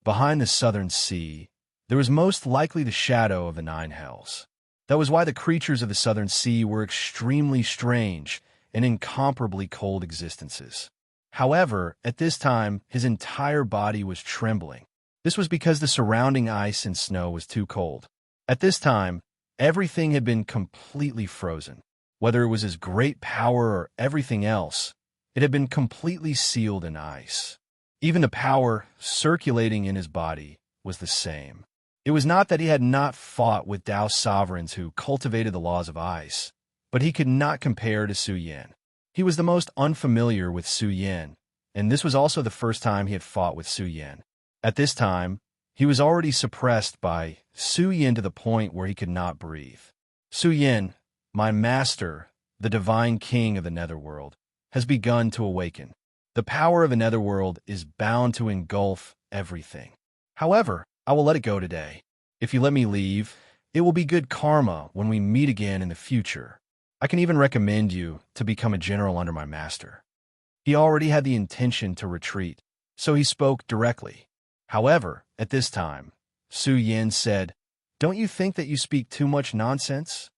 Behind the Southern Sea, there was most likely the shadow of the Nine Hells. That was why the creatures of the Southern Sea were extremely strange and incomparably cold existences. However, at this time, his entire body was trembling. This was because the surrounding ice and snow was too cold. At this time, everything had been completely frozen. Whether it was his great power or everything else, it had been completely sealed in ice. Even the power circulating in his body was the same. It was not that he had not fought with Tao sovereigns who cultivated the laws of ice, but he could not compare to Su Yan. He was the most unfamiliar with Su Yan, and this was also the first time he had fought with Su Yan. At this time, he was already suppressed by Su Yan to the point where he could not breathe. Su Yan, my master, the divine king of the netherworld, has begun to awaken. The power of the netherworld is bound to engulf everything. However, I will let it go today. If you let me leave, it will be good karma when we meet again in the future. I can even recommend you to become a general under my master. He already had the intention to retreat, so he spoke directly. However, at this time, Su Yan said, "Don't you think that you speak too much nonsense?"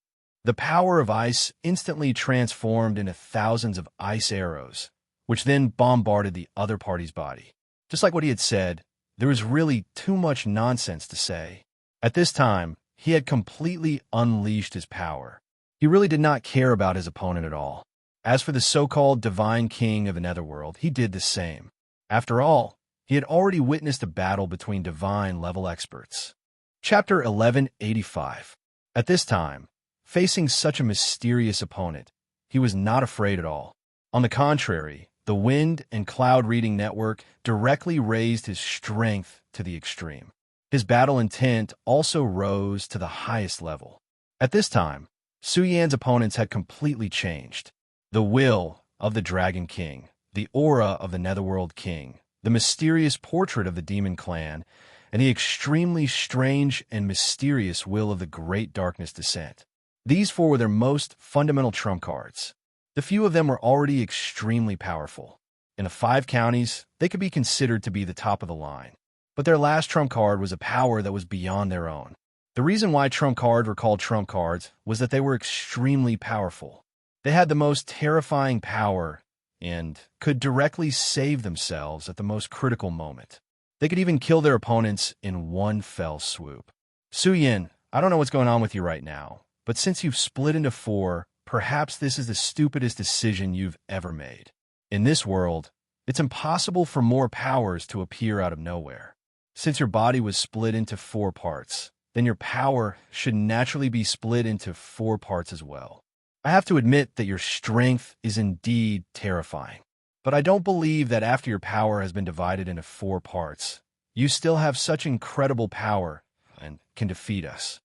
The power of ice instantly transformed into thousands of ice arrows, which then bombarded the other party's body. Just like what he had said, there was really too much nonsense to say. At this time, he had completely unleashed his power. He really did not care about his opponent at all. As for the so-called divine king of the netherworld, he did the same. After all, he had already witnessed a battle between divine-level experts. Chapter 1185. At this time, facing such a mysterious opponent, he was not afraid at all. On the contrary, the wind and cloud reading network directly raised his strength to the extreme. His battle intent also rose to the highest level. At this time, Su Yan's opponents had completely changed. The will of the Dragon King, the aura of the Netherworld King, the mysterious portrait of the Demon Clan, and the extremely strange and mysterious will of the Great Darkness Descent. These four were their most fundamental trump cards. The few of them were already extremely powerful. In the 5 counties, they could be considered to be the top of the line. But their last trump card was a power that was beyond their own. The reason why trump cards were called trump cards was that they were extremely powerful. They had the most terrifying power and could directly save themselves at the most critical moment. They could even kill their opponents in one fell swoop. Su Yan, I don't know what's going on with you right now, but since you've split into 4, perhaps this is the stupidest decision you've ever made. In this world, it's impossible for more powers to appear out of nowhere. Since your body was split into 4 parts, then your power should naturally be split into 4 parts as well. I have to admit that your strength is indeed terrifying, but I don't believe that after your power has been divided into 4 parts, you still have such incredible power and can defeat us.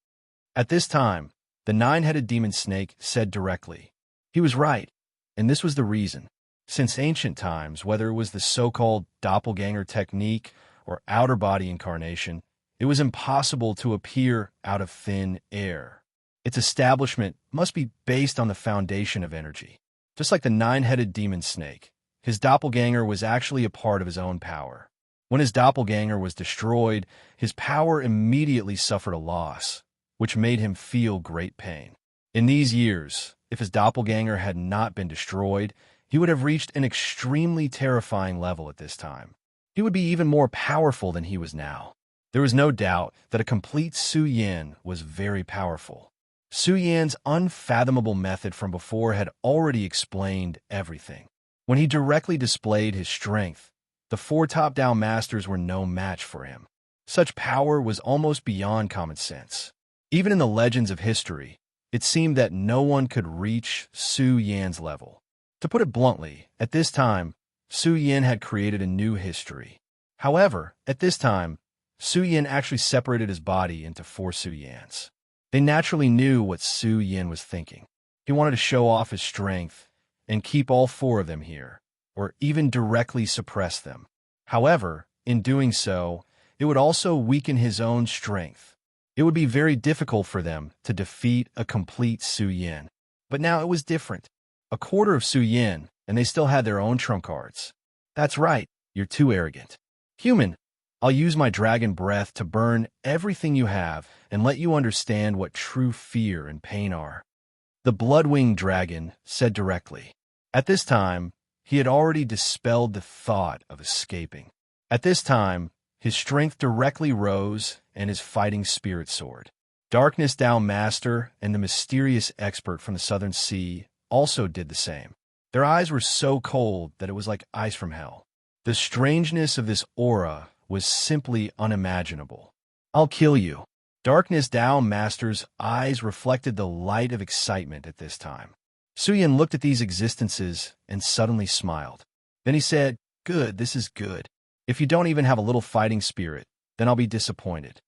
At this time, the 9-headed demon snake said directly. He was right, and this was the reason. Since ancient times, whether it was the so-called doppelganger technique or outer body incarnation, it was impossible to appear out of thin air. Its establishment must be based on the foundation of energy. Just like the 9-headed demon snake, his doppelganger was actually a part of his own power. When his doppelganger was destroyed, his power immediately suffered a loss, which made him feel great pain. In these years, if his doppelganger had not been destroyed, he would have reached an extremely terrifying level at this time. He would be even more powerful than he was now. There was no doubt that a complete Su Yan was very powerful. Su Yan's unfathomable method from before had already explained everything. When he directly displayed his strength, the 4 top-down masters were no match for him. Such power was almost beyond common sense. Even in the legends of history, it seemed that no one could reach Su Yan's level. To put it bluntly, at this time, Su Yan had created a new history. However, at this time, Su Yan actually separated his body into 4 Su Yans. They naturally knew what Su Yin was thinking. He wanted to show off his strength and keep all four of them here, or even directly suppress them. However, in doing so, it would also weaken his own strength. It would be very difficult for them to defeat a complete Su Yin. But now it was different. A quarter of Su Yin, and they still had their own trump cards. That's right, you're too arrogant. Human, I'll use my dragon breath to burn everything you have and let you understand what true fear and pain are. The blood-winged dragon said directly. At this time, he had already dispelled the thought of escaping. At this time, his strength directly rose and his fighting spirit soared. Darkness Dao Master and the mysterious expert from the Southern Sea also did the same. Their eyes were so cold that it was like ice from hell. The strangeness of this aura was simply unimaginable. I'll kill you. Darkness Dao Master's eyes reflected the light of excitement at this time. Su Yin looked at these existences and suddenly smiled. Then he said, "Good, this is good. If you don't even have a little fighting spirit, then I'll be disappointed."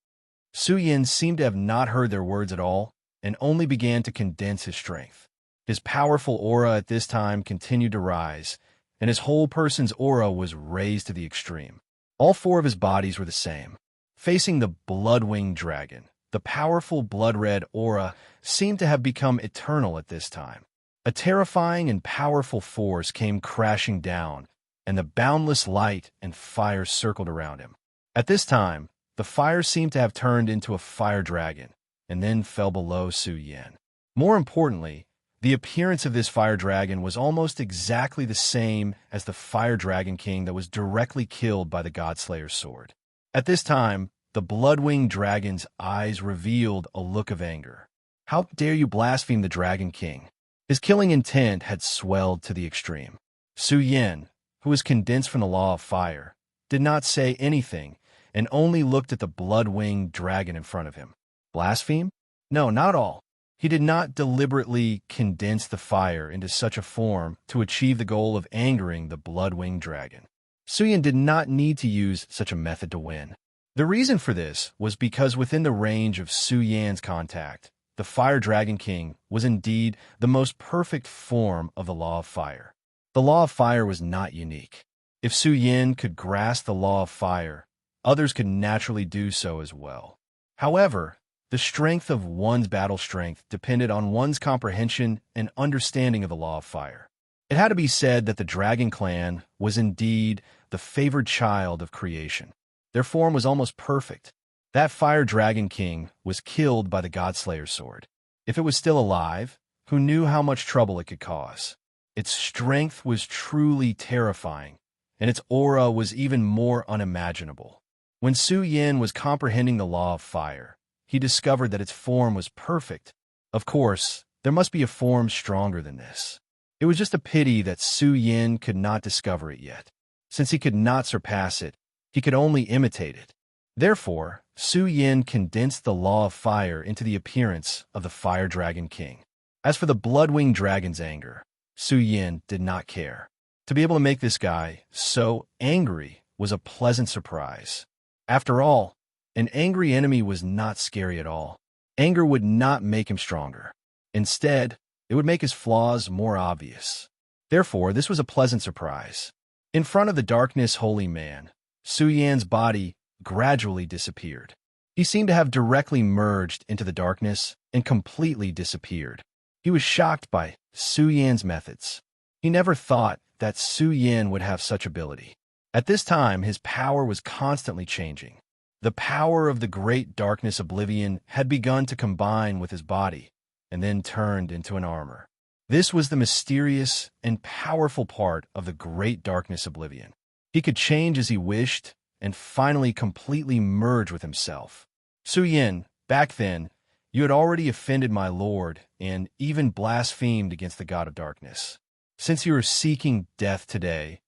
Su Yin seemed to have not heard their words at all and only began to condense his strength. His powerful aura at this time continued to rise, and his whole person's aura was raised to the extreme. All four of his bodies were the same. Facing the blood-winged dragon, the powerful blood-red aura seemed to have become eternal at this time. A terrifying and powerful force came crashing down, and the boundless light and fire circled around him. At this time, the fire seemed to have turned into a fire dragon, and then fell below Su Yin. More importantly, the appearance of this fire dragon was almost exactly the same as the fire dragon king that was directly killed by the Godslayer's sword. At this time, the blood-winged dragon's eyes revealed a look of anger. How dare you blaspheme the Dragon King? His killing intent had swelled to the extreme. Su Yin, who was condensed from the law of fire, did not say anything and only looked at the blood-winged dragon in front of him. Blaspheme? No, not at all. He did not deliberately condense the fire into such a form to achieve the goal of angering the blood-winged dragon. Su Yin did not need to use such a method to win. The reason for this was because within the range of Su Yan's contact, the Fire Dragon King was indeed the most perfect form of the Law of Fire. The Law of Fire was not unique. If Su Yin could grasp the Law of Fire, others could naturally do so as well. However, the strength of one's battle strength depended on one's comprehension and understanding of the Law of Fire. It had to be said that the Dragon Clan was indeed the favored child of creation. Their form was almost perfect. That Fire Dragon King was killed by the Godslayer's sword. If it was still alive, who knew how much trouble it could cause? Its strength was truly terrifying, and its aura was even more unimaginable. When Su Yin was comprehending the Law of Fire, he discovered that its form was perfect. Of course, there must be a form stronger than this. It was just a pity that Su Yin could not discover it yet. Since he could not surpass it, he could only imitate it. Therefore, Su Yin condensed the Law of Fire into the appearance of the Fire Dragon King. As for the blood-winged dragon's anger, Su Yin did not care. To be able to make this guy so angry was a pleasant surprise. After all, an angry enemy was not scary at all. Anger would not make him stronger. Instead, it would make his flaws more obvious. Therefore, this was a pleasant surprise. In front of the darkness holy man, Su Yan's body gradually disappeared. He seemed to have directly merged into the darkness and completely disappeared. He was shocked by Su Yan's methods. He never thought that Su Yin would have such ability. At this time, his power was constantly changing. The power of the great darkness oblivion had begun to combine with his body, and then turned into an armor. This was the mysterious and powerful part of the great darkness oblivion. He could change as he wished, and finally completely merge with himself. Su Yin, back then, you had already offended my lord and even blasphemed against the god of darkness. Since you are seeking death today,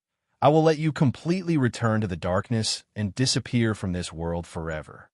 I will let you completely return to the darkness and disappear from this world forever.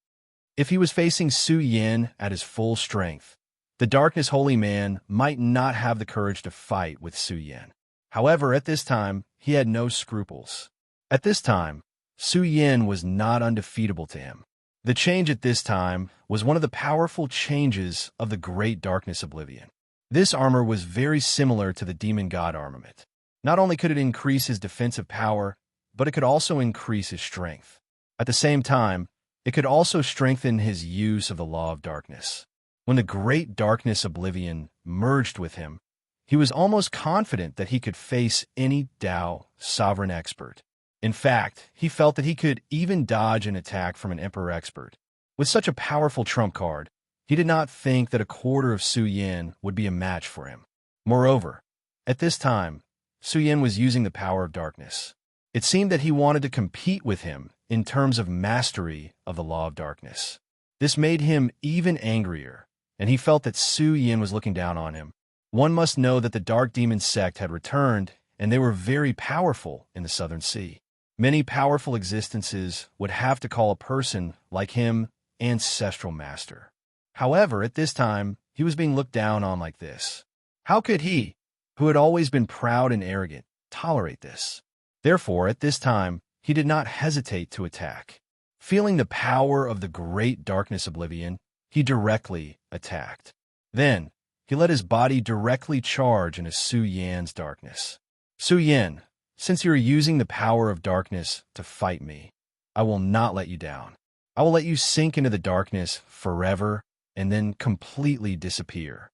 If he was facing Su Yin at his full strength, the darkness holy man might not have the courage to fight with Su Yin. However, at this time, he had no scruples. At this time, Su Yin was not undefeatable to him. The change at this time was one of the powerful changes of the Great Darkness Oblivion. This armor was very similar to the Demon God armament. Not only could it increase his defensive power, but it could also increase his strength. At the same time, it could also strengthen his use of the Law of Darkness. When the Great Darkness Oblivion merged with him, he was almost confident that he could face any Dao sovereign expert. In fact, he felt that he could even dodge an attack from an Emperor expert. With such a powerful trump card, he did not think that a quarter of Su Yin would be a match for him. Moreover, at this time, Su Yin was using the power of darkness. It seemed that he wanted to compete with him in terms of mastery of the Law of Darkness. This made him even angrier, and he felt that Su Yin was looking down on him. One must know that the Dark Demon sect had returned, and they were very powerful in the Southern Sea. Many powerful existences would have to call a person like him ancestral master. However, at this time, he was being looked down on like this. How could he, who had always been proud and arrogant, tolerate this? Therefore, at this time, he did not hesitate to attack. Feeling the power of the Great Darkness Oblivion, he directly attacked. Then, he let his body directly charge into Su Yan's darkness. Su Yan, since you are using the power of darkness to fight me, I will not let you down. I will let you sink into the darkness forever and then completely disappear.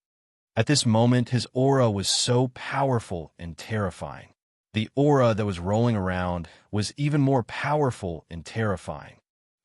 At this moment, his aura was so powerful and terrifying. The aura that was rolling around was even more powerful and terrifying.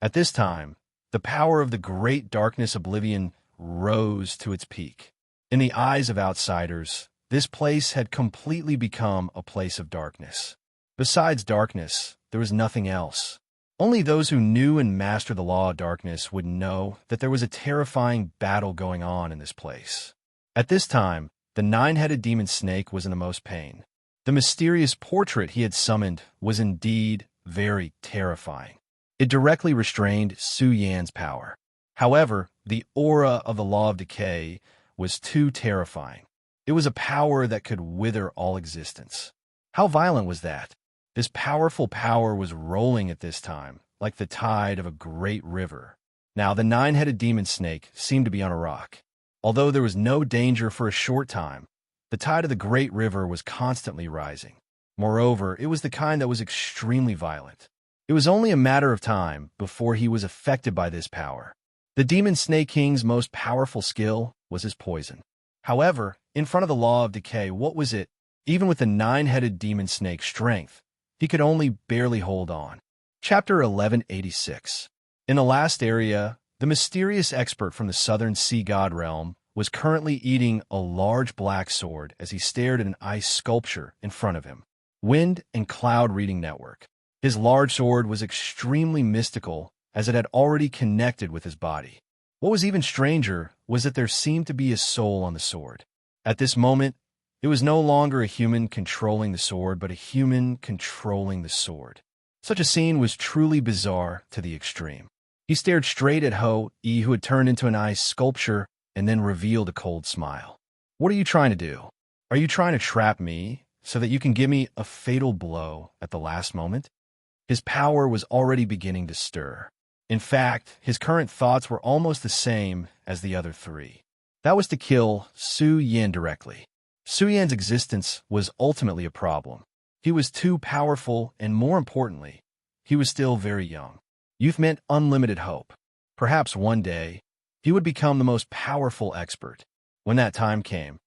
At this time, the power of the Great Darkness Oblivion rose to its peak. In the eyes of outsiders, this place had completely become a place of darkness. Besides darkness, there was nothing else. Only those who knew and mastered the Law of Darkness would know that there was a terrifying battle going on in this place. At this time, the nine-headed demon snake was in the most pain. The mysterious portrait he had summoned was indeed very terrifying. It directly restrained Su Yan's power. However, the aura of the Law of Decay was too terrifying. It was a power that could wither all existence. How violent was that? This powerful power was rolling at this time, like the tide of a great river. Now, the nine-headed demon snake seemed to be on a rock. Although there was no danger for a short time, the tide of the great river was constantly rising. Moreover, it was the kind that was extremely violent. It was only a matter of time before he was affected by this power. The Demon Snake King's most powerful skill was his poison. However, in front of the Law of Decay, what was it? Even with the nine-headed demon snake's strength, he could only barely hold on. Chapter 1186. In the last area, the mysterious expert from the Southern Sea God realm was currently eating a large black sword as he stared at an ice sculpture in front of him. Wind and Cloud Reading Network. His large sword was extremely mystical as it had already connected with his body. What was even stranger was that there seemed to be a soul on the sword. At this moment, it was no longer a human controlling the sword, but a human controlling the sword. Such a scene was truly bizarre to the extreme. He stared straight at Ho-E, who had turned into an ice sculpture, and then revealed a cold smile. What are you trying to do? Are you trying to trap me so that you can give me a fatal blow at the last moment? His power was already beginning to stir. In fact, his current thoughts were almost the same as the other three. That was to kill Su Yan directly. Su Yan's existence was ultimately a problem. He was too powerful, and more importantly, he was still very young. Youth meant unlimited hope. Perhaps one day, he would become the most powerful expert. When that time came,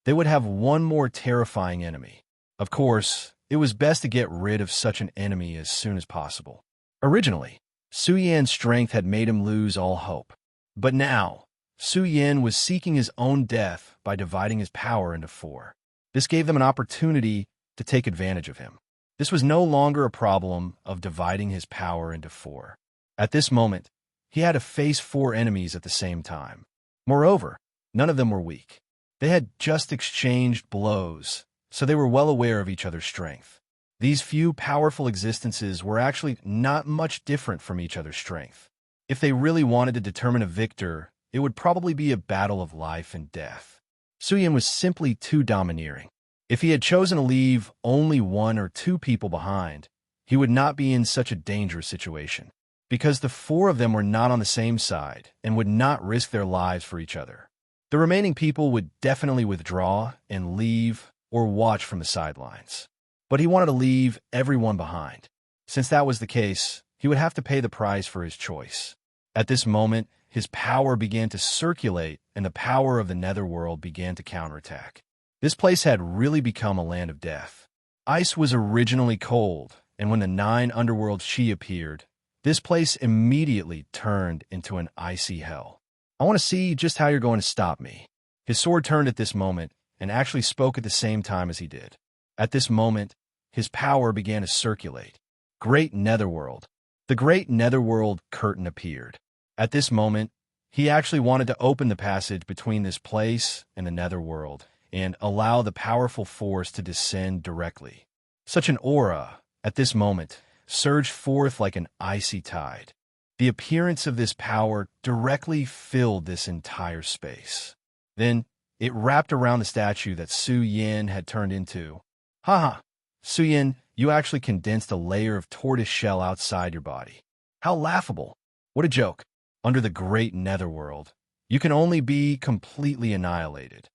they would have one more terrifying enemy. Of course, it was best to get rid of such an enemy as soon as possible. Originally, Su Yan's strength had made him lose all hope. But now, Su Yan was seeking his own death by dividing his power into four. This gave them an opportunity to take advantage of him. This was no longer a problem of dividing his power into four. At this moment, he had to face four enemies at the same time. Moreover, none of them were weak. They had just exchanged blows, so they were well aware of each other's strength. These few powerful existences were actually not much different from each other's strength. If they really wanted to determine a victor, it would probably be a battle of life and death. Su Yan was simply too domineering. If he had chosen to leave only one or two people behind, he would not be in such a dangerous situation. because the four of them were not on the same side and would not risk their lives for each other. The remaining people would definitely withdraw and leave or watch from the sidelines. But he wanted to leave everyone behind. Since that was the case, he would have to pay the price for his choice. At this moment, his power began to circulate and the power of the netherworld began to counterattack. This place had really become a land of death. Ice was originally cold, and when the 9 underworld Shi appeared, this place immediately turned into an icy hell. I want to see just how you're going to stop me. His sword turned at this moment and actually spoke at the same time as he did. At this moment, his power began to circulate. Great Netherworld. The Great Netherworld curtain appeared. At this moment, he actually wanted to open the passage between this place and the Netherworld and allow the powerful force to descend directly. Such an aura, at this moment, surged forth like an icy tide. The appearance of this power directly filled this entire space. Then, it wrapped around the statue that Su Yin had turned into. Haha, Su Yin, you actually condensed a layer of tortoise shell outside your body. How laughable. What a joke. Under the great netherworld, you can only be completely annihilated.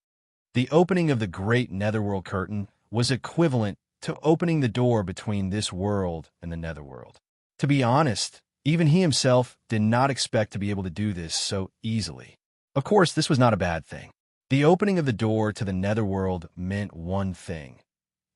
The opening of the great netherworld curtain was equivalent to opening the door between this world and the netherworld. To be honest, even he himself did not expect to be able to do this so easily. Of course, this was not a bad thing. The opening of the door to the netherworld meant one thing.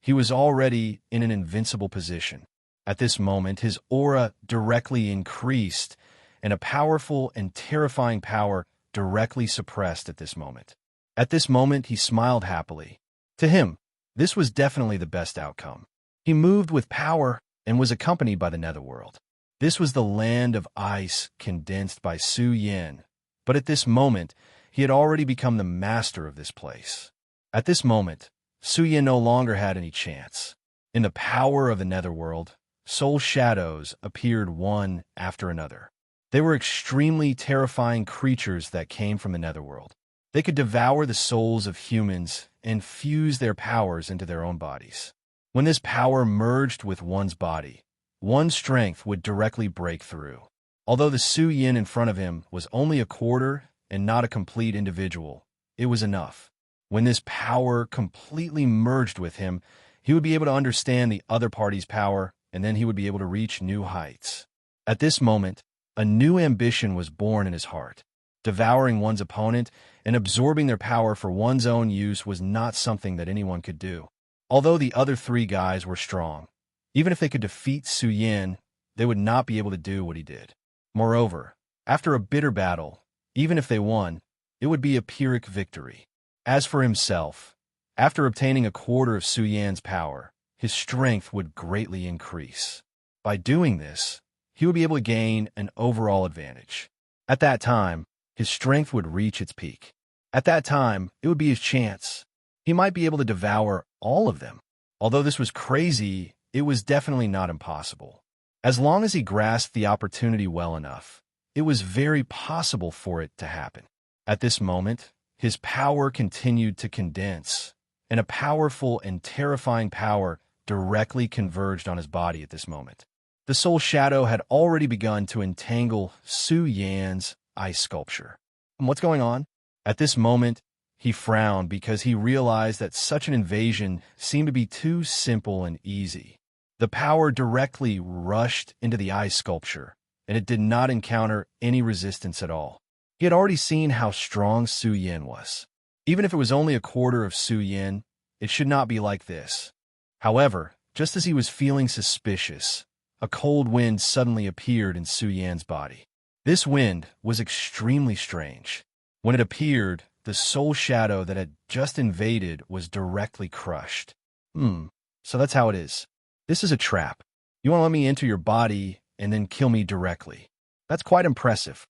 He was already in an invincible position. At this moment, his aura directly increased, and a powerful and terrifying power directly suppressed at this moment. At this moment, he smiled happily. To him, this was definitely the best outcome. He moved with power and was accompanied by the netherworld. This was the land of ice condensed by Su Yin, but at this moment, he had already become the master of this place. At this moment, Su Yin no longer had any chance. In the power of the netherworld, soul shadows appeared one after another. They were extremely terrifying creatures that came from the netherworld. They could devour the souls of humans and fuse their powers into their own bodies. When this power merged with one's body, one's strength would directly break through. Although the Su Yin in front of him was only a quarter and not a complete individual, it was enough. When this power completely merged with him, he would be able to understand the other party's power, and then he would be able to reach new heights. At this moment, a new ambition was born in his heart. Devouring one's opponent and absorbing their power for one's own use was not something that anyone could do. Although the other 3 guys were strong, even if they could defeat Su Yin, they would not be able to do what he did. Moreover, after a bitter battle, even if they won, it would be a Pyrrhic victory. As for himself, after obtaining a quarter of Su Yan's power, his strength would greatly increase. By doing this, he would be able to gain an overall advantage. At that time, his strength would reach its peak. At that time, it would be his chance. He might be able to devour all of them. Although this was crazy, it was definitely not impossible. As long as he grasped the opportunity well enough, it was very possible for it to happen. At this moment, his power continued to condense, and a powerful and terrifying power directly converged on his body at this moment. The soul shadow had already begun to entangle Su Yan's ice sculpture. And what's going on? At this moment, he frowned because he realized that such an invasion seemed to be too simple and easy. The power directly rushed into the ice sculpture, and it did not encounter any resistance at all. He had already seen how strong Su Yin was. Even if it was only a quarter of Su Yin, it should not be like this. However, just as he was feeling suspicious, a cold wind suddenly appeared in Su Yan's body. This wind was extremely strange. When it appeared, the soul shadow that had just invaded was directly crushed. So that's how it is. This is a trap. You want to let me enter your body and then kill me directly. That's quite impressive.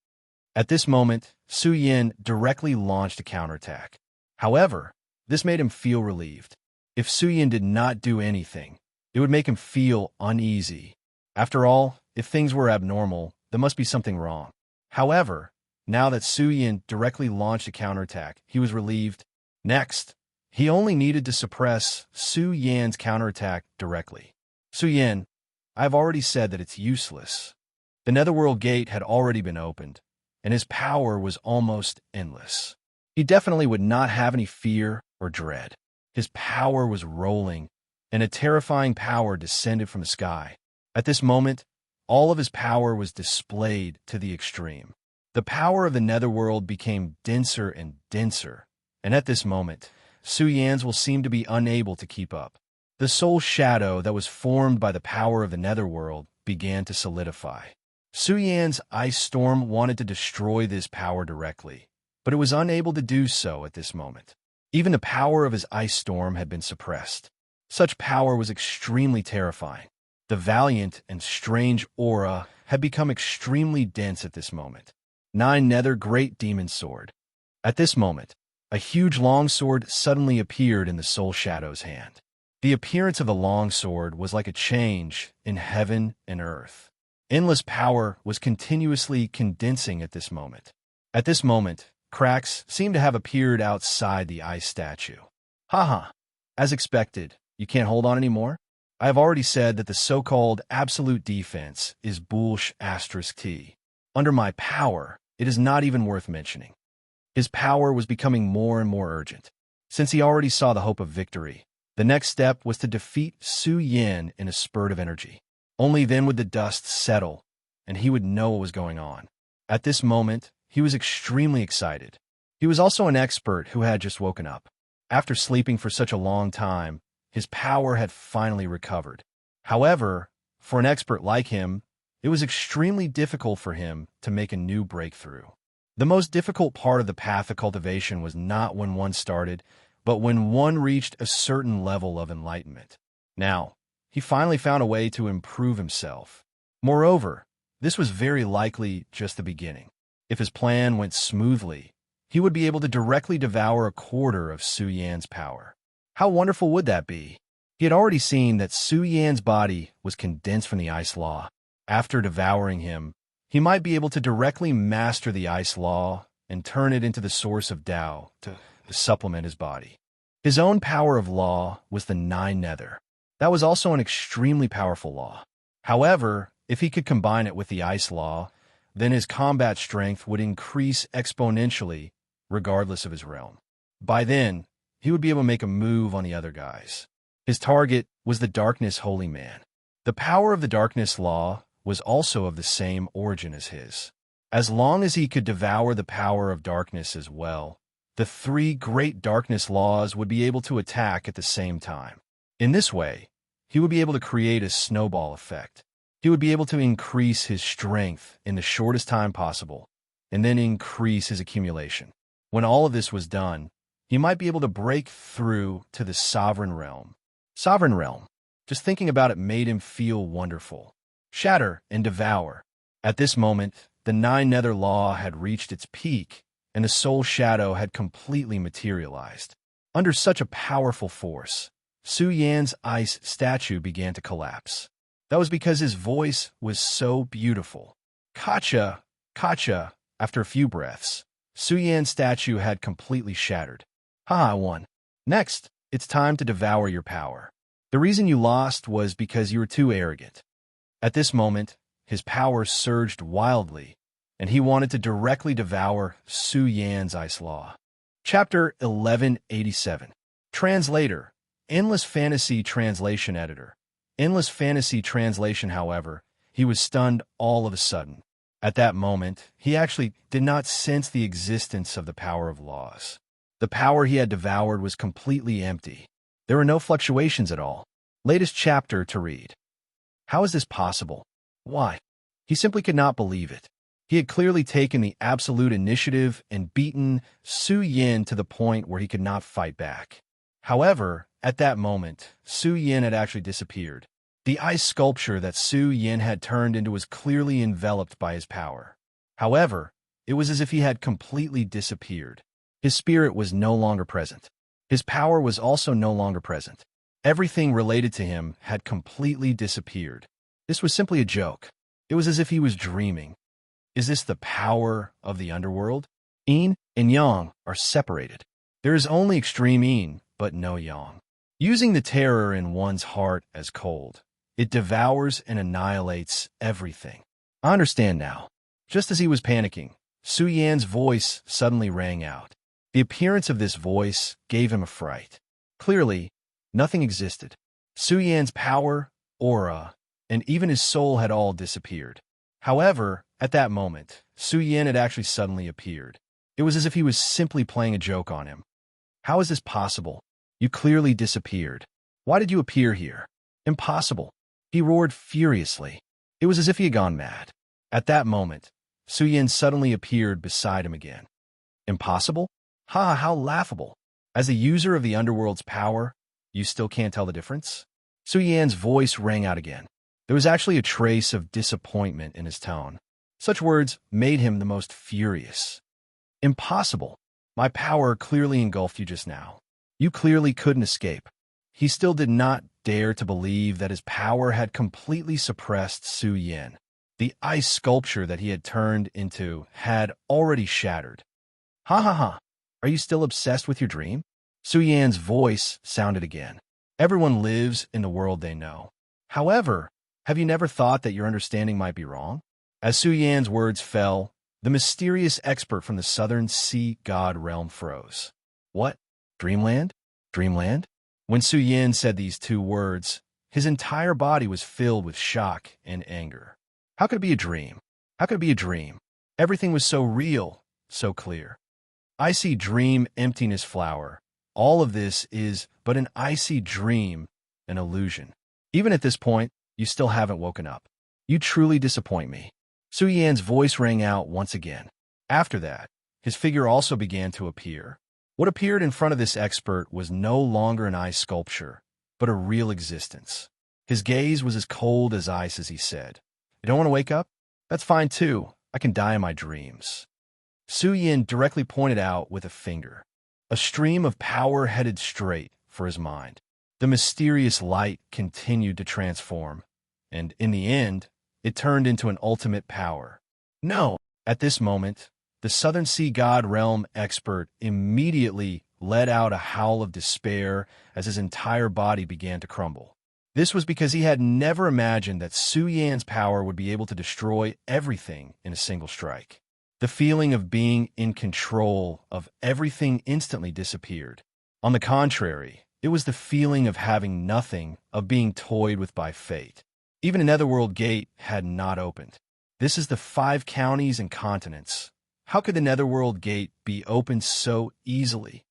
At this moment, Su Yin directly launched a counterattack. However, this made him feel relieved. If Su Yin did not do anything, it would make him feel uneasy. After all, if things were abnormal, there must be something wrong. However, now that Su Yin directly launched a counterattack, he was relieved. Next, he only needed to suppress Su Yan's counterattack directly. Su Yin, I've already said that it's useless. The netherworld gate had already been opened, and his power was almost endless. He definitely would not have any fear or dread. His power was rolling, and a terrifying power descended from the sky. At this moment, all of his power was displayed to the extreme. The power of the netherworld became denser and denser, and at this moment, Su Yan's will seem to be unable to keep up. The soul shadow that was formed by the power of the netherworld began to solidify. Su Yan's ice storm wanted to destroy this power directly, but it was unable to do so at this moment. Even the power of his ice storm had been suppressed. Such power was extremely terrifying. The valiant and strange aura had become extremely dense at this moment. 9 Nether Great Demon Sword. At this moment, a huge longsword suddenly appeared in the soul shadow's hand. The appearance of the longsword was like a change in heaven and earth. Endless power was continuously condensing at this moment. At this moment, cracks seemed to have appeared outside the ice statue. Haha, as expected, you can't hold on anymore? I have already said that the so-called absolute defense is *T. Under my power, it is not even worth mentioning. His power was becoming more and more urgent. Since he already saw the hope of victory, the next step was to defeat Su Yan in a spurt of energy. Only then would the dust settle, and he would know what was going on. At this moment, he was extremely excited. He was also an expert who had just woken up. After sleeping for such a long time, his power had finally recovered. However, for an expert like him, it was extremely difficult for him to make a new breakthrough. The most difficult part of the path of cultivation was not when one started, but when one reached a certain level of enlightenment. Now, he finally found a way to improve himself. Moreover, this was very likely just the beginning. If his plan went smoothly, he would be able to directly devour a quarter of Su Yan's power. How wonderful would that be? He had already seen that Su Yan's body was condensed from the ice law. After devouring him, he might be able to directly master the ice law and turn it into the source of Tao to supplement his body. His own power of law was the 9 Nether. That was also an extremely powerful law. However, if he could combine it with the ice law, then his combat strength would increase exponentially regardless of his realm. By then, he would be able to make a move on the other guys. His target was the Darkness Holy Man. The power of the Darkness Law was also of the same origin as his. As long as he could devour the power of darkness as well, the 3 great darkness laws would be able to attack at the same time. In this way, he would be able to create a snowball effect. He would be able to increase his strength in the shortest time possible, and then increase his accumulation. When all of this was done, he might be able to break through to the Sovereign Realm. Sovereign Realm. Just thinking about it made him feel wonderful. Shatter and devour. At this moment, the 9 Nether Law had reached its peak, and the Soul Shadow had completely materialized. Under such a powerful force, Su Yan's ice statue began to collapse. That was because his voice was so beautiful. Kacha, Kacha, after a few breaths, Su Yan's statue had completely shattered. Ha, I won. Next, it's time to devour your power. The reason you lost was because you were too arrogant. At this moment, his power surged wildly, and he wanted to directly devour Su Yan's ice law. Chapter 1187. Translator. Endless Fantasy Translation Editor. Endless Fantasy Translation, however, he was stunned all of a sudden. At that moment, he actually did not sense the existence of the power of laws. The power he had devoured was completely empty. There were no fluctuations at all. Latest chapter to read. How is this possible? Why? He simply could not believe it. He had clearly taken the absolute initiative and beaten Su Yan to the point where he could not fight back. However, at that moment, Su Yan had actually disappeared. The ice sculpture that Su Yan had turned into was clearly enveloped by his power. However, it was as if he had completely disappeared. His spirit was no longer present. His power was also no longer present. Everything related to him had completely disappeared. This was simply a joke. It was as if he was dreaming. Is this the power of the underworld? Yin and Yang are separated. There is only extreme Yin, but no Yang. Using the terror in one's heart as cold, it devours and annihilates everything. I understand now. Just as he was panicking, Su Yan's voice suddenly rang out. The appearance of this voice gave him a fright. Clearly, nothing existed. Su Yan's power, aura, and even his soul had all disappeared. However, at that moment, Su Yan had actually suddenly appeared. It was as if he was simply playing a joke on him. How is this possible? You clearly disappeared. Why did you appear here? Impossible. He roared furiously. It was as if he had gone mad. At that moment, Su Yan suddenly appeared beside him again. Impossible? Ha, how laughable. As a user of the underworld's power, you still can't tell the difference? Su Yan's voice rang out again. There was actually a trace of disappointment in his tone. Such words made him the most furious. Impossible. My power clearly engulfed you just now. You clearly couldn't escape. He still did not dare to believe that his power had completely suppressed Su Yan. The ice sculpture that he had turned into had already shattered. Ha ha ha. Are you still obsessed with your dream? Su Yan's voice sounded again. Everyone lives in the world they know. However, have you never thought that your understanding might be wrong? As Su Yan's words fell, the mysterious expert from the southern sea god realm froze. What? Dreamland? Dreamland? When Su Yan said these two words, his entire body was filled with shock and anger. How could it be a dream? How could it be a dream? Everything was so real, so clear. Icy dream emptiness flower. All of this is but an icy dream, an illusion. Even at this point, you still haven't woken up. You truly disappoint me. Su Yan's voice rang out once again. After that, his figure also began to appear. What appeared in front of this expert was no longer an ice sculpture, but a real existence. His gaze was as cold as ice as he said, "You don't want to wake up? That's fine too. I can die in my dreams." Su Yan directly pointed out with a finger. A stream of power headed straight for his mind. The mysterious light continued to transform, and in the end, it turned into an ultimate power. No! At this moment, the Southern Sea God Realm expert immediately let out a howl of despair as his entire body began to crumble. This was because he had never imagined that Su Yan's power would be able to destroy everything in a single strike. The feeling of being in control of everything instantly disappeared. On the contrary, it was the feeling of having nothing, of being toyed with by fate. Even a netherworld gate had not opened. This is the 5 counties and continents. How could the netherworld gate be opened so easily?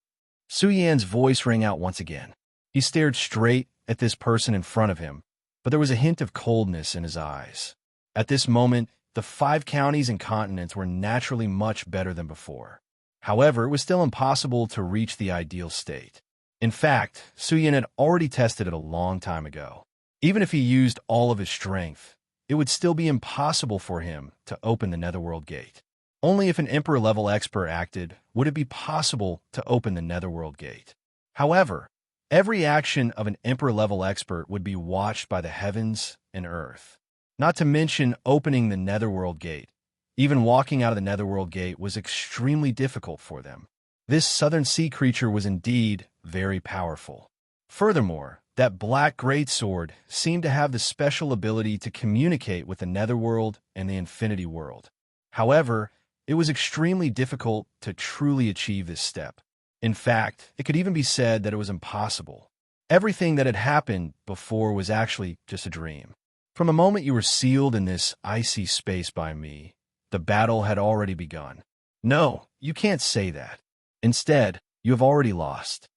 Su Yan's voice rang out once again. He stared straight at this person in front of him, but there was a hint of coldness in his eyes. At this moment, the 5 counties and continents were naturally much better than before. However, it was still impossible to reach the ideal state. In fact, Su Yan had already tested it a long time ago. Even if he used all of his strength, it would still be impossible for him to open the netherworld gate. Only if an Emperor-level expert acted would it be possible to open the netherworld gate. However, every action of an Emperor-level expert would be watched by the heavens and earth. Not to mention opening the netherworld gate. Even walking out of the netherworld gate was extremely difficult for them. This southern sea creature was indeed very powerful. Furthermore, that black greatsword seemed to have the special ability to communicate with the netherworld and the infinity world. However, it was extremely difficult to truly achieve this step. In fact, it could even be said that it was impossible. Everything that had happened before was actually just a dream. From the moment you were sealed in this icy space by me, the battle had already begun. No, you can't say that. Instead, you have already lost.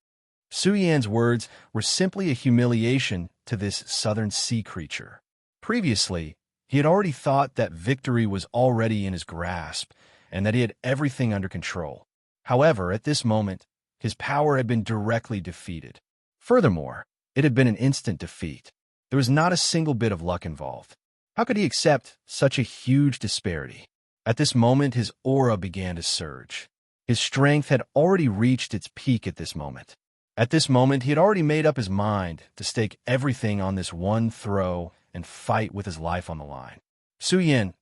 Su Yan's words were simply a humiliation to this southern sea creature. Previously, he had already thought that victory was already in his grasp and that he had everything under control. However, at this moment, his power had been directly defeated. Furthermore, it had been an instant defeat. There was not a single bit of luck involved. How could he accept such a huge disparity? At this moment, his aura began to surge. His strength had already reached its peak at this moment. At this moment, he had already made up his mind to stake everything on this one throw and fight with his life on the line. Su Yan,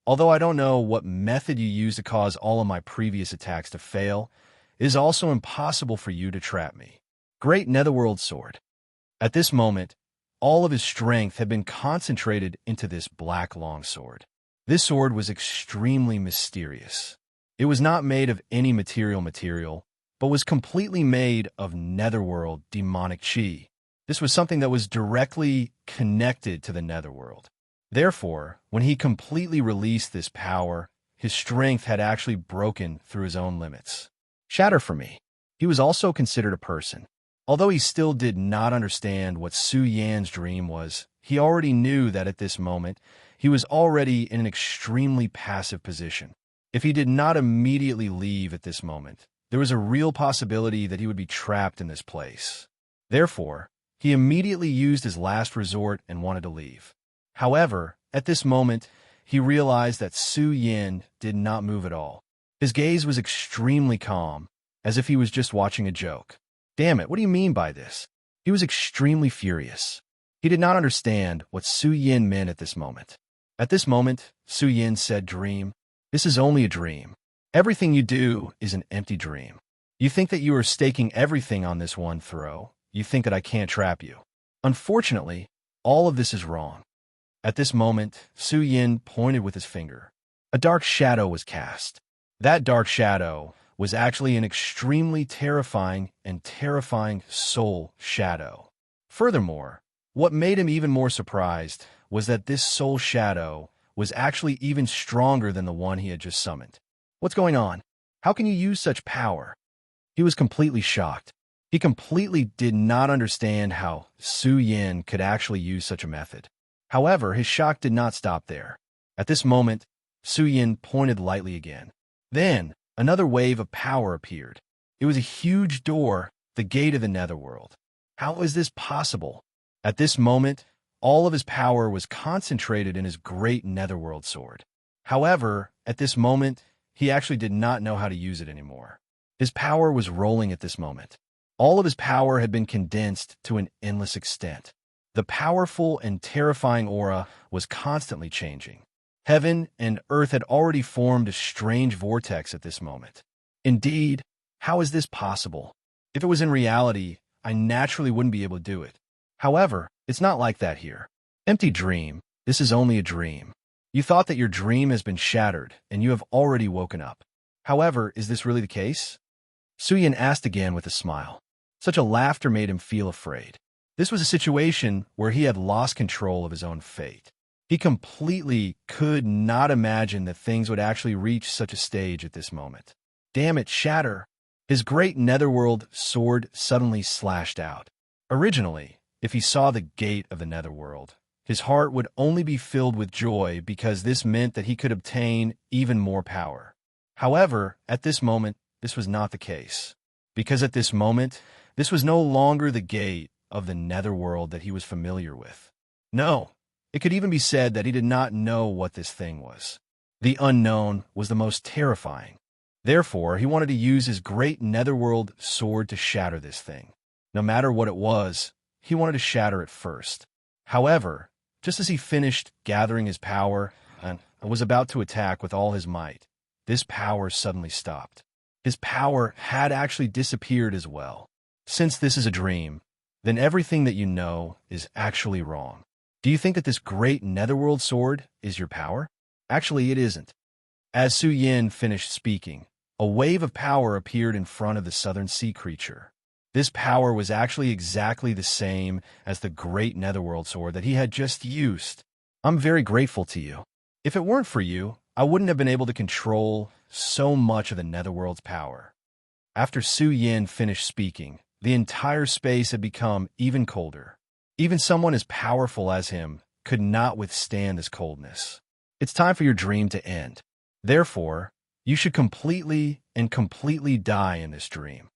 although I don't know what method you used to cause all of my previous attacks to fail, it is also impossible for you to trap me. Great Netherworld Sword. At this moment, all of his strength had been concentrated into this black longsword. This sword was extremely mysterious. It was not made of any material, but was completely made of netherworld demonic chi. This was something that was directly connected to the netherworld. Therefore, when he completely released this power, his strength had actually broken through his own limits. Shatter for me. He was also considered a person. Although he still did not understand what Su Yan's dream was, he already knew that at this moment, he was already in an extremely passive position. If he did not immediately leave at this moment, there was a real possibility that he would be trapped in this place. Therefore, he immediately used his last resort and wanted to leave. However, at this moment, he realized that Su Yan did not move at all. His gaze was extremely calm, as if he was just watching a joke. Damn it, what do you mean by this? He was extremely furious. He did not understand what Su Yan meant at this moment. At this moment, Su Yan said, "Dream. This is only a dream. Everything you do is an empty dream. You think that you are staking everything on this one throw. You think that I can't trap you. Unfortunately, all of this is wrong." At this moment, Su Yan pointed with his finger. A dark shadow was cast. That dark shadow was actually an extremely terrifying soul shadow. Furthermore, what made him even more surprised was that this soul shadow was actually even stronger than the one he had just summoned. What's going on? How can you use such power? He was completely shocked. He completely did not understand how Su Yan could actually use such a method. However, his shock did not stop there. At this moment, Su Yan pointed lightly again. Then, another wave of power appeared. It was a huge door, the gate of the netherworld. How is this possible? At this moment, all of his power was concentrated in his great netherworld sword. However, at this moment, he actually did not know how to use it anymore. His power was rolling at this moment. All of his power had been condensed to an endless extent. The powerful and terrifying aura was constantly changing. Heaven and earth had already formed a strange vortex at this moment. Indeed, how is this possible? If it was in reality, I naturally wouldn't be able to do it. However, it's not like that here. Empty dream. This is only a dream. You thought that your dream has been shattered, and you have already woken up. However, is this really the case? Su Yan asked again with a smile. Such a laughter made him feel afraid. This was a situation where he had lost control of his own fate. He completely could not imagine that things would actually reach such a stage at this moment. Damn it, shatter! His great netherworld sword suddenly slashed out. Originally, if he saw the gate of the netherworld, his heart would only be filled with joy because this meant that he could obtain even more power. However, at this moment, this was not the case. Because at this moment, this was no longer the gate of the netherworld that he was familiar with. No, it could even be said that he did not know what this thing was. The unknown was the most terrifying. Therefore, he wanted to use his great netherworld sword to shatter this thing. No matter what it was, he wanted to shatter it first. However, just as he finished gathering his power and was about to attack with all his might, this power suddenly stopped. His power had actually disappeared as well. Since this is a dream, then everything that you know is actually wrong. Do you think that this great netherworld sword is your power? Actually, it isn't. As Su Yan finished speaking, a wave of power appeared in front of the southern sea creature. This power was actually exactly the same as the great netherworld sword that he had just used. I'm very grateful to you. If it weren't for you, I wouldn't have been able to control so much of the netherworld's power. After Su Yan finished speaking, the entire space had become even colder. Even someone as powerful as him could not withstand this coldness. It's time for your dream to end. Therefore, you should completely die in this dream.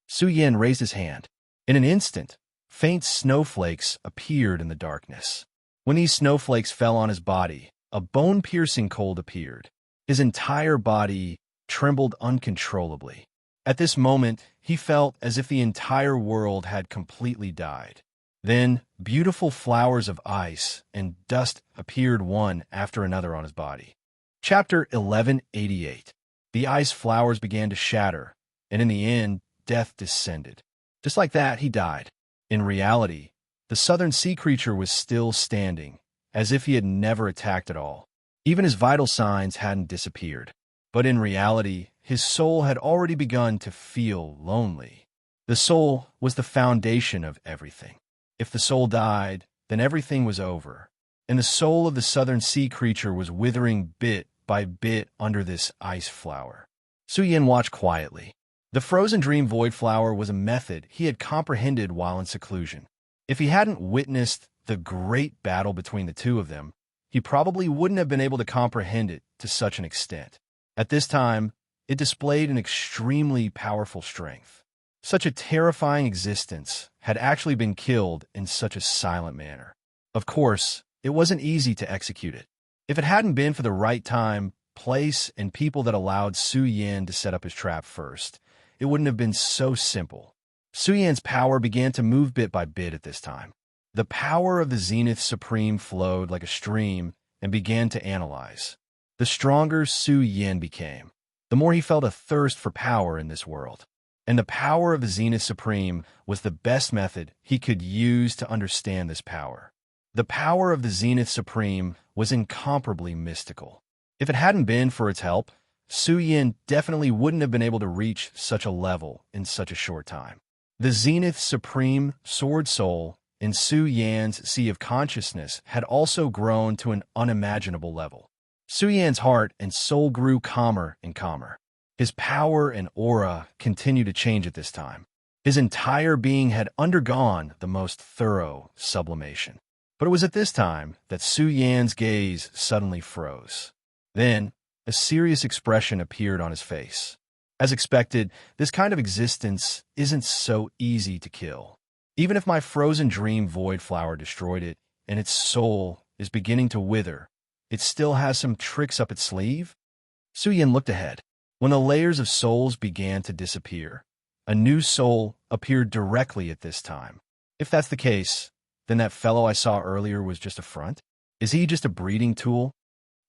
Su Yan raised his hand. In an instant, faint snowflakes appeared in the darkness. When these snowflakes fell on his body, a bone-piercing cold appeared. His entire body trembled uncontrollably. At this moment, he felt as if the entire world had completely died. Then, beautiful flowers of ice and dust appeared one after another on his body. Chapter 1188. The ice flowers began to shatter, and in the end, death descended. Just like that, he died. In reality, the southern sea creature was still standing, as if he had never attacked at all. Even his vital signs hadn't disappeared. But in reality, his soul had already begun to feel lonely. The soul was the foundation of everything. If the soul died, then everything was over. And the soul of the southern sea creature was withering bit by bit under this ice flower. Su Yin watched quietly. The frozen dream void flower was a method he had comprehended while in seclusion. If he hadn't witnessed the great battle between the two of them, he probably wouldn't have been able to comprehend it to such an extent. At this time, it displayed an extremely powerful strength. Such a terrifying existence had actually been killed in such a silent manner. Of course, it wasn't easy to execute it. If it hadn't been for the right time, place, and people that allowed Su Yin to set up his trap first, it wouldn't have been so simple. Su Yin's power began to move bit by bit at this time. The power of the Zenith Supreme flowed like a stream and began to analyze. The stronger Su Yin became, the more he felt a thirst for power in this world. And the power of the Zenith Supreme was the best method he could use to understand this power. The power of the Zenith Supreme was incomparably mystical. If it hadn't been for its help, Su Yin definitely wouldn't have been able to reach such a level in such a short time. The Zenith Supreme Sword Soul in Su Yan's Sea of Consciousness had also grown to an unimaginable level. Su Yan's heart and soul grew calmer and calmer. His power and aura continued to change at this time. His entire being had undergone the most thorough sublimation. But it was at this time that Su Yan's gaze suddenly froze. Then, a serious expression appeared on his face. As expected, this kind of existence isn't so easy to kill. Even if my frozen dream void flower destroyed it, and its soul is beginning to wither, it still has some tricks up its sleeve? Su Yin looked ahead. When the layers of souls began to disappear, a new soul appeared directly at this time. If that's the case, then that fellow I saw earlier was just a front? Is he just a breeding tool?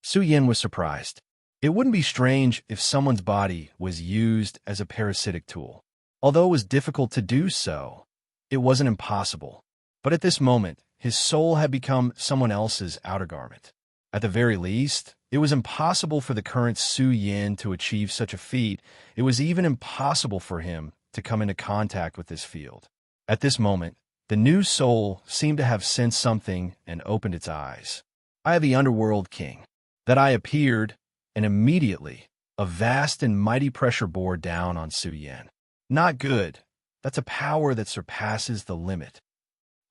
Su Yin was surprised. It wouldn't be strange if someone's body was used as a parasitic tool. Although it was difficult to do so, it wasn't impossible. But at this moment, his soul had become someone else's outer garment. At the very least, it was impossible for the current Su Yin to achieve such a feat. It was even impossible for him to come into contact with this field. At this moment, the new soul seemed to have sensed something and opened its eyes. I am the Underworld King. That I appeared, and immediately, a vast and mighty pressure bore down on Su Yin. Not good. That's a power that surpasses the limit.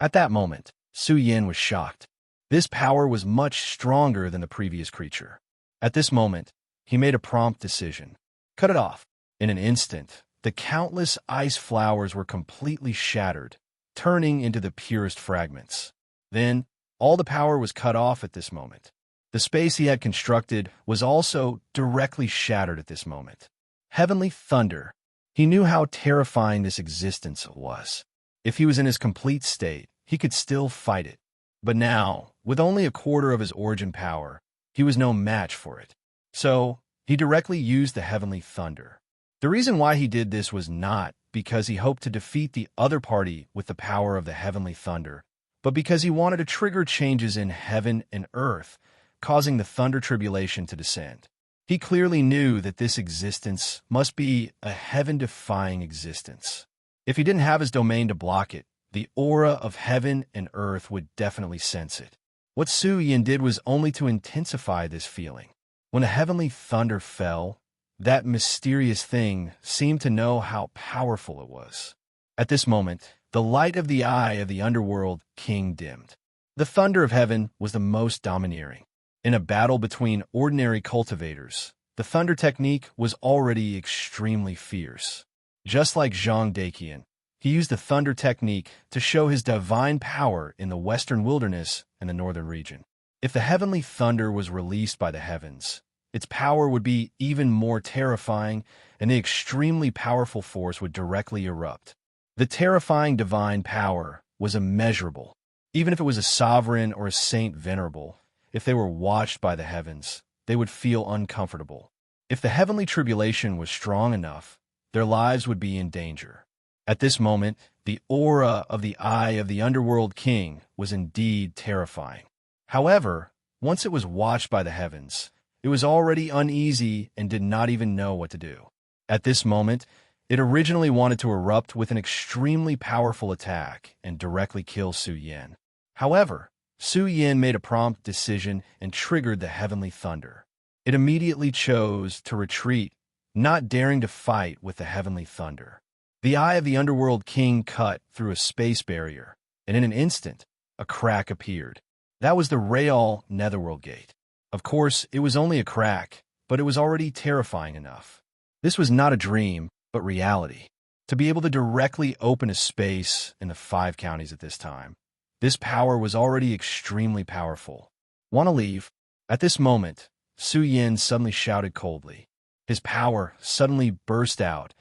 At that moment, Su Yin was shocked. This power was much stronger than the previous creature. At this moment, he made a prompt decision. Cut it off. In an instant, the countless ice flowers were completely shattered, turning into the purest fragments. Then, all the power was cut off at this moment. The space he had constructed was also directly shattered at this moment. Heavenly thunder. He knew how terrifying this existence was. If he was in his complete state, he could still fight it. But now, with only a quarter of his origin power, he was no match for it. So, he directly used the heavenly thunder. The reason why he did this was not because he hoped to defeat the other party with the power of the heavenly thunder, but because he wanted to trigger changes in heaven and earth, causing the thunder tribulation to descend. He clearly knew that this existence must be a heaven-defying existence. If he didn't have his domain to block it, the aura of heaven and earth would definitely sense it. What Su Yin did was only to intensify this feeling. When a heavenly thunder fell, that mysterious thing seemed to know how powerful it was. At this moment, the light of the eye of the Underworld King dimmed. The thunder of heaven was the most domineering. In a battle between ordinary cultivators, the thunder technique was already extremely fierce. Just like Zhang Daqian, he used the thunder technique to show his divine power in the western wilderness and the northern region. If the heavenly thunder was released by the heavens, its power would be even more terrifying, and the extremely powerful force would directly erupt. The terrifying divine power was immeasurable. Even if it was a sovereign or a saint venerable, if they were watched by the heavens, they would feel uncomfortable. If the heavenly tribulation was strong enough, their lives would be in danger. At this moment, the aura of the eye of the Underworld King was indeed terrifying. However, once it was watched by the heavens, it was already uneasy and did not even know what to do. At this moment, it originally wanted to erupt with an extremely powerful attack and directly kill Su Yin. However, Su Yin made a prompt decision and triggered the heavenly thunder. It immediately chose to retreat, not daring to fight with the heavenly thunder. The eye of the underworld king cut through a space barrier, and in an instant, a crack appeared. That was the Real Netherworld Gate. Of course, it was only a crack, but it was already terrifying enough. This was not a dream, but reality. To be able to directly open a space in the 5 counties at this time, this power was already extremely powerful. Want to leave? At this moment, Su Yin suddenly shouted coldly. His power suddenly burst out,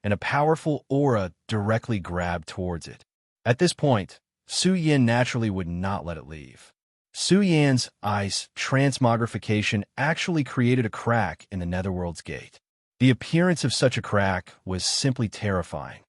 and a powerful aura directly grabbed towards it. At this point, Su Yin naturally would not let it leave. Su Yin's ice transmogrification actually created a crack in the Netherworld's gate. The appearance of such a crack was simply terrifying.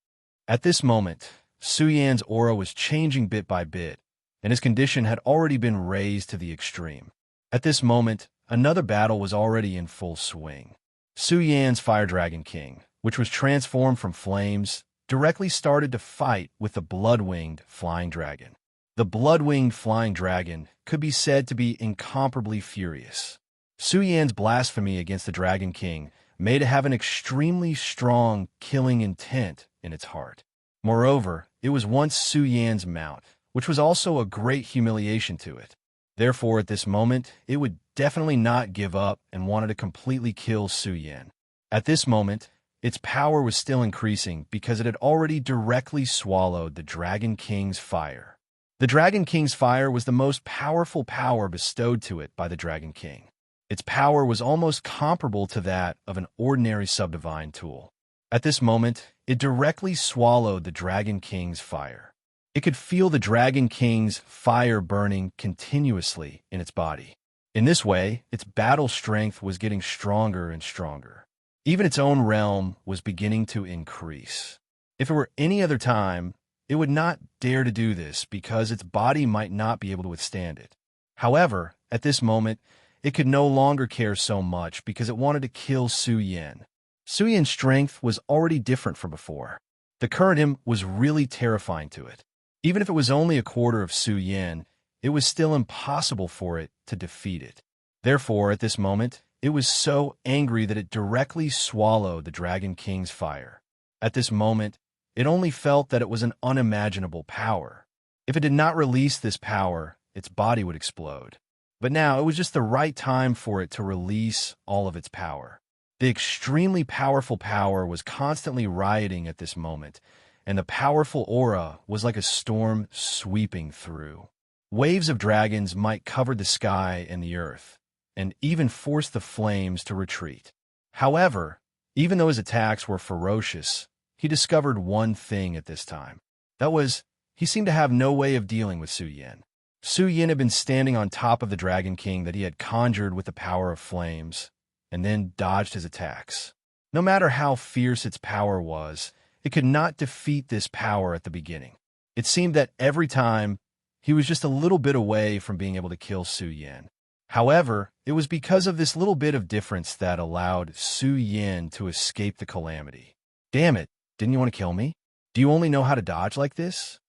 At this moment, Su Yin's aura was changing bit by bit, and his condition had already been raised to the extreme. At this moment, another battle was already in full swing. Su Yin's Fire Dragon King, which was transformed from flames, directly started to fight with the blood-winged flying dragon. The blood-winged flying dragon could be said to be incomparably furious. Su Yin's blasphemy against the Dragon King made it have an extremely strong, killing intent in its heart. Moreover, it was once Su Yin's mount, which was also a great humiliation to it. Therefore, at this moment, it would definitely not give up and wanted to completely kill Su Yin. At this moment, its power was still increasing because it had already directly swallowed the Dragon King's fire. The Dragon King's fire was the most powerful power bestowed to it by the Dragon King. Its power was almost comparable to that of an ordinary subdivine tool. At this moment, it directly swallowed the Dragon King's fire. It could feel the Dragon King's fire burning continuously in its body. In this way, its battle strength was getting stronger and stronger. Even its own realm was beginning to increase. If it were any other time, it would not dare to do this because its body might not be able to withstand it. However, at this moment, it could no longer care so much because it wanted to kill Su Yin. Su Yin's strength was already different from before. The current him was really terrifying to it. Even if it was only a quarter of Su Yin, it was still impossible for it to defeat it. Therefore, at this moment, it was so angry that it directly swallowed the Dragon King's fire. At this moment, it only felt that it was an unimaginable power. If it did not release this power, its body would explode. But now it was just the right time for it to release all of its power. The extremely powerful power was constantly rioting at this moment, and the powerful aura was like a storm sweeping through. Waves of dragons might cover the sky and the earth, and even force the flames to retreat. However, even though his attacks were ferocious, he discovered one thing at this time. That was, he seemed to have no way of dealing with Su Yin. Su Yin had been standing on top of the Dragon King that he had conjured with the power of flames, and then dodged his attacks. No matter how fierce its power was, it could not defeat this power at the beginning. It seemed that every time, he was just a little bit away from being able to kill Su Yin. However, it was because of this little bit of difference that allowed Su Yin to escape the calamity. Damn it, didn't you want to kill me? Do you only know how to dodge like this?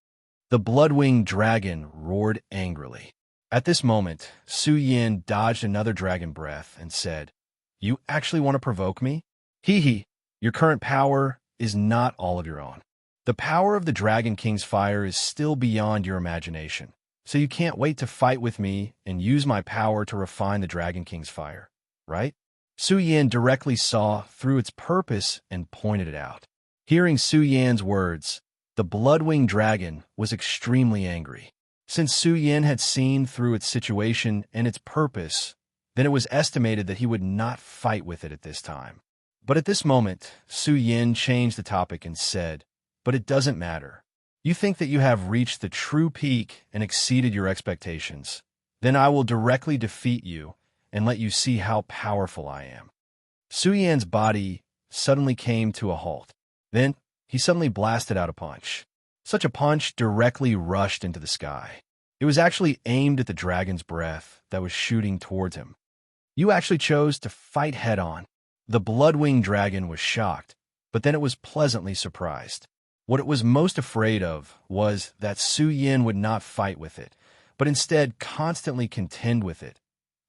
The blood-winged dragon roared angrily. At this moment, Su Yin dodged another dragon breath and said, "You actually want to provoke me? Hee hee, your current power is not all of your own. The power of the Dragon King's fire is still beyond your imagination, so you can't wait to fight with me and use my power to refine the Dragon King's fire, right?" Su Yin directly saw through its purpose and pointed it out. Hearing Su Yin's words, the blood-winged dragon was extremely angry. Since Su Yin had seen through its situation and its purpose, then it was estimated that he would not fight with it at this time. But at this moment, Su Yin changed the topic and said, "But it doesn't matter. You think that you have reached the true peak and exceeded your expectations. Then I will directly defeat you and let you see how powerful I am." Su Yin's body suddenly came to a halt. Then, he suddenly blasted out a punch. Such a punch directly rushed into the sky. It was actually aimed at the dragon's breath that was shooting towards him. You actually chose to fight head-on. The blood-winged dragon was shocked, but then it was pleasantly surprised. What it was most afraid of was that Su Yin would not fight with it, but instead constantly contend with it,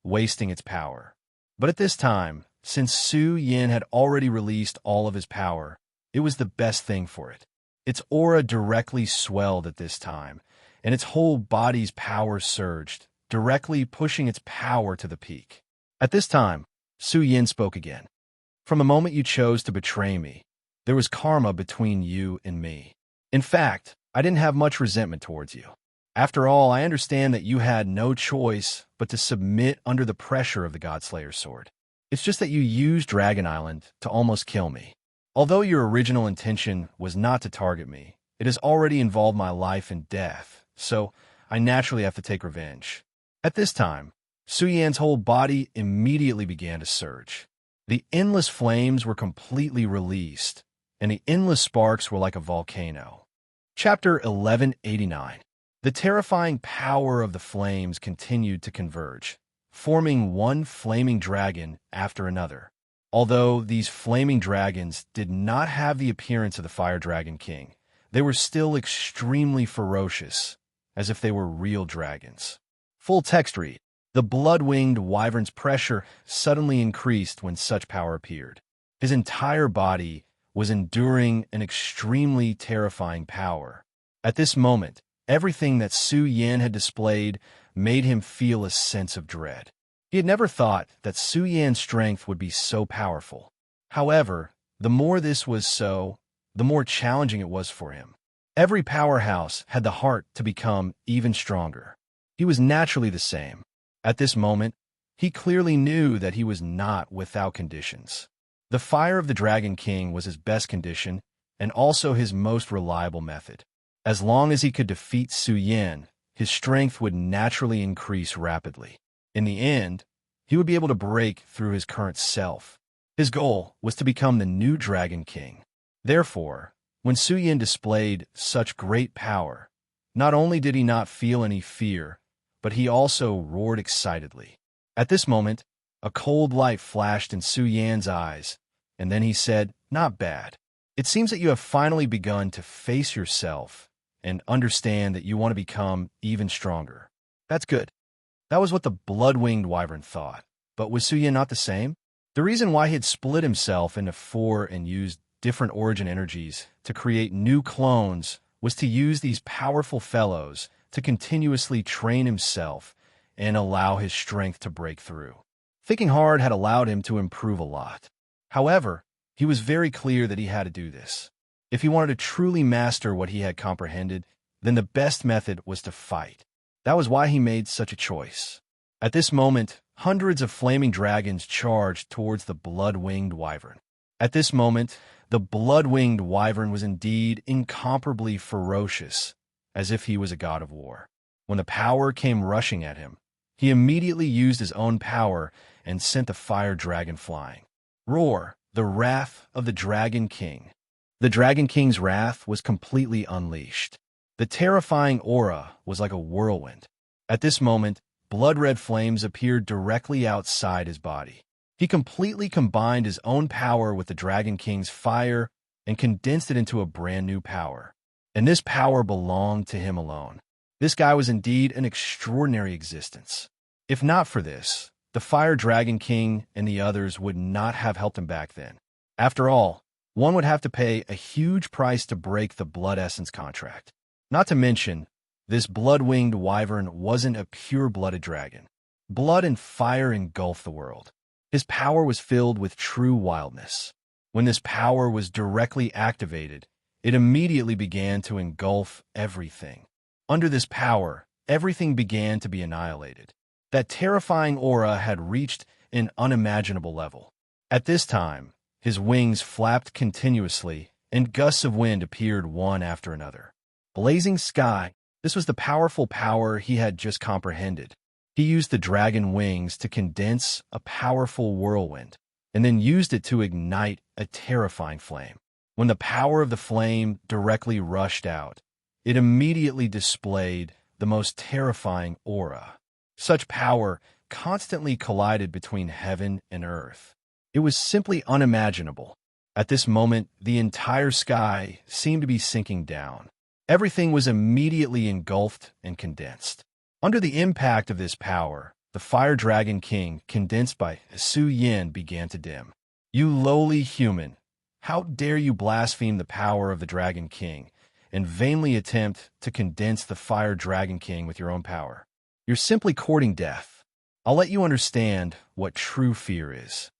wasting its power. But at this time, since Su Yin had already released all of his power, it was the best thing for it. Its aura directly swelled at this time, and its whole body's power surged, directly pushing its power to the peak. At this time, Su Yin spoke again. From the moment you chose to betray me, there was karma between you and me. In fact, I didn't have much resentment towards you. After all, I understand that you had no choice but to submit under the pressure of the Godslayer's sword. It's just that you used Dragon Island to almost kill me. Although your original intention was not to target me, it has already involved my life and death, so I naturally have to take revenge. At this time, Su Yan's whole body immediately began to surge. The endless flames were completely released, and the endless sparks were like a volcano. Chapter 1189. The terrifying power of the flames continued to converge, forming one flaming dragon after another. Although these flaming dragons did not have the appearance of the Fire Dragon King, they were still extremely ferocious, as if they were real dragons. Full text read. The blood-winged wyvern's pressure suddenly increased when such power appeared. His entire body was enduring an extremely terrifying power. At this moment, everything that Su Yin had displayed made him feel a sense of dread. He had never thought that Su Yan's strength would be so powerful. However, the more this was so, the more challenging it was for him. Every powerhouse had the heart to become even stronger. He was naturally the same. At this moment, he clearly knew that he was not without conditions. The fire of the Dragon King was his best condition and also his most reliable method. As long as he could defeat Su Yin, his strength would naturally increase rapidly. In the end, he would be able to break through his current self. His goal was to become the new Dragon King. Therefore, when Su Yin displayed such great power, not only did he not feel any fear, but he also roared excitedly. At this moment, a cold light flashed in Su Yan's eyes, and then he said, "Not bad. It seems that you have finally begun to face yourself and understand that you want to become even stronger. That's good." That was what the blood-winged wyvern thought. But was Su Yin not the same? The reason why he had split himself into four and used different origin energies to create new clones was to use these powerful fellows to continuously train himself and allow his strength to break through. Thinking hard had allowed him to improve a lot. However, he was very clear that he had to do this. If he wanted to truly master what he had comprehended, then the best method was to fight. That was why he made such a choice. At this moment, hundreds of flaming dragons charged towards the blood-winged wyvern. At this moment, the blood-winged wyvern was indeed incomparably ferocious, as if he was a god of war. When the power came rushing at him, he immediately used his own power and sent the fire dragon flying. Roar, the wrath of the Dragon King. The Dragon King's wrath was completely unleashed. The terrifying aura was like a whirlwind. At this moment, blood-red flames appeared directly outside his body. He completely combined his own power with the Dragon King's fire and condensed it into a brand new power. And this power belonged to him alone. This guy was indeed an extraordinary existence. If not for this, the Fire Dragon King and the others would not have helped him back then. After all, one would have to pay a huge price to break the Blood Essence contract. Not to mention, this blood-winged wyvern wasn't a pure-blooded dragon. Blood and fire engulfed the world. His power was filled with true wildness. When this power was directly activated, it immediately began to engulf everything. Under this power, everything began to be annihilated. That terrifying aura had reached an unimaginable level. At this time, his wings flapped continuously, and gusts of wind appeared one after another. Blazing sky, this was the powerful power he had just comprehended. He used the dragon wings to condense a powerful whirlwind, and then used it to ignite a terrifying flame. When the power of the flame directly rushed out, it immediately displayed the most terrifying aura. Such power constantly collided between heaven and earth. It was simply unimaginable. At this moment, the entire sky seemed to be sinking down. Everything was immediately engulfed and condensed. Under the impact of this power, the Fire Dragon King, condensed by Su Yin, began to dim. You lowly human, how dare you blaspheme the power of the Dragon King and vainly attempt to condense the Fire Dragon King with your own power? You're simply courting death. I'll let you understand what true fear is.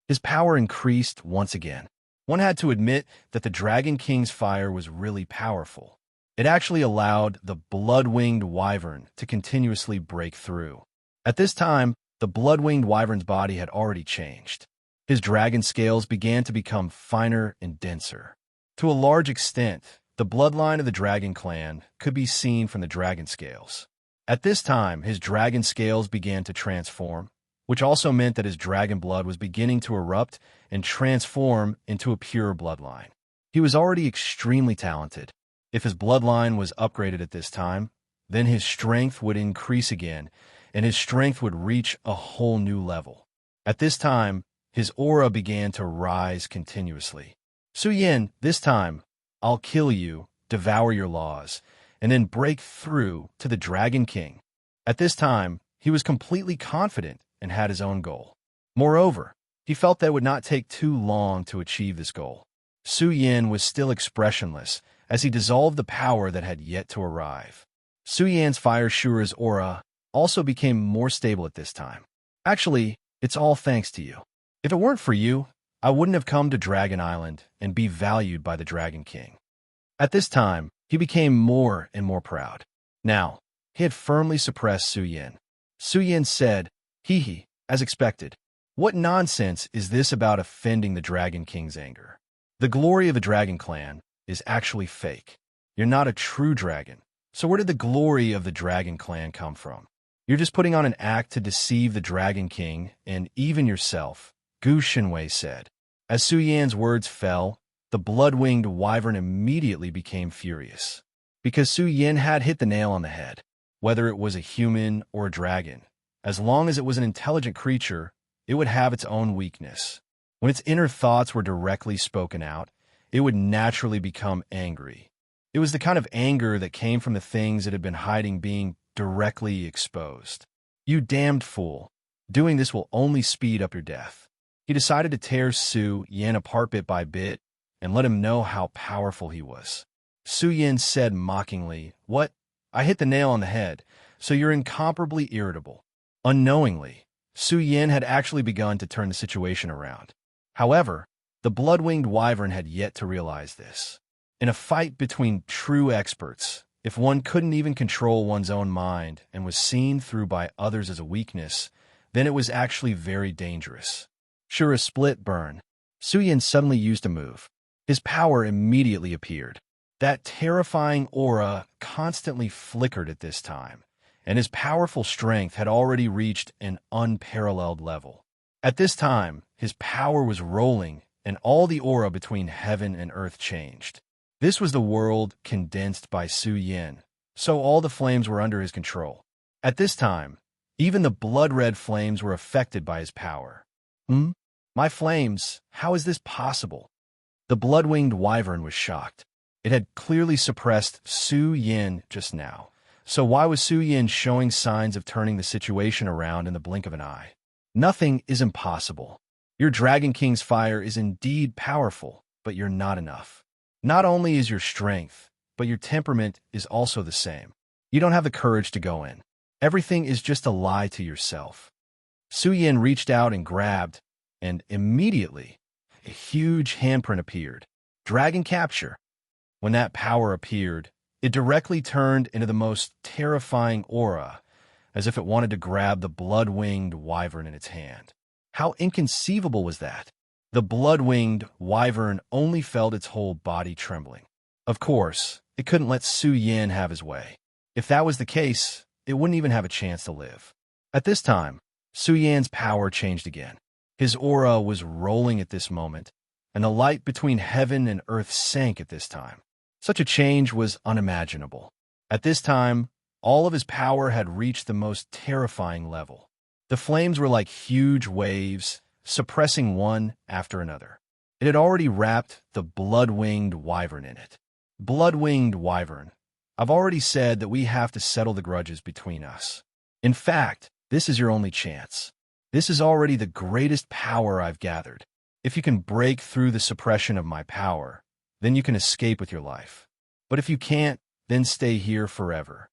His power increased once again. One had to admit that the Dragon King's fire was really powerful. It actually allowed the blood-winged wyvern to continuously break through. At this time, the blood-winged wyvern's body had already changed. His dragon scales began to become finer and denser. To a large extent, the bloodline of the dragon clan could be seen from the dragon scales. At this time, his dragon scales began to transform, which also meant that his dragon blood was beginning to erupt and transform into a pure bloodline. He was already extremely talented. If his bloodline was upgraded at this time, then his strength would increase again, and his strength would reach a whole new level. At this time, his aura began to rise continuously. Su Yin, this time, I'll kill you, devour your laws, and then break through to the Dragon King. At this time, he was completely confident and had his own goal. Moreover, he felt that it would not take too long to achieve this goal. Su Yin was still expressionless as he dissolved the power that had yet to arrive. Su Yan's Fire Shura's aura also became more stable at this time. Actually, it's all thanks to you. If it weren't for you, I wouldn't have come to Dragon Island and be valued by the Dragon King. At this time, he became more and more proud. Now, he had firmly suppressed Su Yin. Su Yin said, "Hee hee, as expected. What nonsense is this about offending the Dragon King's anger? The glory of the Dragon Clan is actually fake. You're not a true dragon. So where did the glory of the Dragon Clan come from? You're just putting on an act to deceive the Dragon King and even yourself," Gu Shenwei said. As Su Yan's words fell, the blood-winged wyvern immediately became furious. Because Su Yin had hit the nail on the head. Whether it was a human or a dragon, as long as it was an intelligent creature, it would have its own weakness. When its inner thoughts were directly spoken out, it would naturally become angry. It was the kind of anger that came from the things it had been hiding being directly exposed. "You damned fool. Doing this will only speed up your death." He decided to tear Su Yin apart bit by bit and let him know how powerful he was. Su Yin said mockingly, "What? I hit the nail on the head, so you're incomparably irritable." Unknowingly, Su Yin had actually begun to turn the situation around. However, the blood-winged wyvern had yet to realize this. In a fight between true experts, if one couldn't even control one's own mind and was seen through by others as a weakness, then it was actually very dangerous. Shura split burn. Su Yin suddenly used a move. His power immediately appeared. That terrifying aura constantly flickered at this time, and his powerful strength had already reached an unparalleled level. At this time, his power was rolling, and all the aura between heaven and earth changed. This was the world condensed by Su Yin, so all the flames were under his control. At this time, even the blood-red flames were affected by his power. My flames, how is this possible?" The blood-winged wyvern was shocked. It had clearly suppressed Su Yin just now. So why was Su Yin showing signs of turning the situation around in the blink of an eye? Nothing is impossible. Your Dragon King's fire is indeed powerful, but you're not enough. Not only is your strength, but your temperament is also the same. You don't have the courage to go in. Everything is just a lie to yourself. Su Yin reached out and grabbed, and immediately, a huge handprint appeared. Dragon capture. When that power appeared, it directly turned into the most terrifying aura, as if it wanted to grab the blood-winged wyvern in its hand. How inconceivable was that? The blood-winged wyvern only felt its whole body trembling. Of course, it couldn't let Su Yin have his way. If that was the case, it wouldn't even have a chance to live. At this time, Su Yan's power changed again. His aura was rolling at this moment, and the light between heaven and earth sank at this time. Such a change was unimaginable. At this time, All of his power had reached the most terrifying level. The flames were like huge waves, suppressing one after another. It had already wrapped the blood-winged wyvern in it. Blood-winged wyvern. I've already said that we have to settle the grudges between us. In fact, this is your only chance. This is already the greatest power I've gathered. If you can break through the suppression of my power, then you can escape with your life. But if you can't, then stay here forever.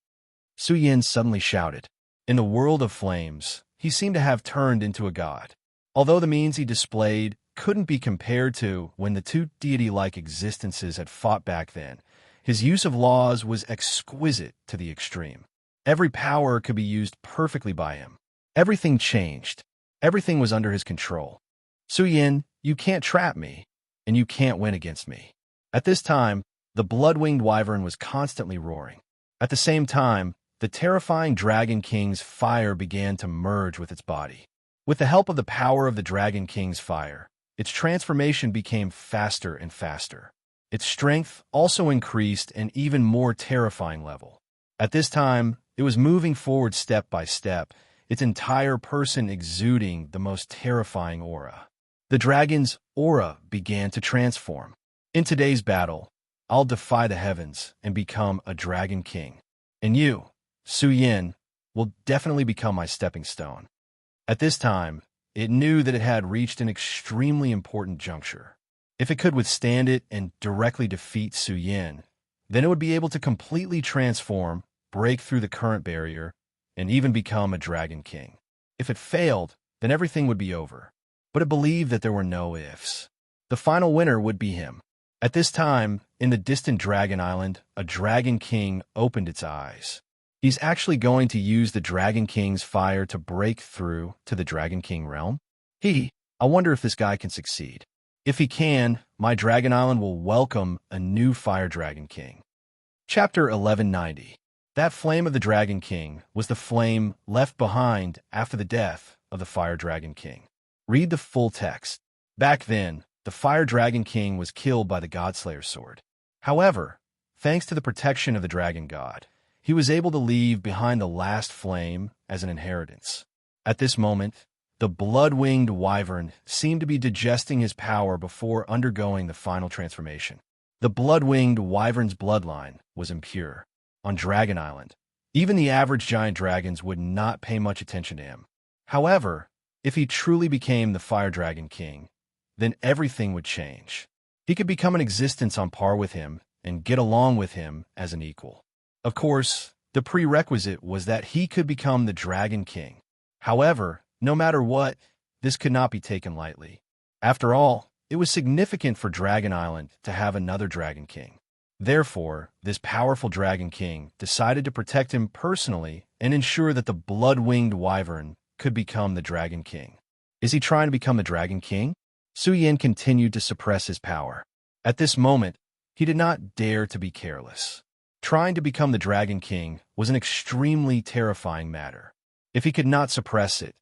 Su Yin suddenly shouted. In the world of flames, he seemed to have turned into a god. Although the means he displayed couldn't be compared to when the two deity-like existences had fought back then, his use of laws was exquisite to the extreme. Every power could be used perfectly by him. Everything changed. Everything was under his control. Su Yin, you can't trap me, and you can't win against me. At this time, the blood-winged wyvern was constantly roaring. At the same time, the terrifying Dragon King's fire began to merge with its body. With the help of the power of the Dragon King's fire, its transformation became faster and faster. Its strength also increased an even more terrifying level. At this time, it was moving forward step by step, its entire person exuding the most terrifying aura. The dragon's aura began to transform. In today's battle, I'll defy the heavens and become a Dragon King. And you, Su Yin, will definitely become my stepping stone. At this time, it knew that it had reached an extremely important juncture. If it could withstand it and directly defeat Su Yin, then it would be able to completely transform, break through the current barrier, and even become a Dragon King. If it failed, then everything would be over. But it believed that there were no ifs. The final winner would be him. At this time, in the distant Dragon Island, a Dragon King opened its eyes. He's actually going to use the Dragon King's fire to break through to the Dragon King realm? I wonder if this guy can succeed. If he can, my Dragon Island will welcome a new Fire Dragon King. Chapter 1190. That flame of the Dragon King was the flame left behind after the death of the Fire Dragon King. Read the full text. Back then, the Fire Dragon King was killed by the Godslayer's sword. However, thanks to the protection of the Dragon God, he was able to leave behind the last flame as an inheritance. At this moment, the blood-winged wyvern seemed to be digesting his power before undergoing the final transformation. The blood-winged wyvern's bloodline was impure. On Dragon Island, even the average giant dragons would not pay much attention to him. However, if he truly became the Fire Dragon King, then everything would change. He could become an existence on par with him and get along with him as an equal. Of course, the prerequisite was that he could become the Dragon King. However, no matter what, this could not be taken lightly. After all, it was significant for Dragon Island to have another Dragon King. Therefore, this powerful Dragon King decided to protect him personally and ensure that the blood-winged wyvern could become the Dragon King. Is he trying to become the Dragon King? Su Yin continued to suppress his power. At this moment, he did not dare to be careless. Trying to become the Dragon King was an extremely terrifying matter. If he could not suppress it,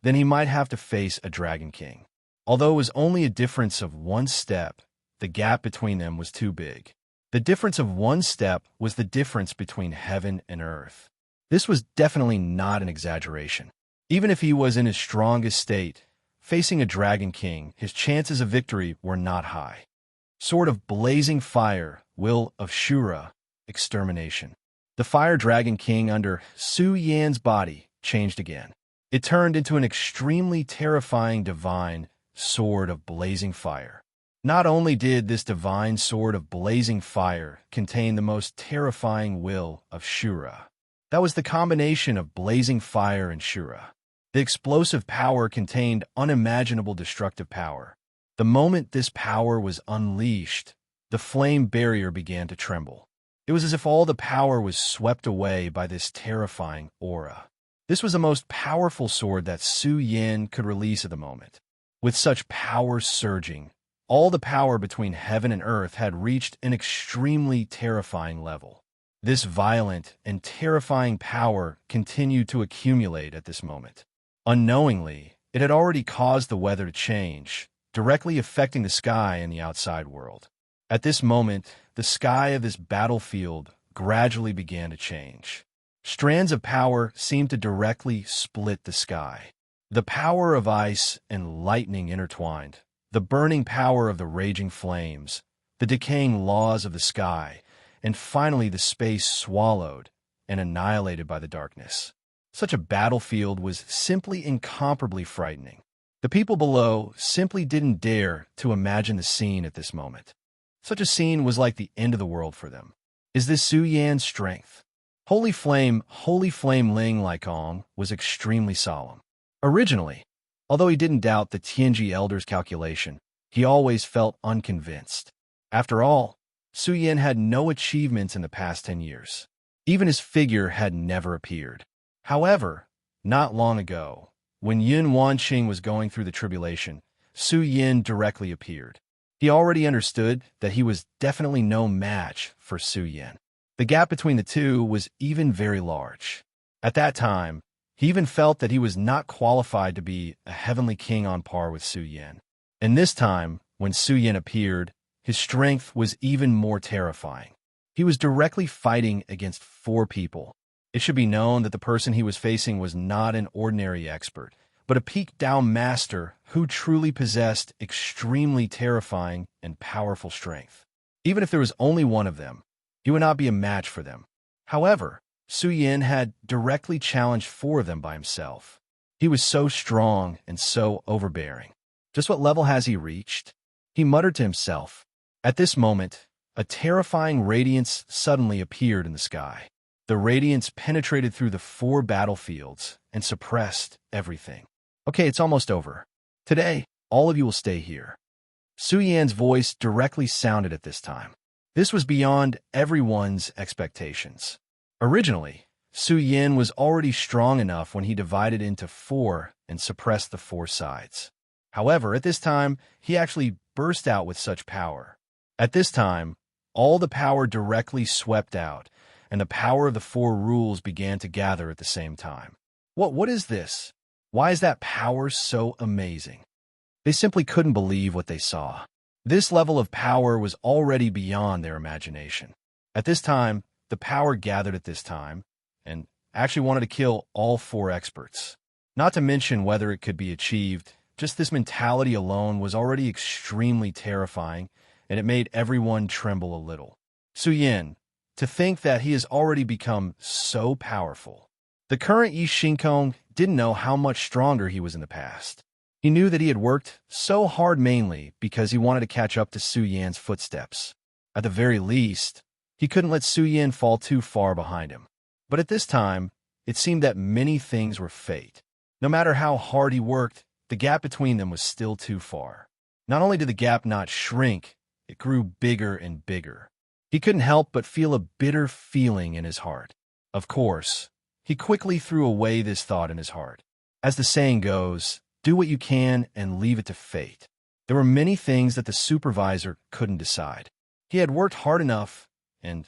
then he might have to face a Dragon King. Although it was only a difference of one step, the gap between them was too big. The difference of one step was the difference between heaven and earth. This was definitely not an exaggeration. Even if he was in his strongest state, facing a Dragon King, his chances of victory were not high. Sword of blazing fire, will of Shura, extermination. The Fire Dragon King under Su Yan's body changed again. It turned into an extremely terrifying divine sword of blazing fire. Not only did this divine sword of blazing fire contain the most terrifying will of Shura, that was the combination of blazing fire and Shura. The explosive power contained unimaginable destructive power. The moment this power was unleashed, the flame barrier began to tremble. It was as if all the power was swept away by this terrifying aura. This was the most powerful sword that Su Yin could release at the moment. With such power surging, all the power between heaven and earth had reached an extremely terrifying level. This violent and terrifying power continued to accumulate at this moment. Unknowingly, it had already caused the weather to change, directly affecting the sky and the outside world. At this moment, the sky of this battlefield gradually began to change. Strands of power seemed to directly split the sky. The power of ice and lightning intertwined, the burning power of the raging flames, the decaying laws of the sky, and finally the space swallowed and annihilated by the darkness. Such a battlefield was simply incomparably frightening. The people below simply didn't dare to imagine the scene at this moment. Such a scene was like the end of the world for them. Is this Su Yan's strength? Holy Flame Ling Laikong was extremely solemn. Originally, although he didn't doubt the Tianji elder's calculation, he always felt unconvinced. After all, Su Yan had no achievements in the past 10 years. Even his figure had never appeared. However, not long ago, when Yun Wanqing was going through the tribulation, Su Yan directly appeared. He already understood that he was definitely no match for Su Yan. The gap between the two was even very large. At that time, he even felt that he was not qualified to be a heavenly king on par with Su Yan. And this time, when Su Yan appeared, his strength was even more terrifying. He was directly fighting against 4 people. It should be known that the person he was facing was not an ordinary expert, but a peaked-down master who truly possessed extremely terrifying and powerful strength. Even if there was only one of them, he would not be a match for them. However, Su Yan had directly challenged 4 of them by himself. He was so strong and so overbearing. Just what level has he reached? He muttered to himself. At this moment, a terrifying radiance suddenly appeared in the sky. The radiance penetrated through the 4 battlefields and suppressed everything. Okay, it's almost over. Today, all of you will stay here. Su Yan's voice directly sounded at this time. This was beyond everyone's expectations. Originally, Su Yan was already strong enough when he divided into 4 and suppressed the 4 sides. However, at this time, he actually burst out with such power. At this time, all the power directly swept out, and the power of the 4 rules began to gather at the same time. What is this? Why is that power so amazing? They simply couldn't believe what they saw. This level of power was already beyond their imagination. At this time, the power gathered at this time, and actually wanted to kill all 4 experts. Not to mention whether it could be achieved, just this mentality alone was already extremely terrifying, and it made everyone tremble a little. Su Yan, to think that he has already become so powerful. The current Yi Shinkong didn't know how much stronger he was in the past. He knew that he had worked so hard mainly because he wanted to catch up to Su Yan's footsteps. At the very least, he couldn't let Su Yan fall too far behind him. But at this time, it seemed that many things were fate. No matter how hard he worked, the gap between them was still too far. Not only did the gap not shrink, it grew bigger and bigger. He couldn't help but feel a bitter feeling in his heart. Of course, he quickly threw away this thought in his heart. As the saying goes, do what you can and leave it to fate. There were many things that the supervisor couldn't decide. He had worked hard enough, and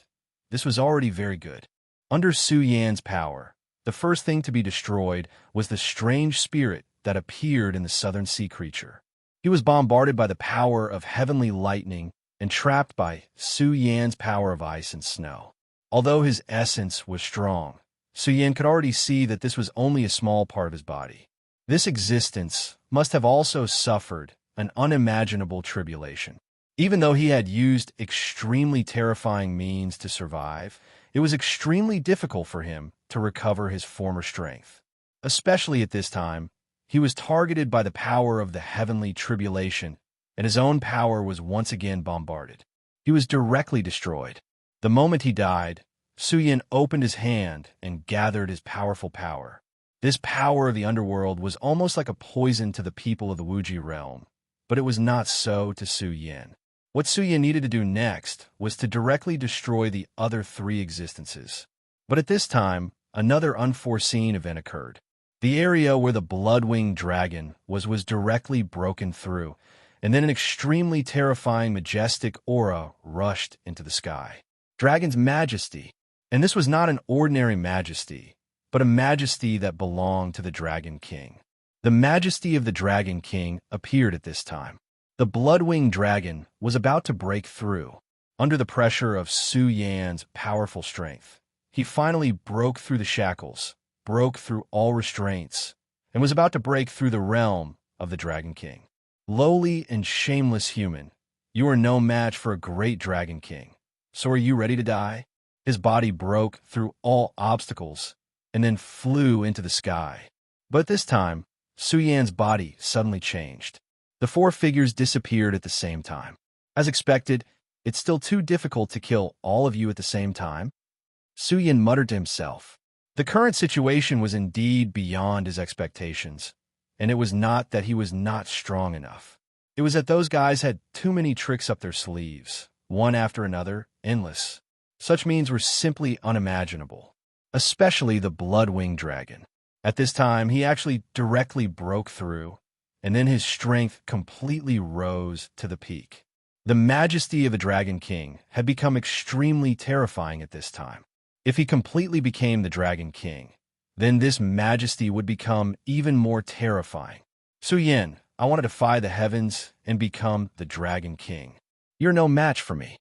this was already very good. Under Su Yan's power, the first thing to be destroyed was the strange spirit that appeared in the southern sea creature. He was bombarded by the power of heavenly lightning and trapped by Su Yan's power of ice and snow. Although his essence was strong, Su Yan could already see that this was only a small part of his body. This existence must have also suffered an unimaginable tribulation. Even though he had used extremely terrifying means to survive, it was extremely difficult for him to recover his former strength. Especially at this time, he was targeted by the power of the heavenly tribulation, and his own power was once again bombarded. He was directly destroyed. The moment he died, Su Yan opened his hand and gathered his powerful power. This power of the underworld was almost like a poison to the people of the Wuji realm, but it was not so to Su Yan. What Su Yan needed to do next was to directly destroy the other 3 existences. But at this time, another unforeseen event occurred. The area where the blood-winged dragon was directly broken through, and then an extremely terrifying, majestic aura rushed into the sky. Dragon's majesty. And this was not an ordinary majesty, but a majesty that belonged to the Dragon King. The majesty of the Dragon King appeared at this time. The blood-winged dragon was about to break through. Under the pressure of Su Yan's powerful strength, he finally broke through the shackles, broke through all restraints, and was about to break through the realm of the Dragon King. Lowly and shameless human, you are no match for a great Dragon King. So are you ready to die? His body broke through all obstacles and then flew into the sky. But this time, Su Yan's body suddenly changed. The four figures disappeared at the same time. As expected, it's still too difficult to kill all of you at the same time. Su Yan muttered to himself. The current situation was indeed beyond his expectations, and it was not that he was not strong enough. It was that those guys had too many tricks up their sleeves, one after another, endless. Such means were simply unimaginable, especially the Blood-Winged Dragon. At this time, he actually directly broke through, and then his strength completely rose to the peak. The majesty of the Dragon King had become extremely terrifying at this time. If he completely became the Dragon King, then this majesty would become even more terrifying. Su Yan, I want to defy the heavens and become the Dragon King. You're no match for me.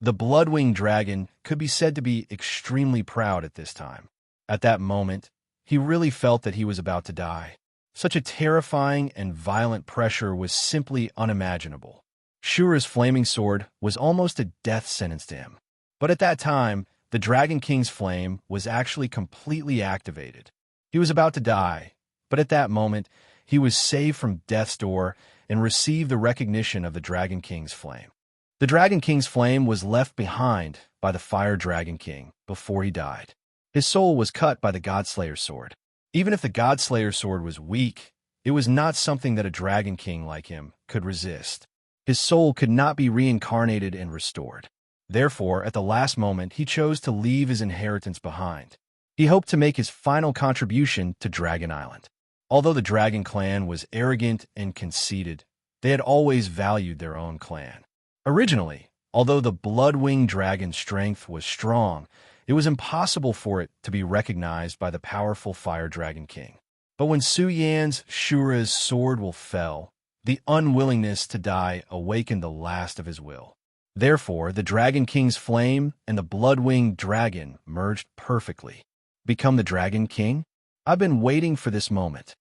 The Blood-Winged Dragon could be said to be extremely proud at this time. At that moment, he really felt that he was about to die. Such a terrifying and violent pressure was simply unimaginable. Shura's flaming sword was almost a death sentence to him. But at that time, the Dragon King's flame was actually completely activated. He was about to die, but at that moment, he was saved from death's door and received the recognition of the Dragon King's flame. The Dragon King's flame was left behind by the Fire Dragon King before he died. His soul was cut by the Godslayer sword. Even if the Godslayer sword was weak, it was not something that a Dragon King like him could resist. His soul could not be reincarnated and restored. Therefore, at the last moment, he chose to leave his inheritance behind. He hoped to make his final contribution to Dragon Island. Although the Dragon Clan was arrogant and conceited, they had always valued their own clan. Originally, although the Blood-Winged Dragon's strength was strong, it was impossible for it to be recognized by the powerful Fire Dragon King. But when Su Yan's Shura's sword fell, the unwillingness to die awakened the last of his will. Therefore, the Dragon King's flame and the Blood-Winged Dragon merged perfectly. Become the Dragon King? I've been waiting for this moment.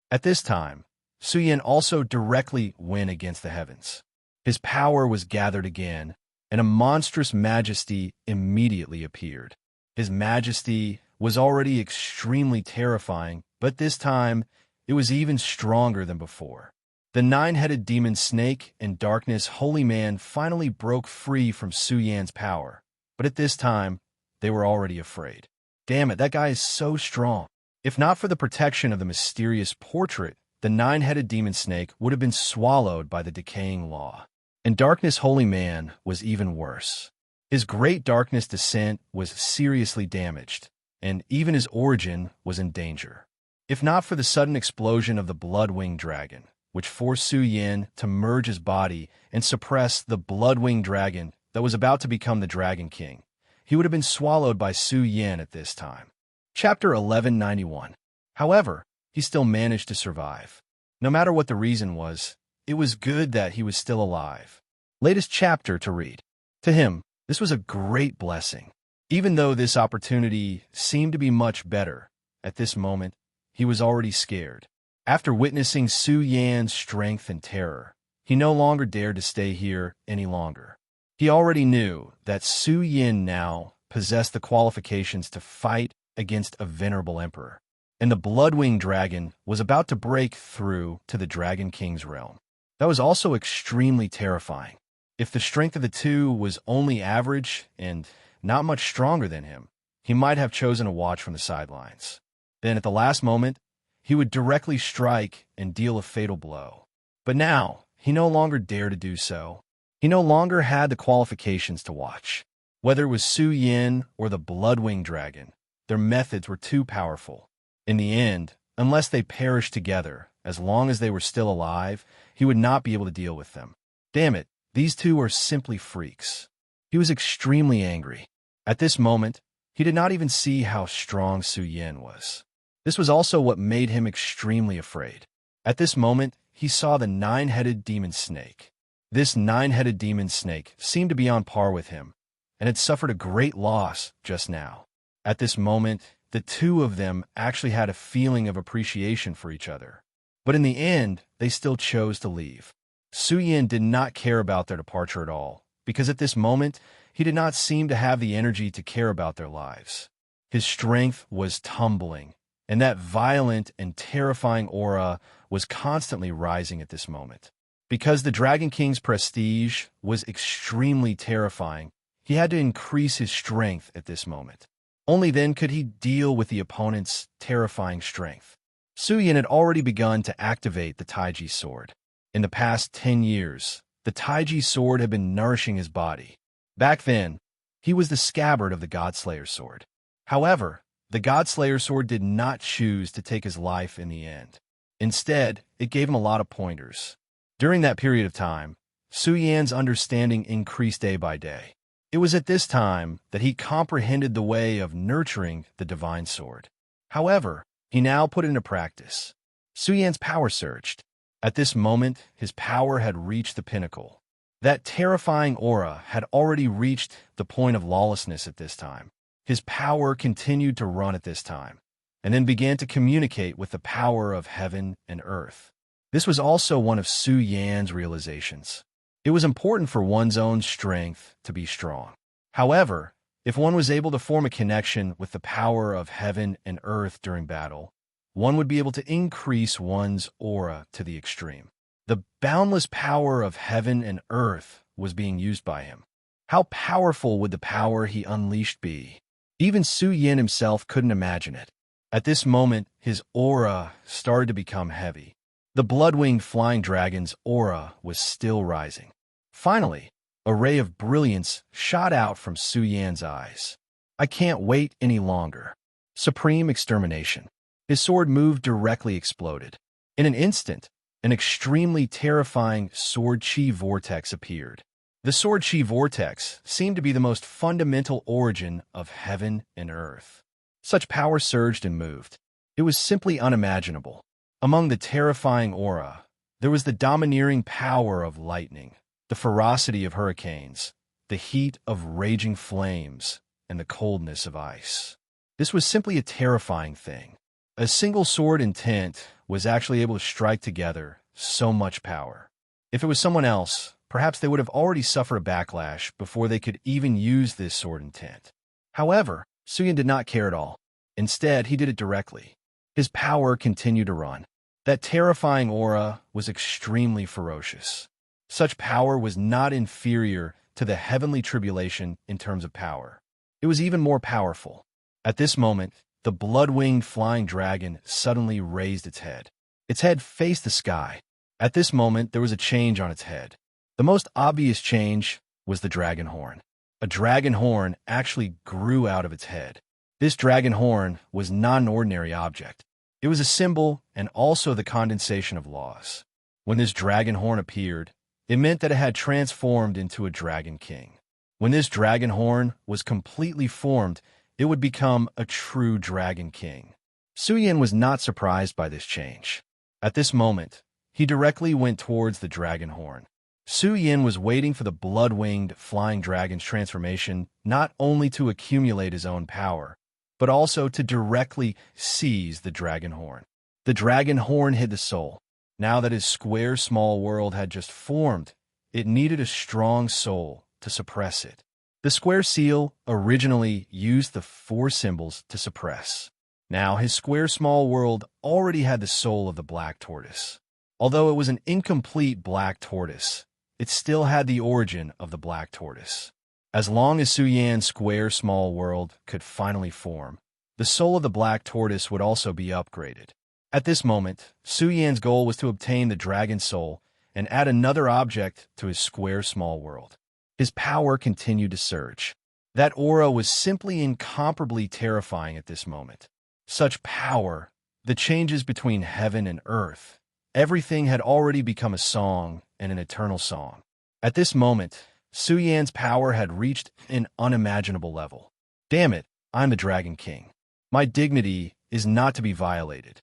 At this time, Su Yan also directly went against the heavens. His power was gathered again, and a monstrous majesty immediately appeared. His majesty was already extremely terrifying, but this time it was even stronger than before. The nine-headed demon snake and darkness holy man finally broke free from Su Yan's power, but at this time, they were already afraid. Damn it, that guy is so strong. If not for the protection of the mysterious portrait, the nine-headed demon snake would have been swallowed by the decaying law. And darkness holy man was even worse. His great darkness descent was seriously damaged, and even his origin was in danger. If not for the sudden explosion of the Blood-Winged Dragon, which forced Su Yan to merge his body and suppress the Blood-Winged Dragon that was about to become the Dragon King, he would have been swallowed by Su Yan at this time. Chapter 1191. However, he still managed to survive. No matter what the reason was, it was good that he was still alive. Latest chapter to read. To him, this was a great blessing. Even though this opportunity seemed to be much better, at this moment, he was already scared. After witnessing Su Yan's strength and terror, he no longer dared to stay here any longer. He already knew that Su Yan now possessed the qualifications to fight against a venerable emperor, and the Blood-Winged Dragon was about to break through to the Dragon King's realm. That was also extremely terrifying. If the strength of the two was only average and not much stronger than him, he might have chosen to watch from the sidelines. Then at the last moment, he would directly strike and deal a fatal blow. But now, he no longer dared to do so. He no longer had the qualifications to watch. Whether it was Su Yan or the Blood-Winged Dragon, their methods were too powerful. In the end, unless they perished together, as long as they were still alive, he would not be able to deal with them. Damn it, these two are simply freaks. He was extremely angry. At this moment, he did not even see how strong Su Yan was. This was also what made him extremely afraid. At this moment, he saw the nine-headed demon snake. This nine-headed demon snake seemed to be on par with him, and had suffered a great loss just now. At this moment, the two of them actually had a feeling of appreciation for each other. But in the end, they still chose to leave. Suyin did not care about their departure at all, because at this moment, he did not seem to have the energy to care about their lives. His strength was tumbling, and that violent and terrifying aura was constantly rising at this moment. Because the Dragon King's prestige was extremely terrifying, he had to increase his strength at this moment. Only then could he deal with the opponent's terrifying strength. Suyin had already begun to activate the Taiji sword. In the past 10 years, the Taiji sword had been nourishing his body. Back then, he was the scabbard of the Godslayer sword. However, the Godslayer sword did not choose to take his life in the end. Instead, it gave him a lot of pointers. During that period of time, Suyan's understanding increased day by day. It was at this time that he comprehended the way of nurturing the divine sword. However, he now put it into practice. Suyan's power surged. At this moment, his power had reached the pinnacle. That terrifying aura had already reached the point of lawlessness at this time. His power continued to run at this time, and then began to communicate with the power of heaven and earth. This was also one of Suyan's realizations. It was important for one's own strength to be strong. However, if one was able to form a connection with the power of heaven and earth during battle, one would be able to increase one's aura to the extreme. The boundless power of heaven and earth was being used by him. How powerful would the power he unleashed be? Even Suyin himself couldn't imagine it. At this moment, his aura started to become heavy. The blood-winged flying dragon's aura was still rising. Finally, a ray of brilliance shot out from Suyan's eyes. I can't wait any longer. Supreme extermination. His sword moved directly exploded. In an instant, an extremely terrifying sword chi vortex appeared. The sword chi vortex seemed to be the most fundamental origin of heaven and earth. Such power surged and moved. It was simply unimaginable. Among the terrifying aura, there was the domineering power of lightning, the ferocity of hurricanes, the heat of raging flames, and the coldness of ice. This was simply a terrifying thing. A single sword intent was actually able to strike together so much power. If it was someone else, perhaps they would have already suffered a backlash before they could even use this sword intent. However, Suyin did not care at all. Instead, he did it directly. His power continued to run. That terrifying aura was extremely ferocious. Such power was not inferior to the heavenly tribulation in terms of power. It was even more powerful. At this moment, the blood-winged flying dragon suddenly raised its head. Its head faced the sky. At this moment, there was a change on its head. The most obvious change was the dragon horn. A dragon horn actually grew out of its head. This dragon horn was not an ordinary object. It was a symbol and also the condensation of laws. When this dragon horn appeared, it meant that it had transformed into a dragon king. When this dragon horn was completely formed, it would become a true dragon king. Suyin was not surprised by this change. At this moment, he directly went towards the dragon horn. Suyin was waiting for the blood-winged flying dragon's transformation not only to accumulate his own power, but also to directly seize the dragon horn. The dragon horn hid the soul. Now that his square small world had just formed, it needed a strong soul to suppress it. The square seal originally used the 4 symbols to suppress. Now his square small world already had the soul of the black tortoise. Although it was an incomplete black tortoise, it still had the origin of the black tortoise. As long as Suyan's square small world could finally form, the soul of the black tortoise would also be upgraded. At this moment, Suyan's goal was to obtain the dragon soul and add another object to his square small world. His power continued to surge. That aura was simply incomparably terrifying at this moment. Such power, the changes between heaven and earth, everything had already become a song and an eternal song. At this moment, Suyan's power had reached an unimaginable level. Damn it, I'm the Dragon King. My dignity is not to be violated.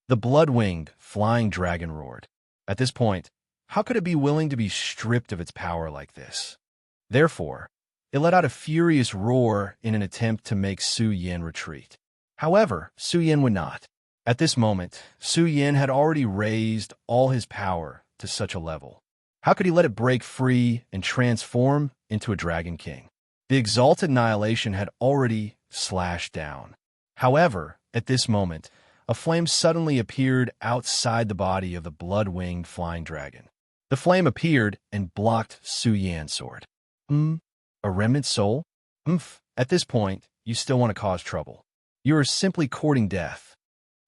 The blood-winged, flying dragon roared. At this point, how could it be willing to be stripped of its power like this? Therefore, It let out a furious roar in an attempt to make Su Yin retreat. However, Su Yin would not. At this moment, Su Yin had already raised all his power to such a level. How could he let it break free and transform into a Dragon King? The exalted annihilation had already slashed down. However, at this moment, a flame suddenly appeared outside the body of the blood-winged flying dragon. The flame appeared and blocked Su Yan's sword. A remnant soul? At this point, you still want to cause trouble. You are simply courting death.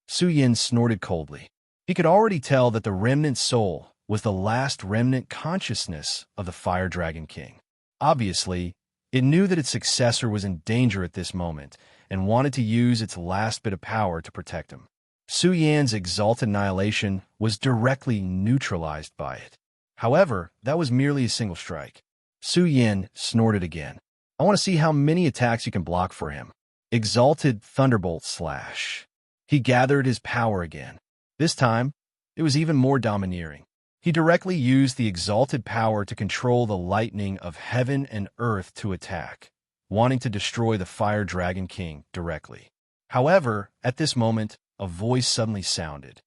Su Yin snorted coldly. He could already tell that the remnant soul was the last remnant consciousness of the Fire Dragon King. Obviously, it knew that its successor was in danger at this moment and wanted to use its last bit of power to protect him. Su Yan's exalted annihilation was directly neutralized by it. However, that was merely a single strike. Su Yin snorted again. I want to see how many attacks you can block for him. Exalted Thunderbolt Slash. He gathered his power again. This time, it was even more domineering. He directly used the exalted power to control the lightning of heaven and earth to attack, wanting to destroy the Fire Dragon King directly. However, at this moment, a voice suddenly sounded.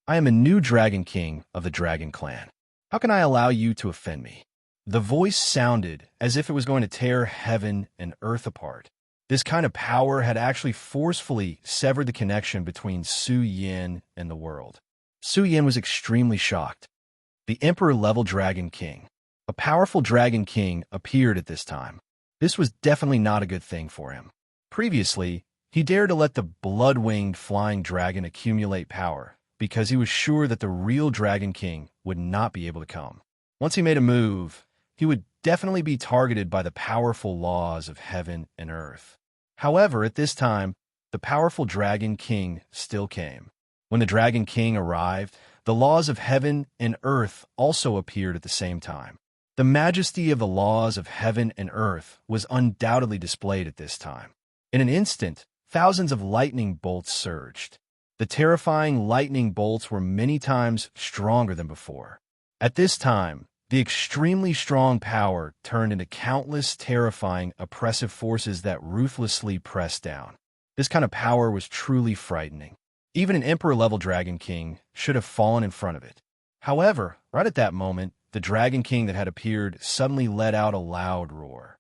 I am a new Dragon King of the Dragon Clan. How can I allow you to offend me? The voice sounded as if it was going to tear heaven and earth apart. This kind of power had actually forcefully severed the connection between Su Yin and the world. Su Yin was extremely shocked. The Emperor-level Dragon King. A powerful Dragon King appeared at this time. This was definitely not a good thing for him. Previously, he dared to let the blood-winged flying dragon accumulate power because he was sure that the real Dragon King would not be able to come. Once he made a move, he would definitely be targeted by the powerful laws of heaven and earth. However, at this time, the powerful Dragon King still came. When the Dragon King arrived, the laws of heaven and earth also appeared at the same time. The majesty of the laws of heaven and earth was undoubtedly displayed at this time. In an instant, thousands of lightning bolts surged. The terrifying lightning bolts were many times stronger than before. At this time, the extremely strong power turned into countless terrifying, oppressive forces that ruthlessly pressed down. This kind of power was truly frightening. Even an Emperor-level Dragon King should have fallen in front of it. However, right at that moment, the Dragon King that had appeared suddenly let out a loud roar.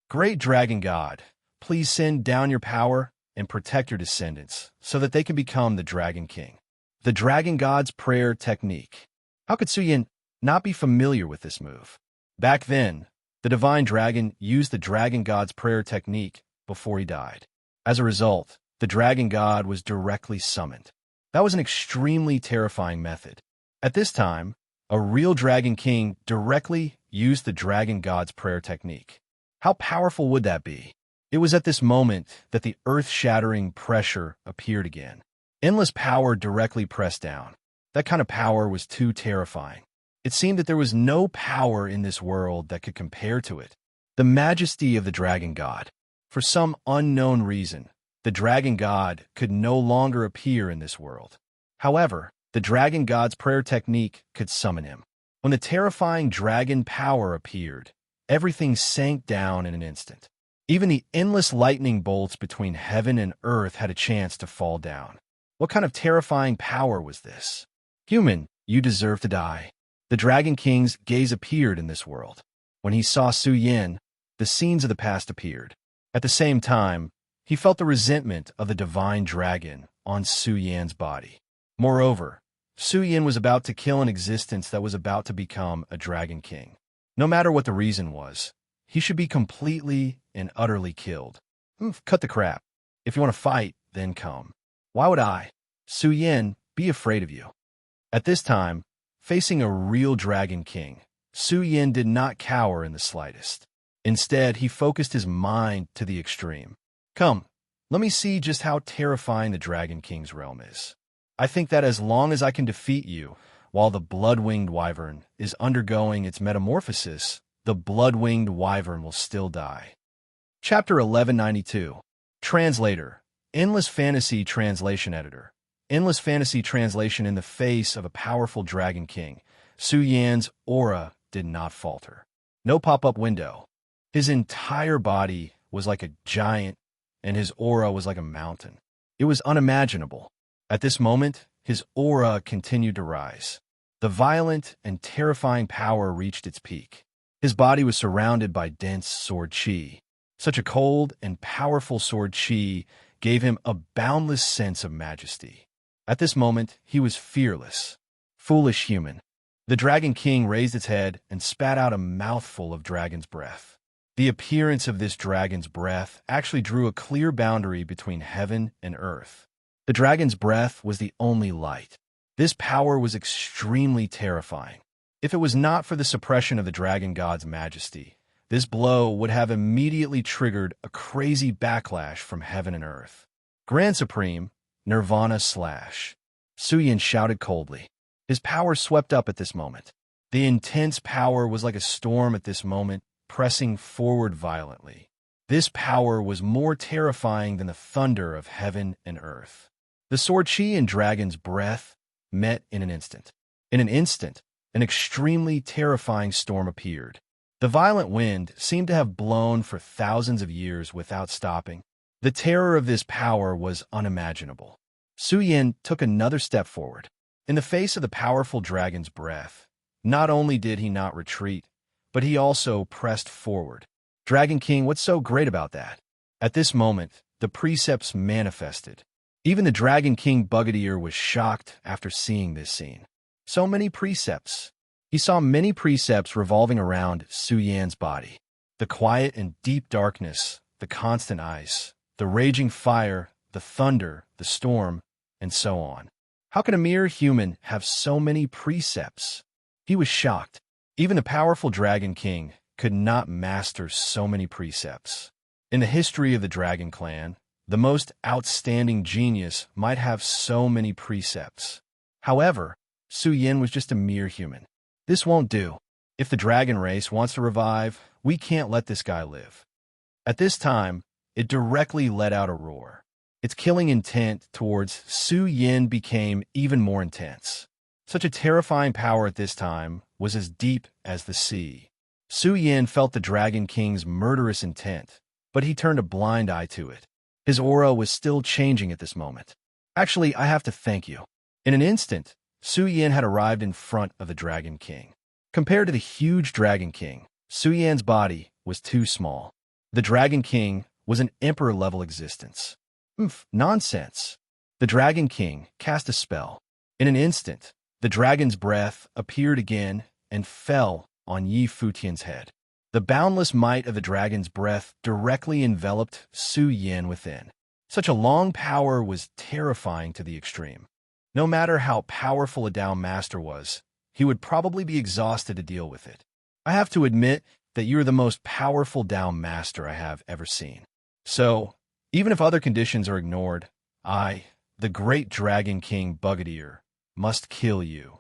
Great Dragon God, please send down your power and protect your descendants so that they can become the Dragon King. The Dragon God's prayer technique. How could Su Yin not be familiar with this move? Back then, the Divine Dragon used the Dragon God's prayer technique before he died. As a result, the Dragon God was directly summoned. That was an extremely terrifying method. At this time, a real Dragon King directly used the Dragon God's prayer technique. How powerful would that be? It was at this moment that the earth-shattering pressure appeared again. Endless power directly pressed down. That kind of power was too terrifying. It seemed that there was no power in this world that could compare to it. The majesty of the Dragon God. For some unknown reason, the Dragon God could no longer appear in this world. However, the Dragon God's prayer technique could summon him. When the terrifying dragon power appeared, everything sank down in an instant. Even the endless lightning bolts between heaven and earth had a chance to fall down. What kind of terrifying power was this? Human, you deserve to die. The Dragon King's gaze appeared in this world. When he saw Su Yin, the scenes of the past appeared. At the same time, he felt the resentment of the divine dragon on Su Yan's body. Moreover, Su Yin was about to kill an existence that was about to become a Dragon King. No matter what the reason was, he should be completely and utterly killed. Cut the crap. If you want to fight, then come. Why would I, Su Yin, be afraid of you? At this time, facing a real Dragon King, Su Yin did not cower in the slightest. Instead, he focused his mind to the extreme. Come, let me see just how terrifying the Dragon King's realm is. I think that as long as I can defeat you, while the blood-winged wyvern is undergoing its metamorphosis, the blood-winged wyvern will still die. Chapter 1192. Translator. Endless Fantasy Translation Editor. Endless Fantasy Translation. In the face of a powerful Dragon King, Su Yan's aura did not falter. No pop-up window. His entire body was like a giant, and his aura was like a mountain. It was unimaginable. At this moment, his aura continued to rise. The violent and terrifying power reached its peak. His body was surrounded by dense sword chi. Such a cold and powerful sword chi gave him a boundless sense of majesty. At this moment, he was fearless. Foolish human. The Dragon King raised its head and spat out a mouthful of dragon's breath. The appearance of this dragon's breath actually drew a clear boundary between heaven and earth. The dragon's breath was the only light. This power was extremely terrifying. If it was not for the suppression of the dragon god's majesty, this blow would have immediately triggered a crazy backlash from heaven and earth. Grand Supreme, Nirvana slash. Suyin shouted coldly. His power swept up at this moment. The intense power was like a storm at this moment, pressing forward violently. This power was more terrifying than the thunder of heaven and earth. The sword chi and dragon's breath met in an instant. In an instant, an extremely terrifying storm appeared. The violent wind seemed to have blown for thousands of years without stopping. The terror of this power was unimaginable. Suyin took another step forward. In the face of the powerful dragon's breath, not only did he not retreat, but he also pressed forward. Dragon King, what's so great about that? At this moment, the precepts manifested. Even the Dragon King Bugadier was shocked after seeing this scene. So many precepts. He saw many precepts revolving around Suyan's body. The quiet and deep darkness, the constant ice, the raging fire, the thunder, the storm, and so on. How can a mere human have so many precepts? He was shocked. Even the powerful Dragon King could not master so many precepts. In the history of the Dragon Clan, the most outstanding genius might have so many precepts. However, Suyin was just a mere human. This won't do. If the dragon race wants to revive, we can't let this guy live. At this time, it directly let out a roar. Its killing intent towards Suyin became even more intense. Such a terrifying power at this time was as deep as the sea. Suyin felt the Dragon King's murderous intent, but he turned a blind eye to it. His aura was still changing at this moment. Actually, I have to thank you. In an instant, Suyin had arrived in front of the Dragon King. Compared to the huge Dragon King, Suyan's body was too small. The Dragon King was an emperor-level existence. Nonsense. The Dragon King cast a spell. In an instant, the dragon's breath appeared again and fell on Yi Futian's head. The boundless might of the dragon's breath directly enveloped Suyin within. Such a long power was terrifying to the extreme. No matter how powerful a Dao Master was, he would probably be exhausted to deal with it. I have to admit that you are the most powerful Dao Master I have ever seen. So, even if other conditions are ignored, I, the great Dragon King Bugadier, must kill you.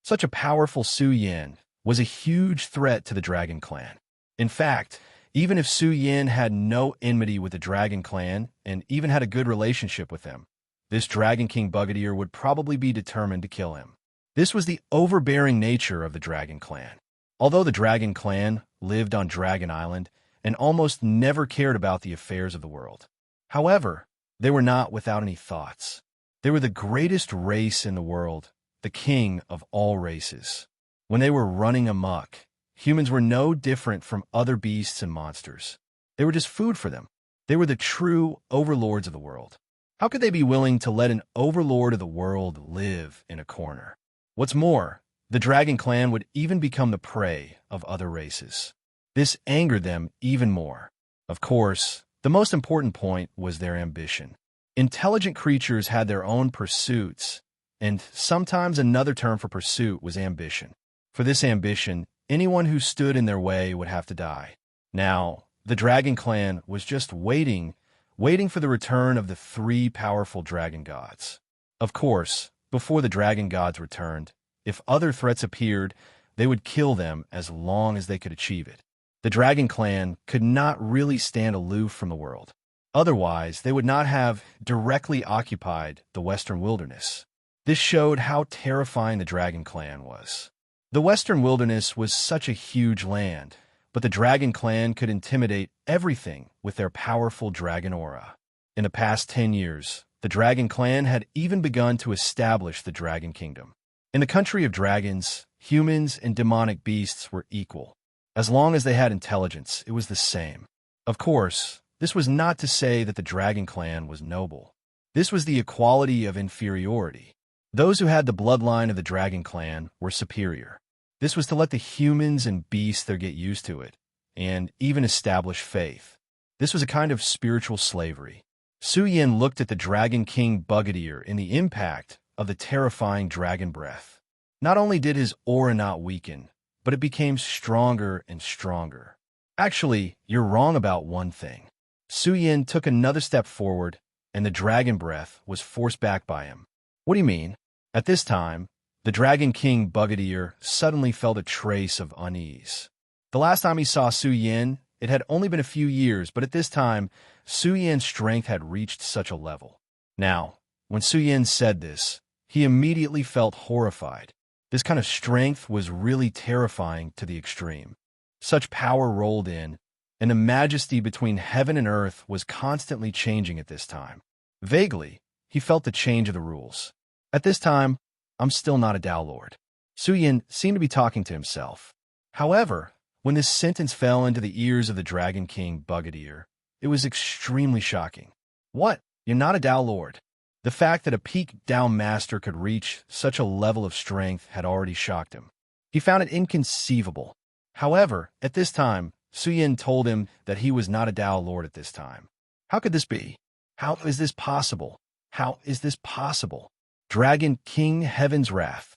Such a powerful Suyin was a huge threat to the Dragon Clan. In fact, even if Suyin had no enmity with the Dragon Clan and even had a good relationship with them, this Dragon King Bugadier would probably be determined to kill him. This was the overbearing nature of the Dragon Clan. Although the Dragon Clan lived on Dragon Island and almost never cared about the affairs of the world. However, they were not without any thoughts. They were the greatest race in the world, the king of all races. When they were running amok, humans were no different from other beasts and monsters. They were just food for them. They were the true overlords of the world. How could they be willing to let an overlord of the world live in a corner? What's more, the Dragon Clan would even become the prey of other races. This angered them even more. Of course, the most important point was their ambition. Intelligent creatures had their own pursuits, and sometimes another term for pursuit was ambition. For this ambition, anyone who stood in their way would have to die. Now, the Dragon Clan was just waiting for the return of the three powerful dragon gods. Of course, before the dragon gods returned, if other threats appeared, they would kill them as long as they could achieve it. The Dragon Clan could not really stand aloof from the world. Otherwise, they would not have directly occupied the Western Wilderness. This showed how terrifying the Dragon Clan was. The Western Wilderness was such a huge land, but the Dragon Clan could intimidate everything with their powerful dragon aura. In the past 10 years, the Dragon Clan had even begun to establish the Dragon Kingdom. In the country of dragons, humans and demonic beasts were equal. As long as they had intelligence, it was the same. Of course, this was not to say that the Dragon Clan was noble. This was the equality of inferiority. Those who had the bloodline of the Dragon Clan were superior. This was to let the humans and beasts there get used to it, and even establish faith. This was a kind of spiritual slavery. Su Yin looked at the Dragon King Bugadier in the impact of the terrifying dragon breath. Not only did his aura not weaken, but it became stronger and stronger. Actually, you're wrong about one thing. Su Yin took another step forward, and the dragon breath was forced back by him. What do you mean? At this time, the Dragon King Bugadier suddenly felt a trace of unease. The last time he saw Su Yin, it had only been a few years, but at this time, Su Yin's strength had reached such a level. Now, when Su Yin said this, he immediately felt horrified. This kind of strength was really terrifying to the extreme. Such power rolled in, and the majesty between heaven and earth was constantly changing at this time. Vaguely, he felt the change of the rules. At this time, I'm still not a Tao Lord. Su Yin seemed to be talking to himself. However, when this sentence fell into the ears of the Dragon King Bugadier, it was extremely shocking. What? You're not a Tao Lord? The fact that a peak Tao Master could reach such a level of strength had already shocked him. He found it inconceivable. However, at this time, Su Yin told him that he was not a Tao Lord at this time. How could this be? How is this possible? How is this possible? Dragon King Heaven's Wrath.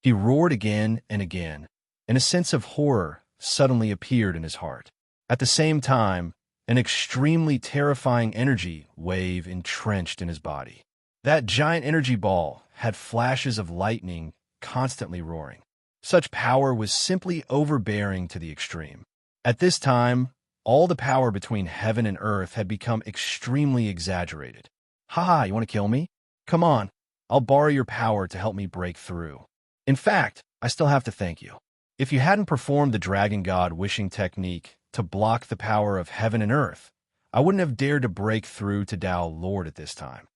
He roared again and again, and a sense of horror suddenly appeared in his heart. At the same time, an extremely terrifying energy wave entrenched in his body. That giant energy ball had flashes of lightning constantly roaring. Such power was simply overbearing to the extreme. At this time, all the power between heaven and earth had become extremely exaggerated. Haha, you want to kill me? Come on, I'll borrow your power to help me break through. In fact, I still have to thank you. If you hadn't performed the Dragon God wishing technique to block the power of heaven and earth, I wouldn't have dared to break through to Tao Lord at this time.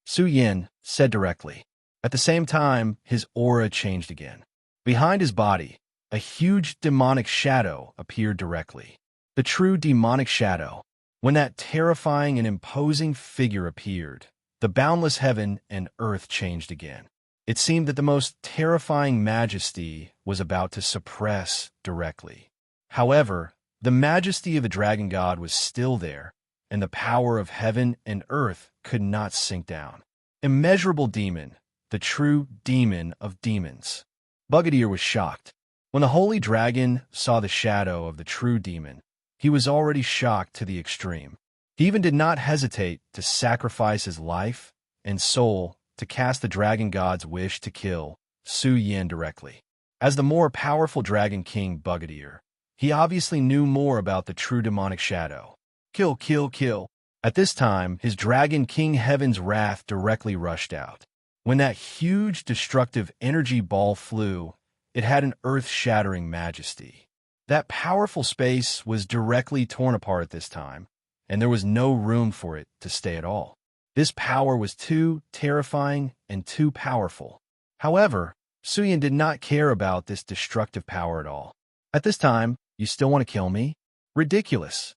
Su Yin said directly. At the same time, his aura changed again. Behind his body, a huge demonic shadow appeared directly. The true demonic shadow. When that terrifying and imposing figure appeared, the boundless heaven and earth changed again. It seemed that the most terrifying majesty was about to suppress directly. However, the majesty of the Dragon God was still there, and the power of heaven and earth could not sink down. Immeasurable demon, the true demon of demons. Bugadier was shocked. When the holy dragon saw the shadow of the true demon, he was already shocked to the extreme. He even did not hesitate to sacrifice his life and soul to cast the Dragon God's wish to kill Su Yin directly. As the more powerful Dragon King Bugadier, he obviously knew more about the true demonic shadow. Kill, kill, kill. At this time, his Dragon King Heaven's wrath directly rushed out. When that huge destructive energy ball flew, it had an earth-shattering majesty. That powerful space was directly torn apart at this time, and there was no room for it to stay at all. This power was too terrifying and too powerful. However, Su Yin did not care about this destructive power at all. At this time, you still want to kill me? Ridiculous.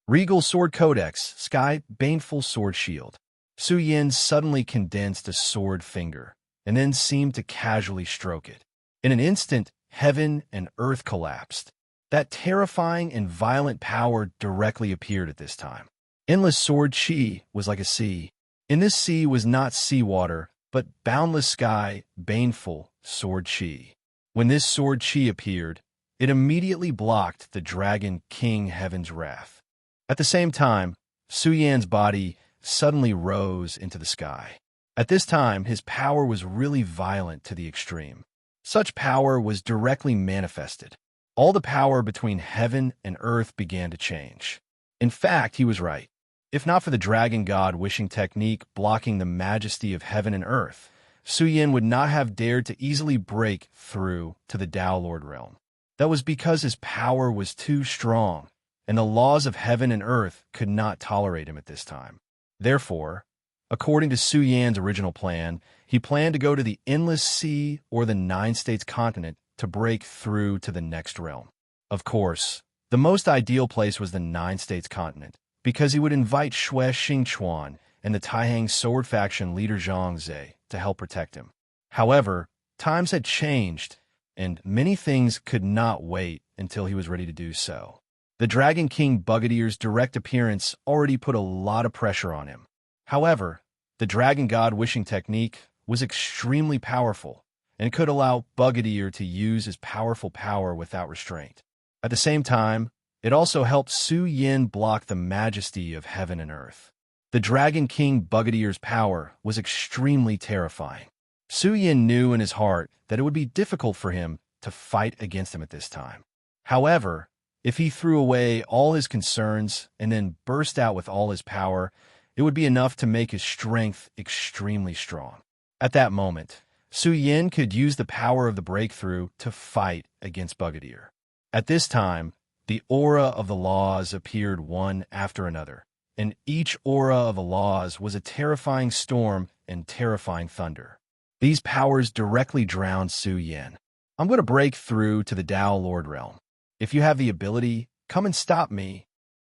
Regal Sword Codex, Sky Baneful Sword Shield. Su Yin suddenly condensed a sword finger, and then seemed to casually stroke it. In an instant, heaven and earth collapsed. That terrifying and violent power directly appeared at this time. Endless sword chi was like a sea. In this sea was not seawater, but boundless sky, baneful sword chi. When this sword chi appeared, it immediately blocked the Dragon King Heaven's wrath. At the same time, Su Yan's body suddenly rose into the sky. At this time, his power was really violent to the extreme. Such power was directly manifested. All the power between heaven and earth began to change. In fact, he was right. If not for the Dragon God wishing technique blocking the majesty of heaven and earth, Su Yin would not have dared to easily break through to the Tao Lord realm. That was because his power was too strong, and the laws of heaven and earth could not tolerate him at this time. Therefore, according to Su Yan's original plan, he planned to go to the Endless Sea or the Nine States continent to break through to the next realm. Of course, the most ideal place was the Nine States continent, because he would invite Xue Xingchuan and the Taihang sword faction leader Zhang Ze to help protect him. However, times had changed, and many things could not wait until he was ready to do so. The Dragon King Bugadeer's direct appearance already put a lot of pressure on him. However, the Dragon God wishing technique was extremely powerful and could allow Bugadeer to use his powerful power without restraint. At the same time, it also helped Su Yin block the majesty of heaven and earth. The Dragon King Bugadeer's power was extremely terrifying. Su Yin knew in his heart that it would be difficult for him to fight against him at this time. However, if he threw away all his concerns and then burst out with all his power, it would be enough to make his strength extremely strong. At that moment, Su Yin could use the power of the breakthrough to fight against Bugadeer. At this time, the aura of the laws appeared one after another, and each aura of the laws was a terrifying storm and terrifying thunder. These powers directly drowned Su Yin. I'm going to break through to the Tao Lord realm. If you have the ability, come and stop me.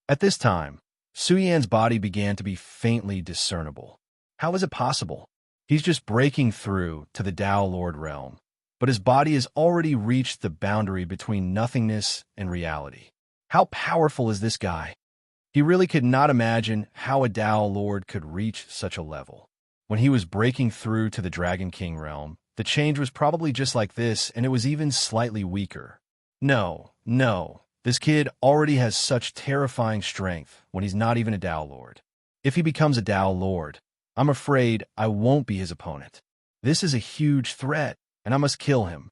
At this time, Su Yan's body began to be faintly discernible. How is it possible? He's just breaking through to the Tao Lord realm, but his body has already reached the boundary between nothingness and reality. How powerful is this guy? He really could not imagine how a Tao Lord could reach such a level. When he was breaking through to the Dragon King realm, the change was probably just like this, and it was even slightly weaker. No, this kid already has such terrifying strength when he's not even a Tao Lord. If he becomes a Tao Lord, I'm afraid I won't be his opponent. This is a huge threat, and I must kill him.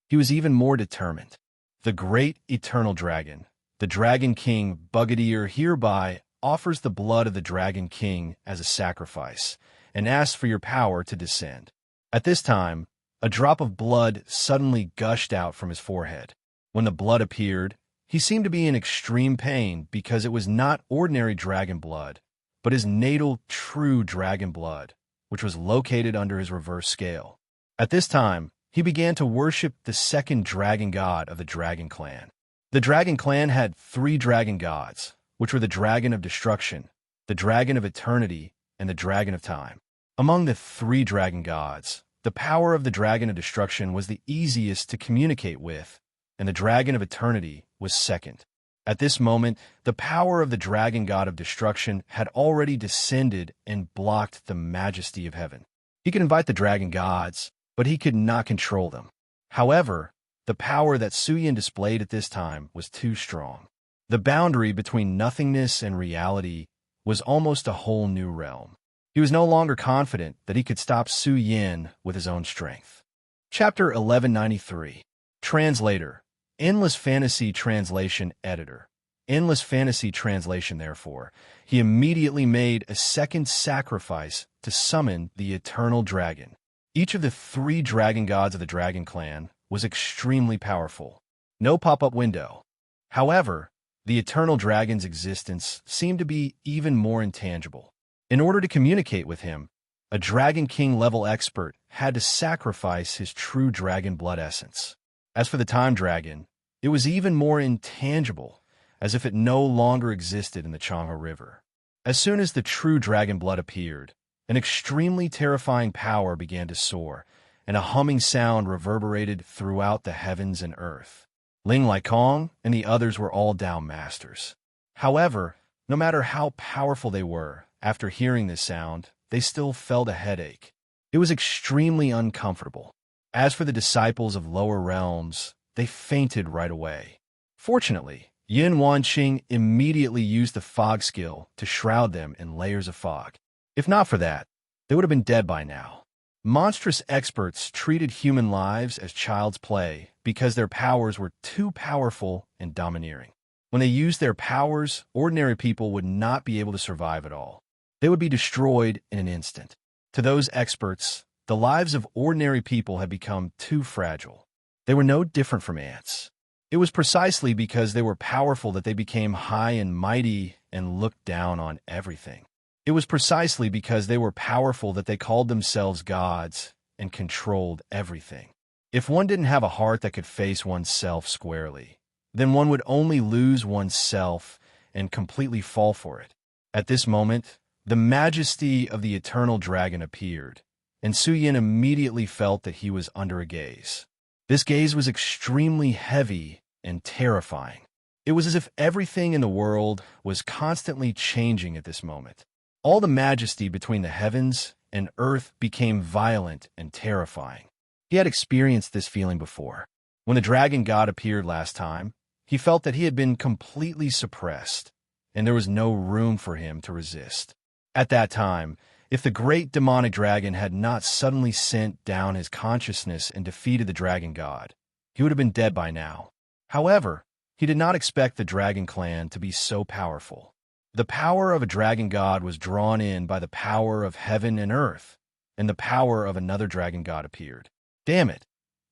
He was even more determined. The great eternal dragon, the Dragon King Bugadeer, hereby offers the blood of the Dragon King as a sacrifice and asks for your power to descend. At this time, a drop of blood suddenly gushed out from his forehead. When the blood appeared, he seemed to be in extreme pain because it was not ordinary dragon blood, but his natal true dragon blood, which was located under his reverse scale. At this time, he began to worship the second dragon god of the Dragon Clan. The Dragon Clan had 3 dragon gods, which were the Dragon of Destruction, the Dragon of Eternity, and the Dragon of Time. Among the 3 dragon gods, the power of the Dragon of Destruction was the easiest to communicate with, and the Dragon of Eternity was second. At this moment, the power of the Dragon God of Destruction had already descended and blocked the majesty of heaven. He could invite the dragon gods, but he could not control them. However, the power that Su Yin displayed at this time was too strong. The boundary between nothingness and reality was almost a whole new realm. He was no longer confident that he could stop Su Yin with his own strength. Chapter 1193. Translator. Endless Fantasy Translation Editor. Endless Fantasy Translation, therefore, he immediately made a second sacrifice to summon the Eternal Dragon. Each of the 3 dragon gods of the Dragon Clan was extremely powerful. No pop-up window. However, the Eternal Dragon's existence seemed to be even more intangible. In order to communicate with him, a Dragon King level expert had to sacrifice his true dragon blood essence. As for the Time Dragon, it was even more intangible, as if it no longer existed in the Changhe River. As soon as the true dragon blood appeared, an extremely terrifying power began to soar, and a humming sound reverberated throughout the heavens and earth. Ling Laikong and the others were all Tao masters. However, no matter how powerful they were, after hearing this sound, they still felt a headache. It was extremely uncomfortable. As for the disciples of lower realms, they fainted right away. Fortunately, Yin Wanqing immediately used the fog skill to shroud them in layers of fog. If not for that, they would have been dead by now. Monstrous experts treated human lives as child's play because their powers were too powerful and domineering. When they used their powers, ordinary people would not be able to survive at all. They would be destroyed in an instant. To those experts, the lives of ordinary people had become too fragile. They were no different from ants. It was precisely because they were powerful that they became high and mighty and looked down on everything. It was precisely because they were powerful that they called themselves gods and controlled everything. If one didn't have a heart that could face oneself squarely, then one would only lose oneself and completely fall for it. At this moment, the majesty of the eternal dragon appeared, and Su Yin immediately felt that he was under a gaze. This gaze was extremely heavy and terrifying. It was as if everything in the world was constantly changing at this moment. All the majesty between the heavens and earth became violent and terrifying. He had experienced this feeling before. When the dragon god appeared last time, he felt that he had been completely suppressed, and there was no room for him to resist. At that time, if the great demonic dragon had not suddenly sent down his consciousness and defeated the dragon god, he would have been dead by now. However, he did not expect the dragon clan to be so powerful. The power of a dragon god was drawn in by the power of heaven and earth, and the power of another dragon god appeared. Damn it!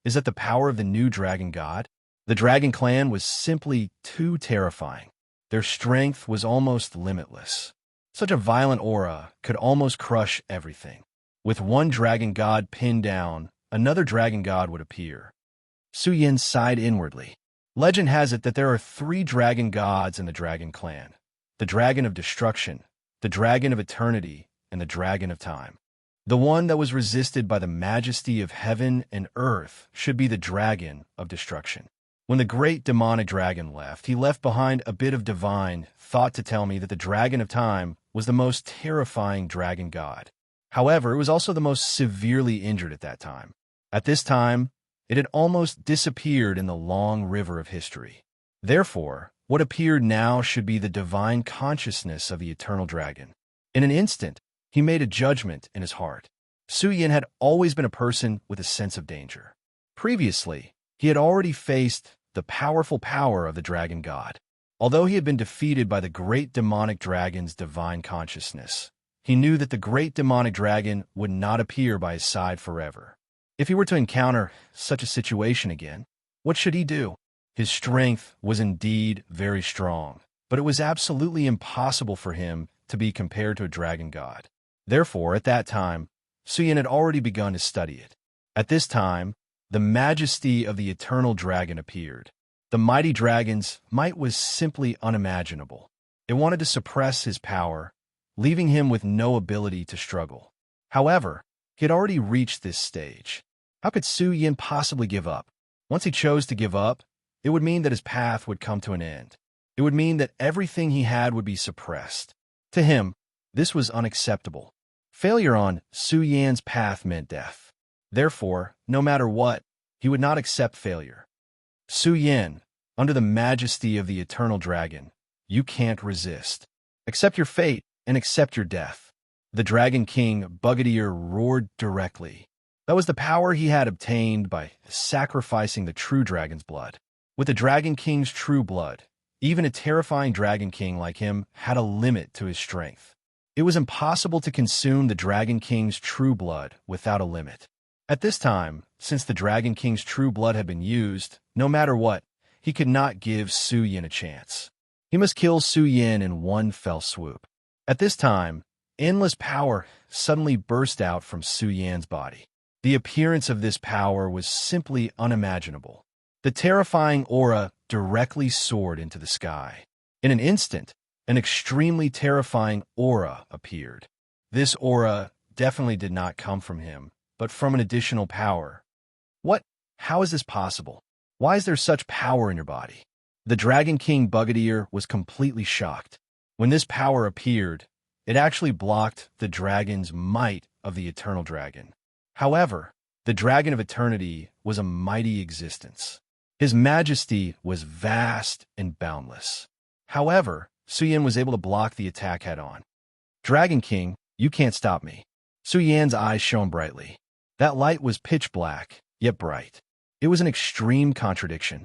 Is that the power of the new dragon god? The dragon clan was simply too terrifying. Their strength was almost limitless. Such a violent aura could almost crush everything. With one dragon god pinned down, another dragon god would appear. Su Yin sighed inwardly. Legend has it that there are 3 dragon gods in the dragon clan: the dragon of destruction, the dragon of eternity, and the dragon of time. The one that was resisted by the majesty of heaven and earth should be the dragon of destruction. When the great demonic dragon left, he left behind a bit of divine thought to tell me that the dragon of time was the most terrifying dragon god. However, it was also the most severely injured at that time. At this time, it had almost disappeared in the long river of history. Therefore, what appeared now should be the divine consciousness of the eternal dragon. In an instant, he made a judgment in his heart. Su Yin had always been a person with a sense of danger. Previously, he had already faced the powerful power of the dragon god. Although he had been defeated by the great demonic dragon's divine consciousness, he knew that the great demonic dragon would not appear by his side forever. If he were to encounter such a situation again, what should he do? His strength was indeed very strong, but it was absolutely impossible for him to be compared to a dragon god. Therefore, at that time, Su Yin had already begun to study it. At this time, the majesty of the eternal dragon appeared. The mighty dragon's might was simply unimaginable. It wanted to suppress his power, leaving him with no ability to struggle. However, he had already reached this stage. How could Su Yin possibly give up? Once he chose to give up, it would mean that his path would come to an end. It would mean that everything he had would be suppressed. To him, this was unacceptable. Failure on Su Yan's path meant death. Therefore, no matter what, he would not accept failure. Su Yin, under the majesty of the eternal dragon, you can't resist. Accept your fate and accept your death. The Dragon King Bugadier roared directly. That was the power he had obtained by sacrificing the true dragon's blood. With the Dragon King's true blood, even a terrifying Dragon King like him had a limit to his strength. It was impossible to consume the Dragon King's true blood without a limit. At this time, since the Dragon King's true blood had been used, no matter what, he could not give Su Yin a chance. He must kill Su Yin in one fell swoop. At this time, endless power suddenly burst out from Su Yan's body. The appearance of this power was simply unimaginable. The terrifying aura directly soared into the sky. In an instant, an extremely terrifying aura appeared. This aura definitely did not come from him, but from an additional power. What? How is this possible? Why is there such power in your body? The Dragon King Bugadier was completely shocked. When this power appeared, it actually blocked the dragon's might of the eternal dragon. However, the dragon of eternity was a mighty existence. His majesty was vast and boundless. However, Su Yin was able to block the attack head-on. Dragon King, you can't stop me. Su Yan's eyes shone brightly. That light was pitch black, yet bright. It was an extreme contradiction.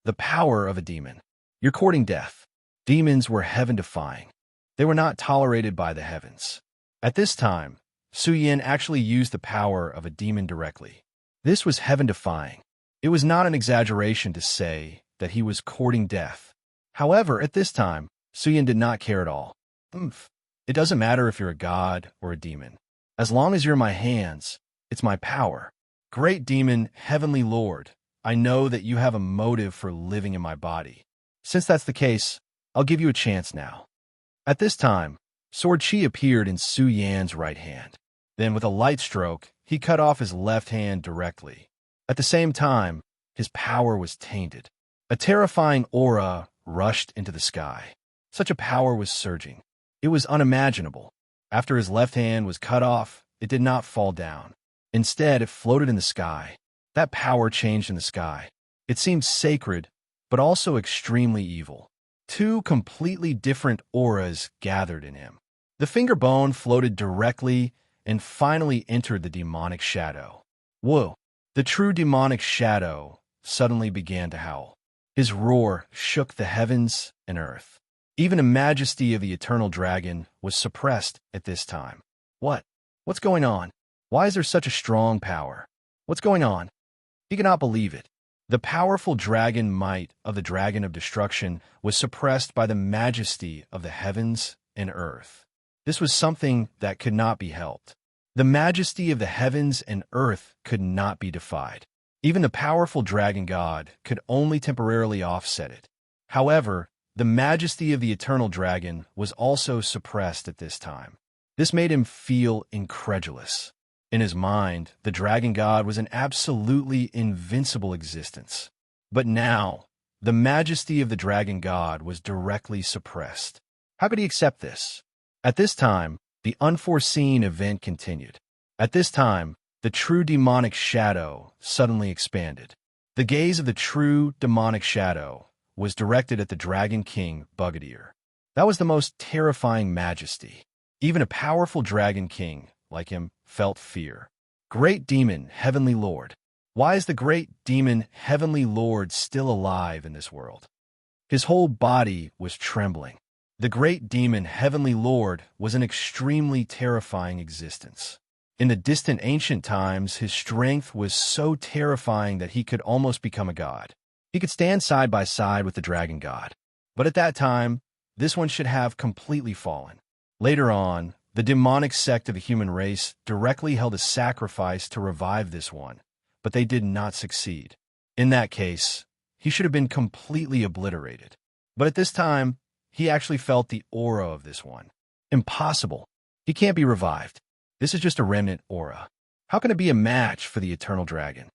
The power of a demon. You're courting death. Demons were heaven-defying. They were not tolerated by the heavens. At this time, Su Yin actually used the power of a demon directly. This was heaven-defying. It was not an exaggeration to say that he was courting death. However, at this time, Suyin did not care at all. It doesn't matter if you're a god or a demon. As long as you're in my hands, it's my power. Great demon, heavenly lord, I know that you have a motive for living in my body. Since that's the case, I'll give you a chance now. At this time, Sword Chi appeared in Su Yan's right hand. Then, with a light stroke, he cut off his left hand directly. At the same time, his power was tainted. A terrifying aura rushed into the sky. Such a power was surging. It was unimaginable. After his left hand was cut off, it did not fall down. Instead, it floated in the sky. That power changed in the sky. It seemed sacred, but also extremely evil. Two completely different auras gathered in him. The finger bone floated directly and finally entered the demonic shadow. Whoa! The true demonic shadow suddenly began to howl. His roar shook the heavens and earth. Even the majesty of the eternal dragon was suppressed at this time. What's going on? Why is there such a strong power? What's going on? He could not believe it. The powerful dragon might of the dragon of destruction was suppressed by the majesty of the heavens and earth. This was something that could not be helped. The majesty of the heavens and earth could not be defied. Even the powerful dragon god could only temporarily offset it. However, the majesty of the eternal dragon was also suppressed at this time. This made him feel incredulous. In his mind, the dragon god was an absolutely invincible existence. But now, the majesty of the dragon god was directly suppressed. How could he accept this? At this time, the unforeseen event continued. At this time, the true demonic shadow suddenly expanded. The gaze of the true demonic shadow was directed at the Dragon King Bugadier. That was the most terrifying majesty. Even a powerful Dragon King, like him, felt fear. Great Demon, Heavenly Lord. Why is the Great Demon, Heavenly Lord still alive in this world? His whole body was trembling. The Great Demon, Heavenly Lord, was an extremely terrifying existence. In the distant ancient times, his strength was so terrifying that he could almost become a god. He could stand side by side with the dragon god. But at that time, this one should have completely fallen. Later on, the demonic sect of the human race directly held a sacrifice to revive this one, but they did not succeed. In that case, he should have been completely obliterated. But at this time, he actually felt the aura of this one. Impossible. He can't be revived. This is just a remnant aura. How can it be a match for the eternal dragon?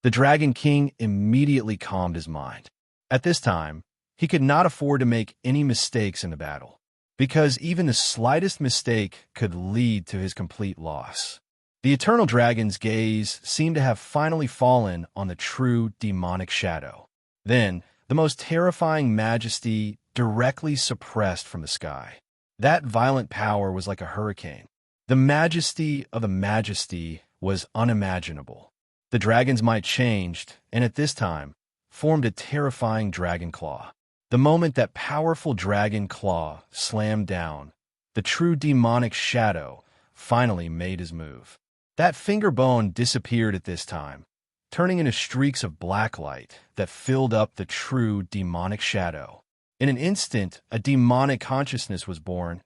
The Dragon King immediately calmed his mind. At this time, he could not afford to make any mistakes in the battle, because even the slightest mistake could lead to his complete loss. The eternal dragon's gaze seemed to have finally fallen on the true demonic shadow. Then, the most terrifying majesty directly suppressed from the sky. That violent power was like a hurricane. The majesty of the majesty was unimaginable. The dragon's might changed, and at this time, formed a terrifying dragon claw. The moment that powerful dragon claw slammed down, the true demonic shadow finally made his move. That finger bone disappeared at this time, turning into streaks of black light that filled up the true demonic shadow. In an instant, a demonic consciousness was born.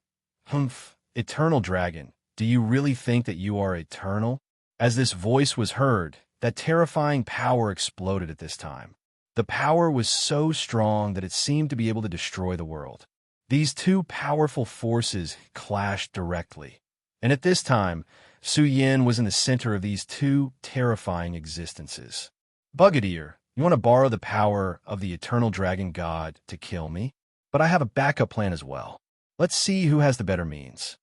Eternal dragon, do you really think that you are eternal? As this voice was heard, that terrifying power exploded at this time. The power was so strong that it seemed to be able to destroy the world. These two powerful forces clashed directly. And at this time, Su Yin was in the center of these two terrifying existences. Bugadier, you want to borrow the power of the eternal dragon god to kill me? But I have a backup plan as well. Let's see who has the better means.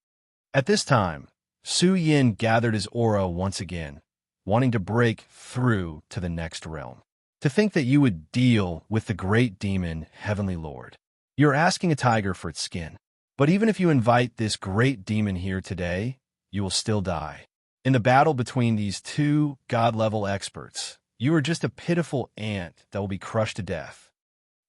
At this time, Su Yin gathered his aura once again, wanting to break through to the next realm. To think that you would deal with the great demon, Heavenly Lord. You're asking a tiger for its skin. But even if you invite this great demon here today, you will still die. In the battle between these two god-level experts, you are just a pitiful ant that will be crushed to death.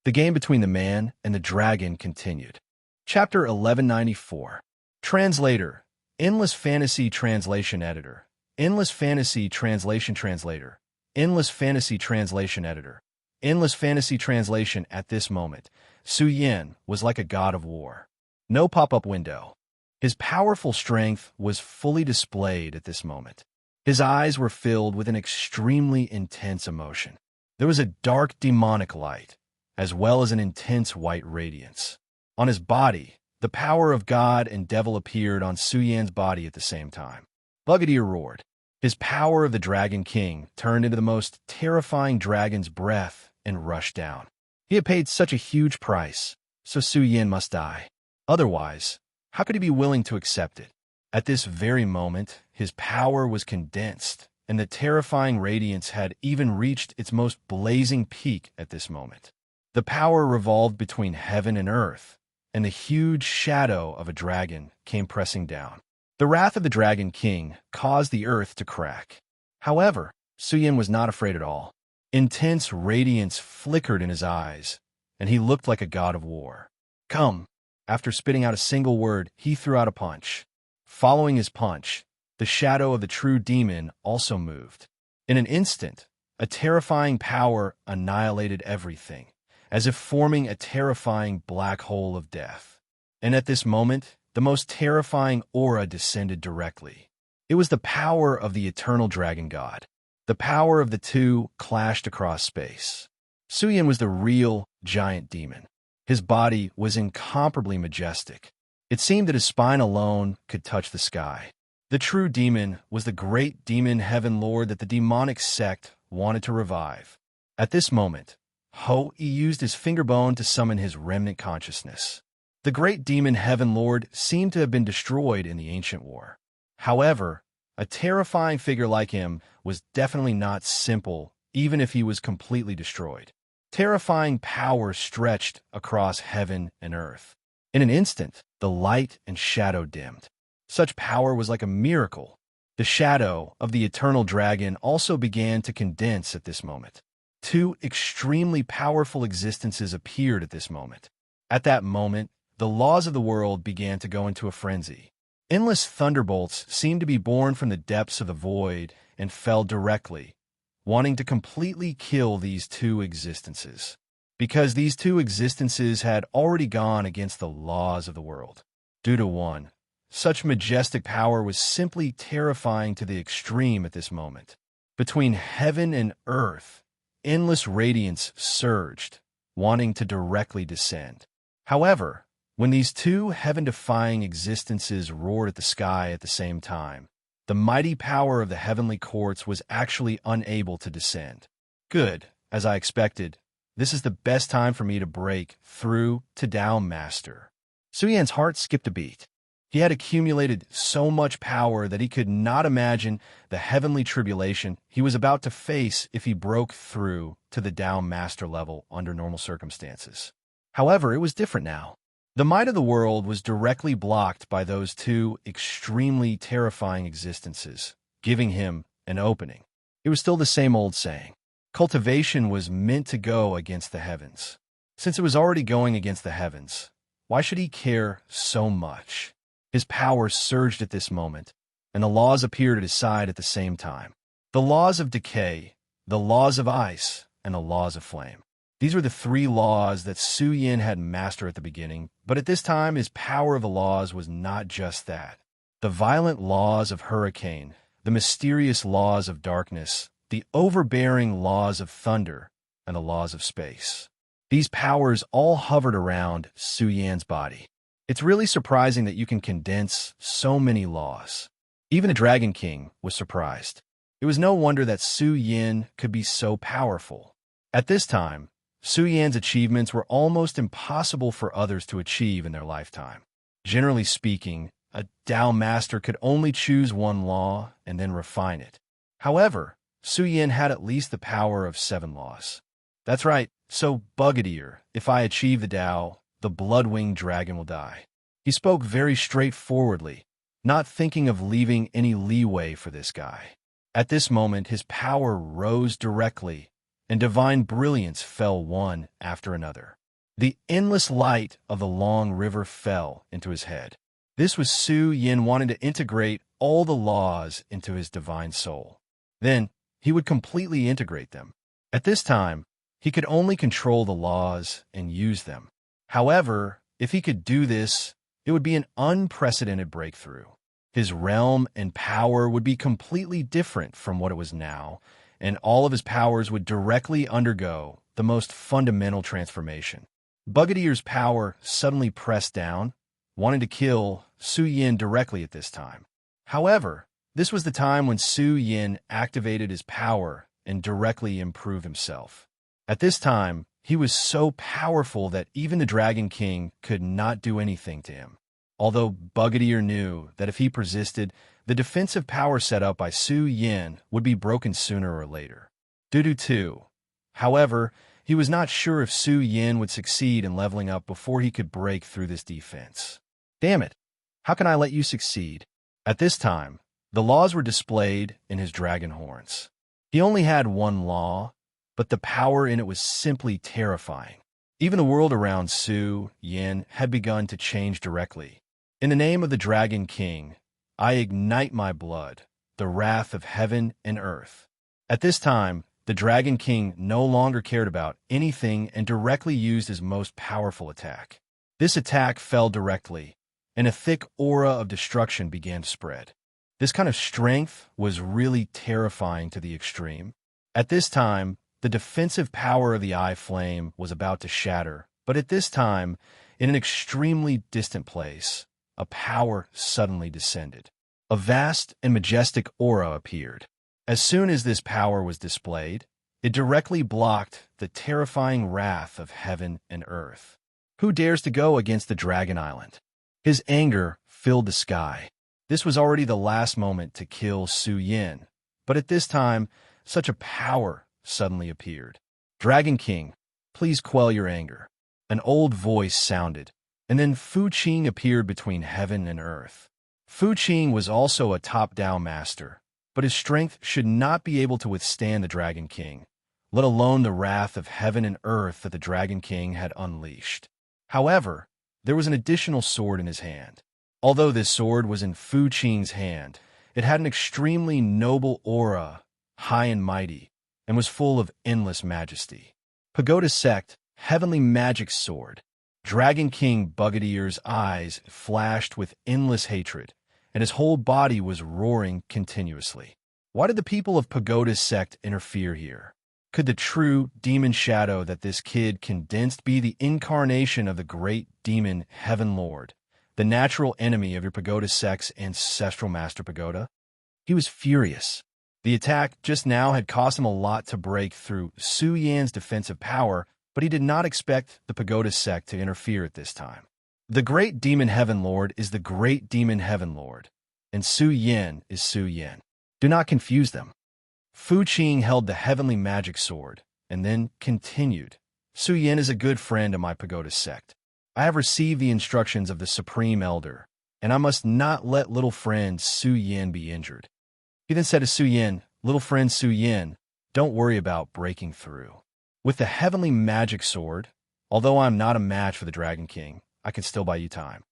The game between the man and the dragon continued. Chapter 1194. Translator. Endless Fantasy Translation Editor. Endless Fantasy Translation Translator. Endless Fantasy Translation Editor. Endless fantasy translation at this moment. Su Yin was like a god of war. No pop-up window. His powerful strength was fully displayed at this moment. His eyes were filled with an extremely intense emotion. There was a dark demonic light, as well as an intense white radiance. On his body, the power of God and devil appeared on Su Yan's body at the same time. Bugadier roared. His power of the Dragon King turned into the most terrifying dragon's breath and rushed down. He had paid such a huge price, so Su Yin must die. Otherwise, how could he be willing to accept it? At this very moment, his power was condensed, and the terrifying radiance had even reached its most blazing peak at this moment. The power revolved between heaven and earth, and the huge shadow of a dragon came pressing down. The wrath of the Dragon King caused the earth to crack. However, Su Yin was not afraid at all. Intense radiance flickered in his eyes, and he looked like a god of war. Come! After spitting out a single word, he threw out a punch. Following his punch, the shadow of the true demon also moved. In an instant, a terrifying power annihilated everything, as if forming a terrifying black hole of death. And at this moment, the most terrifying aura descended directly. It was the power of the eternal dragon god. The power of the two clashed across space. Su Yin was the real giant demon. His body was incomparably majestic. It seemed that his spine alone could touch the sky. The true demon was the great demon heaven lord that the demonic sect wanted to revive. At this moment, Ho used his finger bone to summon his remnant consciousness. The great demon heaven lord seemed to have been destroyed in the ancient war. However, a terrifying figure like him was definitely not simple, even if he was completely destroyed. Terrifying power stretched across heaven and earth. In an instant, the light and shadow dimmed. Such power was like a miracle. The shadow of the eternal dragon also began to condense at this moment. Two extremely powerful existences appeared at this moment. At that moment, the laws of the world began to go into a frenzy. Endless thunderbolts seemed to be born from the depths of the void and fell directly, wanting to completely kill these two existences. Because these two existences had already gone against the laws of the world. Due to one, such majestic power was simply terrifying to the extreme at this moment. Between heaven and earth, endless radiance surged, wanting to directly descend. However, when these two heaven-defying existences roared at the sky at the same time, the mighty power of the heavenly courts was actually unable to descend. Good, as I expected, this is the best time for me to break through to Tao Master. Su Yan's heart skipped a beat. He had accumulated so much power that he could not imagine the heavenly tribulation he was about to face if he broke through to the Tao Master level under normal circumstances. However, it was different now. The might of the world was directly blocked by those two extremely terrifying existences, giving him an opening. It was still the same old saying. Cultivation was meant to go against the heavens. Since it was already going against the heavens, why should he care so much? His power surged at this moment, and the laws appeared at his side at the same time. The laws of decay, the laws of ice, and the laws of flame. These were the three laws that Su Yin had mastered at the beginning, but at this time his power of the laws was not just that. The violent laws of hurricane, the mysterious laws of darkness, the overbearing laws of thunder, and the laws of space. These powers all hovered around Su Yan's body. It's really surprising that you can condense so many laws. Even the Dragon King was surprised. It was no wonder that Su Yin could be so powerful. At this time, Su Yan's achievements were almost impossible for others to achieve in their lifetime. Generally speaking, a Tao Master could only choose one law and then refine it. However, Su Yin had at least the power of 7 laws. That's right, so Bugadier, if I achieve the Tao, the blood-winged dragon will die. He spoke very straightforwardly, not thinking of leaving any leeway for this guy. At this moment, his power rose directly, and divine brilliance fell one after another. The endless light of the long river fell into his head. This was Su Yin wanting to integrate all the laws into his divine soul. Then, he would completely integrate them. At this time, He could only control the laws and use them. However, if he could do this, it would be an unprecedented breakthrough. His realm and power would be completely different from what it was now, and all of his powers would directly undergo the most fundamental transformation. Bugadeer's power suddenly pressed down, wanting to kill Su Yin directly at this time. However, this was the time when Su Yin activated his power and directly improved himself. At this time, he was so powerful that even the Dragon King could not do anything to him. Although Bugadeer knew that if he persisted, the defensive power set up by Su Yin would be broken sooner or later. Dudu too. However, he was not sure if Su Yin would succeed in leveling up before he could break through this defense. Damn it! How can I let you succeed? At this time, the laws were displayed in his dragon horns. He only had one law, but the power in it was simply terrifying. Even the world around Su Yin had begun to change directly. In the name of the Dragon King, I ignite my blood, the wrath of heaven and earth. At this time, the Dragon King no longer cared about anything and directly used his most powerful attack. This attack fell directly, and a thick aura of destruction began to spread. This kind of strength was really terrifying to the extreme. At this time, the defensive power of the Eye Flame was about to shatter, but at this time, in an extremely distant place, a power suddenly descended. A vast and majestic aura appeared. As soon as this power was displayed, it directly blocked the terrifying wrath of heaven and earth. Who dares to go against the Dragon Island? His anger filled the sky. This was already the last moment to kill Su Yin, but at this time, such a power suddenly appeared. Dragon King, please quell your anger. An old voice sounded, and then Fu Qing appeared between heaven and earth. Fu Qing was also a top-down master, but his strength should not be able to withstand the Dragon King, let alone the wrath of heaven and earth that the Dragon King had unleashed. However, there was an additional sword in his hand. Although this sword was in Fu Qing's hand, it had an extremely noble aura, high and mighty, and was full of endless majesty. Pagoda Sect, Heavenly Magic Sword. Dragon King Bugadeer's eyes flashed with endless hatred, and his whole body was roaring continuously. Why did the people of Pagoda Sect interfere here? Could the true demon shadow that this kid condensed be the incarnation of the great demon Heaven Lord, the natural enemy of your Pagoda Sect's ancestral master Pagoda? He was furious. The attack just now had cost him a lot to break through Su Yan's defensive power, but he did not expect the Pagoda Sect to interfere at this time. The great demon Heaven Lord is the great demon Heaven Lord, and Su Yin is Su Yin. Do not confuse them. Fu Qing held the heavenly magic sword, and then continued. Su Yin is a good friend of my Pagoda Sect. I have received the instructions of the Supreme Elder, and I must not let little friend Su Yin be injured. He then said to Su Yin, little friend Su Yin, don't worry about breaking through. With the heavenly magic sword, although I am not a match for the Dragon King, I can still buy you time.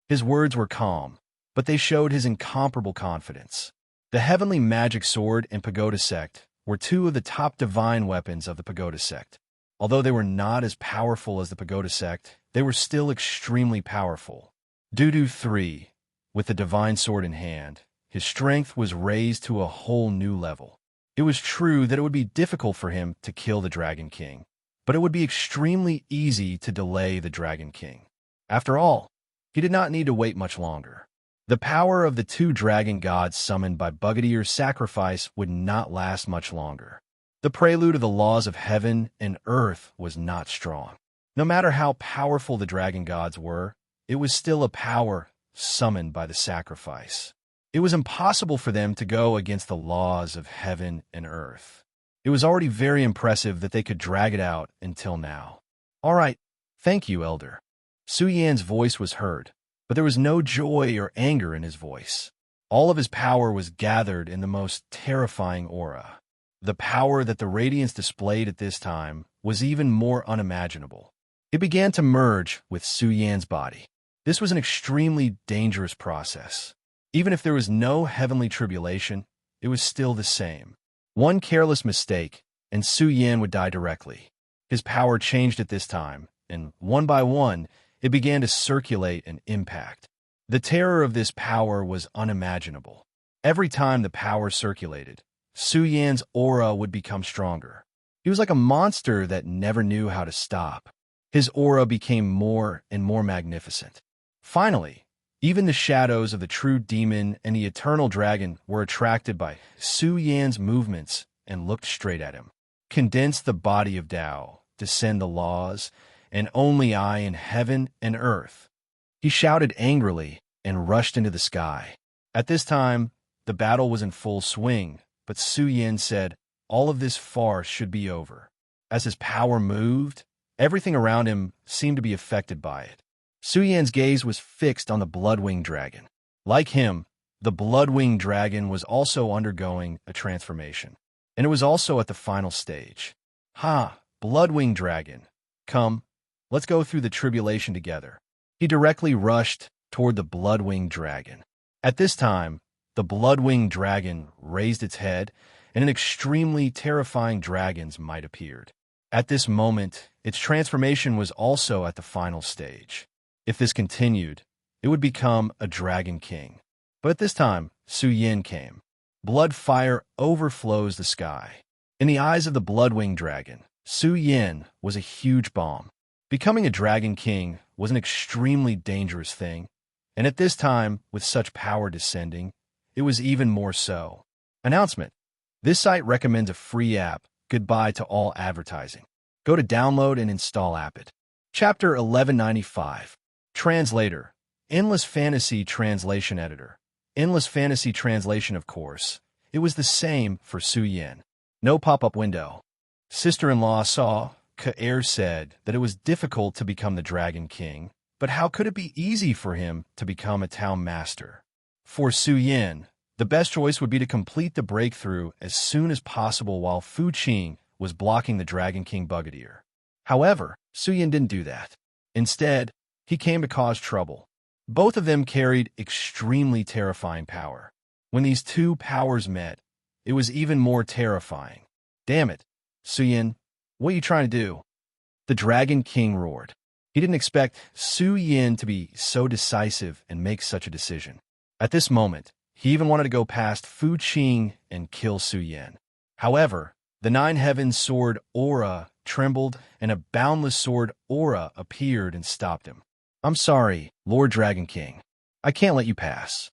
His words were calm, but they showed his incomparable confidence. The heavenly magic sword and Pagoda Sect were two of the top divine weapons of the Pagoda Sect. Although they were not as powerful as the Pagoda Sect, they were still extremely powerful. Dudu 3, with the divine sword in hand, his strength was raised to a whole new level. It was true that it would be difficult for him to kill the Dragon King, but it would be extremely easy to delay the Dragon King. After all, he did not need to wait much longer. The power of the two dragon gods summoned by Bugadeer's sacrifice would not last much longer. The prelude of the laws of heaven and earth was not strong. No matter how powerful the dragon gods were, it was still a power summoned by the sacrifice. It was impossible for them to go against the laws of heaven and earth. It was already very impressive that they could drag it out until now. All right, thank you, Elder. Su Yan's voice was heard, but there was no joy or anger in his voice. All of his power was gathered in the most terrifying aura. The power that the Radiance displayed at this time was even more unimaginable. It began to merge with Su Yan's body. This was an extremely dangerous process. Even if there was no heavenly tribulation, it was still the same. One careless mistake, and Su Yan would die directly. His power changed at this time, and one by one, it began to circulate and impact. The terror of this power was unimaginable. Every time the power circulated, Su Yan's aura would become stronger. He was like a monster that never knew how to stop. His aura became more and more magnificent. Finally, even the shadows of the true demon and the eternal dragon were attracted by Su Yan's movements and looked straight at him. Condense the body of Tao, descend the laws, and only I in heaven and earth. He shouted angrily and rushed into the sky. At this time, the battle was in full swing, but Su Yan said, all of this farce should be over. As his power moved, everything around him seemed to be affected by it. Su Yan's gaze was fixed on the blood-winged dragon. Like him, the blood-winged dragon was also undergoing a transformation, and it was also at the final stage. Blood-winged dragon, come, let's go through the tribulation together. He directly rushed toward the blood-winged dragon. At this time, the blood-winged dragon raised its head, and an extremely terrifying dragon's might appeared. At this moment, its transformation was also at the final stage. If this continued, it would become a dragon king. But at this time, Su Yan came. Blood fire overflows the sky. In the eyes of the blood-winged dragon, Su Yan was a huge bomb. Becoming a dragon king was an extremely dangerous thing, and at this time, with such power descending, it was even more so. Announcement. This site recommends a free app. Goodbye to all advertising. Go to download and install Appit. Chapter 1195. Translator. Endless Fantasy Translation Editor. Endless Fantasy Translation, of course. It was the same for Su Yan. No pop-up window. Sister-in-law saw, Kaer said that it was difficult to become the Dragon King, but how could it be easy for him to become a town master? For Su Yan, the best choice would be to complete the breakthrough as soon as possible while Fu Qing was blocking the Dragon King Bugadier. However, Su Yan didn't do that. Instead, he came to cause trouble. Both of them carried extremely terrifying power. When these two powers met, it was even more terrifying. Damn it, Su Yan, what are you trying to do? The Dragon King roared. He didn't expect Su Yan to be so decisive and make such a decision. At this moment, he even wanted to go past Fu Qing and kill Su Yan. However, the Nine Heavens sword aura trembled, and a boundless sword aura appeared and stopped him. I'm sorry, Lord Dragon King. I can't let you pass.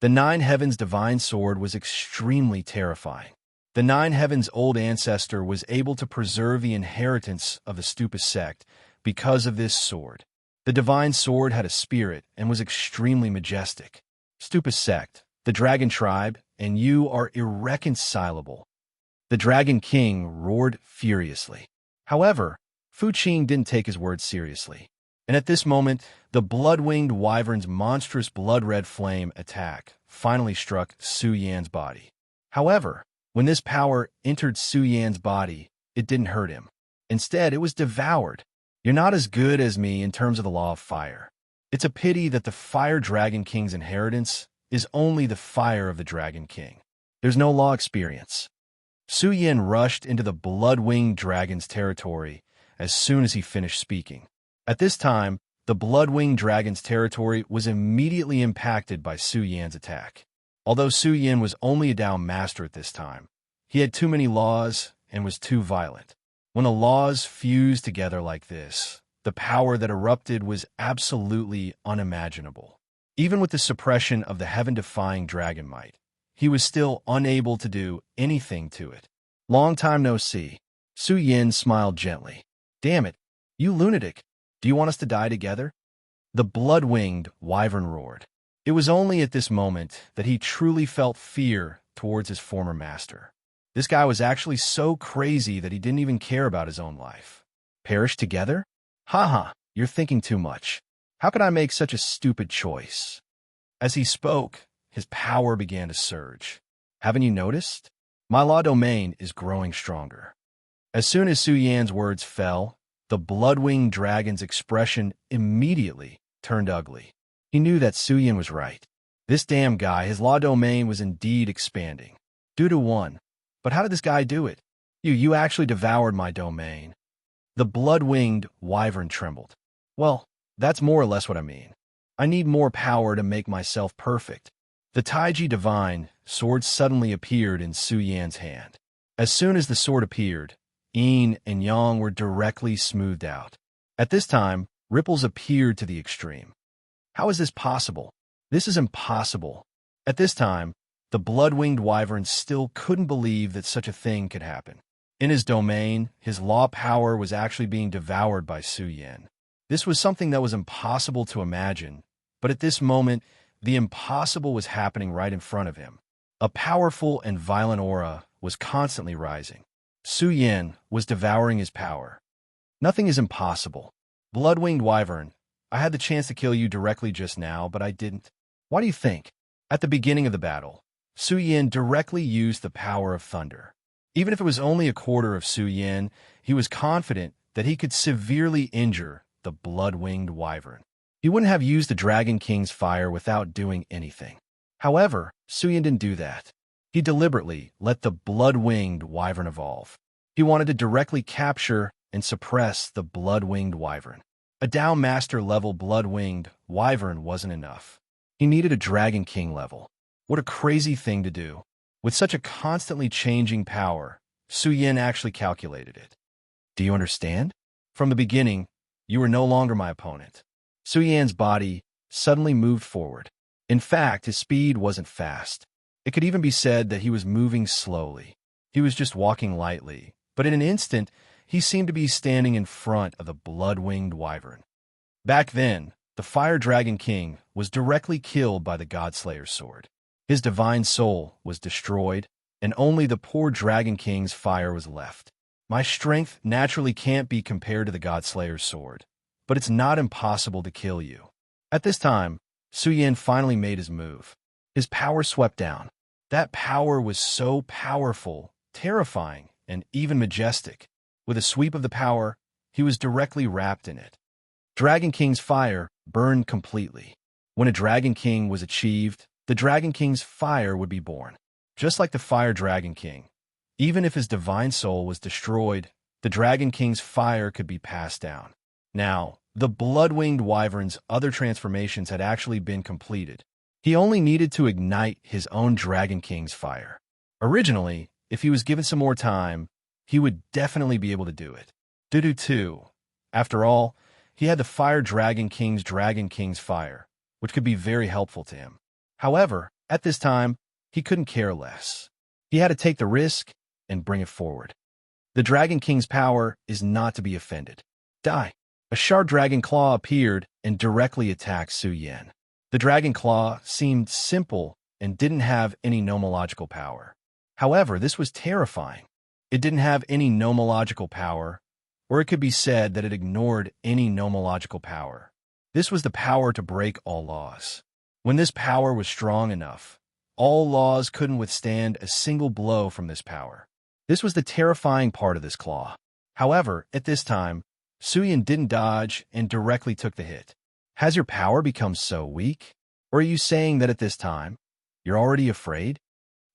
The Nine Heavens divine sword was extremely terrifying. The Nine Heavens' old ancestor was able to preserve the inheritance of the Stupa sect because of this sword. The divine sword had a spirit and was extremely majestic. Stupa sect, the dragon tribe, and you are irreconcilable. The Dragon King roared furiously. However, Fu Qing didn't take his words seriously. And at this moment, the blood-winged wyvern's monstrous blood-red flame attack finally struck Su Yan's body. However, when this power entered Su Yan's body, it didn't hurt him. Instead, it was devoured. You're not as good as me in terms of the law of fire. It's a pity that the Fire Dragon King's inheritance is only the fire of the Dragon King. There's no law experience. Su Yan rushed into the blood-winged dragon's territory as soon as he finished speaking. At this time, the blood-winged dragon's territory was immediately impacted by Su Yan's attack. Although Su Yan was only a Dao master at this time, he had too many laws and was too violent. When the laws fused together like this, the power that erupted was absolutely unimaginable. Even with the suppression of the heaven-defying dragon might, he was still unable to do anything to it. Long time no see. Su Yan smiled gently. Damn it, you lunatic. Do you want us to die together? The blood-winged wyvern roared. It was only at this moment that he truly felt fear towards his former master. This guy was actually so crazy that he didn't even care about his own life. Perish together? You're thinking too much. How could I make such a stupid choice? As he spoke, his power began to surge. Haven't you noticed? My law domain is growing stronger. As soon as Su Yan's words fell, the blood-winged dragon's expression immediately turned ugly. He knew that Su Yan was right. This damn guy, his law domain was indeed expanding. 2 to 1. But how did this guy do it? You actually devoured my domain. The blood-winged wyvern trembled. Well, that's more or less what I mean. I need more power to make myself perfect. The Taiji divine sword suddenly appeared in Su Yan's hand. As soon as the sword appeared, yin and yang were directly smoothed out. At this time, ripples appeared to the extreme. How is this possible? This is impossible. At this time, the blood-winged wyvern still couldn't believe that such a thing could happen. In his domain, his law power was actually being devoured by Su Yan. This was something that was impossible to imagine, but at this moment, the impossible was happening right in front of him. A powerful and violent aura was constantly rising. Su Yan was devouring his power. Nothing is impossible. Blood-winged wyvern, I had the chance to kill you directly just now, but I didn't. Why do you think? At the beginning of the battle, Su Yan directly used the power of thunder. Even if it was only a quarter of Su Yan, he was confident that he could severely injure the blood-winged wyvern. He wouldn't have used the Dragon King's fire without doing anything. However, Su Yan didn't do that. He deliberately let the blood-winged wyvern evolve. He wanted to directly capture and suppress the blood-winged wyvern. A Dao Master level blood-winged wyvern wasn't enough. He needed a Dragon King level. What a crazy thing to do. With such a constantly changing power, Su Yan actually calculated it. Do you understand? From the beginning, you were no longer my opponent. Su Yan's body suddenly moved forward. In fact, his speed wasn't fast. It could even be said that he was moving slowly. He was just walking lightly, but in an instant, he seemed to be standing in front of the blood-winged wyvern. Back then, the Fire Dragon King was directly killed by the Godslayer's sword. His divine soul was destroyed, and only the poor Dragon King's fire was left. My strength naturally can't be compared to the Godslayer's sword, but it's not impossible to kill you. At this time, Su Yan finally made his move. His power swept down. That power was so powerful, terrifying, and even majestic. With a sweep of the power, he was directly wrapped in it. Dragon King's fire burned completely. When a Dragon King was achieved, the Dragon King's fire would be born. Just like the Fire Dragon King, even if his divine soul was destroyed, the Dragon King's fire could be passed down. Now, the blood-winged wyvern's other transformations had actually been completed. He only needed to ignite his own Dragon King's fire. Originally, if he was given some more time, he would definitely be able to do it. Too. After all, he had the Fire Dragon King's fire, which could be very helpful to him. However, at this time, he couldn't care less. He had to take the risk and bring it forward. The Dragon King's power is not to be offended. Die. A sharp dragon claw appeared and directly attacked Su Yan. The dragon claw seemed simple and didn't have any nomological power. However, this was terrifying. It didn't have any nomological power, or it could be said that it ignored any nomological power. This was the power to break all laws. When this power was strong enough, all laws couldn't withstand a single blow from this power. This was the terrifying part of this claw. However, at this time, Su Yan didn't dodge and directly took the hit. Has your power become so weak? Or are you saying that at this time, you're already afraid?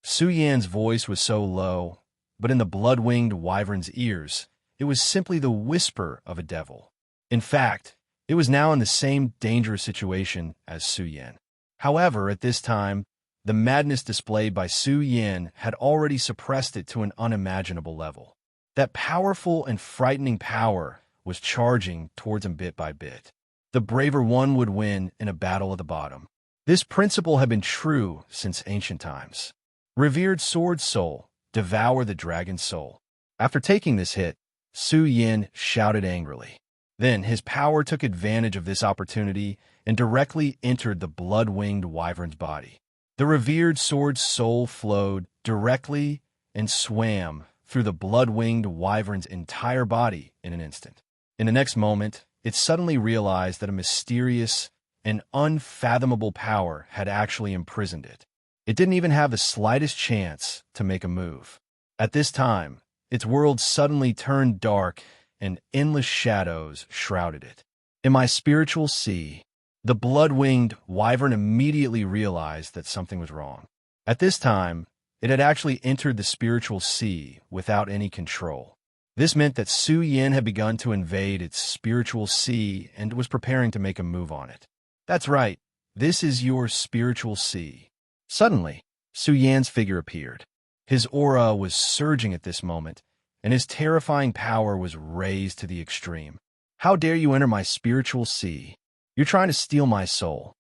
Su Yan's voice was so low, but in the blood-winged wyvern's ears, it was simply the whisper of a devil. In fact, it was now in the same dangerous situation as Su Yan. However, at this time, the madness displayed by Su Yan had already suppressed it to an unimaginable level. That powerful and frightening power was charging towards him bit by bit. The braver one would win in a battle at the bottom. This principle had been true since ancient times. Revered sword soul, devour the dragon's soul. After taking this hit, Su Yan shouted angrily. Then his power took advantage of this opportunity and directly entered the blood-winged wyvern's body. The revered sword's soul flowed directly and swam through the blood-winged wyvern's entire body in an instant. In the next moment, it suddenly realized that a mysterious and unfathomable power had actually imprisoned it. It didn't even have the slightest chance to make a move. At this time, its world suddenly turned dark and endless shadows shrouded it. In my spiritual sea, the blood-winged wyvern immediately realized that something was wrong. At this time, it had actually entered the spiritual sea without any control. This meant that Su Yin had begun to invade its spiritual sea and was preparing to make a move on it. That's right, this is your spiritual sea. Suddenly, Su Yan's figure appeared. His aura was surging at this moment, and his terrifying power was raised to the extreme. How dare you enter my spiritual sea? You're trying to steal my soul.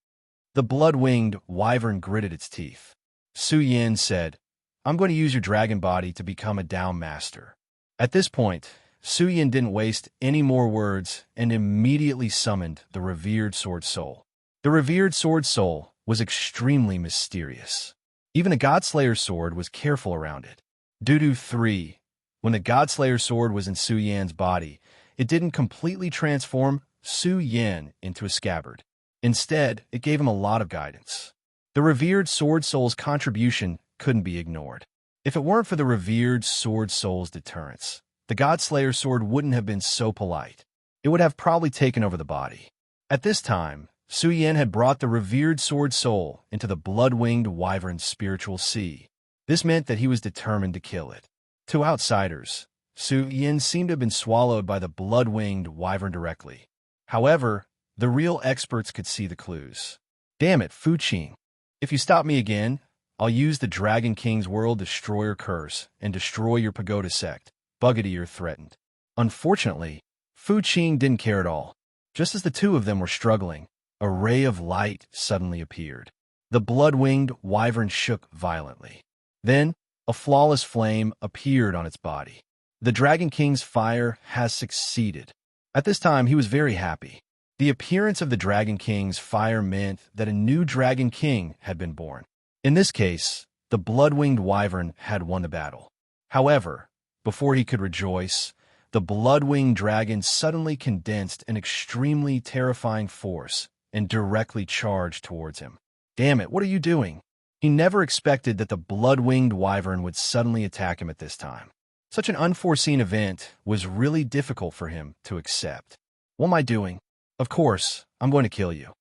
The blood-winged wyvern gritted its teeth. Su Yin said, I'm going to use your dragon body to become a Dao master. At this point, Su Yin didn't waste any more words and immediately summoned the revered Sword Soul. The revered Sword Soul was extremely mysterious. Even a Godslayer's sword was careful around it. Doo 3. When the Godslayer's sword was in Su Yan's body, it didn't completely transform Su Yin into a scabbard. Instead, it gave him a lot of guidance. The revered Sword Soul's contribution couldn't be ignored. If it weren't for the revered Sword Soul's deterrence, the Godslayer's sword wouldn't have been so polite. It would have probably taken over the body. At this time, Su Yin had brought the revered Sword Soul into the blood-winged wyvern's spiritual sea. This meant that he was determined to kill it. To outsiders, Su Yin seemed to have been swallowed by the blood-winged wyvern directly. However, the real experts could see the clues. Damn it, Fu Qing. If you stop me again, I'll use the Dragon King's World Destroyer curse and destroy your pagoda sect, Brigadier threatened. Unfortunately, Fu Qing didn't care at all. Just as the two of them were struggling, a ray of light suddenly appeared. The blood-winged wyvern shook violently. Then, a flawless flame appeared on its body. The Dragon King's fire has succeeded. At this time, he was very happy. The appearance of the Dragon King's fire meant that a new Dragon King had been born. In this case, the blood-winged wyvern had won the battle. However, before he could rejoice, the blood-winged dragon suddenly condensed an extremely terrifying force and directly charged towards him. Damn it, what are you doing? He never expected that the blood-winged wyvern would suddenly attack him at this time. Such an unforeseen event was really difficult for him to accept. What am I doing? Of course, I'm going to kill you.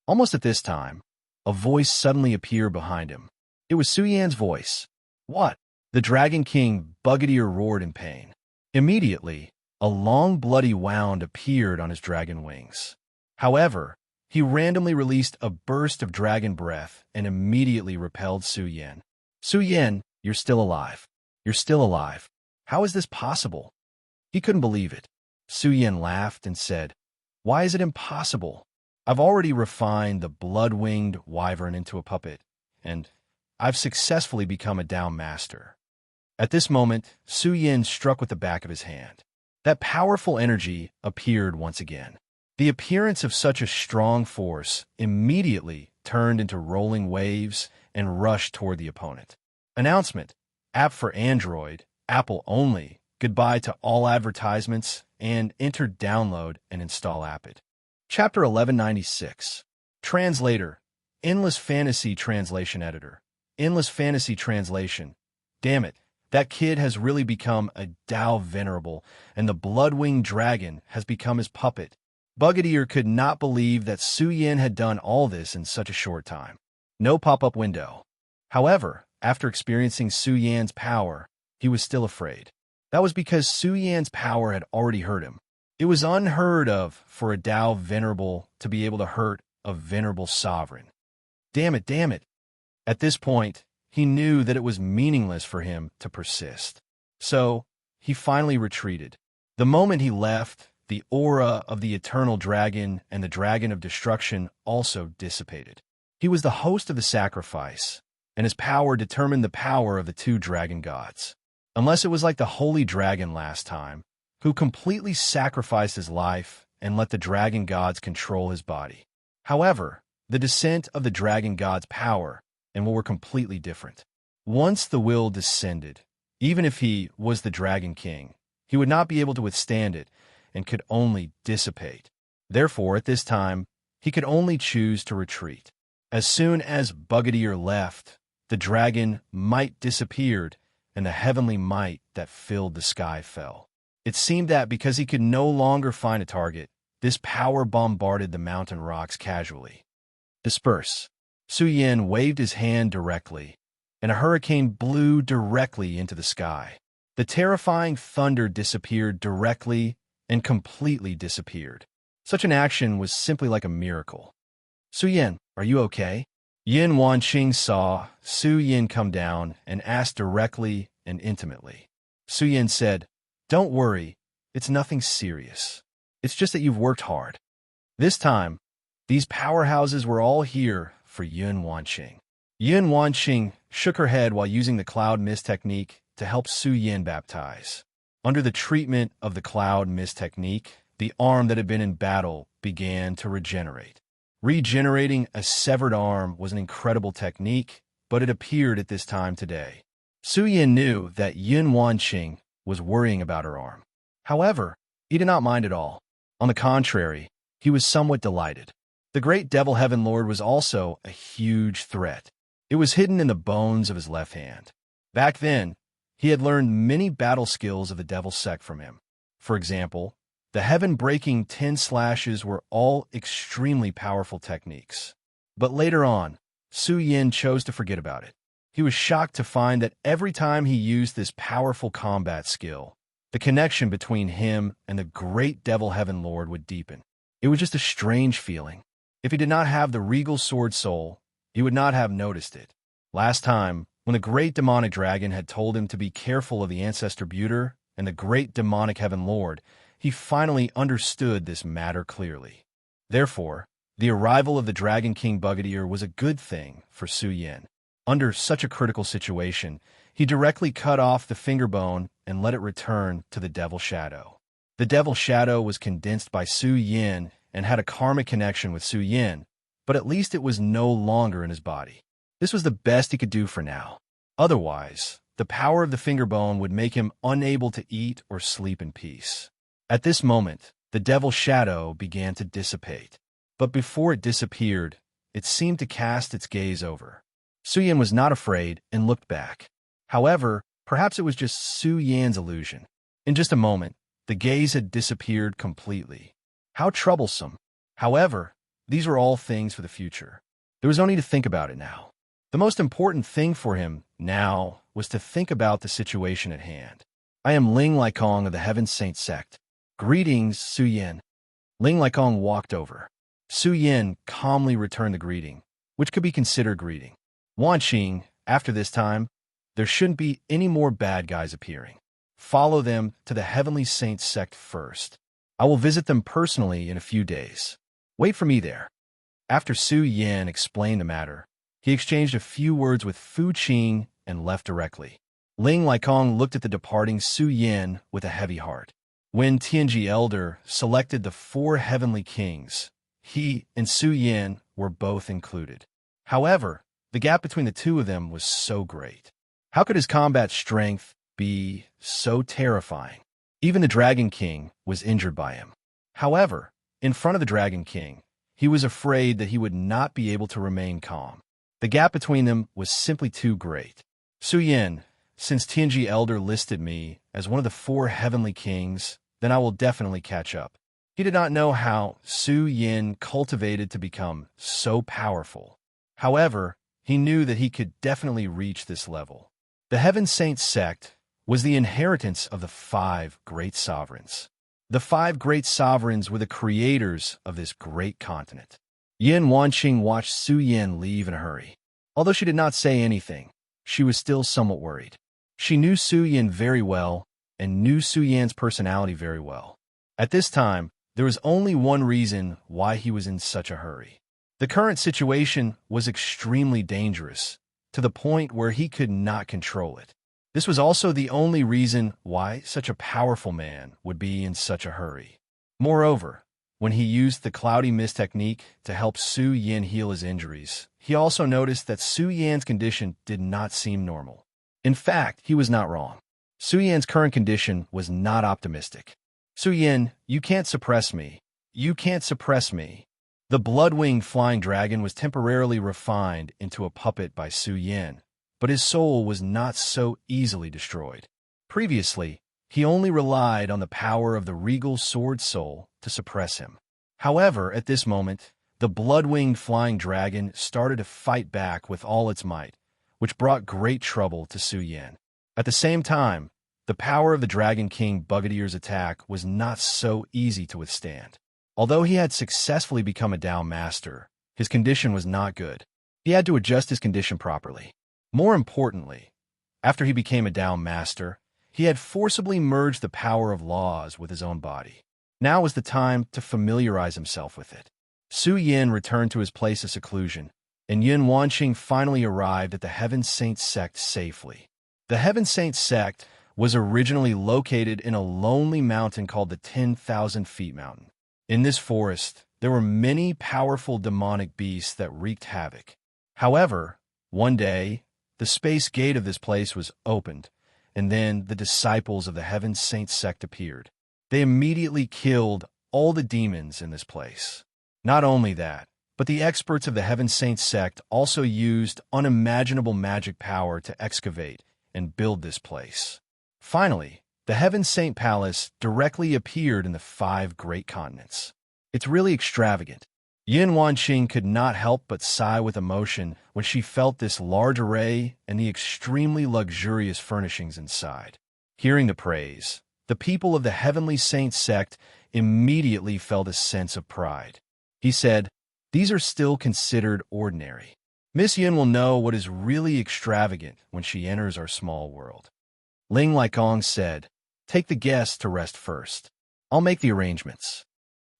Almost at this time, a voice suddenly appeared behind him. It was Su Yan's voice. What? The Dragon King Brigadier roared in pain. Immediately, a long bloody wound appeared on his dragon wings. However, he randomly released a burst of dragon breath and immediately repelled Su Yin. Su Yin, you're still alive. You're still alive. How is this possible? He couldn't believe it. Su Yin laughed and said, Why is it impossible? I've already refined the blood-winged wyvern into a puppet, and I've successfully become a Dao master. At this moment, Su Yin struck with the back of his hand. That powerful energy appeared once again. The appearance of such a strong force immediately turned into rolling waves and rushed toward the opponent. Announcement: App for Android, Apple only, goodbye to all advertisements, and enter download and install Appit. Chapter 1196. Translator: Endless Fantasy Translation Editor. Endless Fantasy Translation. Damn it, that kid has really become a Dao Venerable, and the blood-winged dragon has become his puppet. Brigadier could not believe that Su Yin had done all this in such a short time. No pop-up window. However, after experiencing Su Yan's power, he was still afraid. That was because Su Yan's power had already hurt him. It was unheard of for a Dao Venerable to be able to hurt a venerable sovereign. Damn it, damn it. At this point, he knew that it was meaningless for him to persist. So, he finally retreated. The moment he left, the aura of the eternal dragon and the dragon of destruction also dissipated. He was the host of the sacrifice, and his power determined the power of the two dragon gods. Unless it was like the holy dragon last time, who completely sacrificed his life and let the dragon gods control his body. However, the descent of the dragon god's power and what were completely different. Once the will descended, even if he was the Dragon King, he would not be able to withstand it and could only dissipate. Therefore, at this time, he could only choose to retreat. As soon as Brigadier left, the dragon might disappeared and the heavenly might that filled the sky fell. It seemed that because he could no longer find a target, this power bombarded the mountain rocks casually. Disperse. Su Yin waved his hand directly, and a hurricane blew directly into the sky. The terrifying thunder disappeared directly and completely disappeared. Such an action was simply like a miracle. Su Yin, are you okay? Yin Wanqing saw Su Yin come down and asked directly and intimately. Su Yin said, "Don't worry, it's nothing serious. It's just that you've worked hard." This time, these powerhouses were all here for Yin Wanqing. Yin Wanqing shook her head while using the cloud mist technique to help Su Yin baptize. Under the treatment of the cloud mist technique, the arm that had been in battle began to regenerate. Regenerating a severed arm was an incredible technique, but it appeared at this time today. Su Yin knew that Yin Wanqing was worrying about her arm. However, he did not mind at all. On the contrary, he was somewhat delighted. The great Devil Heaven Lord was also a huge threat. It was hidden in the bones of his left hand. Back then, he had learned many battle skills of the Devil Sect from him. For example, the heaven-breaking 10 slashes were all extremely powerful techniques. But later on, Su Yin chose to forget about it. He was shocked to find that every time he used this powerful combat skill, the connection between him and the great Devil Heaven Lord would deepen. It was just a strange feeling. If he did not have the regal sword soul, he would not have noticed it. Last time, when the great demonic dragon had told him to be careful of the ancestor Buter and the great demonic Heaven Lord, he finally understood this matter clearly. Therefore, the arrival of the Dragon King Bugadier was a good thing for Su Yin. Under such a critical situation, he directly cut off the finger bone and let it return to the Devil Shadow. The Devil Shadow was condensed by Su Yin and had a karmic connection with Su Yin, but at least it was no longer in his body. This was the best he could do for now. Otherwise, the power of the finger bone would make him unable to eat or sleep in peace. At this moment, the Devil Shadow began to dissipate. But before it disappeared, it seemed to cast its gaze over. Su Yin was not afraid and looked back. However, perhaps it was just Su Yin's illusion. In just a moment, the gaze had disappeared completely. How troublesome. However, these were all things for the future. There was no need to think about it now. The most important thing for him now was to think about the situation at hand. "I am Ling Laikong of the Heaven Saint Sect. Greetings, Su Yin." Ling Laikong walked over. Su Yin calmly returned the greeting, which could be considered greeting. "Wanqing, after this time, there shouldn't be any more bad guys appearing. Follow them to the Heavenly Saint Sect first. I will visit them personally in a few days. Wait for me there." After Su Yin explained the matter, he exchanged a few words with Fu Qing and left directly. Ling Laikong looked at the departing Su Yin with a heavy heart. When Tianji Elder selected the 4 heavenly kings, he and Su Yin were both included. However, the gap between the two of them was so great. How could his combat strength be so terrifying? Even the Dragon King was injured by him. However, in front of the Dragon King, he was afraid that he would not be able to remain calm. The gap between them was simply too great. "Su Yin, since Tianji Elder listed me as one of the 4 heavenly kings, then I will definitely catch up." He did not know how Su Yin cultivated to become so powerful. However, he knew that he could definitely reach this level. The Heaven Saint Sect was the inheritance of the 5 great sovereigns. The 5 great sovereigns were the creators of this great continent. Yin Wanqing watched Su Yin leave in a hurry. Although she did not say anything, she was still somewhat worried. She knew Su Yin very well and knew Su Yin's personality very well. At this time, there was only one reason why he was in such a hurry. The current situation was extremely dangerous, to the point where he could not control it. This was also the only reason why such a powerful man would be in such a hurry. Moreover, when he used the cloudy mist technique to help Su Yin heal his injuries, he also noticed that Su Yin's condition did not seem normal. In fact, he was not wrong. Su Yin's current condition was not optimistic. "Su Yin, you can't suppress me. You can't suppress me." The blood-winged flying dragon was temporarily refined into a puppet by Su Yin, but his soul was not so easily destroyed. Previously, he only relied on the power of the regal sword soul to suppress him. However, at this moment, the blood-winged flying dragon started to fight back with all its might, which brought great trouble to Su Yin. At the same time, the The power of the Dragon King Bugadeer's attack was not so easy to withstand. Although he had successfully become a Dao Master, his condition was not good. He had to adjust his condition properly. More importantly, after he became a Dao Master, he had forcibly merged the power of laws with his own body. Now was the time to familiarize himself with it. Su Yin returned to his place of seclusion, and Yin Wanqing finally arrived at the Heaven Saint sect safely. The Heaven Saint sect was originally located in a lonely mountain called the 10,000 Feet Mountain. In this forest, there were many powerful demonic beasts that wreaked havoc. However, one day, the space gate of this place was opened, and then the disciples of the Heaven Saint sect appeared. They immediately killed all the demons in this place. Not only that, but the experts of the Heaven Saint sect also used unimaginable magic power to excavate and build this place. Finally, the Heaven Saint Palace directly appeared in the 5 great continents. It's really extravagant. Yin Wanqing could not help but sigh with emotion when she felt this large array and the extremely luxurious furnishings inside. Hearing the praise, the people of the Heavenly Saint sect immediately felt a sense of pride. He said, "These are still considered ordinary. Miss Yin will know what is really extravagant when she enters our small world." Ling Laikong said, "Take the guests to rest first. I'll make the arrangements."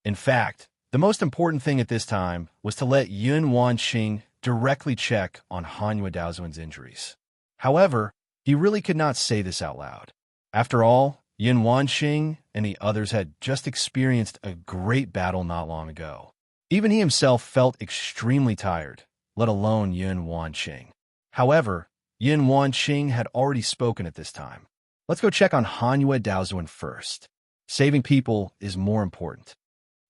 In fact, the most important thing at this time was to let Yun Wanqing directly check on Hanyu Daozuan's injuries. However, he really could not say this out loud. After all, Yun Wanqing and the others had just experienced a great battle not long ago. Even he himself felt extremely tired, let alone Yun Wanqing. However, Yun Wanqing had already spoken at this time. Let's go check on Hanyu Daozuan first. Saving people is more important.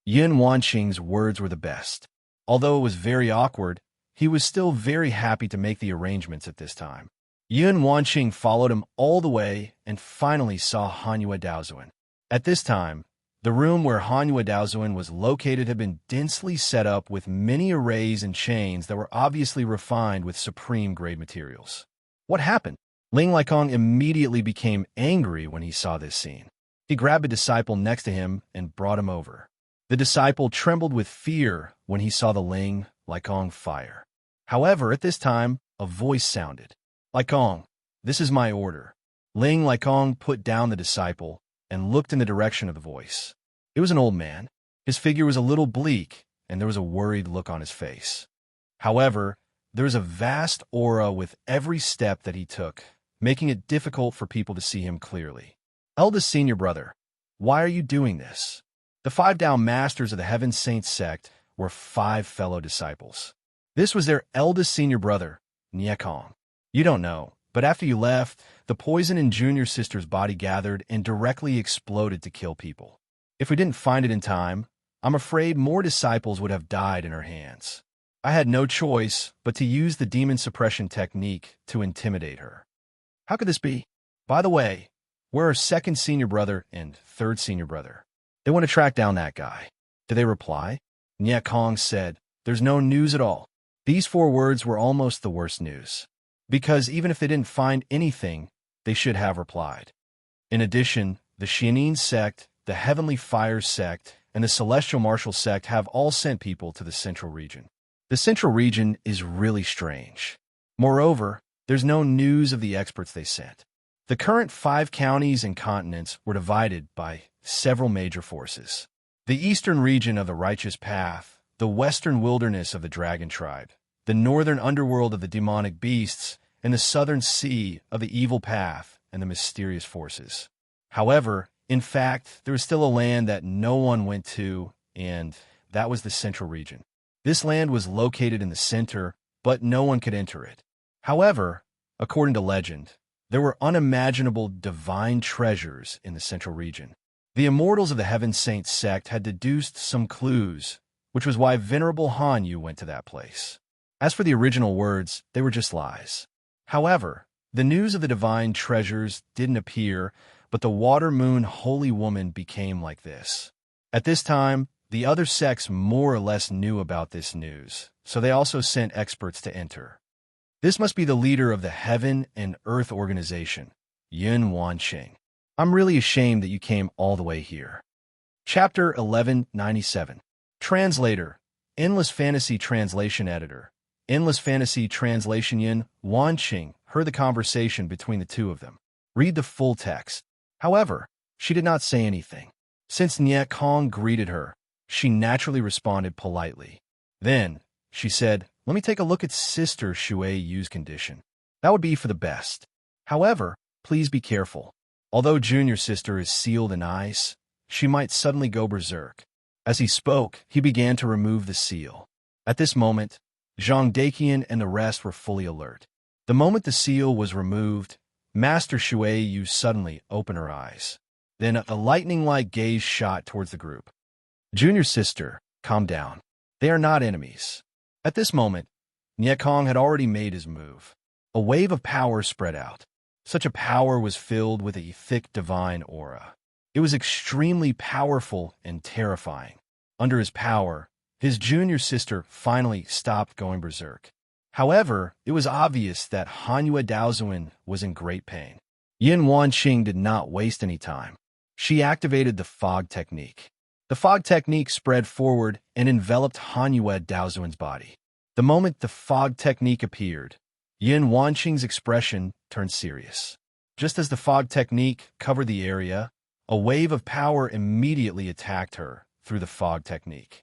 Yun Wanqing's words were the best. Although it was very awkward, he was still very happy to make the arrangements at this time. Yun Wanqing followed him all the way and finally saw Hanyu Daozuan. At this time, the room where Hanyu Daozuan was located had been densely set up with many arrays and chains that were obviously refined with supreme grade materials. What happened? Ling Laikong immediately became angry when he saw this scene. He grabbed a disciple next to him and brought him over. The disciple trembled with fear when he saw the Ling Laikong fire. However, at this time, a voice sounded. "Laikong, this is my order." Ling Laikong put down the disciple and looked in the direction of the voice. It was an old man. His figure was a little bleak, and there was a worried look on his face. However, there was a vast aura with every step that he took, making it difficult for people to see him clearly. "Eldest senior brother, why are you doing this?" The 5 Dao Masters of the Heaven Saint sect were 5 fellow disciples. This was their eldest senior brother, Niekong. You don't know, but after you left, the poison in Junior Sister's body gathered and directly exploded to kill people. If we didn't find it in time, I'm afraid more disciples would have died in her hands. I had no choice but to use the demon suppression technique to intimidate her. How could this be? By the way, where are 2nd senior brother and 3rd senior brother? They want to track down that guy. Did they reply? Niekong said, "There's no news at all." These 4 words were almost the worst news, because even if they didn't find anything, they should have replied. In addition, the Xianin sect, the Heavenly Fire sect, and the Celestial Martial sect have all sent people to the Central region. The Central region is really strange. Moreover, there's no news of the experts they sent. The current 5 counties and continents were divided by several major forces. The eastern region of the Righteous Path, the western wilderness of the Dragon Tribe, the northern underworld of the demonic beasts, and the southern sea of the Evil Path and the mysterious forces. However, in fact, there was still a land that no one went to, and that was the Central region. This land was located in the center, but no one could enter it. However, according to legend, there were unimaginable divine treasures in the Central region. The immortals of the Heaven Saint sect had deduced some clues, which was why Venerable Hanyu went to that place. As for the original words, they were just lies. However, the news of the divine treasures didn't appear, but the Water Moon Holy Woman became like this. At this time, the other sects more or less knew about this news, so they also sent experts to enter. This must be the leader of the Heaven and Earth Organization, Yun Wanqing. I'm really ashamed that you came all the way here. Chapter 1197. Translator. Endless Fantasy Translation Editor. Endless Fantasy Translation. Yin Wanqing heard the conversation between the two of them. Read the full text. However, she did not say anything. Since Nie Kong greeted her, she naturally responded politely. Then, she said, "Let me take a look at Sister Shui Yu's condition. That would be for the best. However, please be careful. Although Junior Sister is sealed in ice, she might suddenly go berserk." As he spoke, he began to remove the seal. At this moment, Zhang Daqian and the rest were fully alert. The moment the seal was removed, Master Shui Yu suddenly opened her eyes. Then a lightning-like gaze shot towards the group. "Junior Sister, calm down. They are not enemies." At this moment, Nie Kong had already made his move. A wave of power spread out. Such a power was filled with a thick divine aura. It was extremely powerful and terrifying. Under his power, his junior sister finally stopped going berserk. However, it was obvious that Hanyu Daozuan was in great pain. Yin Wanqing did not waste any time. She activated the fog technique. The fog technique spread forward and enveloped Hanyu Daozuan's body. The moment the fog technique appeared, Yin Wanqing's expression turned serious. Just as the fog technique covered the area, a wave of power immediately attacked her through the fog technique.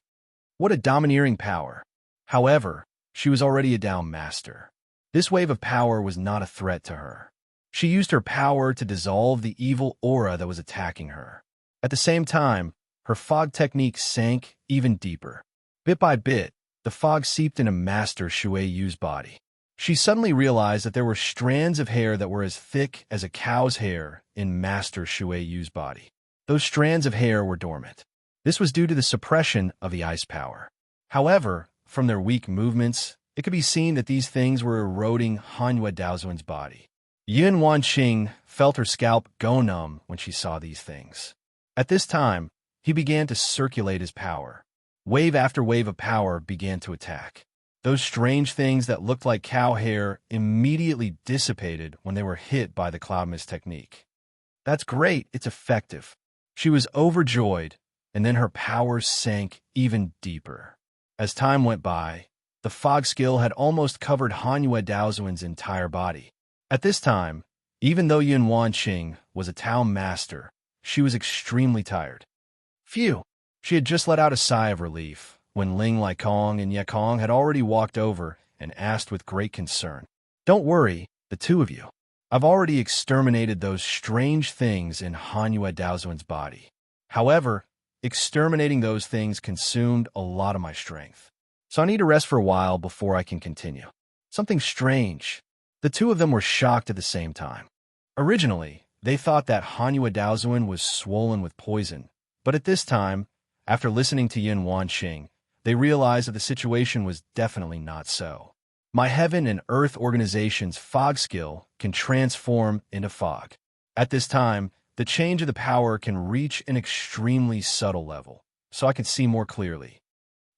What a domineering power! However, she was already a down master. This wave of power was not a threat to her. She used her power to dissolve the evil aura that was attacking her. At the same time, her fog technique sank even deeper. Bit by bit, the fog seeped into Master Shui Yu's body. She suddenly realized that there were strands of hair that were as thick as a cow's hair in Master Shui Yu's body. Those strands of hair were dormant. This was due to the suppression of the ice power. However, from their weak movements, it could be seen that these things were eroding Hanyu Daozuan's body. Yin Wanqing felt her scalp go numb when she saw these things. At this time, he began to circulate his power. Wave after wave of power began to attack. Those strange things that looked like cow hair immediately dissipated when they were hit by the cloud mist technique. "That's great, it's effective." She was overjoyed, and then her powers sank even deeper. As time went by, the fog skill had almost covered Hanyu Daozuan's entire body. At this time, even though Yin Wanqing was a town master, she was extremely tired. Phew! She had just let out a sigh of relief when Ling Laikong and Ye Kong had already walked over and asked with great concern, "Don't worry, the two of you. I've already exterminated those strange things in Hanyu Daozuan's body. However, exterminating those things consumed a lot of my strength. So I need to rest for a while before I can continue." Something strange. The two of them were shocked at the same time. Originally, they thought that Hanyu Daozuan was swollen with poison, but at this time, after listening to Yin Wanqing, they realized that the situation was definitely not so. My heaven and earth organization's fog skill can transform into fog. At this time, the change of the power can reach an extremely subtle level, so I can see more clearly.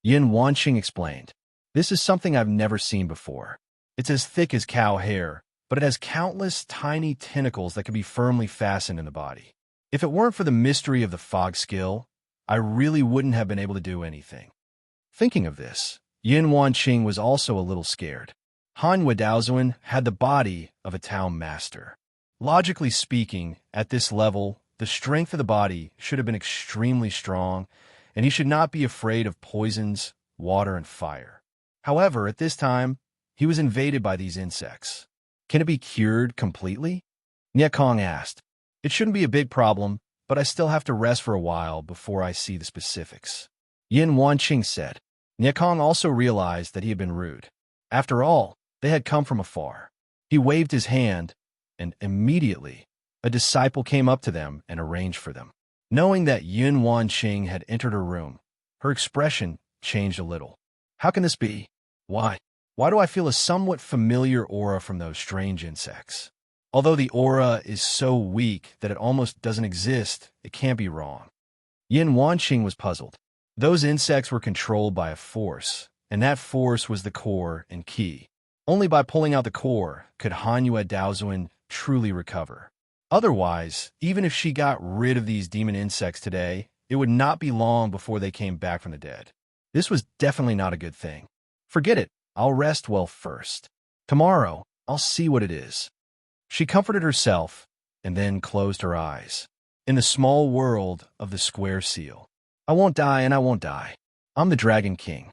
Yin Wanqing explained, "This is something I've never seen before. It's as thick as cow hair, but it has countless tiny tentacles that can be firmly fastened in the body. If it weren't for the mystery of the fog skill, I really wouldn't have been able to do anything." Thinking of this, Yin Wanqing was also a little scared. Hanyu Daozuan had the body of a town master. Logically speaking, at this level, the strength of the body should have been extremely strong, and he should not be afraid of poisons, water, and fire. However, at this time, he was invaded by these insects. Can it be cured completely? Nie Kong asked. "It shouldn't be a big problem, but I still have to rest for a while before I see the specifics." Yin Wanqing said. Nie Kong also realized that he had been rude. After all, they had come from afar. He waved his hand, and immediately, a disciple came up to them and arranged for them. Knowing that Yin Wanqing had entered her room, her expression changed a little. "How can this be? Why do I feel a somewhat familiar aura from those strange insects? Although the aura is so weak that it almost doesn't exist, it can't be wrong." Yin Wanqing was puzzled. Those insects were controlled by a force, and that force was the core and key. Only by pulling out the core could Hanyu Daozuan truly recover. Otherwise, even if she got rid of these demon insects today, it would not be long before they came back from the dead. This was definitely not a good thing. Forget it. I'll rest well first. Tomorrow, I'll see what it is. She comforted herself and then closed her eyes. In the small world of the square seal, I won't die and I won't die. I'm the Dragon King.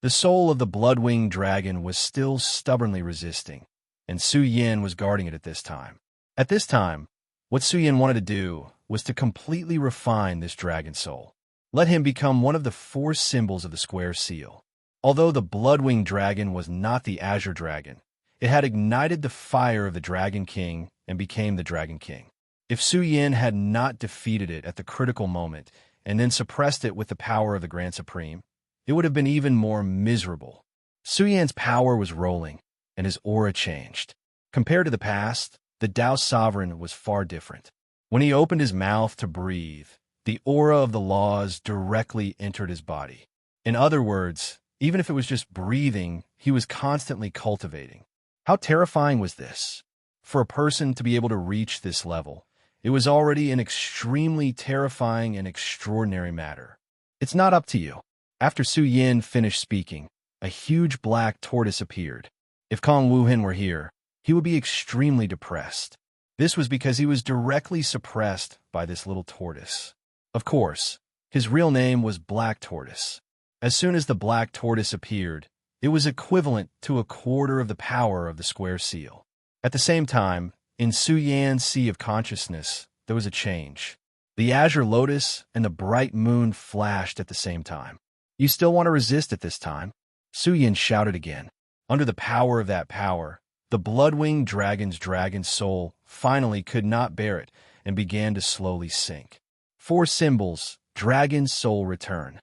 The soul of the blood-winged dragon was still stubbornly resisting, and Su Yin was guarding it at this time. At this time, what Su Yin wanted to do was to completely refine this dragon soul. Let him become one of the 4 symbols of the square seal. Although the blood-winged dragon was not the azure dragon, it had ignited the fire of the Dragon King and became the Dragon King. If Su Yin had not defeated it at the critical moment and then suppressed it with the power of the Grand Supreme, it would have been even more miserable. Su Yin's power was rolling, and his aura changed. Compared to the past, the Tao Sovereign was far different. When he opened his mouth to breathe, the aura of the laws directly entered his body. In other words, even if it was just breathing, he was constantly cultivating. How terrifying was this? For a person to be able to reach this level, it was already an extremely terrifying and extraordinary matter. It's not up to you. After Su Yin finished speaking, a huge black tortoise appeared. If Kong Wuhan were here, he would be extremely depressed. This was because he was directly suppressed by this little tortoise. Of course, his real name was Black Tortoise. As soon as the black tortoise appeared, it was equivalent to a quarter of the power of the square seal. At the same time, in Su Yan's sea of consciousness, there was a change. The azure lotus and the bright moon flashed at the same time. You still want to resist at this time? Su Yin shouted again. Under the power of that power, the blood-winged dragon's dragon soul finally could not bear it and began to slowly sink. 4 symbols, dragon soul return.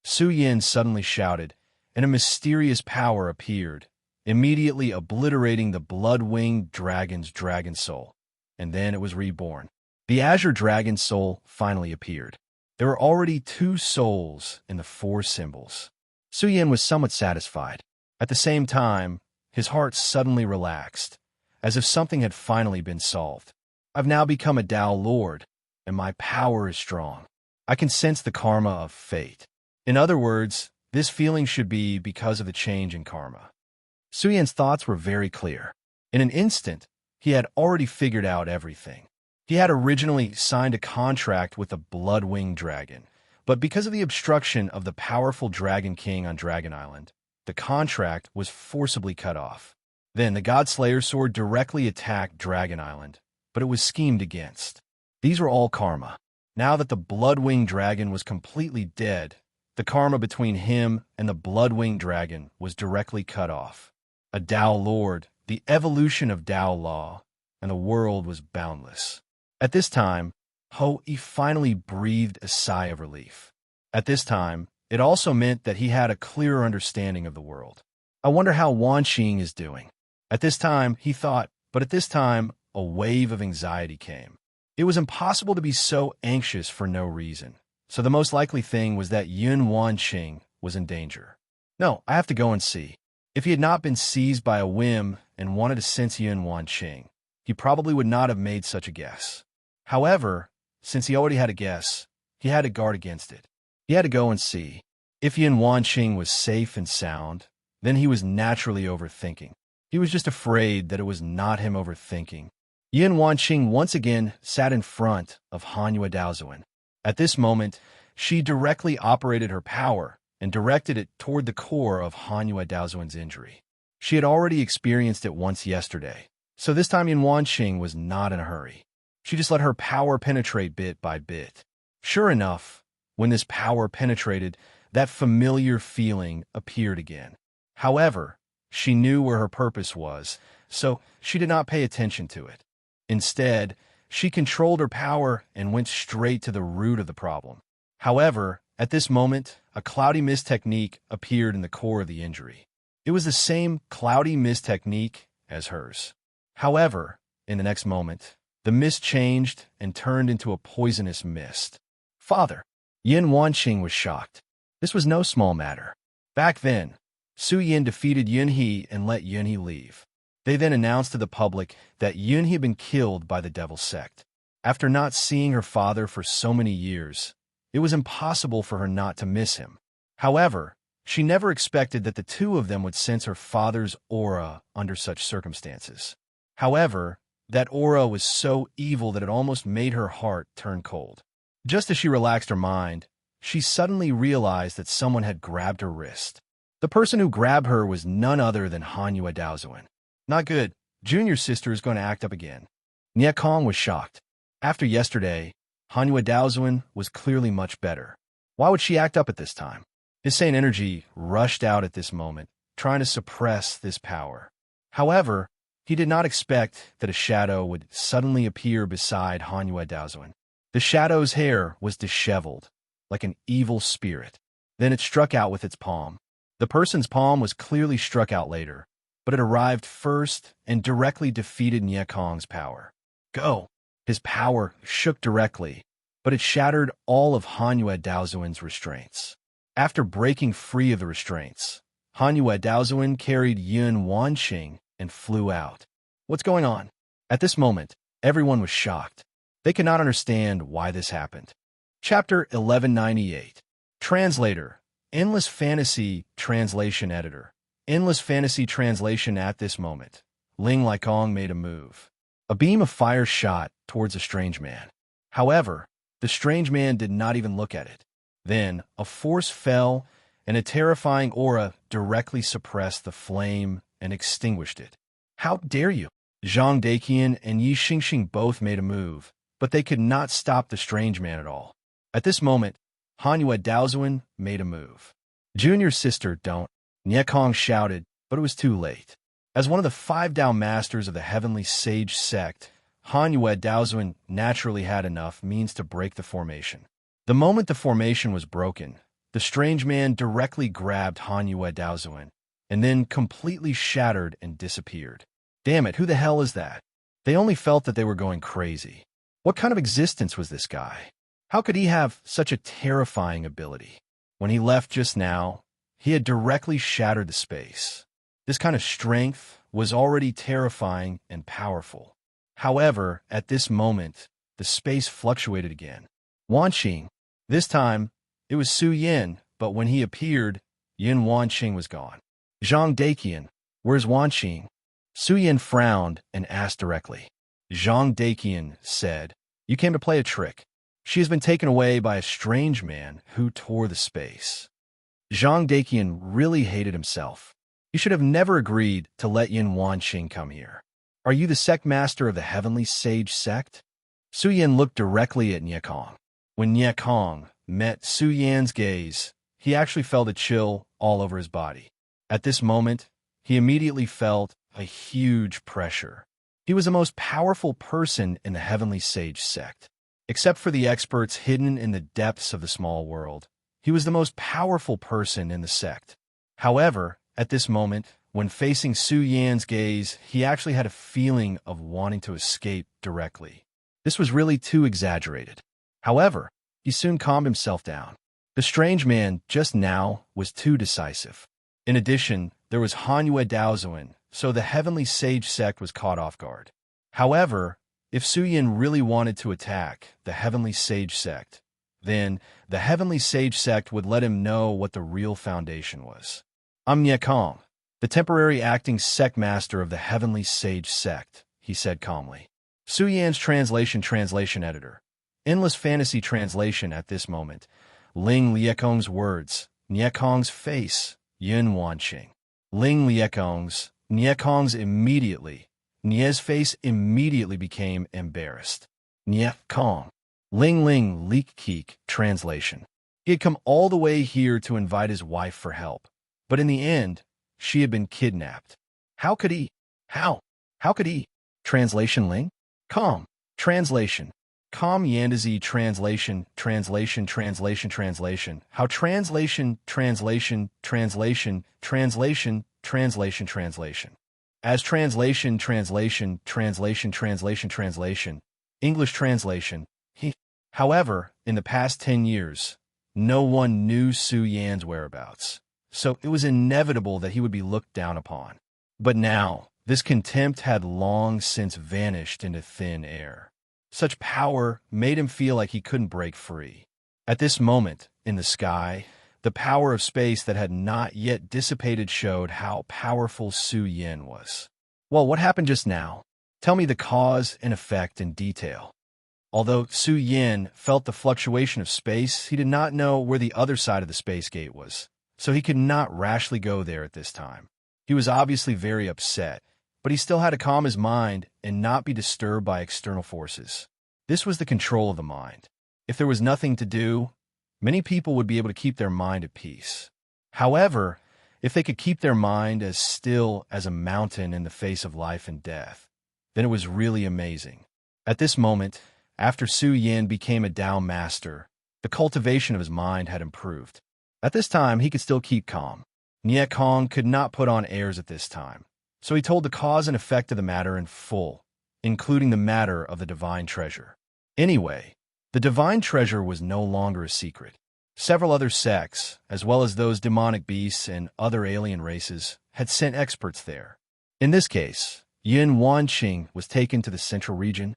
Su Yin suddenly shouted, and a mysterious power appeared, immediately obliterating the blood-winged dragon's dragon soul. And then it was reborn. The azure dragon soul finally appeared. There were already 2 souls in the 4 symbols. Su Yin was somewhat satisfied. At the same time, his heart suddenly relaxed, as if something had finally been solved. I've now become a Tao Lord, and my power is strong. I can sense the karma of fate. In other words, this feeling should be because of the change in karma. Su Yin's thoughts were very clear. In an instant, he had already figured out everything. He had originally signed a contract with the blood-winged dragon, but because of the obstruction of the powerful Dragon King on Dragon Island, the contract was forcibly cut off. Then the God-Slayer sword directly attacked Dragon Island, but it was schemed against. These were all karma. Now that the blood-winged dragon was completely dead, the karma between him and the blood-winged dragon was directly cut off. A Tao Lord, the evolution of Tao law, and the world was boundless. At this time, Ho-E finally breathed a sigh of relief. At this time, it also meant that he had a clearer understanding of the world. I wonder how Wanxing is doing. At this time, he thought, but at this time, a wave of anxiety came. It was impossible to be so anxious for no reason, so the most likely thing was that Yun Wanxing was in danger. No, I have to go and see. If he had not been seized by a whim and wanted to sense Yun Wanxing, he probably would not have made such a guess. However, since he already had a guess, he had to guard against it. He had to go and see. If Yun Wanxing was safe and sound, then he was naturally overthinking. He was just afraid that it was not him overthinking. Yun Wanxing once again sat in front of Hanyue Daozuan. At this moment, she directly operated her power and directed it toward the core of Hanyue Daozuan's injury. She had already experienced it once yesterday, so this time Yun Wanxing was not in a hurry. She just let her power penetrate bit by bit. Sure enough, when this power penetrated, that familiar feeling appeared again. However, she knew where her purpose was, so she did not pay attention to it. Instead, she controlled her power and went straight to the root of the problem. However, at this moment, a cloudy mist technique appeared in the core of the injury. It was the same cloudy mist technique as hers. However, in the next moment, the mist changed and turned into a poisonous mist. Father, Yun Wanxing was shocked. This was no small matter. Back then, Su Yin defeated Yun He and let Yun He leave. They then announced to the public that Yun had been killed by the Devil Sect. After not seeing her father for so many years, it was impossible for her not to miss him. However, she never expected that the two of them would sense her father's aura under such circumstances. However, that aura was so evil that it almost made her heart turn cold. Just as she relaxed her mind, she suddenly realized that someone had grabbed her wrist. The person who grabbed her was none other than Hanyu Daozuan. Not good. Junior's sister is going to act up again. Nie Kong was shocked. After yesterday, Hanyu Daozuan was clearly much better. Why would she act up at this time? His sane energy rushed out at this moment, trying to suppress this power. However, he did not expect that a shadow would suddenly appear beside Hanyu Daozuan. The shadow's hair was disheveled, like an evil spirit. Then it struck out with its palm. The person's palm was clearly struck out later, but it arrived first and directly defeated Nie Kong's power. Go! His power shook directly, but it shattered all of Hanyu Daozuan's restraints. After breaking free of the restraints, Hanyu Daozuan carried Yun Wanqing and flew out. What's going on? At this moment, everyone was shocked. They could not understand why this happened. Chapter 1198. Translator. Endless Fantasy Translation Editor. Endless Fantasy Translation. At this moment, Ling Likong made a move. A beam of fire shot towards a strange man. However, the strange man did not even look at it. Then, a force fell, and a terrifying aura directly suppressed the flame and extinguished it. How dare you? Zhang Daqian and Yi Xingxing both made a move, but they could not stop the strange man at all. At this moment, Hanyu Daozuan made a move. Junior's sister, don't. Nie Kong shouted, but it was too late. As one of the 5 Dao masters of the Heavenly Sage sect, Hanyu Daozuan naturally had enough means to break the formation. The moment the formation was broken, the strange man directly grabbed Hanyu Daozuan, and then completely shattered and disappeared. Damn it, who the hell is that? They only felt that they were going crazy. What kind of existence was this guy? How could he have such a terrifying ability? When he left just now, he had directly shattered the space. This kind of strength was already terrifying and powerful. However, at this moment, the space fluctuated again. Wanqing. This time, it was Su Yin, but when he appeared, Yin Wanqing was gone. Zhang Daqian, where's Wanqing? Su Yin frowned and asked directly. Zhang Daqian said, you came to play a trick. She has been taken away by a strange man who tore the space. Zhang Daqian really hated himself. He should have never agreed to let Yin Wanqing come here. Are you the sect master of the Heavenly Sage sect? Su Yin looked directly at Nie Kong. When Nie Kong met Su Yan's gaze, he actually felt a chill all over his body. At this moment, he immediately felt a huge pressure. He was the most powerful person in the Heavenly Sage sect. Except for the experts hidden in the depths of the small world, he was the most powerful person in the sect. However, at this moment, when facing Su Yan's gaze, he actually had a feeling of wanting to escape directly. This was really too exaggerated. However, he soon calmed himself down. The strange man just now was too decisive. In addition, there was Hanyu Daozuan, so the Heavenly Sage sect was caught off guard. However, if Su Yin really wanted to attack the Heavenly Sage sect, then the Heavenly Sage sect would let him know what the real foundation was. I'm Nie Kong, the temporary acting sect master of the Heavenly Sage sect, he said calmly. Su Yan's translation editor. Endless Fantasy Translation. At this moment, Ling Liekong's words, Nie Kong's face, Yin Wanqing. Ling Liekong's, Nie Kong's immediately, Nie's face immediately became embarrassed. Nie Kong. Ling Liekik translation. He had come all the way here to invite his wife for help, but in the end, she had been kidnapped. How could he? How could he? Translation Ling? Calm. Translation. Calm Yandazi translation. How translation. How translation. As translation. English translation. However, in the past 10 years, no one knew Su Yan's whereabouts, so it was inevitable that he would be looked down upon. But now, This contempt had long since vanished into thin air. Such power made him feel like he couldn't break free. At this moment, in the sky, the power of space that had not yet dissipated showed how powerful Su Yin was. Well, what happened just now? Tell me the cause and effect in detail. Although Su Yin felt the fluctuation of space, he did not know where the other side of the space gate was, so he could not rashly go there at this time. He was obviously very upset, but he still had to calm his mind and not be disturbed by external forces. This was the control of the mind. If there was nothing to do, many people would be able to keep their mind at peace. However, if they could keep their mind as still as a mountain in the face of life and death, then it was really amazing. At this moment, after Su Yin became a Tao master, the cultivation of his mind had improved. At this time, he could still keep calm. Nie Kong could not put on airs at this time, so he told the cause and effect of the matter in full, including the matter of the divine treasure. Anyway, the divine treasure was no longer a secret. Several other sects, as well as those demonic beasts and other alien races, had sent experts there. In this case, Yin Wanqing was taken to the central region.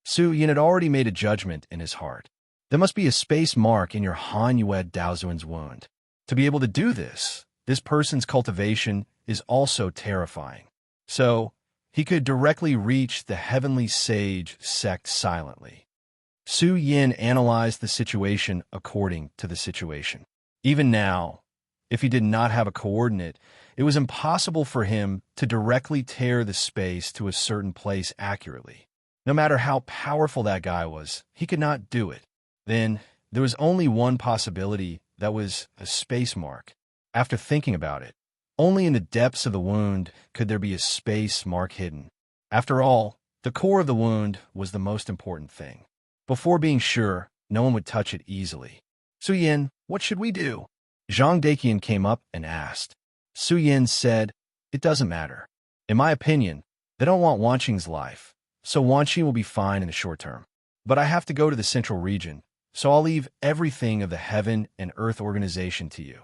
Su Yin had already made a judgment in his heart. There must be a space mark in your Han Yued Daozuan's wound. To be able to do this person's cultivation is also terrifying. So, he could directly reach the heavenly sage sect silently. Su Yin analyzed the situation according to the situation. Even now, if he did not have a coordinate, it was impossible for him to directly tear the space to a certain place accurately. No matter how powerful that guy was, he could not do it. Then, there was only one possibility, that was a space mark. After thinking about it, only in the depths of the wound could there be a space mark hidden. After all, the core of the wound was the most important thing. Before being sure, no one would touch it easily. Su Yin, what should we do? Zhang Daqian came up and asked. Su Yin said, it doesn't matter. In my opinion, they don't want Wanqing's life, so Wanqing will be fine in the short term. But I have to go to the central region, so I'll leave everything of the heaven and earth organization to you.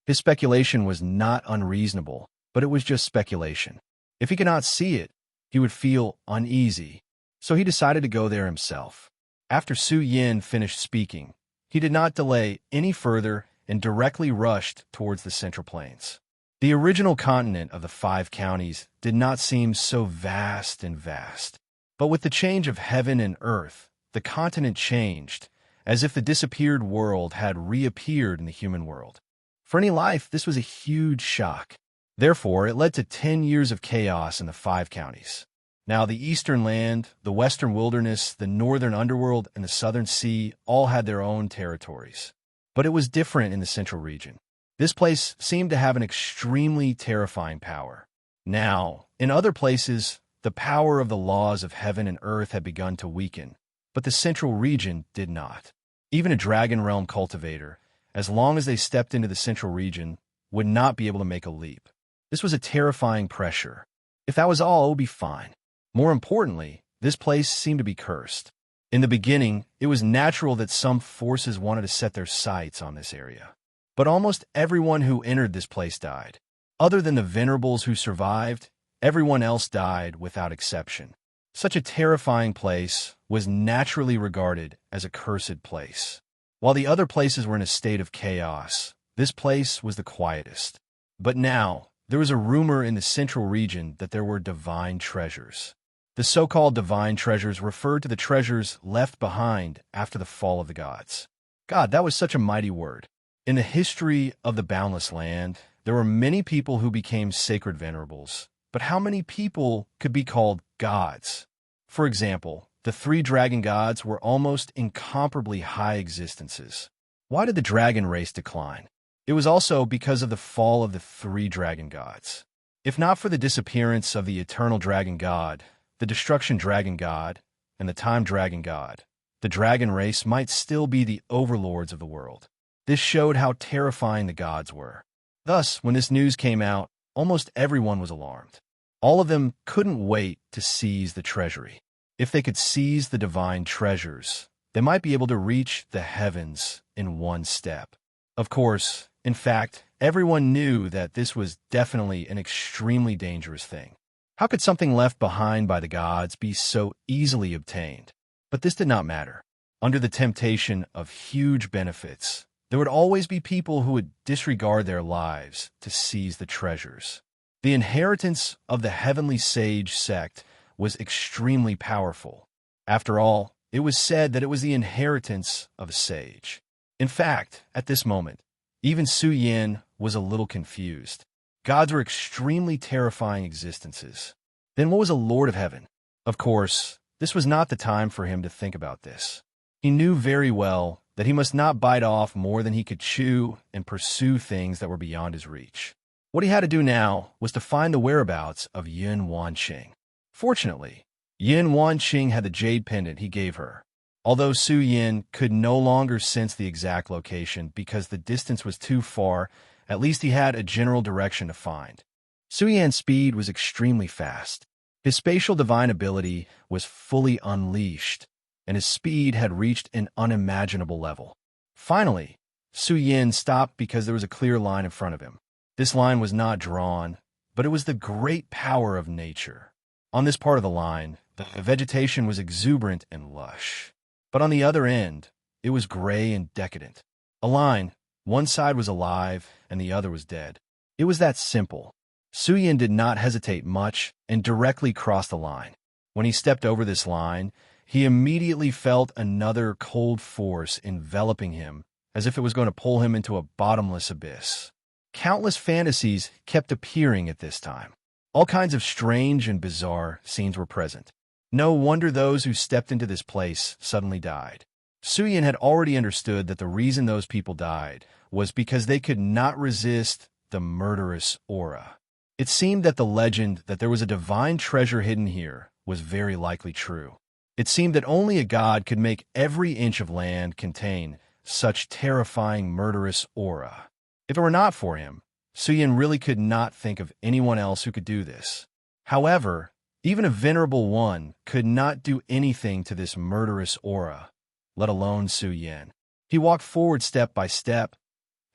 His speculation was not unreasonable, but it was just speculation. If he could not see it, he would feel uneasy, so he decided to go there himself. After Su Yin finished speaking, he did not delay any further and directly rushed towards the Central Plains. The original continent of the 5 counties did not seem so vast and vast. But with the change of heaven and earth, the continent changed, as if the disappeared world had reappeared in the human world. For any life, this was a huge shock. Therefore, it led to 10 years of chaos in the 5 counties. Now, the eastern land, the western wilderness, the northern underworld, and the southern sea all had their own territories. But it was different in the central region. This place seemed to have an extremely terrifying power. Now, in other places, the power of the laws of heaven and earth had begun to weaken, but the central region did not. Even a dragon realm cultivator, as long as they stepped into the central region, would not be able to make a leap. This was a terrifying pressure. If that was all, it would be fine. More importantly, this place seemed to be cursed. In the beginning, it was natural that some forces wanted to set their sights on this area. But almost everyone who entered this place died. Other than the venerables who survived, everyone else died without exception. Such a terrifying place was naturally regarded as a cursed place. While the other places were in a state of chaos, this place was the quietest. But now, there was a rumor in the central region that there were divine treasures. The so-called divine treasures referred to the treasures left behind after the fall of the gods. God, that was such a mighty word. In the history of the boundless land, there were many people who became sacred venerables. But how many people could be called gods? For example, the 3 dragon gods were almost incomparably high existences. Why did the dragon race decline? It was also because of the fall of the 3 dragon gods. If not for the disappearance of the eternal dragon god, the destruction dragon god, and the time dragon god, the dragon race might still be the overlords of the world. This showed how terrifying the gods were. Thus, when this news came out, almost everyone was alarmed. All of them couldn't wait to seize the treasury. If they could seize the divine treasures, they might be able to reach the heavens in one step. Of course, in fact, everyone knew that this was definitely an extremely dangerous thing. How could something left behind by the gods be so easily obtained? But this did not matter. Under the temptation of huge benefits, there would always be people who would disregard their lives to seize the treasures. The inheritance of the heavenly sage sect was extremely powerful. After all, it was said that it was the inheritance of a sage. In fact, at this moment, even Su Yin was a little confused. Gods were extremely terrifying existences. Then what was a Lord of Heaven? Of course, this was not the time for him to think about this. He knew very well that he must not bite off more than he could chew and pursue things that were beyond his reach. What he had to do now was to find the whereabouts of Yun Wanqing. Fortunately, Yin Wanqing had the jade pendant he gave her. Although Su Yin could no longer sense the exact location because the distance was too far, at least he had a general direction to find. Su Yin's speed was extremely fast. His spatial divine ability was fully unleashed, and his speed had reached an unimaginable level. Finally, Su Yin stopped because there was a clear line in front of him. This line was not drawn, but it was the great power of nature. On this part of the line, the vegetation was exuberant and lush. But on the other end, it was gray and decadent. A line, one side was alive and the other was dead. It was that simple. Su Yin did not hesitate much and directly crossed the line. When he stepped over this line, he immediately felt another cold force enveloping him, as if it was going to pull him into a bottomless abyss. Countless fantasies kept appearing at this time. All kinds of strange and bizarre scenes were present. No wonder those who stepped into this place suddenly died. Su Yin had already understood that the reason those people died was because they could not resist the murderous aura. It seemed that the legend that there was a divine treasure hidden here was very likely true. It seemed that only a god could make every inch of land contain such terrifying murderous aura. If it were not for him, Su Yin really could not think of anyone else who could do this. However, even a venerable one could not do anything to this murderous aura, let alone Su Yin. He walked forward step by step,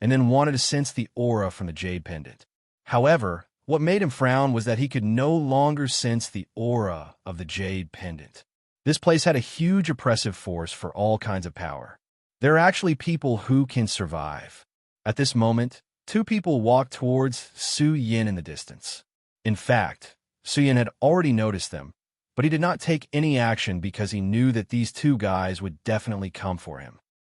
and then wanted to sense the aura from the jade pendant. However, what made him frown was that he could no longer sense the aura of the jade pendant. This place had a huge oppressive force for all kinds of power. There are actually people who can survive. At this moment, two people walked towards Su Yin in the distance. In fact, Su Yin had already noticed them, but he did not take any action because he knew that these two guys would definitely come for him.